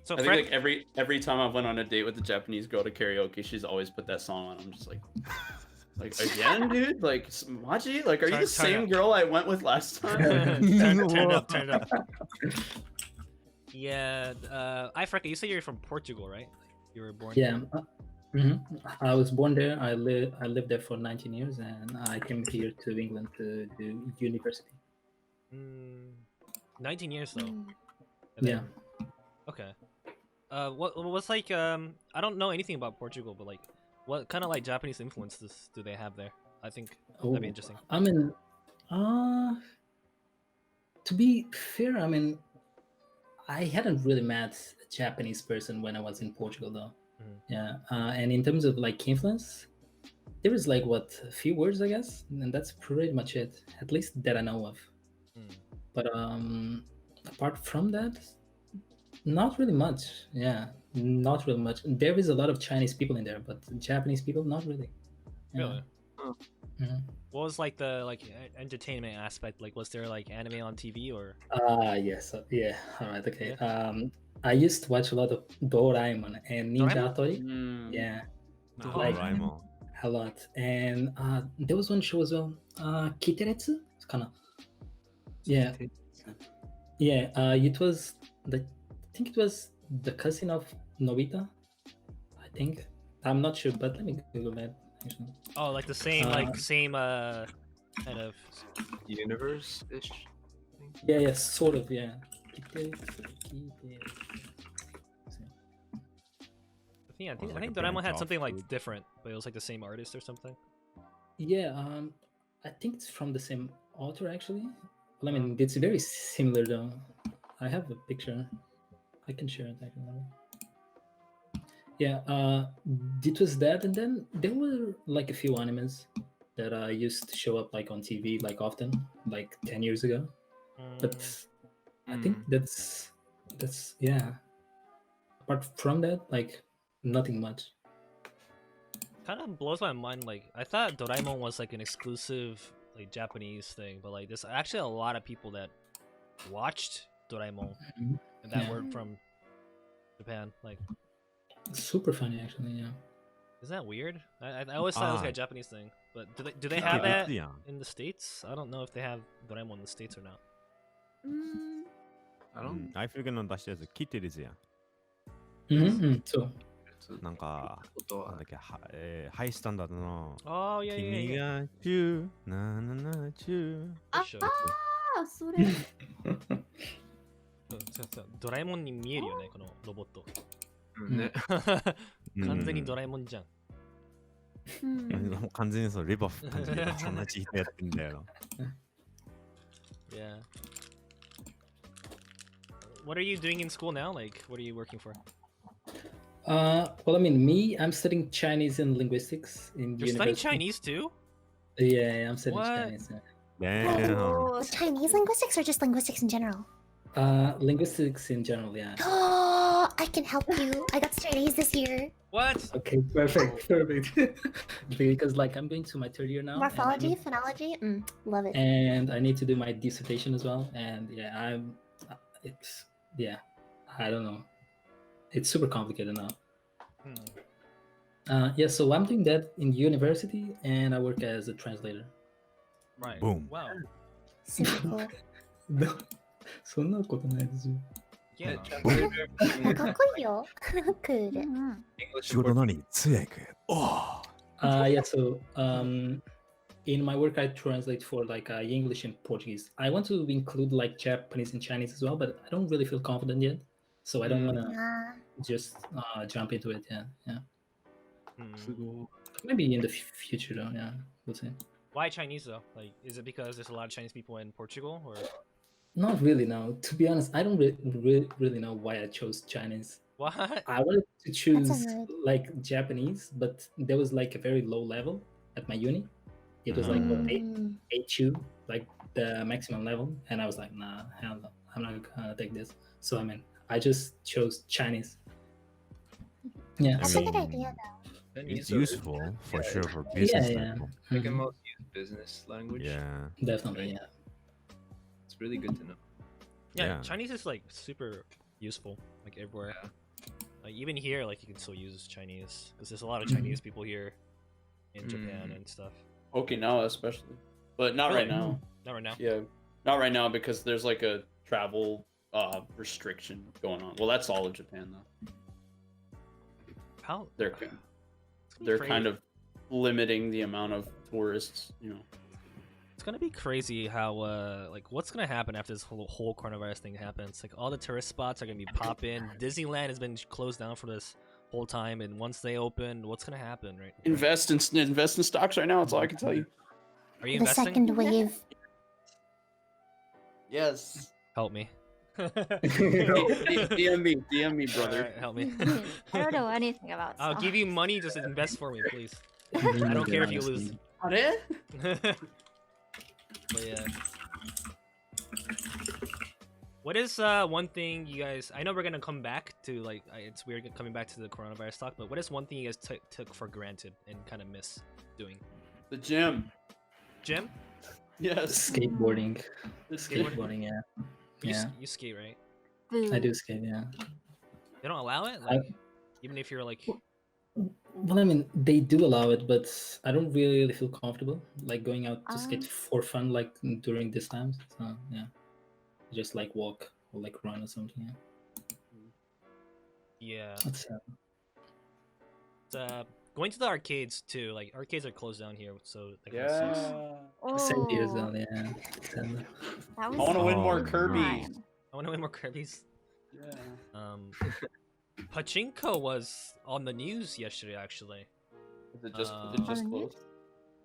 So I think like every time I went on a date with a Japanese girl to karaoke, she's always put that song on. I'm just like again, dude? Like Maji? Like are you Turn- the turn same up. girl I went with last time? turn it up. Yeah, iFreka, you say you're from Portugal, right? You were born. Yeah. I was born there. I lived there for 19 years, and I came here to England to do university. 19 years though. And Yeah. Okay. What's like I don't know anything about Portugal, but like what kind of like Japanese influences do they have there? I think that'd be interesting. I mean, to be fair, I mean, I hadn't really met a Japanese person when I was in Portugal, though. Yeah, and in terms of like influence, there is like what a few words, I guess, and that's pretty much it, at least that I know of. But apart from that, not really much. Yeah, not really much. There is a lot of Chinese people in there, but Japanese people, not really. Yeah. Really? Mhm. What was like the entertainment aspect? Like, was there like anime on TV or? Yes, yeah. All right, okay. I used to watch a lot of Doraemon and Ninja Hattori. Yeah, like Doraemon. a lot. And there was one show as well, Kiteretsu, kinda. Yeah, yeah. It was I think it was the cousin of Nobita. I think I'm not sure, but let me Google that. Actually. Oh, like the same kind of universe-ish. Yeah, sort of. Yeah. I think Doraemon had something like different, but it was like the same artist or something. Yeah, I think it's from the same author actually. Well, I mean, it's very similar though. I have a picture. I can share it actually. Yeah, it was that, and then there were like a few animes that used to show up like on TV like often, like 10 years ago. But I think that's yeah. Apart from that, like nothing much. Kind of blows my mind. Like, I thought Doraemon was like an exclusive like Japanese thing, but like there's actually a lot of people that watched Doraemon and that were from Japan. Like, super funny actually. Yeah. Isn't that weird? I always thought it was like a Japanese thing, but do they have that in the States? I don't know if they have Doraemon in the States or not. I don't. iFreka の出したやつ聞いてるやん。そう。なんか、なんだっけ、ハイスタンダードの。Oh yeah, 君がチュー、なななチュー。それ。ドラえもんに見えるよね、このロボット。ね。完全にドラえもんじゃん。完全にそう、レバフ感じで同じ人やってんだよ。Yeah. What are you doing in school now? Like, what are you working for? Well, I mean, I'm studying Chinese and linguistics in You're university. studying Chinese too? Yeah, I'm studying What? Chinese. Oh, Chinese linguistics or just linguistics in general? Linguistics in general, yeah. Oh, I can help you. I got straight A's this year. What? Okay, perfect. Because like I'm going to my third year now. Morphology, phonology, love it. And I need to do my dissertation as well. And yeah, I don't know. It's super complicated now. Yeah, so I'm doing that in university, and I work as a translator. Right. Boom. Wow. Super cool. そんなことないですよ。Yeah. かっこいいよ。Cool. 仕事何通訳 Oh! Yeah, so in my work I translate for like English and Portuguese. I want to include like Japanese and Chinese as well, but I don't really feel confident yet. So I don't want to just jump into it. Yeah. Maybe in the future though, yeah. We'll see. Why Chinese though? Like, is it because there's a lot of Chinese people in Portugal, or? Not really, no. To be honest, I don't really know why I chose Chinese. What? I wanted to choose like Japanese, but there was like a very low level at my uni. It was like what, A2, like the maximum level, and I was like, nah, hell no, I'm not gonna take this. So I mean, I just chose Chinese. Yeah, That's a good idea though. It's useful for sure for business. Yeah. They can most use business language. Yeah. Definitely, yeah. It's really good to know. Yeah, Chinese is like super useful, like everywhere. Like even here, like you can still use Chinese because there's a lot of Chinese people here in Japan and stuff. Okinawa especially, but not right now. Not right now. Yeah, not right now because there's like a travel restriction going on. Well, that's all of Japan though. How they're kind of limiting the amount of tourists, you know. It's gonna be crazy how like what's gonna happen after this whole coronavirus thing happens. Like all the tourist spots are gonna be popping. Disneyland has been closed down for this whole time, and once they open, what's gonna happen, right? Invest in stocks right now. That's all I can tell you. Are you The investing? second wave. Yes. Help me. DM me, brother. Alright, help me. I don't know anything about I'll stocks. give you money, just invest for me, please. I don't care if you lose. But yeah. What is one thing you guys? I know we're gonna come back to like it's weird coming back to the coronavirus talk, but what is one thing you guys took for granted and kind of miss doing? The gym. Gym? Yes. Skateboarding. Skateboarding? Yeah. You, Yeah. you skate, right? I do skate, yeah. They don't allow it, like even if you're like. Well, I mean, they do allow it, but I don't really feel comfortable like going out to skate for fun, like during these times. So yeah, just like walk or like run or something. Yeah. That's going to the arcades too. Like arcades are closed down here, so like, Same here as well, yeah. That I want to win more fun. Kirby's. I want to win more Kirby's. Yeah. Pachinko was on the news yesterday, actually. Is it just closed?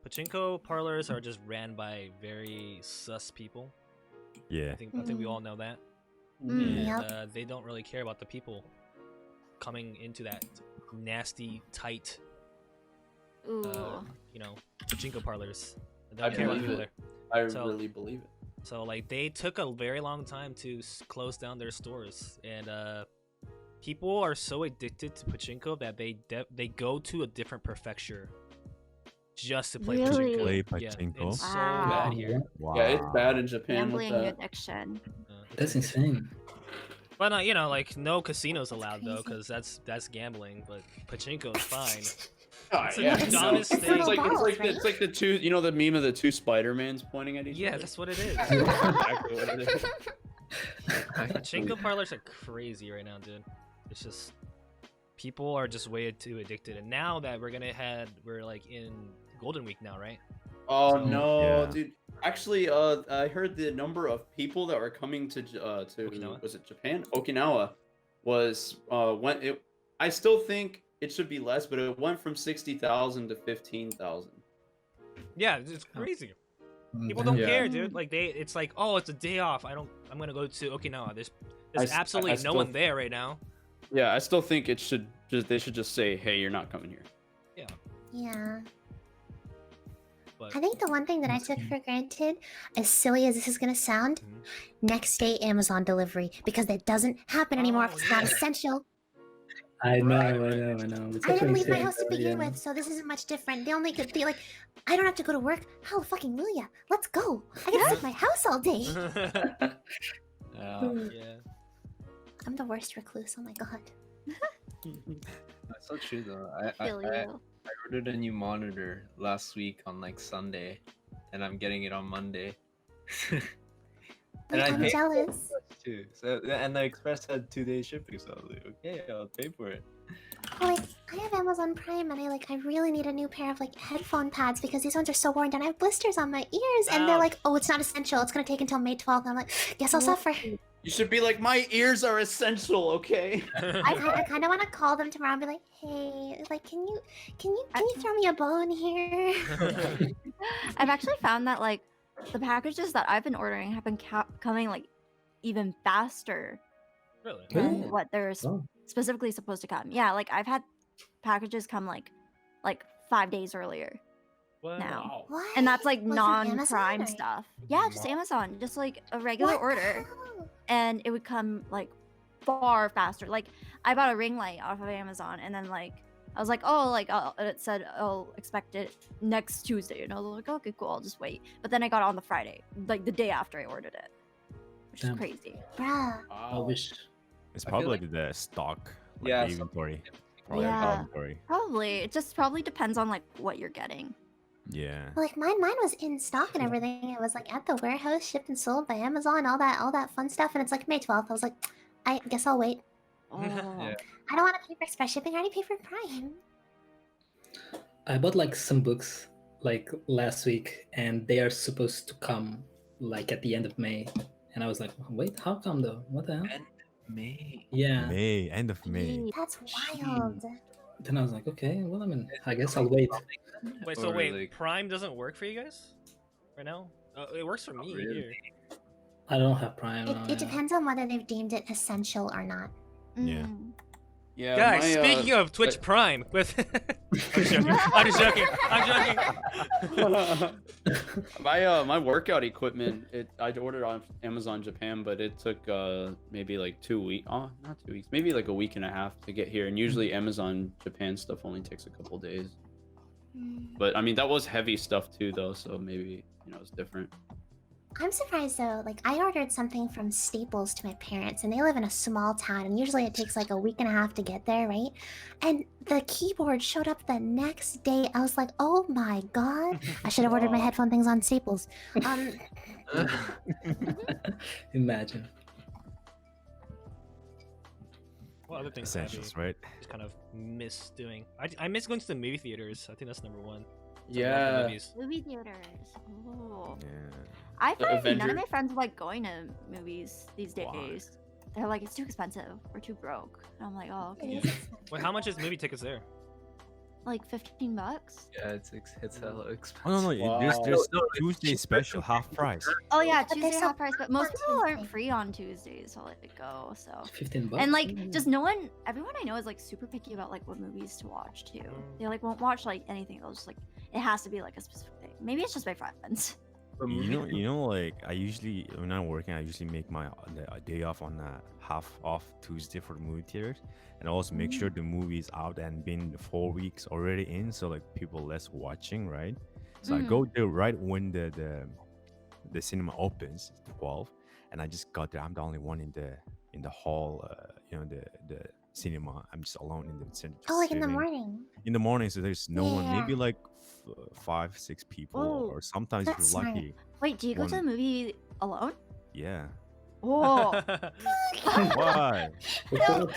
Pachinko parlors are just ran by very sus people. Yeah. I think we all know that. And they don't really care about the people coming into that nasty, tight, pachinko parlors. They don't care about people there. I really believe it. So like they took a very long time to close down their stores, and people are so addicted to pachinko that they go to a different prefecture just to play pachinko. Play Yeah, pachinko? it's so bad here. Wow. Yeah, it's bad in Japan. Gambling with that. addiction. That's insane. But like no casinos allowed though, because that's gambling. But pachinko is fine. It's yeah. the dumbest thing. It's like the two, the meme of the two Spider-Mans pointing at each other. Yeah, that's what it is. Exactly what it is. Pachinko parlors are crazy right now, dude. It's just people are just way too addicted, and now that we're like in Golden Week now, right? Oh So- no, Yeah. dude! Actually, I heard the number of people that were coming to Okinawa? was it Japan? Okinawa was I still think it should be less, but it went from 60,000 to 15,000. Yeah, it's crazy. People don't care, dude. Like it's like, oh, it's a day off. I'm gonna go to Okinawa. There's absolutely no still- one there right now. Yeah, I still think they should just say, hey, you're not coming here. Yeah. Yeah. But I think the one thing that I took for granted, as silly as this is gonna sound, next day Amazon delivery, because that doesn't happen anymore if it's not essential. I know. I didn't leave my house to begin with, so this isn't much different. The only good thing, like, I don't have to go to work. Hallelujah! Let's go. I can sit in my house all day. yeah. I'm the worst recluse. Oh my god. That's so true though. Feel you. I ordered a new monitor last week on like Sunday, and I'm getting it on Monday. And I I'm paid jealous. too. So and the express had 2-day shipping, so I was like, okay, I'll pay for it. Like, I have Amazon Prime, and I really need a new pair of like headphone pads because these ones are so worn down. I have blisters on my ears, and they're like, "Oh, it's not essential. It's gonna take until May 12th." And I'm like, "Guess I'll suffer." You should be like, my ears are essential, okay? I kind of want to call them tomorrow and be like, "Hey, like, can you throw me a bone here?" I've actually found that like the packages that I've been ordering have been coming like even faster Really? than what they're specifically supposed to come. Yeah, like I've had packages come like 5 days earlier now. What? And that's like Was it non-Prime Amazon or- stuff. Yeah, just Amazon, just like a regular What the order, and it would come like far faster. Like I bought a ring light off of Amazon, and then like I was like, oh, like it said I'll expect it next Tuesday, and I was like, okay, cool, I'll just wait. But then I got it on the Friday, like the day after I ordered it, which is Damn. crazy. Bruh. I wish. It's I feel probably like- the stock, like Yeah, the inventory. Probably Yeah. the inventory. Probably it just probably depends on like what you're getting. Yeah. Like mine was in stock and everything. It was like at the warehouse, shipped and sold by Amazon, all that fun stuff. And it's like May 12th. I was like, I guess I'll wait. Yeah. I don't want to pay for express shipping. I already paid for Prime. I bought like some books like last week, and they are supposed to come like at the end of May. And I was like, wait, how come though? What the hell? End of May. Yeah. May, end of May. That's wild. Then I was like, okay, well, I mean, I guess I'll wait. Wait, so Or, wait, like- Prime doesn't work for you guys right now? It works for me really. here. I don't have Prime. It depends on whether they've deemed it essential or not. Yeah. Yeah, Guys, my, speaking of Twitch Prime, with I'm just joking. my workout equipment, I ordered on Amazon Japan, but it took maybe like 2 weeks. Oh, not 2 weeks, maybe like a week and a half to get here. And usually Amazon Japan stuff only takes a couple days. But I mean, that was heavy stuff too, though. So maybe it's different. I'm surprised though, like I ordered something from Staples to my parents and they live in a small town and usually it takes like a week and a half to get there, right? And the keyboard showed up the next day. I was like, oh my god, I should have ordered my headphone things on Staples. Imagine. What other things Essentials, right? Just kind of miss doing. I miss going to the movie theaters. I think that's number one. Yeah. Movie theaters. Oh. Yeah. I The find none Avenger- of my friends like going to movies these days. They're like, it's too expensive. We're too broke. And I'm like, oh, okay. Wait, how much is movie tickets there? Like $15. Yeah, it's hella expensive. Oh no, there's Tuesday special, half price. Oh yeah, But Tuesday they're half so price, but most people aren't Tuesday. free on Tuesdays, so let it go. So $15. and like, just no one, everyone I know is like super picky about like what movies to watch too. They like won't watch like anything. They'll just like it has to be like a specific thing. Maybe it's just my friends. You know, like I usually when I'm working, I usually make my day off on half off Tuesday for the movie theaters, and also make sure the movie's out and been 4 weeks already in, so like people less watching, right? So I go there right when the cinema opens, 12, and I just got there. I'm the only one in the hall, the cinema. I'm just alone in the cinema. Oh, like in the morning. In the morning, so there's no one. Yeah. Maybe like 5-6 people, Oh, or sometimes if that's you're smart. lucky. Wait, do you go to the One- movie alone? Yeah. Oh. Why? No,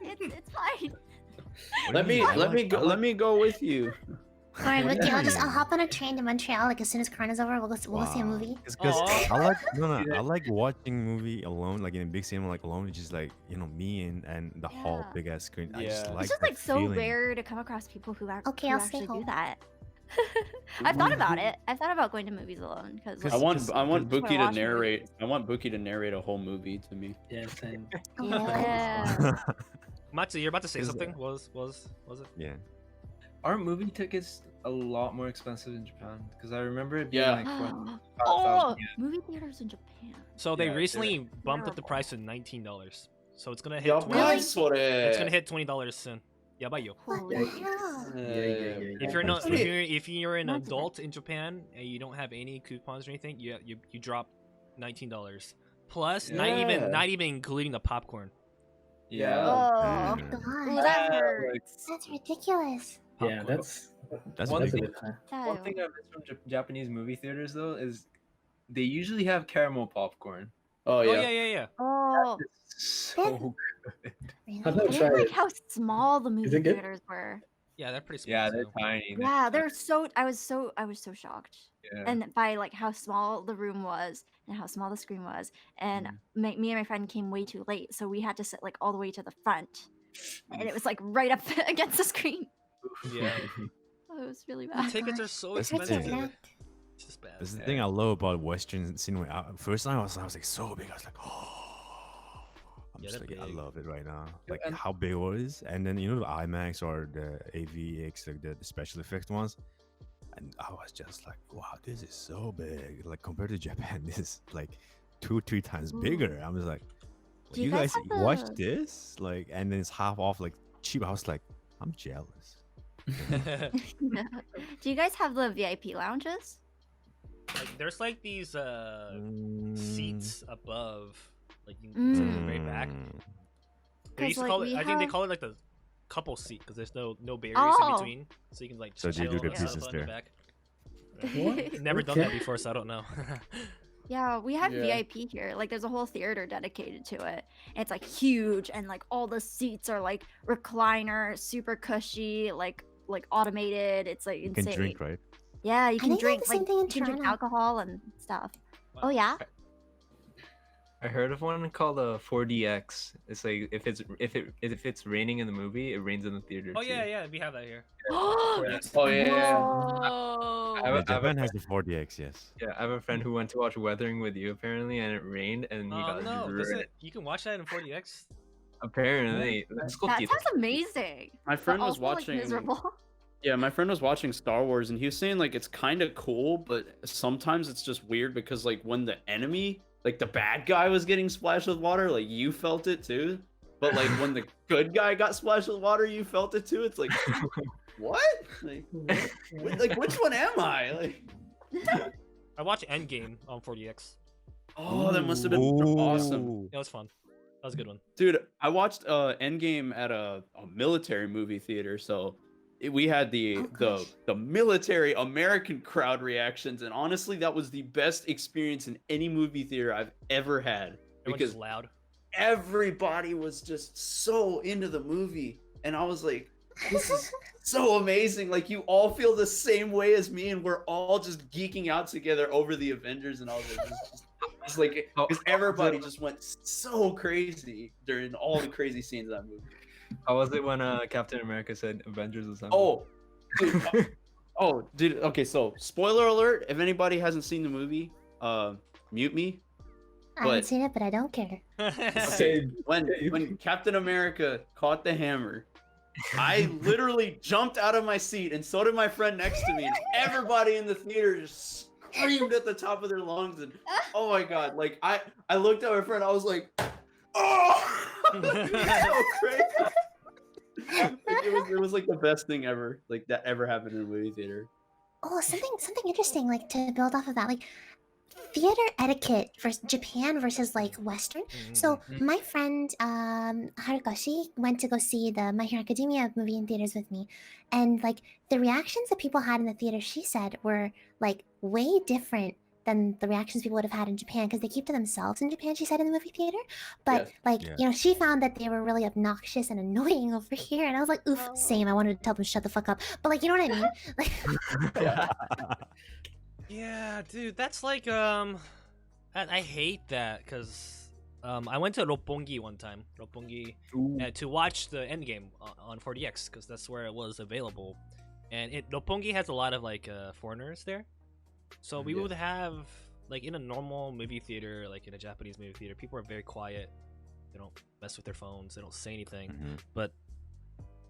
it's fine. Let me go with you. Alright, Vicky, I'll hop on a train to Montreal like as soon as Corona's over. We'll go see a movie. Because I like watching movie alone, like in a big cinema, like alone. It's just like me and the whole Yeah. big ass screen. I just Yeah. like It's just that like so feeling. rare to come across people who, Okay, who I'll stay actually do home. that. I've thought about it. I've thought about going to movies alone because I want just wanna Buki to watch narrate. movies. I want Buki to narrate a whole movie to me. Yeah, same. Yeah. Matsu, you're about to say Is something? that- Was it? Yeah. Aren't movie tickets a lot more expensive in Japan? Because I remember it being Yeah. like Oh, 5,000 yen. movie theaters in Japan. So they Yeah, recently bumped up the terrible. price to $19. So it's gonna hit. Yeah, 20 nice for it. It's gonna hit $20 soon. Yabayo. What the hell? If you're not, That's if you're an That's adult in Japan and you don't have any coupons or anything, you drop $19 plus not Yeah. even including the popcorn. Yeah. Oh, Mm. Ooh, God, that hurts. that's ridiculous. Yeah, that's That's One a ridiculous. bit high. One thing I miss from Japanese movie theaters though is they usually have caramel popcorn. Oh Oh yeah. yeah. Oh, So good. Really? I've I never didn't tried like it. how small the movie it good? theaters were. Yeah, they're pretty small. Yeah, they're too. tiny. Yeah, they're so. I was so shocked. Yeah. And by like how small the room was and how small the screen was, and me and my friend came way too late, so we had to sit like all the way to the front, and it was like right up against the screen. Yeah. Oh, it was really The bad. tickets are so That's the expensive. thing. Dude. It's just bad. That's the thing I love about Western cinema. First time I was like so big. I was like, oh. I'm Yeah, just they're like, I big. love it right now. Like and- how big it was, and then the IMAX or the AVX, like the special effects ones. And I was just like, wow, this is so big. Like compared to Japan, this is like 2-3 times bigger. I was like, Do you you guys guys have watch the- this? Like, and then it's half off, like cheap. I was like, I'm jealous. Do you guys have the VIP lounges? Like, there's like these seats above, like you Mm. can sit very back. Mm. They used to 'Cause, call like, it. we I think they have- call it like the couple seat because there's no barriers Oh. in between, so you can like So just they do chill the on the pieces sofa in the there. back. What? Never done that Okay. before, so I don't know. Yeah, we have Yeah. VIP here. Like, there's a whole theater dedicated to it. And it's like huge, and like all the seats are like recliner, super cushy, like automated. It's like You insane. can drink, right? Yeah, you I can think they have drink the same like thing in you can drink Toronto. alcohol and stuff. Oh yeah. I heard of one called a 4DX. It's like if it's raining in the movie, it rains in the theater. Oh too. yeah, we have that here. Oh yeah. Japan has the 4DX, yes. Yeah, I have a friend who went to watch Weathering with You apparently, and it rained, and he got no, ruined. you can watch that in 40x. Apparently, That sounds amazing. My friend but was also, watching. Like, miserable. Yeah, my friend was watching Star Wars, and he was saying like it's kind of cool, but sometimes it's just weird because like when the enemy, like the bad guy, was getting splashed with water, like you felt it too. But like when the good guy got splashed with water, you felt it too. It's like, what? Like which one am I? Like, I watched Endgame on 40x. oh, that must have been awesome. It was fun. That was a good one. Dude, I watched Endgame at a military movie theater, so we had the military American crowd reactions, and honestly, that was the best experience in any movie theater I've ever had. Everyone's Because loud. everybody was just so into the movie, and I was like, this is so amazing. Like, you all feel the same way as me, and we're all just geeking out together over the Avengers and all this. It's like, because everybody just went so crazy during all the crazy scenes of that movie. How was it when Captain America said Avengers Assemble? Dude, okay, so spoiler alert, if anybody hasn't seen the movie, mute me. I haven't seen it, but I don't care. Okay, when Captain America caught the hammer, I literally jumped out of my seat, and so did my friend next to me, and everybody in the theater just screamed at the top of their lungs, and oh my god, like I looked at my friend, I was like, oh, it's so crazy. Like, it was like the best thing ever, like that ever happened in a movie theater. Oh, something interesting, like to build off of that, like theater etiquette for Japan versus like Western. So my friend Haruka, she went to go see the My Hero Academia movie in theaters with me, and like the reactions that people had in the theater, she said, were like way different than the reactions people would have had in Japan, because they keep to themselves in Japan, she said, in the movie theater. But you know, she found that they were really obnoxious and annoying over here, and I was like, oof, same. I wanted to tell them to shut the fuck up, but like, you know what I mean? Like, yeah, dude, that's like I hate that because I went to Roppongi one time, to watch the Endgame on 40x because that's where it was available, and Roppongi has a lot of like foreigners there. So we would have, like, in a normal movie theater, like in a Japanese movie theater, people are very quiet. They don't mess with their phones. They don't say anything. But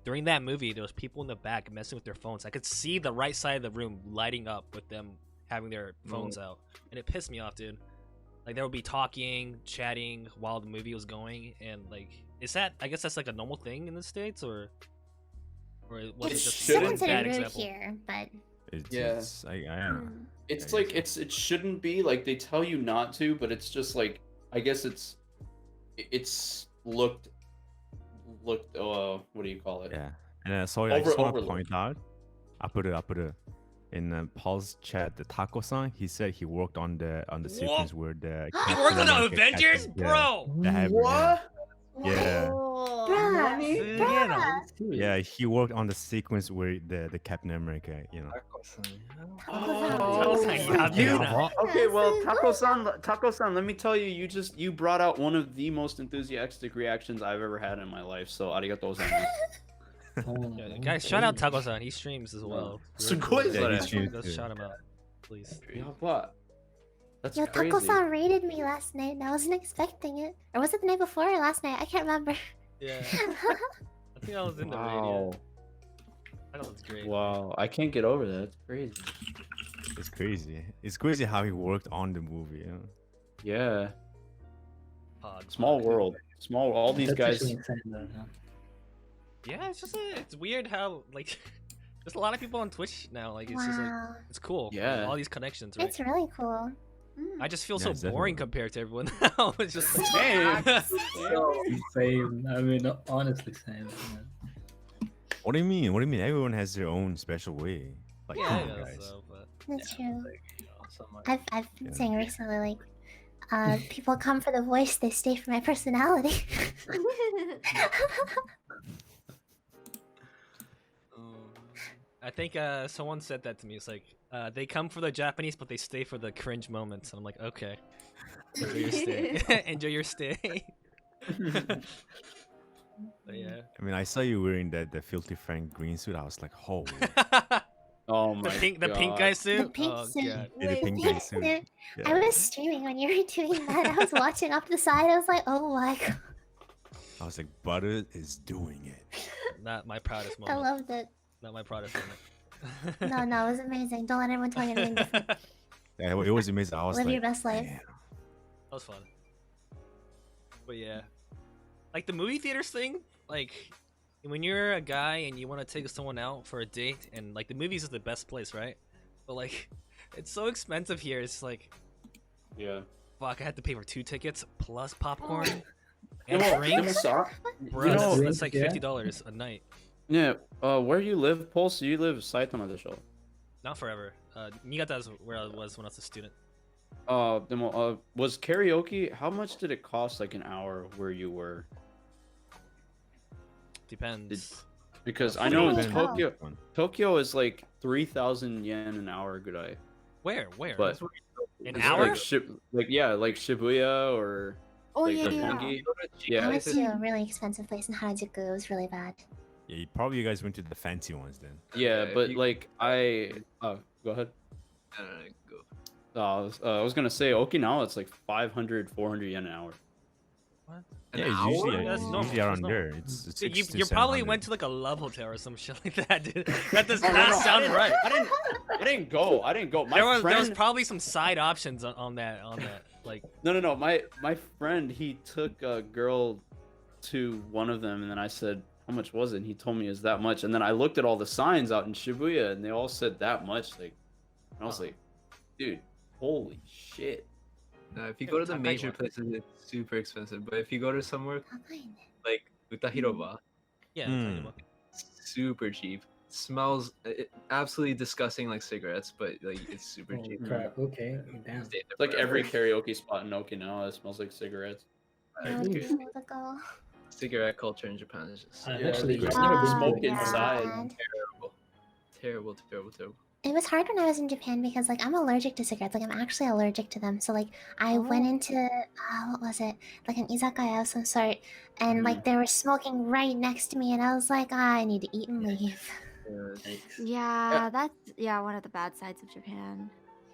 during that movie, there was people in the back messing with their phones. I could see the right side of the room lighting up with them having their phones out. And it pissed me off, dude. Like, they would be talking, chatting while the movie was going. And, like, is that, I guess that's, like, a normal thing in the States? Or was it just one bad example? Here, but... It's I don't know. It's like it shouldn't be, like they tell you not to, but it's just like, I guess it's looked what do you call it? Yeah, and so I just want to point out, I put it in Paul's chat. The Taco-san, he said he worked on the sequence where the he worked on the Avengers, bro. What? Yeah. Bruh. Yeah, he worked on the sequence where the Captain America, you know. Okay, well, Taco-san, let me tell you, you brought out one of the most enthusiastic reactions I've ever had in my life. So arigatou gozaimasu. Guys, shout out Taco-san. He streams as well. Let's shout him out, please. What? That's Yo, crazy. Taco-san raided me last night, and I wasn't expecting it. Or was it the night before or last night? I can't remember. Yeah. I think I was in the radio. That was great. Wow, I can't get over that. It's crazy. It's crazy. It's crazy how he worked on the movie. You know? Yeah. Small world. All these guys. Yeah, it's just it's weird how like there's a lot of people on Twitch now. Like it's just like it's cool. Yeah. All these connections, right? It's really cool. I just feel so boring compared to everyone now. It's just like, same. I mean, honestly, same. What do you mean? What do you mean? Everyone has their own special way. Like, yeah, guys. so, but That's true. I've been saying recently, like, people come for the voice, they stay for my personality. I think someone said that to me. It's like they come for the Japanese, but they stay for the cringe moments. And I'm like, okay. Enjoy your stay. Enjoy your stay. But yeah. I mean, I saw you wearing the Filthy Frank green suit. I was like, holy. Oh my the pink guy suit. The pink Oh suit. god. Yeah, the pink guy suit. I Yeah. was streaming when you were doing that. I was watching off the side. I was like, oh my god. I was like, Butter is doing it. Not my proudest I moment. loved it. Not my proudest moment. No, it was amazing. Don't let anyone tell you anything different. Yeah, it was amazing. I was Live like, your best life. "Man." That was fun. But yeah, like the movie theaters thing, like when you're a guy and you want to take someone out for a date, and like the movies is the best place, right? But like, it's so expensive here. It's like, Yeah. fuck, I had to pay for 2 tickets plus popcorn You and know, drinks. Bro, you know, that's like yeah. $50 a night. Yeah. Where you live, Pulse? You live Saitama de show. Not forever. Niigata is where I was when I was a student. Was karaoke? How much did it cost, like an hour where you were? Depends. Because I know in Depends. Tokyo is like 3,000 yen an hour, good eye. Where? But An it's hour? like Shibuya or Oh, like yeah. Roppongi. I Yeah. went to a really expensive place in Harajuku. It was really bad. Yeah, you guys went to the fancy ones then. Yeah, Yeah, but if you- like go ahead. No, go. I was gonna say Okinawa, it's like 500, 400 yen an hour. What? An Yeah, it's hour? usually, That's normal, usually that's around normal. there. It's Dude, 600 to you probably 700. went to like a love hotel or some shit like that, dude. That does Oh, not no, sound right. I didn't go. I didn't go. My There was friend. probably some side options on that. Like, No. My friend, he took a girl to one of them, and then I said, "How much was it?" And he told me it's that much. And then I looked at all the signs out in Shibuya, and they all said that much. Like, and I was like, "Dude, holy shit!" No, if you Yeah, go to the Takai major one. places, it's super expensive. But if you go to somewhere like Utahiroba, yeah, Hmm. super cheap. Smells absolutely disgusting like cigarettes, but like it's super Oh, cheap. crap. Okay. Damn. Stay there Like every forever. karaoke spot in Okinawa, it smells like cigarettes. I would be able to go. Cigarette culture in Japan is just I've Yeah, actually there's never no been smoke to inside. terrible. It was hard when I was in Japan because like I'm allergic to cigarettes. Like I'm actually allergic to them. So like I went into what was it? Like an izakaya of some sort, and like they were smoking right next to me, and I was like, I need to eat and leave. Yeah, that's one of the bad sides of Japan.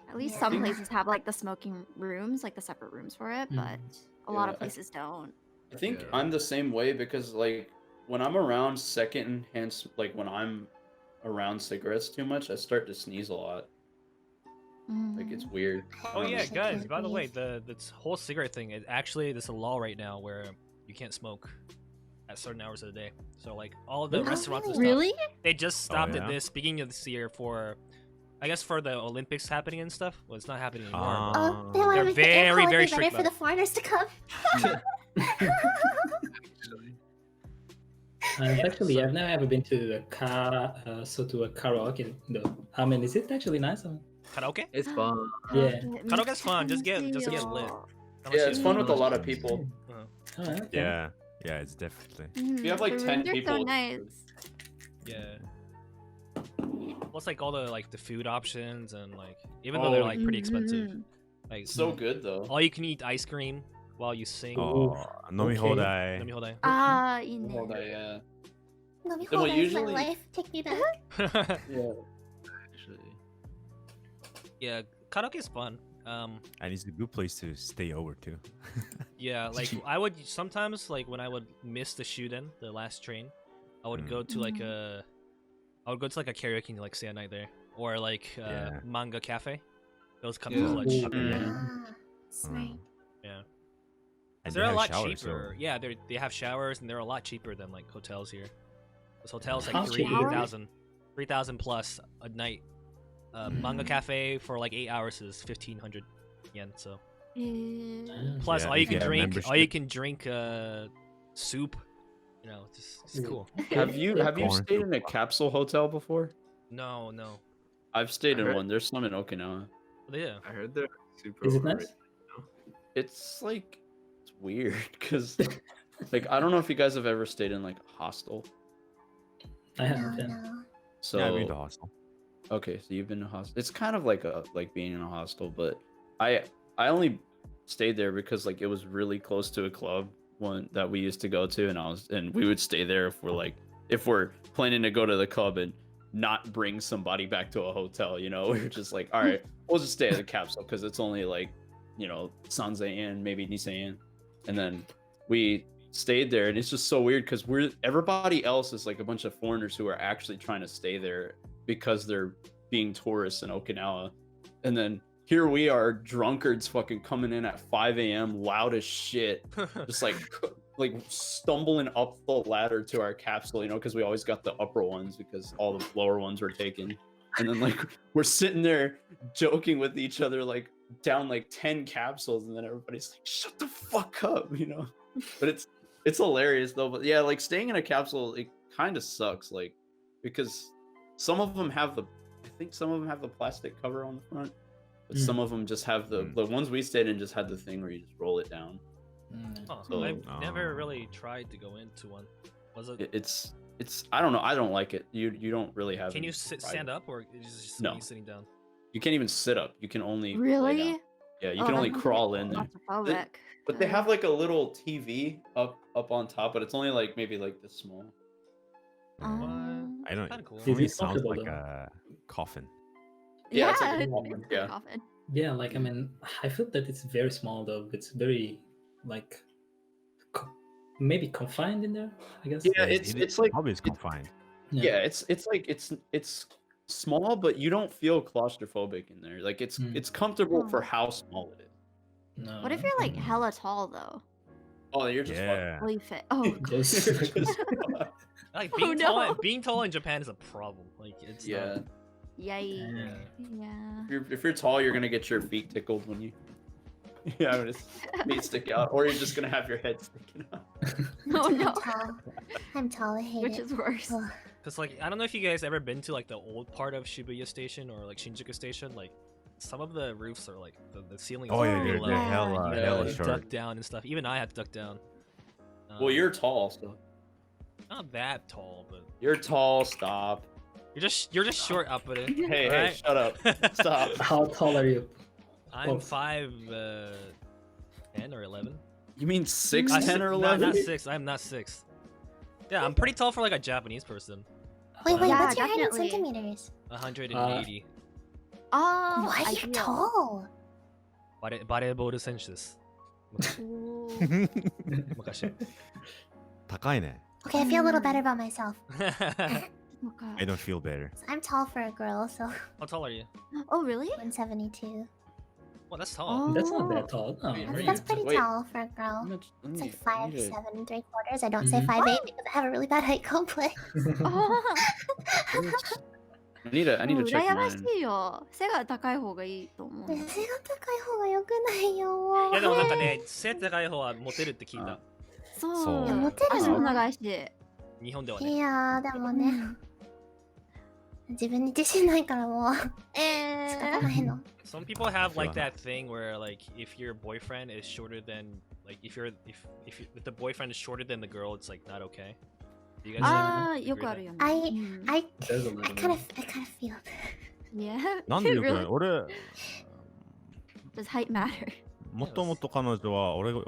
At least some places have like the smoking rooms, like the separate rooms for it, but a lot of Yeah. places don't. I think I'm the same way because like when I'm around secondhand, like when I'm around cigarettes too much, I start to sneeze a lot. Like it's weird. oh yeah, Actually guys. can't By the way, breathe. this whole cigarette thing is actually there's a law right now where you can't smoke at certain hours of the day. So like all the Oh, restaurants and really? stuff, they just stopped yeah? at this beginning of this year for, I guess for the Olympics happening and stuff. Well, it's not happening anymore. but- Oh, they want to They're make the air very, quality very better strict for the about it. foreigners to come. Actually, I've never ever been to a karaoke though. I mean, is it actually nice? Karaoke? It's fun. Yeah. Karaoke's fun. Just get lit. Yeah, it's fun with a lot of people. Oh, okay. Yeah, it's definitely. If you have like 10 They're people, so nice. Yeah. Plus, like all the food options and like even though they're like pretty expensive, like it's so good though. all you can eat ice cream while you sing. Oh, Nomi Okay. Hodai. Nomi hodai. Ah, you Hold know. on, yeah. No, Then what my usually- life. Take me back. Yeah. Actually, Yeah, karaoke is fun. And it's a good place to stay over too. Yeah, like I would sometimes like when I would miss the shoot-in, the last train, I would go to like a karaoke and like stay a night there, or like Yeah. manga cafe. Those come Yeah. clutch. Smart. Yeah, And they're they a have lot showers, so- cheaper. Yeah, they have showers and they're a lot cheaper than like hotels here. This hotel's like How cheap? 3,000 plus a night. Manga cafe for like 8 hours is 1,500 yen. So plus Yeah, all you you can get a drink, membership. soup. You know, it's cool. Have you Corn stayed soup. in a capsule hotel before? No. I've stayed I in heard- one. There's some in Okinawa. Yeah. I heard they're super. Is it nice? overrated. It's like it's weird because like I don't know if you guys have ever stayed in like a hostel. I have. Yeah. No. So Yeah, I've been to hostel. okay, so you've been to hostel. It's kind of like being in a hostel, but I only stayed there because like it was really close to a club one that we used to go to, and we would stay there if we're planning to go to the club and not bring somebody back to a hotel, we were just like, all right, we'll just stay at the capsule because it's only like, 3,000 yen, maybe 2,000 yen. And then we stayed there, and it's just so weird because everybody else is like a bunch of foreigners who are actually trying to stay there because they're being tourists in Okinawa. And then here we are, drunkards fucking coming in at 5 a.m. loud as shit, just like stumbling up the ladder to our capsule, because we always got the upper ones because all the lower ones were taken. And then like we're sitting there joking with each other, like down like 10 capsules, and then everybody's like, shut the fuck up, But it's hilarious though. But yeah, like staying in a capsule, it kind of sucks, like because some of them have the plastic cover on the front, but some of them just have the ones we stayed in just had the thing where you just roll it down. So I've never really tried to go into one. Was it? It's I don't know. I don't like it. You don't really have. Can you stand up, or is it just sitting down? You can't even sit up. You can only really. Lay down. Yeah, you can only crawl in there. But they have like a little TV up on top, but it's only like maybe like this small. I don't. Cool. It sounds like a coffin. Yeah, it's like a it coffin, is yeah. a coffin. Yeah, like I mean, I feel that it's very small though. It's very like maybe confined in there, I guess. Yeah, it's like probably confined. Yeah, it's like it's small, but you don't feel claustrophobic in there. Like it's comfortable for how small it is. No. What if you're like hella tall though? Oh, you're just Fully fit. Oh, like no. being tall in Japan is a problem. Like it's yeah. Yay. Yeah. If you're tall, you're gonna get your feet tickled when you feet stick out, or you're just gonna have your head sticking out. Oh no. I'm tall. I hate Which it. is worse. Cause like I don't know if you guys ever been to like the old part of Shibuya Station or like Shinjuku Station. Like some of the roofs are like the ceiling. Oh yeah, really they're low. hella You short. duck down and stuff. Even I had to duck down. Well, you're tall, so not that tall, but you're tall. Stop. You're just short up with it. Hey, right? hey, shut up. Stop. How tall are you? I'm 5'10" or 11. You mean 6'10" or 11? Not 6. I'm not 6. Yeah, I'm pretty tall for like a Japanese person. Wait, Yeah, what's your height in definitely. centimeters? 180. Oh, Why are you tall? バレーボール選手です。昔。高いね。 Okay, I feel a little better about myself. I don't feel better. I'm tall for a girl, so How tall are you? Oh, really? 172. Well, that's tall. That's not that tall. No. That's pretty tall for a girl. It's like 5'7" 3/4. I don't say 5'8" because I have a really bad height complex. I need to check 羨まし mine. いよ。背が高い方がいいと思う。背が高い方が良くないよ。いやでもなんかね、背高い方はモテるって聞いた。そう。いやモテる足もの。長いし。日本ではね。いやーでもね、自分に自信ないからもう仕方ないの。Some people have like that thing where like if your boyfriend is shorter than like if the boyfriend is shorter than the girl, it's like not okay. Do you guys ああ、 agree よ with くあ that? るよね。I kind of feel that. Yeah. なんでよくない Really? 俺 Does height matter? もともと彼女は俺よ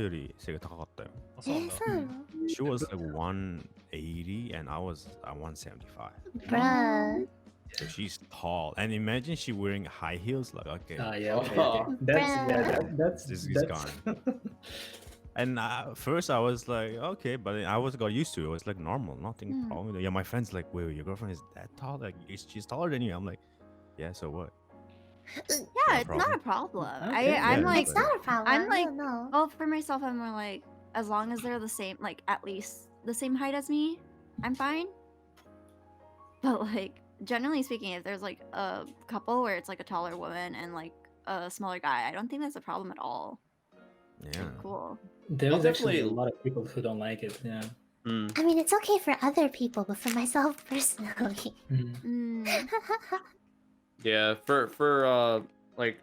り背が高かったよ。そうなの She was like 180 and I was 175. Bruh. So she's tall. And imagine she wearing high heels. Like, okay. Yeah, okay. That's this is gone. And first I was like, okay, but then I got used to it. It was like normal, nothing problem with it. Yeah, my friend's like, wait, your girlfriend is that tall? Like, she's taller than you. I'm like, yeah, so what? Yeah, it's not a problem. Okay. I'm Yeah, like, It's not a problem. I'm like, no. well, for myself, I'm more like, as long as they're the same, like at least the same height as me, I'm fine. But like, generally speaking, if there's like a couple where it's like a taller woman and like a smaller guy, I don't think that's a problem at all. Yeah. Cool. There's actually a lot of people who don't like it. Yeah. I mean, it's okay for other people, but for myself personally. Yeah, for like,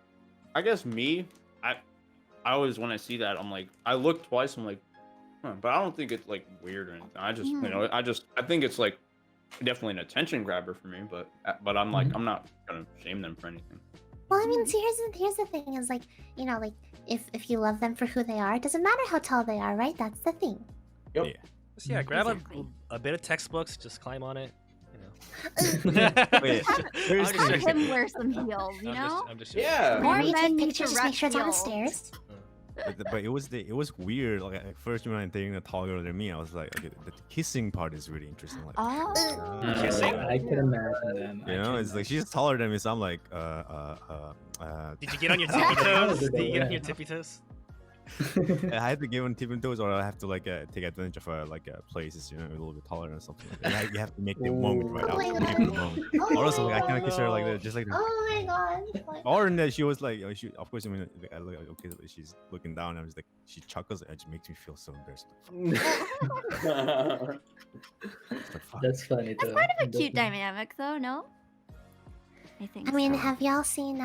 I guess me, I always when I see that I'm like, I look twice. I'm like, but I don't think it's like weird or anything. I just I think it's like definitely an attention grabber for me. But I'm like, I'm not gonna shame them for anything. Well, I mean, see, here's the thing: is like, you know, like if you love them for who they are, it doesn't matter how tall they are, right? That's the thing. Yep. Just, yeah, grab a bit of textbooks, just climb on it. Have him wear some heels, you know? I'm just Yeah. More Maybe men take need pictures, to just make sure it's on the heels. stairs. But it was weird. Like at first when I dating a taller than me, I was like, okay, the kissing part is really interesting. Like, Kissing. I can imagine that. you know, it's like she's taller than me, so I'm like, Did you get on your tippy toes? Did you get on your tippy toes? I had to give on tipping toes, or I have to like take advantage of like places, you know, a little bit taller or something. You have to make the moment right Oh my now. God. Or else like, I can't kiss her like that, just like. Oh my god. Or in that she was like, she of course I mean I look like, okay, she's looking down. I was like, she chuckles, and it just makes me feel so embarrassed. That's funny That's though. kind of a cute dynamic, though, no? I think. I mean, so. have y'all seen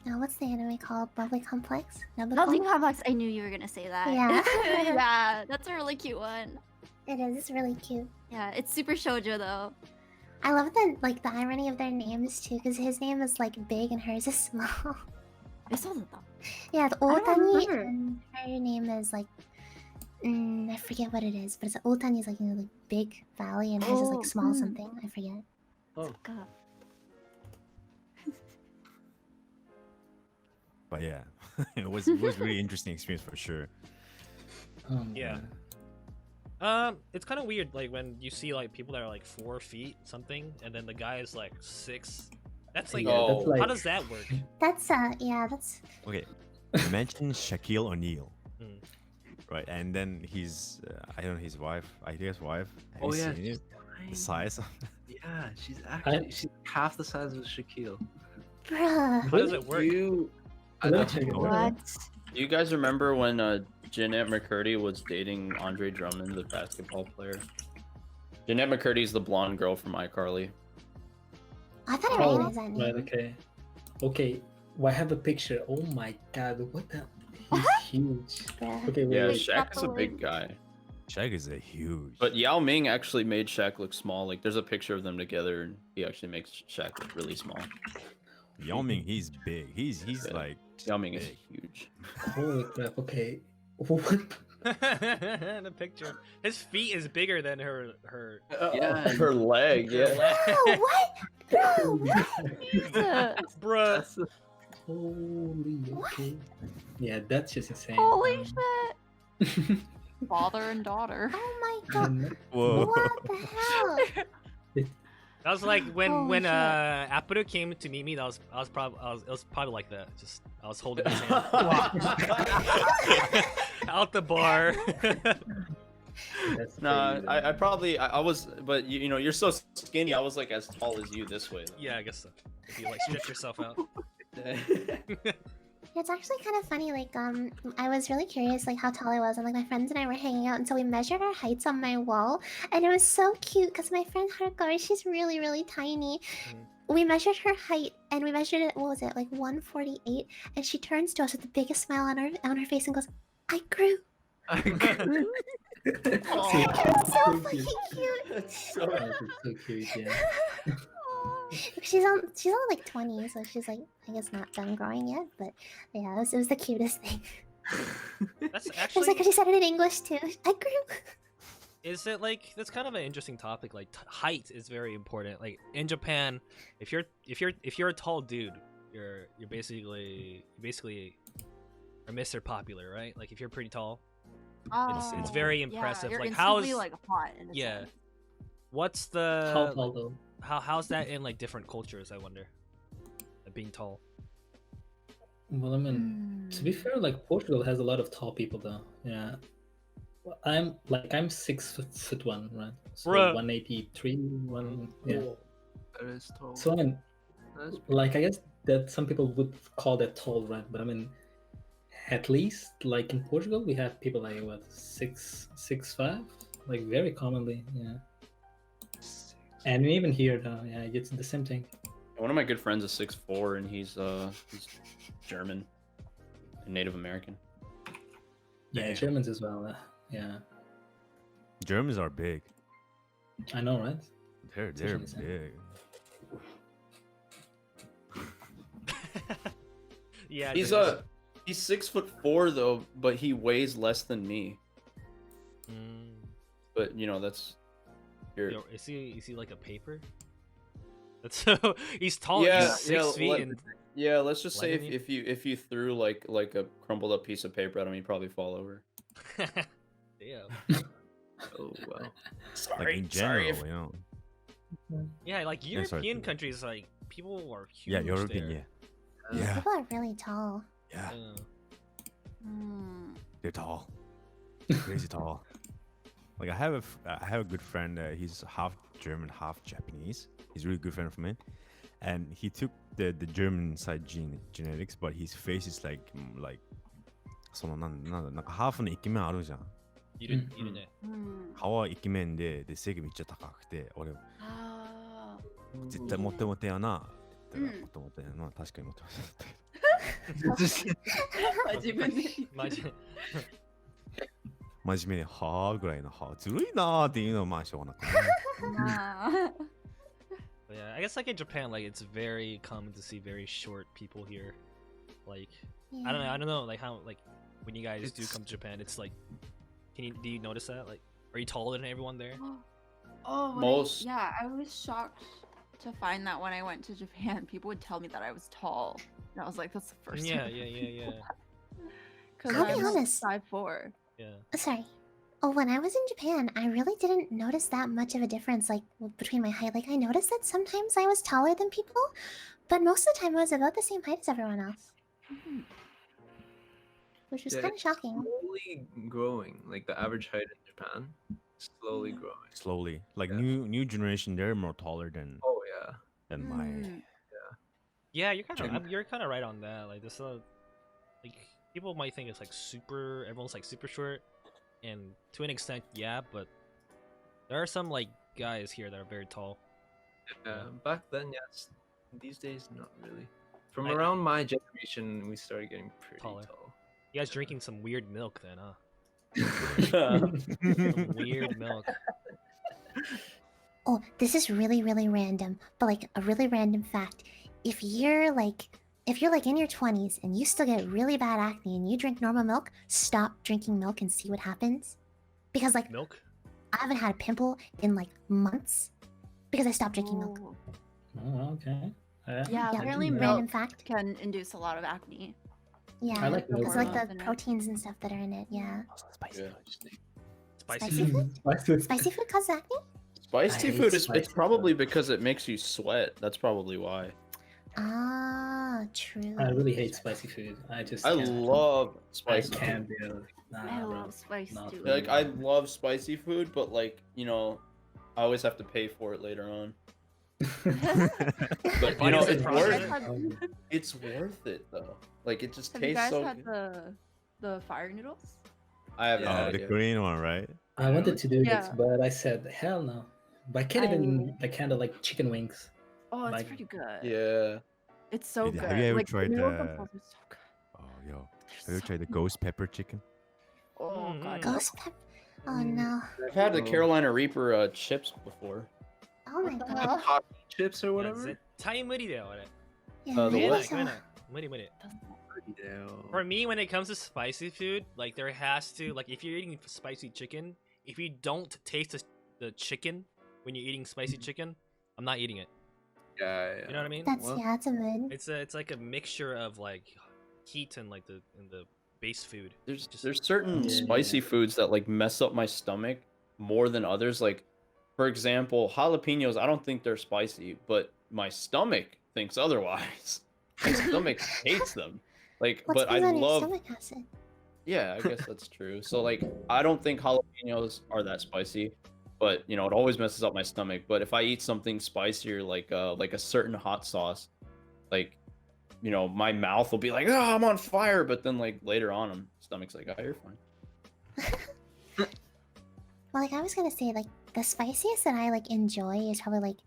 what's the anime called? Bubbly Complex? Bubbly Complex. I knew you were gonna say that. Yeah. Yeah, that's a really cute one. It is. It's really cute. Yeah, it's super shoujo though. I love the irony of their names too, because his name is like big and hers is small. Yeah, the I don't Otani remember. and her name is like I forget what it is, but it's Otani is like, you know, like big valley and hers is like small something. I forget. Oh. But yeah, it was really interesting experience for sure. Yeah. It's kind of weird, like when you see like people that are like 4 feet something, and then the guy is like 6. That's like, Yeah, that's like- how does that work? That's yeah, that's Okay, mention Shaquille O'Neal, right? And then his, I don't know, his wife, I guess wife. Have Oh you yeah, seen she's it? The size. Yeah, she's half the size of Shaquille. bruh. How does it work? Do you guys remember when Jeanette McCurdy was dating Andre Drummond, the basketball player? Jeanette McCurdy's the blonde girl from iCarly. I thought I recognized that name. Right, okay. Well, I have a picture. Oh my god, what the? He's huge. Okay, Yeah, wait. Shaq's a big guy. Shaq is a huge. But Yao Ming actually made Shaq look small. Like, there's a picture of them together, and he actually makes Shaq look really small. Yao Ming, he's big. He's like Yao Ming is huge. Holy crap! Okay, what? The picture. His feet is bigger than her. Yeah, her leg. Yeah. Bro, what? Bro, what? Bruh. Holy. Okay. Yeah, that's just insane. Holy shit! Father and daughter. Oh my god. Whoa. What the hell? That was like when Holy shit. Apuru came to meet me. It was probably like that. Just I was holding his hand out the bar. Nah, I probably I was, but you know, you're so skinny. I was like as tall as you this way. Yeah, I guess so. If you like stretch yourself out. It's actually kind of funny. Like, I was really curious, like, how tall I was, and like my friends and I were hanging out, and so we measured our heights on my wall, and it was so cute because my friend Haruko, she's really, really tiny. We measured her height, and we measured it. What was it, like 148? And she turns to us with the biggest smile on her face and goes, "I grew." I grew. It was so fucking cute. That's so cute, yeah. She's only like 20, so she's like, I guess not done growing yet. But yeah, it was the cutest thing. That's It was actually. like she said it in English too. I grew. Is it like that's kind of an interesting topic? Like height is very important. Like in Japan, if you're a tall dude, you're basically are Mr. Popular, right? Like if you're pretty tall, it's very impressive. You're like instantly, how's like hot. In a yeah. sense. What's the How tall though? how's that in like different cultures? I wonder. Like, being tall. Well, I mean, to be fair, like Portugal has a lot of tall people though. Yeah. Well, I'm 6'1", right? So Bruh. 183, yeah. That is tall. So I mean, That's like I guess that some people would call that tall, right? But I mean, at least like in Portugal, we have people like what 6'5", like very commonly, yeah. And even here, though, yeah, it's the same thing. One of my good friends is 6'4", and he's German and Native American. Yeah, Damn. Germans as well. Yeah, Germans are big. I know, right? They're Especially big. Yeah. He's 6'4" though, but he weighs less than me. But you know that's. Yo, is he like a paper? That's so he's tall. Yeah, he's 6 feet. And yeah. Let's just say Lightning? if you threw like a crumpled up piece of paper at him, he'd probably fall over. Damn. Oh well. Like Sorry. in general, sorry. you know. Yeah, like Yeah, sorry. European countries, like people are huge. Yeah, European. there. Yeah. People are really tall. Yeah. Mm. They're tall. Crazy tall. Like I have a good friend. He's half German, half Japanese. He's a really good friend of mine, and he took the German side genetics, but his face is like そのなんかハーフのイケメンあるじゃん。いるね。顔はイケメンで背がめっちゃ高くて、俺絶対モテモテやなって言ったらモテモテやな、確かにモテモテだったけど。自分で真面目にはーぐらいのはずるいなーっていうのはまあしょうがなくて。But yeah, I guess like in Japan, like it's very common to see very short people here. Like I don't know, like how like when you guys do come to Japan, it's like, do you notice that? Like, are you taller than everyone there? Yeah, I was shocked to find that when I went to Japan, people would tell me that I was tall, and I was like, that's the first Yeah. Because I'll be I'm honest. 5'4". Yeah. Sorry. Oh, when I was in Japan, I really didn't notice that much of a difference, like between my height. Like I noticed that sometimes I was taller than people, but most of the time I was about the same height as everyone else, which was kind of shocking. Slowly growing, like the average height in Japan, slowly growing. Slowly, like new generation, they're more taller than. Oh yeah. Than my. Yeah, you're kind of right on that. Like this, like people might think it's like everyone's like super short, and to an extent, yeah, but there are some like guys here that are very tall. Yeah, back then, yes. These days, not really. From around my generation, we started getting pretty tall. You guys drinking some weird milk then, huh? Some weird milk. Oh, this is really, really random, but like a really random fact. If you're like in your 20s and you still get really bad acne and you drink normal milk, stop drinking milk and see what happens. Because like milk? I haven't had a pimple in like months because I stopped drinking milk. Oh, okay. Yeah, apparently random milk fact. can induce a lot of acne. Yeah, I like milk. because like the in it. proteins and stuff that are in it. Yeah. Spicy Spicy food? food? Spicy food causes acne? Spicy hate food is spicy it's probably because it makes you sweat. That's probably why. Ah, true. I really hate spicy food. I can't. love spicy I can't food. do it. Nah, I bro. love spicy Not too. for me. Like I love spicy food, but like, you know, I always have to pay for it later on. But you know, it's worth it though. Like it just Have you tastes guys so had good. the fire noodles? I haven't had the it yet. Korean one, right? I wanted to do Yeah. this, but I said hell no. But I can't even like kind of like chicken wings. Oh, it's Like- pretty good. Yeah. It's so Have good. you ever Like, tried the noodles the? themselves are so good. Oh, yo, have you tried the ghost pepper chicken? Oh god. Ghost pepper? Oh no. I've had the Carolina Reaper chips before. Oh my god. Hot chips or whatever. 絶対無理だよ、俺。 Yeah, the maybe what? so. 無理無理。For me, when it comes to spicy food, like there has to, like if you're eating spicy chicken, if you don't taste the chicken when you're eating spicy chicken, I'm not eating it. Yeah. You know what I mean? That's that's a mood. It's like a mixture of like heat and like the base food. There's certain spicy foods that like mess up my stomach more than others. Like, for example, jalapenos. I don't think they're spicy, but my stomach thinks otherwise. My stomach hates them. Like, What's but I going on in your love. stomach acid? Yeah, I guess that's true. So like, I don't think jalapenos are that spicy, but you know, it always messes up my stomach. But if I eat something spicier, like a certain hot sauce, like, you know, my mouth will be like, oh, I'm on fire. But then like later on, my stomach's like, oh, you're fine. Well, like I was gonna say, like the spiciest that I like enjoy is probably like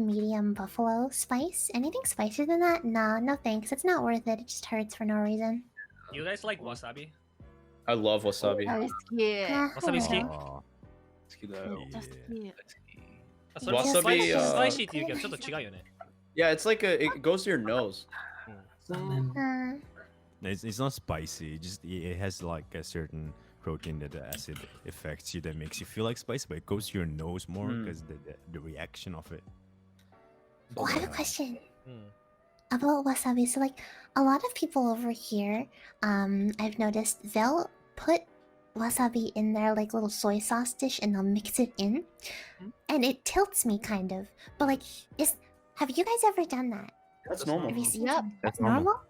medium buffalo spice. Anything spicier than that? Nah, no thanks. It's not worth it. It just hurts for no reason. You guys like wasabi? I love wasabi. 大好き。 Wasabi 好き？ Oh, 好きだよ。 yeah. それ Wasabi, スパイシーっていうけどちょっと違うよね。 Yeah, it's like it goes to your nose. It's not spicy. It has like a certain protein that the acid affects you that makes you feel like spicy, but it goes to your nose more because the reaction of it. Oh, I have a question about wasabi. So, like, a lot of people over here, I've noticed they'll put wasabi in their like little soy sauce dish and they'll mix it in, and it tilts me kind of. But like, have you guys ever done that? That's normal. Have you seen Yep. That's normal.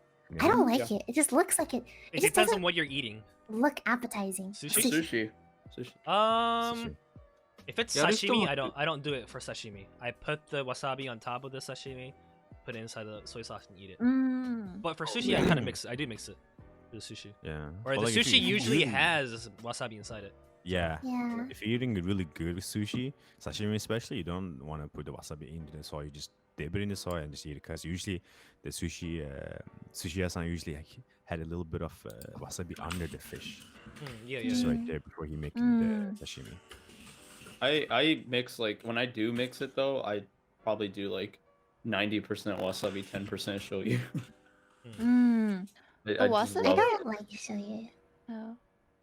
I don't like Yeah. it. It just looks like it. It just depends doesn't on what you're eating. look appetizing. Sushi. If it's Yeah, there's still sashimi, a- I don't do it for sashimi. I put the wasabi on top of the sashimi, put it inside the soy sauce and eat it. But for sushi, I kind of mix it. I do mix it for the sushi. Yeah. Or But, the like, if sushi you usually really- has wasabi inside it. Yeah. Yeah. If you're eating really good sushi, sashimi especially, you don't want to put the wasabi into the soy. You just dip it in the soy and just eat it. Because usually the sushi-san usually had a little bit of wasabi under the fish. Yeah, Just yeah. right there before he making the sashimi. I mix like when I do mix it though, I probably do like 90% wasabi, 10% shoyu. I just I love it. don't like shoyu.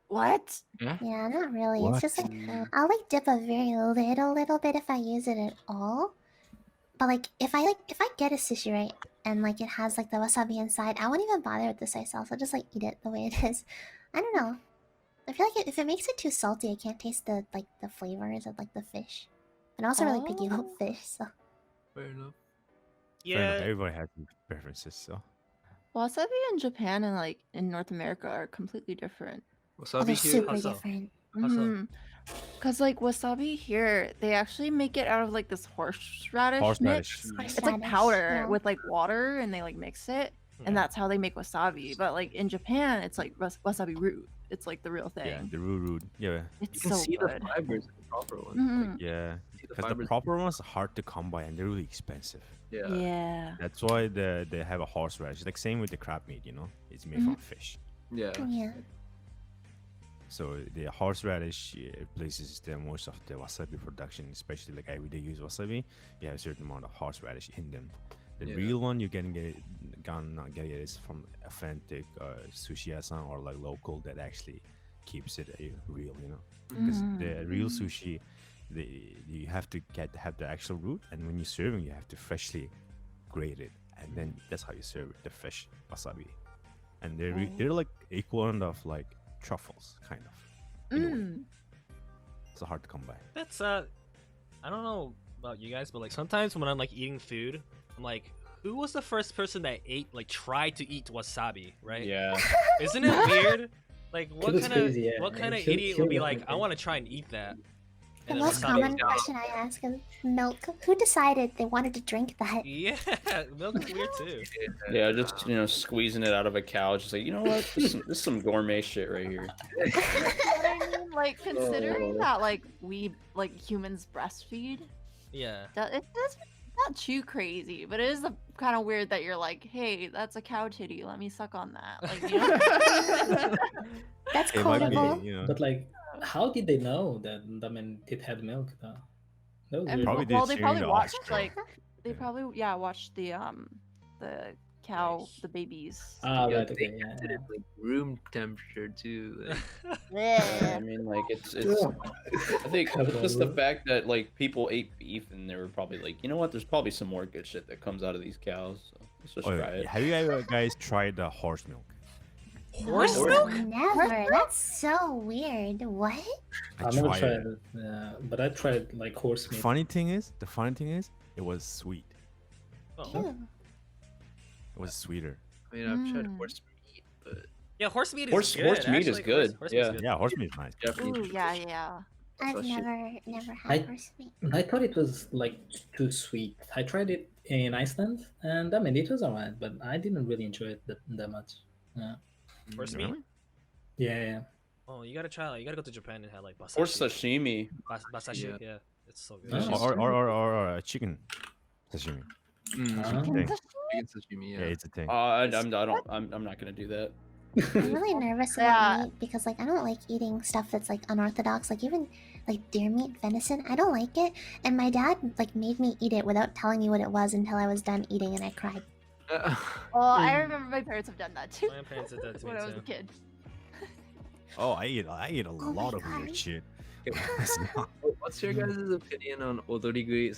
What? Yeah, not really. What? It's just like I'll like dip a very little bit if I use it at all. But like if I get a sushi right and like it has like the wasabi inside, I won't even bother with the soy sauce. I'll just like eat it the way it is. I don't know. I feel like if it makes it too salty, I can't taste the flavors of like the fish. And I'm also really picky about fish, so. Fair enough. Fair enough, everybody has preferences, so. Wasabi in Japan and like in North America are completely different. Oh, they're super different. Because like wasabi here, they actually make it out of like this horseradish Horseradish. mix. It's like Horseradish, powder yeah. with like water, and they like mix it, and that's how they make wasabi. But like in Japan, it's like wasabi root. It's like the real thing. Yeah, the root. Yeah. It's You can so see good. the fibers in the proper ones. Mhm. Yeah. see the Because the fibers. proper ones are hard to come by and they're really expensive. Yeah. Yeah. That's why they have a horseradish. Like same with the crab meat, you know? It's made from fish. Yeah. Yeah. So the horseradish replaces the most of the wasabi production, especially like every day use wasabi. You have a certain amount of horseradish in them. The Yeah. real one you can get it, not get it is from authentic sushi-san or like local that actually keeps it real, you know. Because the real sushi, you have to have the actual root, and when you're serving, you have to freshly grate it, and then that's how you serve it, the fresh wasabi. And they're like equivalent of like truffles, kind of. in a way. It's hard to come by. That's I don't know about you guys, but like sometimes when I'm like eating food, I'm like, who was the first person that tried to eat wasabi, right? Yeah. Isn't it weird? Like what Feels kind of crazy, yeah. what kind of Feel- idiot feel would be like like, I want to try and eat that? The And then most wasabi common is gone. question I ask is milk. Who decided they wanted to drink that? Yeah, milk is weird too. Yeah, just squeezing it out of a cow, just like, you know what, this is some gourmet shit right here. You know what I mean? Like considering that like we like humans breastfeed, Yeah. it's not too crazy, but it is kind of weird that you're like, hey, that's a cow titty, let me suck on that. Like, you know? That's It might be, quotable. you know. But like, how did they know that it had milk though? That was And weird. Probably well, did they during probably the watched offspring. like they probably watched the cow, the babies. Ah, Yeah, right, they okay, kept it at like room temperature too. Like, I mean, like it's. I think it's just the fact that like people ate beef and they were probably like, you know what? There's probably some more good shit that comes out of these cows. So let's just Oh, try it. have you ever guys tried the horse milk? Horse milk? Never. That's so weird. What? I I've never tried tried it. it. Yeah, but I tried like horse The meat. funny thing is, it was sweet. Ew. It was sweeter. I mean, I've tried horse meat, but Yeah, horse meat is Horse good. meat is actually. good. Horse Yeah. meat's good. Yeah, horse meat is nice. Definitely. Ooh, yeah. I've That's shit. never I- had horse meat. I thought it was like too sweet. I tried it in Iceland, and I mean it was alright, but I didn't really enjoy it that much. Yeah, Horse meat? yeah. Oh, you gotta try. You gotta go to Japan and have like basashi. Horse sashimi. Basashi, Yeah. yeah, it's so good. Oh. Or chicken sashimi. chicken Thing. sashimi. Yeah, Yeah. it's a thing. I'm not gonna do that. I'm really nervous about meat because like I don't like eating stuff that's like unorthodox. Like even like deer meat, venison, I don't like it. And my dad like made me eat it without telling me what it was until I was done eating, and I cried. I remember my parents have done that too. My parents did that to me when I was a too. kid. Oh, I eat a lot of weird shit. What's your guys' opinion on odorigui?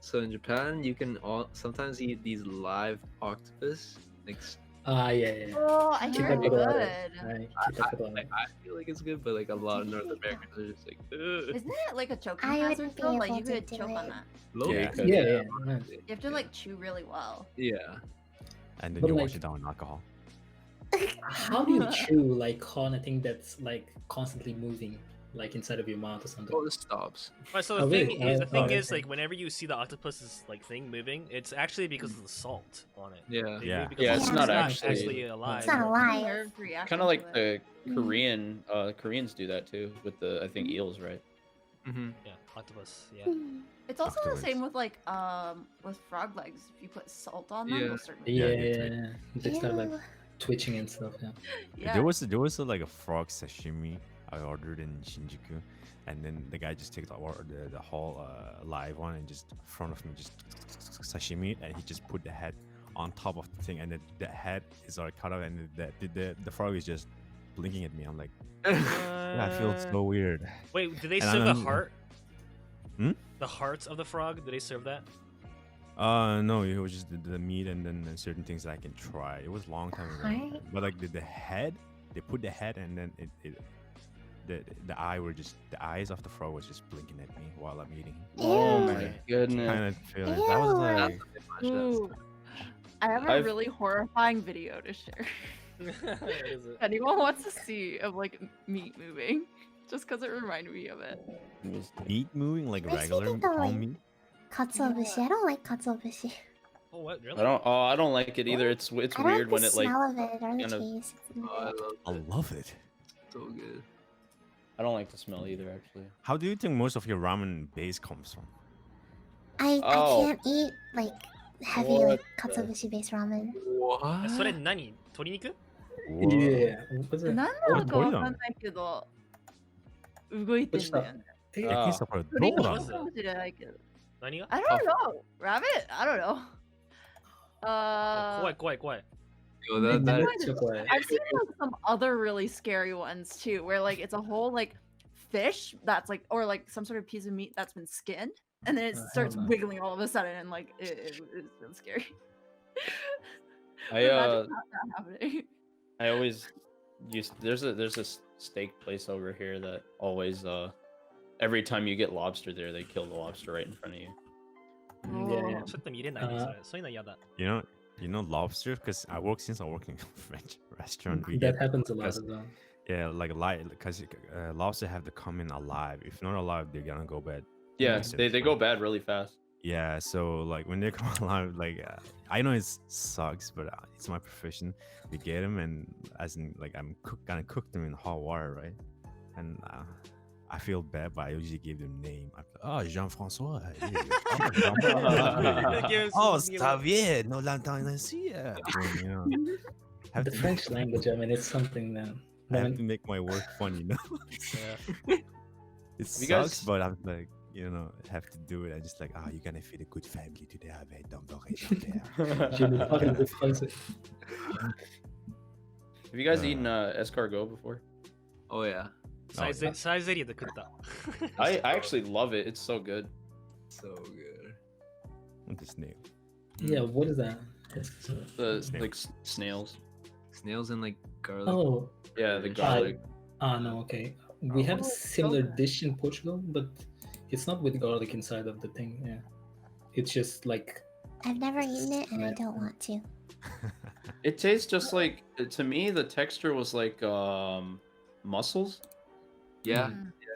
So in Japan, you can sometimes eat these live octopus. Like, Yeah. Oh, I hear it's good. I feel like it's good, but like a lot of North Americans are just like, ugh. Isn't it like a choking I hazard wouldn't be though? Like able you to could do choke it. on that. Yeah. You have to like chew really well. Yeah. And then But you like- wash it down with alcohol. How do you chew like on a thing that's like constantly moving, like inside of your mouth or something? Oh, it stops. Right, so Oh, the really? thing is, Okay. like whenever you see the octopus's like thing moving, it's actually because of the salt on it. Yeah. They Yeah. move because Yeah, the it's salt's not actually- alive. It's not alive. Nerve reaction Kind of like to it. the Koreans do that too with the I think eels, right? Mm-hmm. Yeah, octopus. Yeah. It's also Afterwards. the same with like with frog legs. If you put salt on them, Yeah. they'll start Yeah, moving. they start like twitching and stuff. Yeah. Yeah. There was like a frog sashimi I ordered in Shinjuku, and then the guy just took the whole live one and just in front of me just sashimi, and he just put the head on top of the thing, and then the head is already cut off, and the frog is just blinking at me. I'm like, yeah, I feel so weird. Wait, do they And serve the I'm- heart? Hmm? The hearts of the frog? Do they serve that? No, it was just the meat and then certain things that I can try. It was a long time ago, Heart? but like the head, they put the head and then the eyes of the frog was just blinking at me while I'm eating. Oh Ew. my goodness. Kind of feeling that was like Ooh. I have a I've- really horrifying video to share. What is it? If anyone wants to see of like meat moving, just because it reminded me of it. meat moving like Makes me regular think of, whole like, meat. Katsuobushi. I don't like katsuobushi. Oh, what? Really? I don't like it either. It's I weird don't when like the it like smell of it or the kind of- taste. It's Oh, I weird. love I love it. so good. I don't like the smell either actually. How do you think most of your ramen base comes from? I Oh. can't eat like heavy What like the- katsuobushi based ramen. What? それ何？鶏肉？ Yeah. What's it? 何なのかわかんないけど、動いてんだよね。 Hey, Ah. I think so for 鳥肉 Dora. かもしれないけど。何が？ I don't know. Rabbit? I don't know. 怖い怖い怖い。 Yo, that I've seen like some other really scary ones too, where like it's a whole like fish that's like, or like some sort of piece of meat that's been skinned, and then it starts hell no. wiggling all of a sudden, and like it's really scary. I Imagine that happening. I always used there's a steak place over here that always every time you get lobster there they kill the lobster right in front of you. Yeah. ちょっと見れないね、それ。そういうの嫌だ。 You know lobster, because I work since I work in a French restaurant. We That get happens a lot because- as well. Yeah, like live, because lobster have to come in alive. If not alive, they're gonna go bad. Yeah, Makes they sense, go right? bad really fast. Yeah, so like when they come alive, like I know it sucks, but it's my profession. We get them, and as in like gonna cook them in hot water, right? And I feel bad, but I usually give them name. I'm like, oh, Jean-François. Oh, Xavier, no l'entend ainsi. You know, have The to- French language, I mean, it's something that. I have to make my work fun, you know. Yeah. It You sucks, guys- but I'm like, you know, have to do it. I just like, you're gonna feed a good family today. Don't worry, don't J'ai le fucking de français. Have you guys eaten escargot before? Oh yeah, サイゼリヤで食った。 I actually love it. It's so good. so good. What's this name? Yeah, what is that? The like snails. Snails and like garlic. Oh, Yeah, the garlic. no, okay. We have a Oh, similar so good. dish in Portugal, but it's not with garlic inside of the thing. Yeah, it's just like I've never eaten it and I don't want to. It tastes just like to me. The texture was like mussels. Yeah.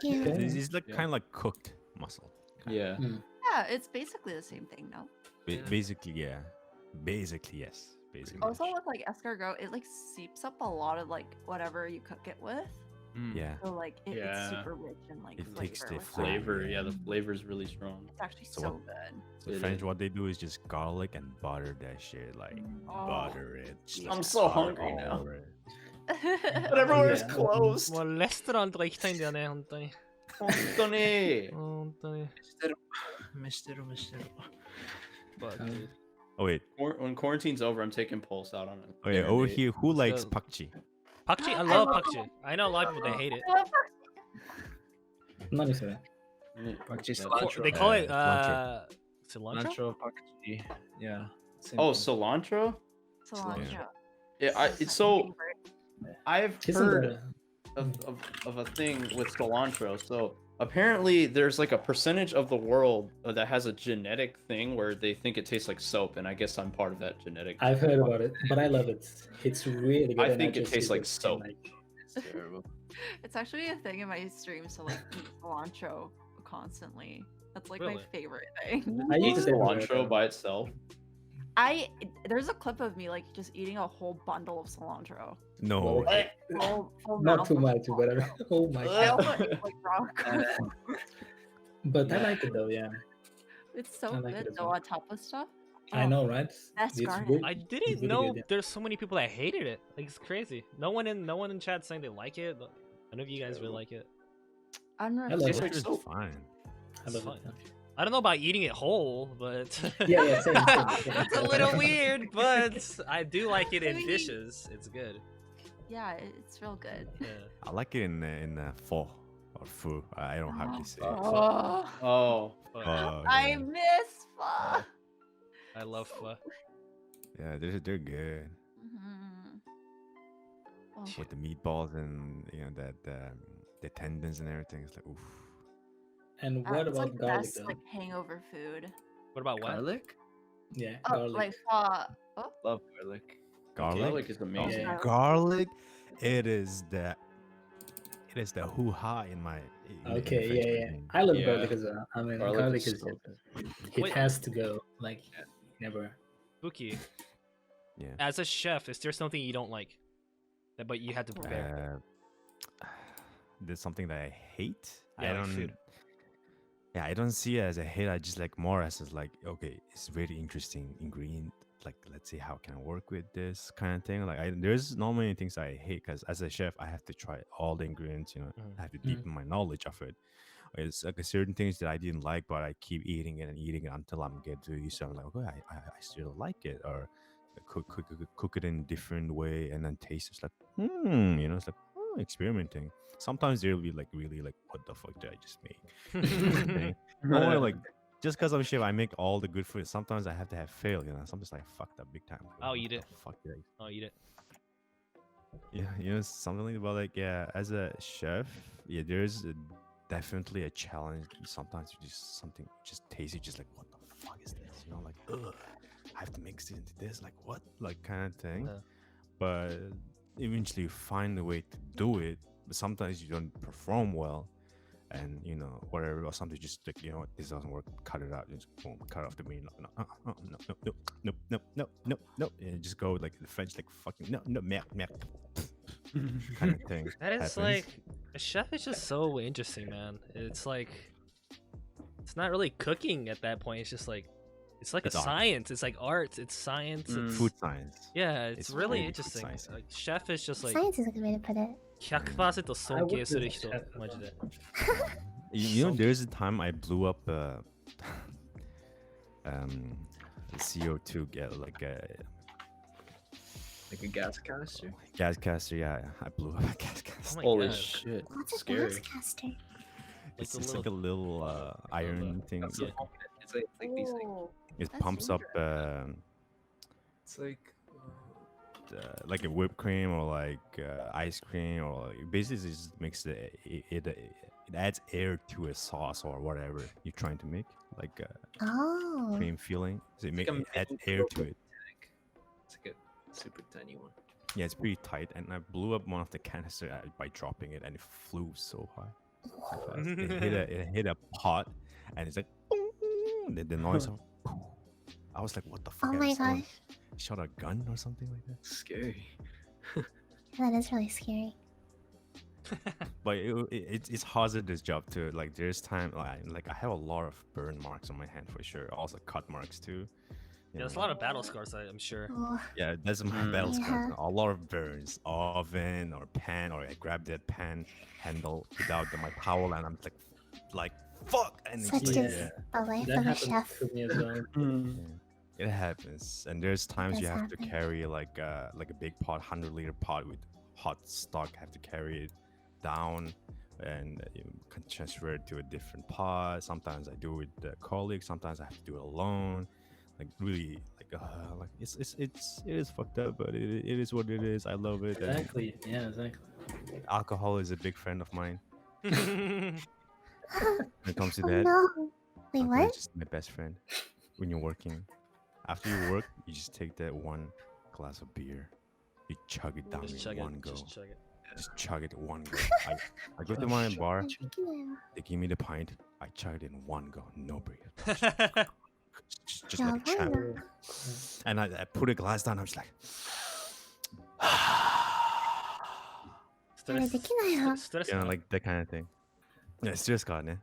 Yeah. Okay. It's like Yeah. kind of like cooked mussel. Yeah. Yeah, it's basically the same thing, no? Basically, yeah. Basically, yes. Basically. Also with like escargot, it like seeps up a lot of like whatever you cook it with. Yeah. So like it's Yeah. super rich and like It takes flavor the with that. Flavor. Yeah, the flavor is really strong. It's actually So so what- good. So It French, is. what they do is just garlic and butter that shit, like Oh. butter it. just I'm like so butter hungry all now. over it. But everywhere is Yeah. closed. もうレストランとか行きたいんだよね、本当に。本当に。本当に。 Mr. But, Um, dude, Oh wait. When quarantine's over, I'm taking Pulse out on it. Oh yeah. Over here, who likes pakchi? Pakchi, I love pakchi. I know a lot of people that hate it. Not necessarily. Pakchi cilantro. They call it cilantro. cilantro. Pakchi. Yeah. Oh, cilantro. Cilantro. Yeah, it's so. I've Isn't heard of a thing with cilantro. So apparently, there's like a percentage of the world that has a genetic thing where they think it tastes like soap, and I guess I'm part of that genetic. I've heard about it, but I love it. It's really good. I and think it just tastes eat like soap. It's terrible. It's actually a thing in my streams to like eat cilantro constantly. That's like my Really? favorite thing. I Eat used to cilantro by itself. There's a clip of me like just eating a whole bundle of cilantro. No. Full Not mouth too of much, but oh my I god. also eat like raw. But I like it though, yeah. It's so I like it good as though well. on top of stuff. I Oh, know, right? Best It's garden. good. I It's didn't really know good, yeah. there's so many people that hated it. Like it's crazy. No one in chat saying they like it. But none of you guys really like it. I love Tastes it. like soap. Fine. I love fine. it. I don't know about eating it whole, but Yeah, same. that's a little weird. But I do like it in dishes. It's good. Yeah, it's real good. Yeah. I like it in pho or pho. I don't know how to say it. Oh, Oh, I yeah. miss pho. I love pho. Yeah, they're good Mhm. Oh, with the meatballs and that the tendons and everything. It's like oof. And what it's about like the garlic best though? like hangover food. What about what? Garlic? Yeah, Oh, garlic. like pho. Oh, Love garlic. Garlic. garlic is amazing. Yeah. Garlic. It is the hoo ha in my. Okay, French yeah, yeah. cuisine. I love Yeah. garlic as well. I mean, Garlic garlic is is so good. it Wait. has to go. Like never. Buki, Yeah. as a chef, is there something you don't like, but you had to prepare? There's something that I hate. Yeah, I like don't. food. Yeah, I don't see it as a hate. I just like more as like, okay, it's very interesting ingredient. Like, let's see how can I work with this kind of thing. Like, there's not many things I hate because as a chef, I have to try all the ingredients. I have to deepen my knowledge of it. It's like certain things that I didn't like, but I keep eating it and eating it until I'm get to it. So I'm like, okay, I still like it, or cook it in a different way and then taste. It's like, it's like experimenting. Sometimes there'll be like really like, what the fuck did I just make? Or like just because I'm a chef, I make all the good food. Sometimes I have to have fail. Sometimes I fucked up big time. Oh, What eat the it. Fuck did I? Oh, eat it. Yeah, something about like as a chef, there's definitely a challenge. Sometimes you just taste it, just like what the fuck is this? Like ugh, I have to mix it into this, like what, like kind of thing. But eventually you find a way to do it. But sometimes you don't perform well, and whatever, or something just like what, this doesn't work. Cut it out. Just boom, cut off the meat. No. And just go like the French, like fucking no, merde. Kind of thing. That is happens. like a chef is just so interesting, man. It's like it's not really cooking at that point. It's just like it's like It's a art. science. It's like art. It's science. It's food science. Yeah, it's really really food interesting. science. Like, chef is just like Science is a good way to put it. 100% 尊敬する人 chef. マジで。 There's a time I blew up CO2 like a gas canister? Gas caster, yeah. I blew up a gas caster. Oh my Holy God. shit! What's a Scary. gas caster? It's a just like a little iron thing. That's the pump in it. It's like these things. Oh, It that's pumps up It's like like a whipped cream or like ice cream, or basically it just makes it adds air to a sauce or whatever you're trying to make, like Oh. cream filling. So it like a add mini air to it. tank. It's like a super tiny one. Yeah, it's pretty tight, and I blew up one of the canister by dropping it, and it flew so high. So fast. It hit a pot, and it's like the noise. I was like, "What the fuck?" Oh my Someone gosh. shot a gun or something like that. Scary. That is really scary. But it's hazardous job too. Like there's time, like I have a lot of burn marks on my hand for sure. Also cut marks too. Yeah, there's a lot of battle scars, I'm sure. Oh. Yeah, that's my battle Yeah. scars. A lot of burns, oven or pan, or I grab that pan handle without my towel, and I'm like fuck, and it's Such like, is the life That of a happens chef. to me as well. It happens, and there's times does you have to happen. carry like a big pot, 100-liter pot with hot stock. Have to carry it down, and you can transfer it to a different pot. Sometimes I do it with a colleague. Sometimes I have to do it alone. Like really, like it is fucked up, but it is what it is. I love it. and Exactly. Yeah, exactly. Alcohol is a big friend of mine. Oh When it comes to that, no. Wait, alcohol what? is just my best friend. When you're working, after you work, you just take that one glass of beer, you chug it down Just in chug one it. go. Just chug it. Just chug it in one go. I go to my bar, they give me the pint, I chug it in one go, no break. Just like a champ. And I put a glass down, I'm just like, あれできないよ。 you know, like that kind of thing. Yeah, ストレスからね。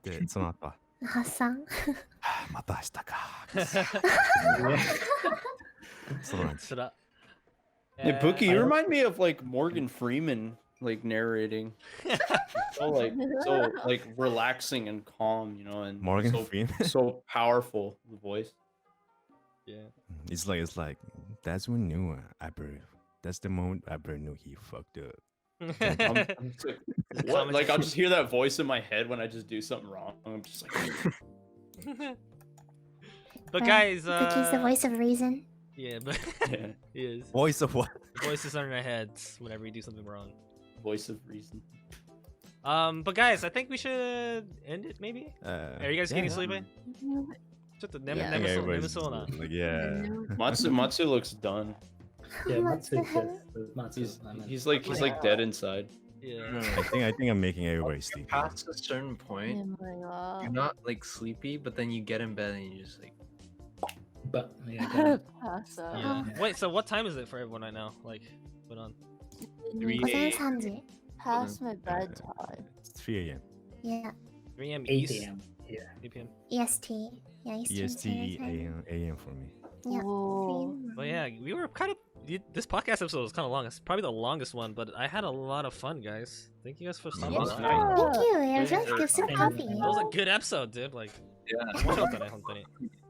で、その後は、発散。また明日か。そうなんです。 Hey, Bookie, you remind me of like Morgan Freeman, like narrating. so like relaxing and calm, you know, and Morgan so, Freeman? so powerful the voice. Yeah. It's like that's when knew that's the moment I knew he fucked up. I'm just like, what? Like I'll just hear that voice in my head when I just do something wrong. I'm just like. But guys, Bookie's the voice of reason. Yeah, but he is. Voice of what? Voices in our heads whenever we do something wrong. Voice of reason. But guys, I think we should end it maybe. Are you guys getting sleepy? Like, yeah. Matsu looks done. Yeah, Matsu. He's like dead inside. Yeah. I think I'm making everybody sleepy. Past a certain point, you're not like sleepy, but then you get in bed and you just like. But yeah. Yeah. Wait, so what time is it for everyone right now? Like, put on. 午前3時. Past my bedtime. It's 3 a.m. Yeah. 3 a.m. 8 East. a.m. Yeah. 8 p.m. EST. Yeah, Eastern EST Standard Time. AM for me. Yeah. But yeah, we were kind of. This podcast episode was kind of long. It's probably the longest one, but I had a lot of fun, guys. Thank you guys for stopping by. Thank you. It was really good. Some coffee. It was a good episode, dude. Like, 面白かったね、本当に。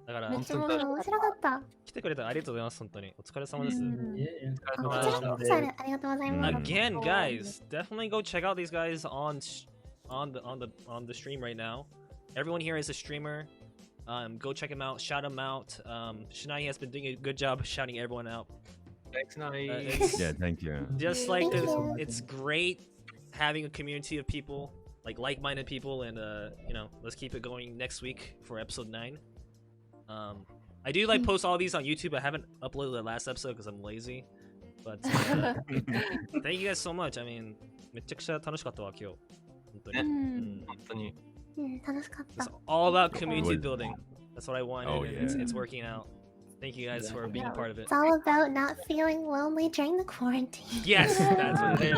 だから、めっちゃ面白かった。来てくれてありがとうございます、本当に。お疲れ様です。こちらこそありがとうございます。 Again, guys, definitely go check out these guys on the stream right now. Everyone here is a streamer. Go check him out, shout him out. Shinai has been doing a good job shouting everyone out. Thanks, Nai. Yeah, thank you. Just like it's great having a community of people, like-minded people, and you know, let's keep it going next week for episode 9. I do post all these on YouTube. I haven't uploaded the last episode because I'm lazy. But thank you guys so much. I mean, めちゃくちゃ楽しかったわ今日。本当に。本当に。楽しかった。 It's all about community building. That's what I wanted, Oh, and yeah. it's working out. Thank you guys for being a part of it. It's all about not feeling lonely during the quarantine. Yes, that's what it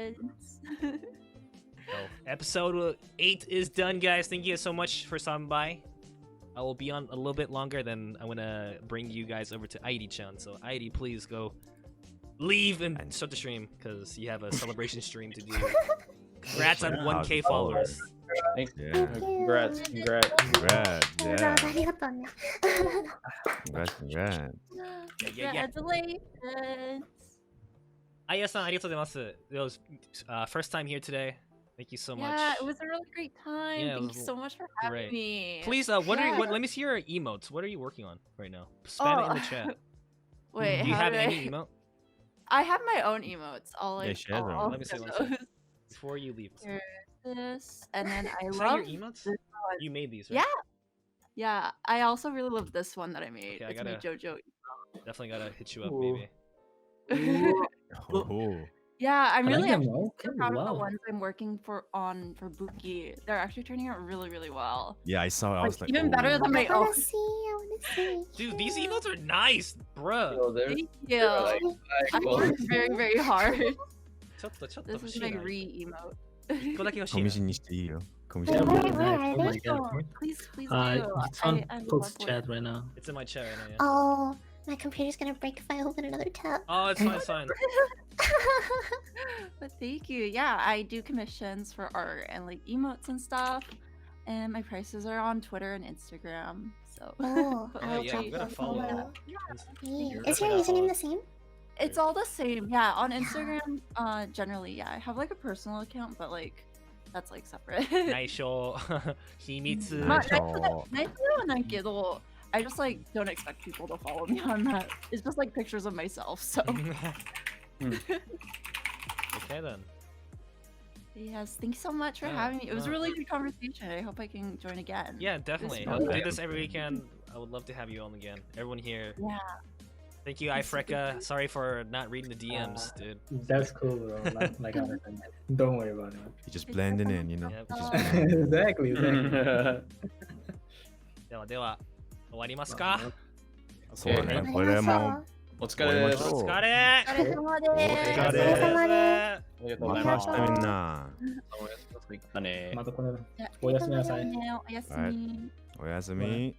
is. So, episode 8 is done, guys. Thank you guys so much for stopping by. I will be on a little bit longer, then I'm gonna bring you guys over to Airi-chan. So Airi, please go leave and start the stream because you have a celebration stream to do. Congrats on 1K followers. Thank you. Yeah. Congrats. Congrats. Yeah. ありがとうね。 Congrats. Congratulations. Aya-san, ありがとうございます. It was first time here today. Thank you so much. Yeah, it was a really great time. Yeah, it Thank you was so much for having great. me. Please, let me see your emotes. What are you working on right now? Spam it in the chat. Wait, Do you how have do any emote? I have my own emotes. Yeah, she has her own. Let me see one second. Before you leave. Here's this, and then I Is love that your emotes? this one. You made these, right? Yeah, yeah. I also really love this one that I made. Okay, I it's my gotta- JoJo. Definitely gotta hit you up, maybe. Oh. Yeah, I'm I like really them actually all. super Cool, proud of the wow. ones I'm working for Buki. They're actually turning out really, really well. Yeah, I saw it. I was like, even better than my I own. wanna see. I wanna see. Dude, these emotes are nice, bruh. So they're, Thank you. they're like, I cool. worked very, very hard. ちょっと This is my 欲しいな。 re-emote. 一個だけ欲しいな。コミシにしていいよ。コミシ Where, に。 where, where are Oh my they? god. Please, please Uh, do. it's on I Cook's love chat right now. It's in my chat right now, yeah. Oh, my computer's gonna break if I open another tab. Oh, it's fine, it's fine. But thank you. Yeah, I do commissions for art and like emotes and stuff. And my prices are on Twitter and Instagram. So Oh, But, I'll like, yeah, check you gotta the follow. photo. You Is your definitely gotta username follow. the same? it's all the same. Yeah, on Instagram, generally, yeah. I have like a personal account, but like that's like separate. 内緒秘密 まあ、内緒ではないけど I just like don't expect people to follow me on that. It's just like pictures of myself. So Okay then. yes, thank you so much for Yeah, having me. It was a no. really good conversation. I hope I can join again. Yeah, It was definitely. fun. Do this every weekend. I would love to have you on again. Everyone here. Yeah. Thank you, iFreka. Sorry for not reading the DMs, dude. That's cool, bro. Like don't worry about it. You're just blending in, you know. Yep. You're just blending in. Exactly. ではでは終わりますか。そうだね。これもお疲れです。お疲れ。お疲れ様です。お疲れお疲れ様です。ありがとうございましまたみんな。たね。またこのおやすみなさい。おやすみ。おやすみ。